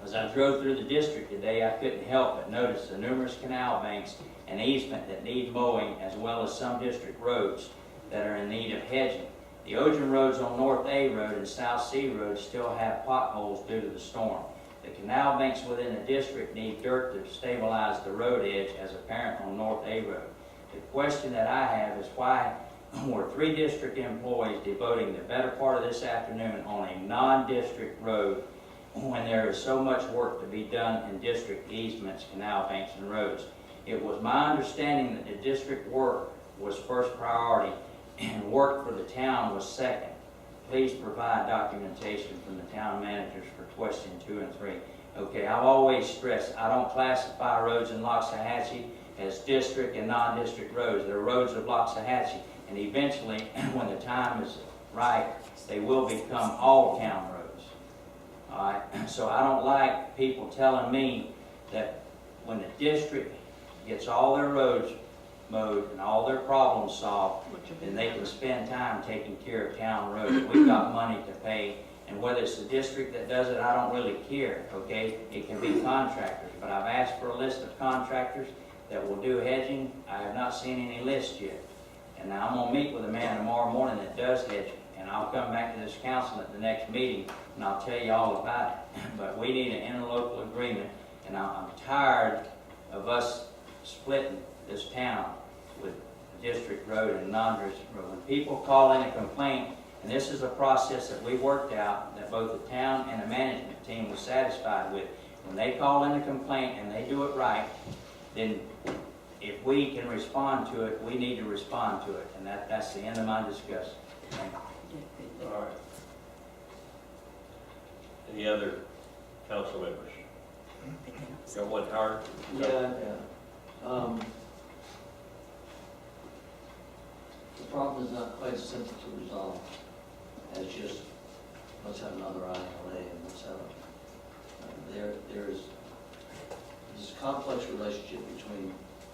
As I drove through the district today, I couldn't help but notice the numerous canal banks and easement that need mowing, as well as some district roads that are in need of hedging. The Ogen roads on North A Road and South C Road still have potholes due to the storm. The canal banks within the district need dirt to stabilize the road edge, as apparent on North A Road. The question that I have is why were 3 district employees devoting the better part of this afternoon on a non-district road when there is so much work to be done in district easements, canal banks, and roads? It was my understanding that the district work was first priority and work for the town was second. Please provide documentation from the town managers for question 2 and 3. Okay, I've always stressed I don't classify roads in Loxahatchee as district and non-district roads. They're roads of Loxahatchee, and eventually, when the time is right, they will become all town roads. All right, so I don't like people telling me that when the district gets all their roads mowed and all their problems solved, then they can spend time taking care of town roads. We've got money to pay, and whether it's the district that does it, I don't really care, okay? It can be contractors, but I've asked for a list of contractors that will do hedging. I have not seen any list yet. And now I'm gonna meet with a man tomorrow morning that does hedging, and I'll come back to this council at the next meeting, and I'll tell you all about it. But we need an interlocal agreement, and I'm tired of us splitting this town with district road and non-district road. When people call in a complaint, and this is a process that we worked out that both the town and the management team was satisfied with. When they call in a complaint and they do it right, then if we can respond to it, we need to respond to it. And that's the end of my discussion. Thank you. All right. Any other council members? Got one, Howard? Yeah. The problem is not quite as simple to resolve as just, let's have another ILA and let's have there is this complex relationship between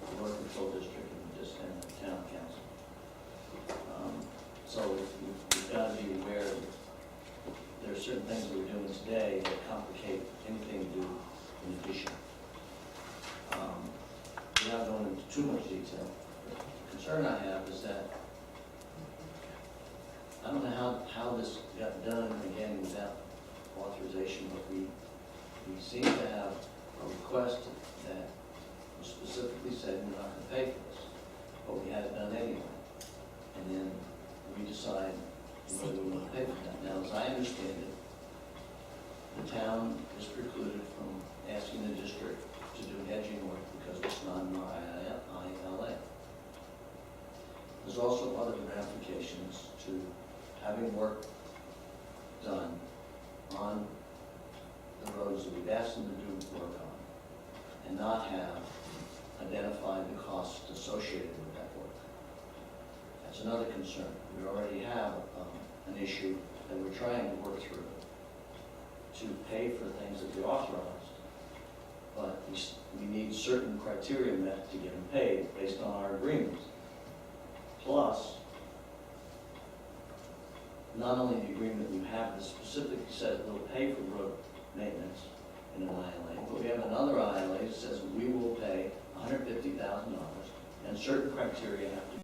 the road control district and the town council. So we've got to be aware that there are certain things that we're doing today that complicate anything to do in addition. Without going into too much detail, the concern I have is that I don't know how this got done, again, without authorization, but we seem to have a request that was specifically said we're not going to pay for this, but we had it done anyway. And then we decide whether we want to pay for that. Now, as I understand it, the town is precluded from asking the district to do hedging work because it's not an ILA. There's also other ramifications to having work done on the roads that we've asked them to do work on and not have identified the costs associated with that work. That's another concern. We already have an issue that we're trying to work through to pay for things that we authorized. But we need certain criteria met to get them paid based on our agreements. Plus, not only the agreement we have that specifically says we'll pay for road maintenance in an ILA, but we have another ILA that says we will pay $150,000 and certain criteria have to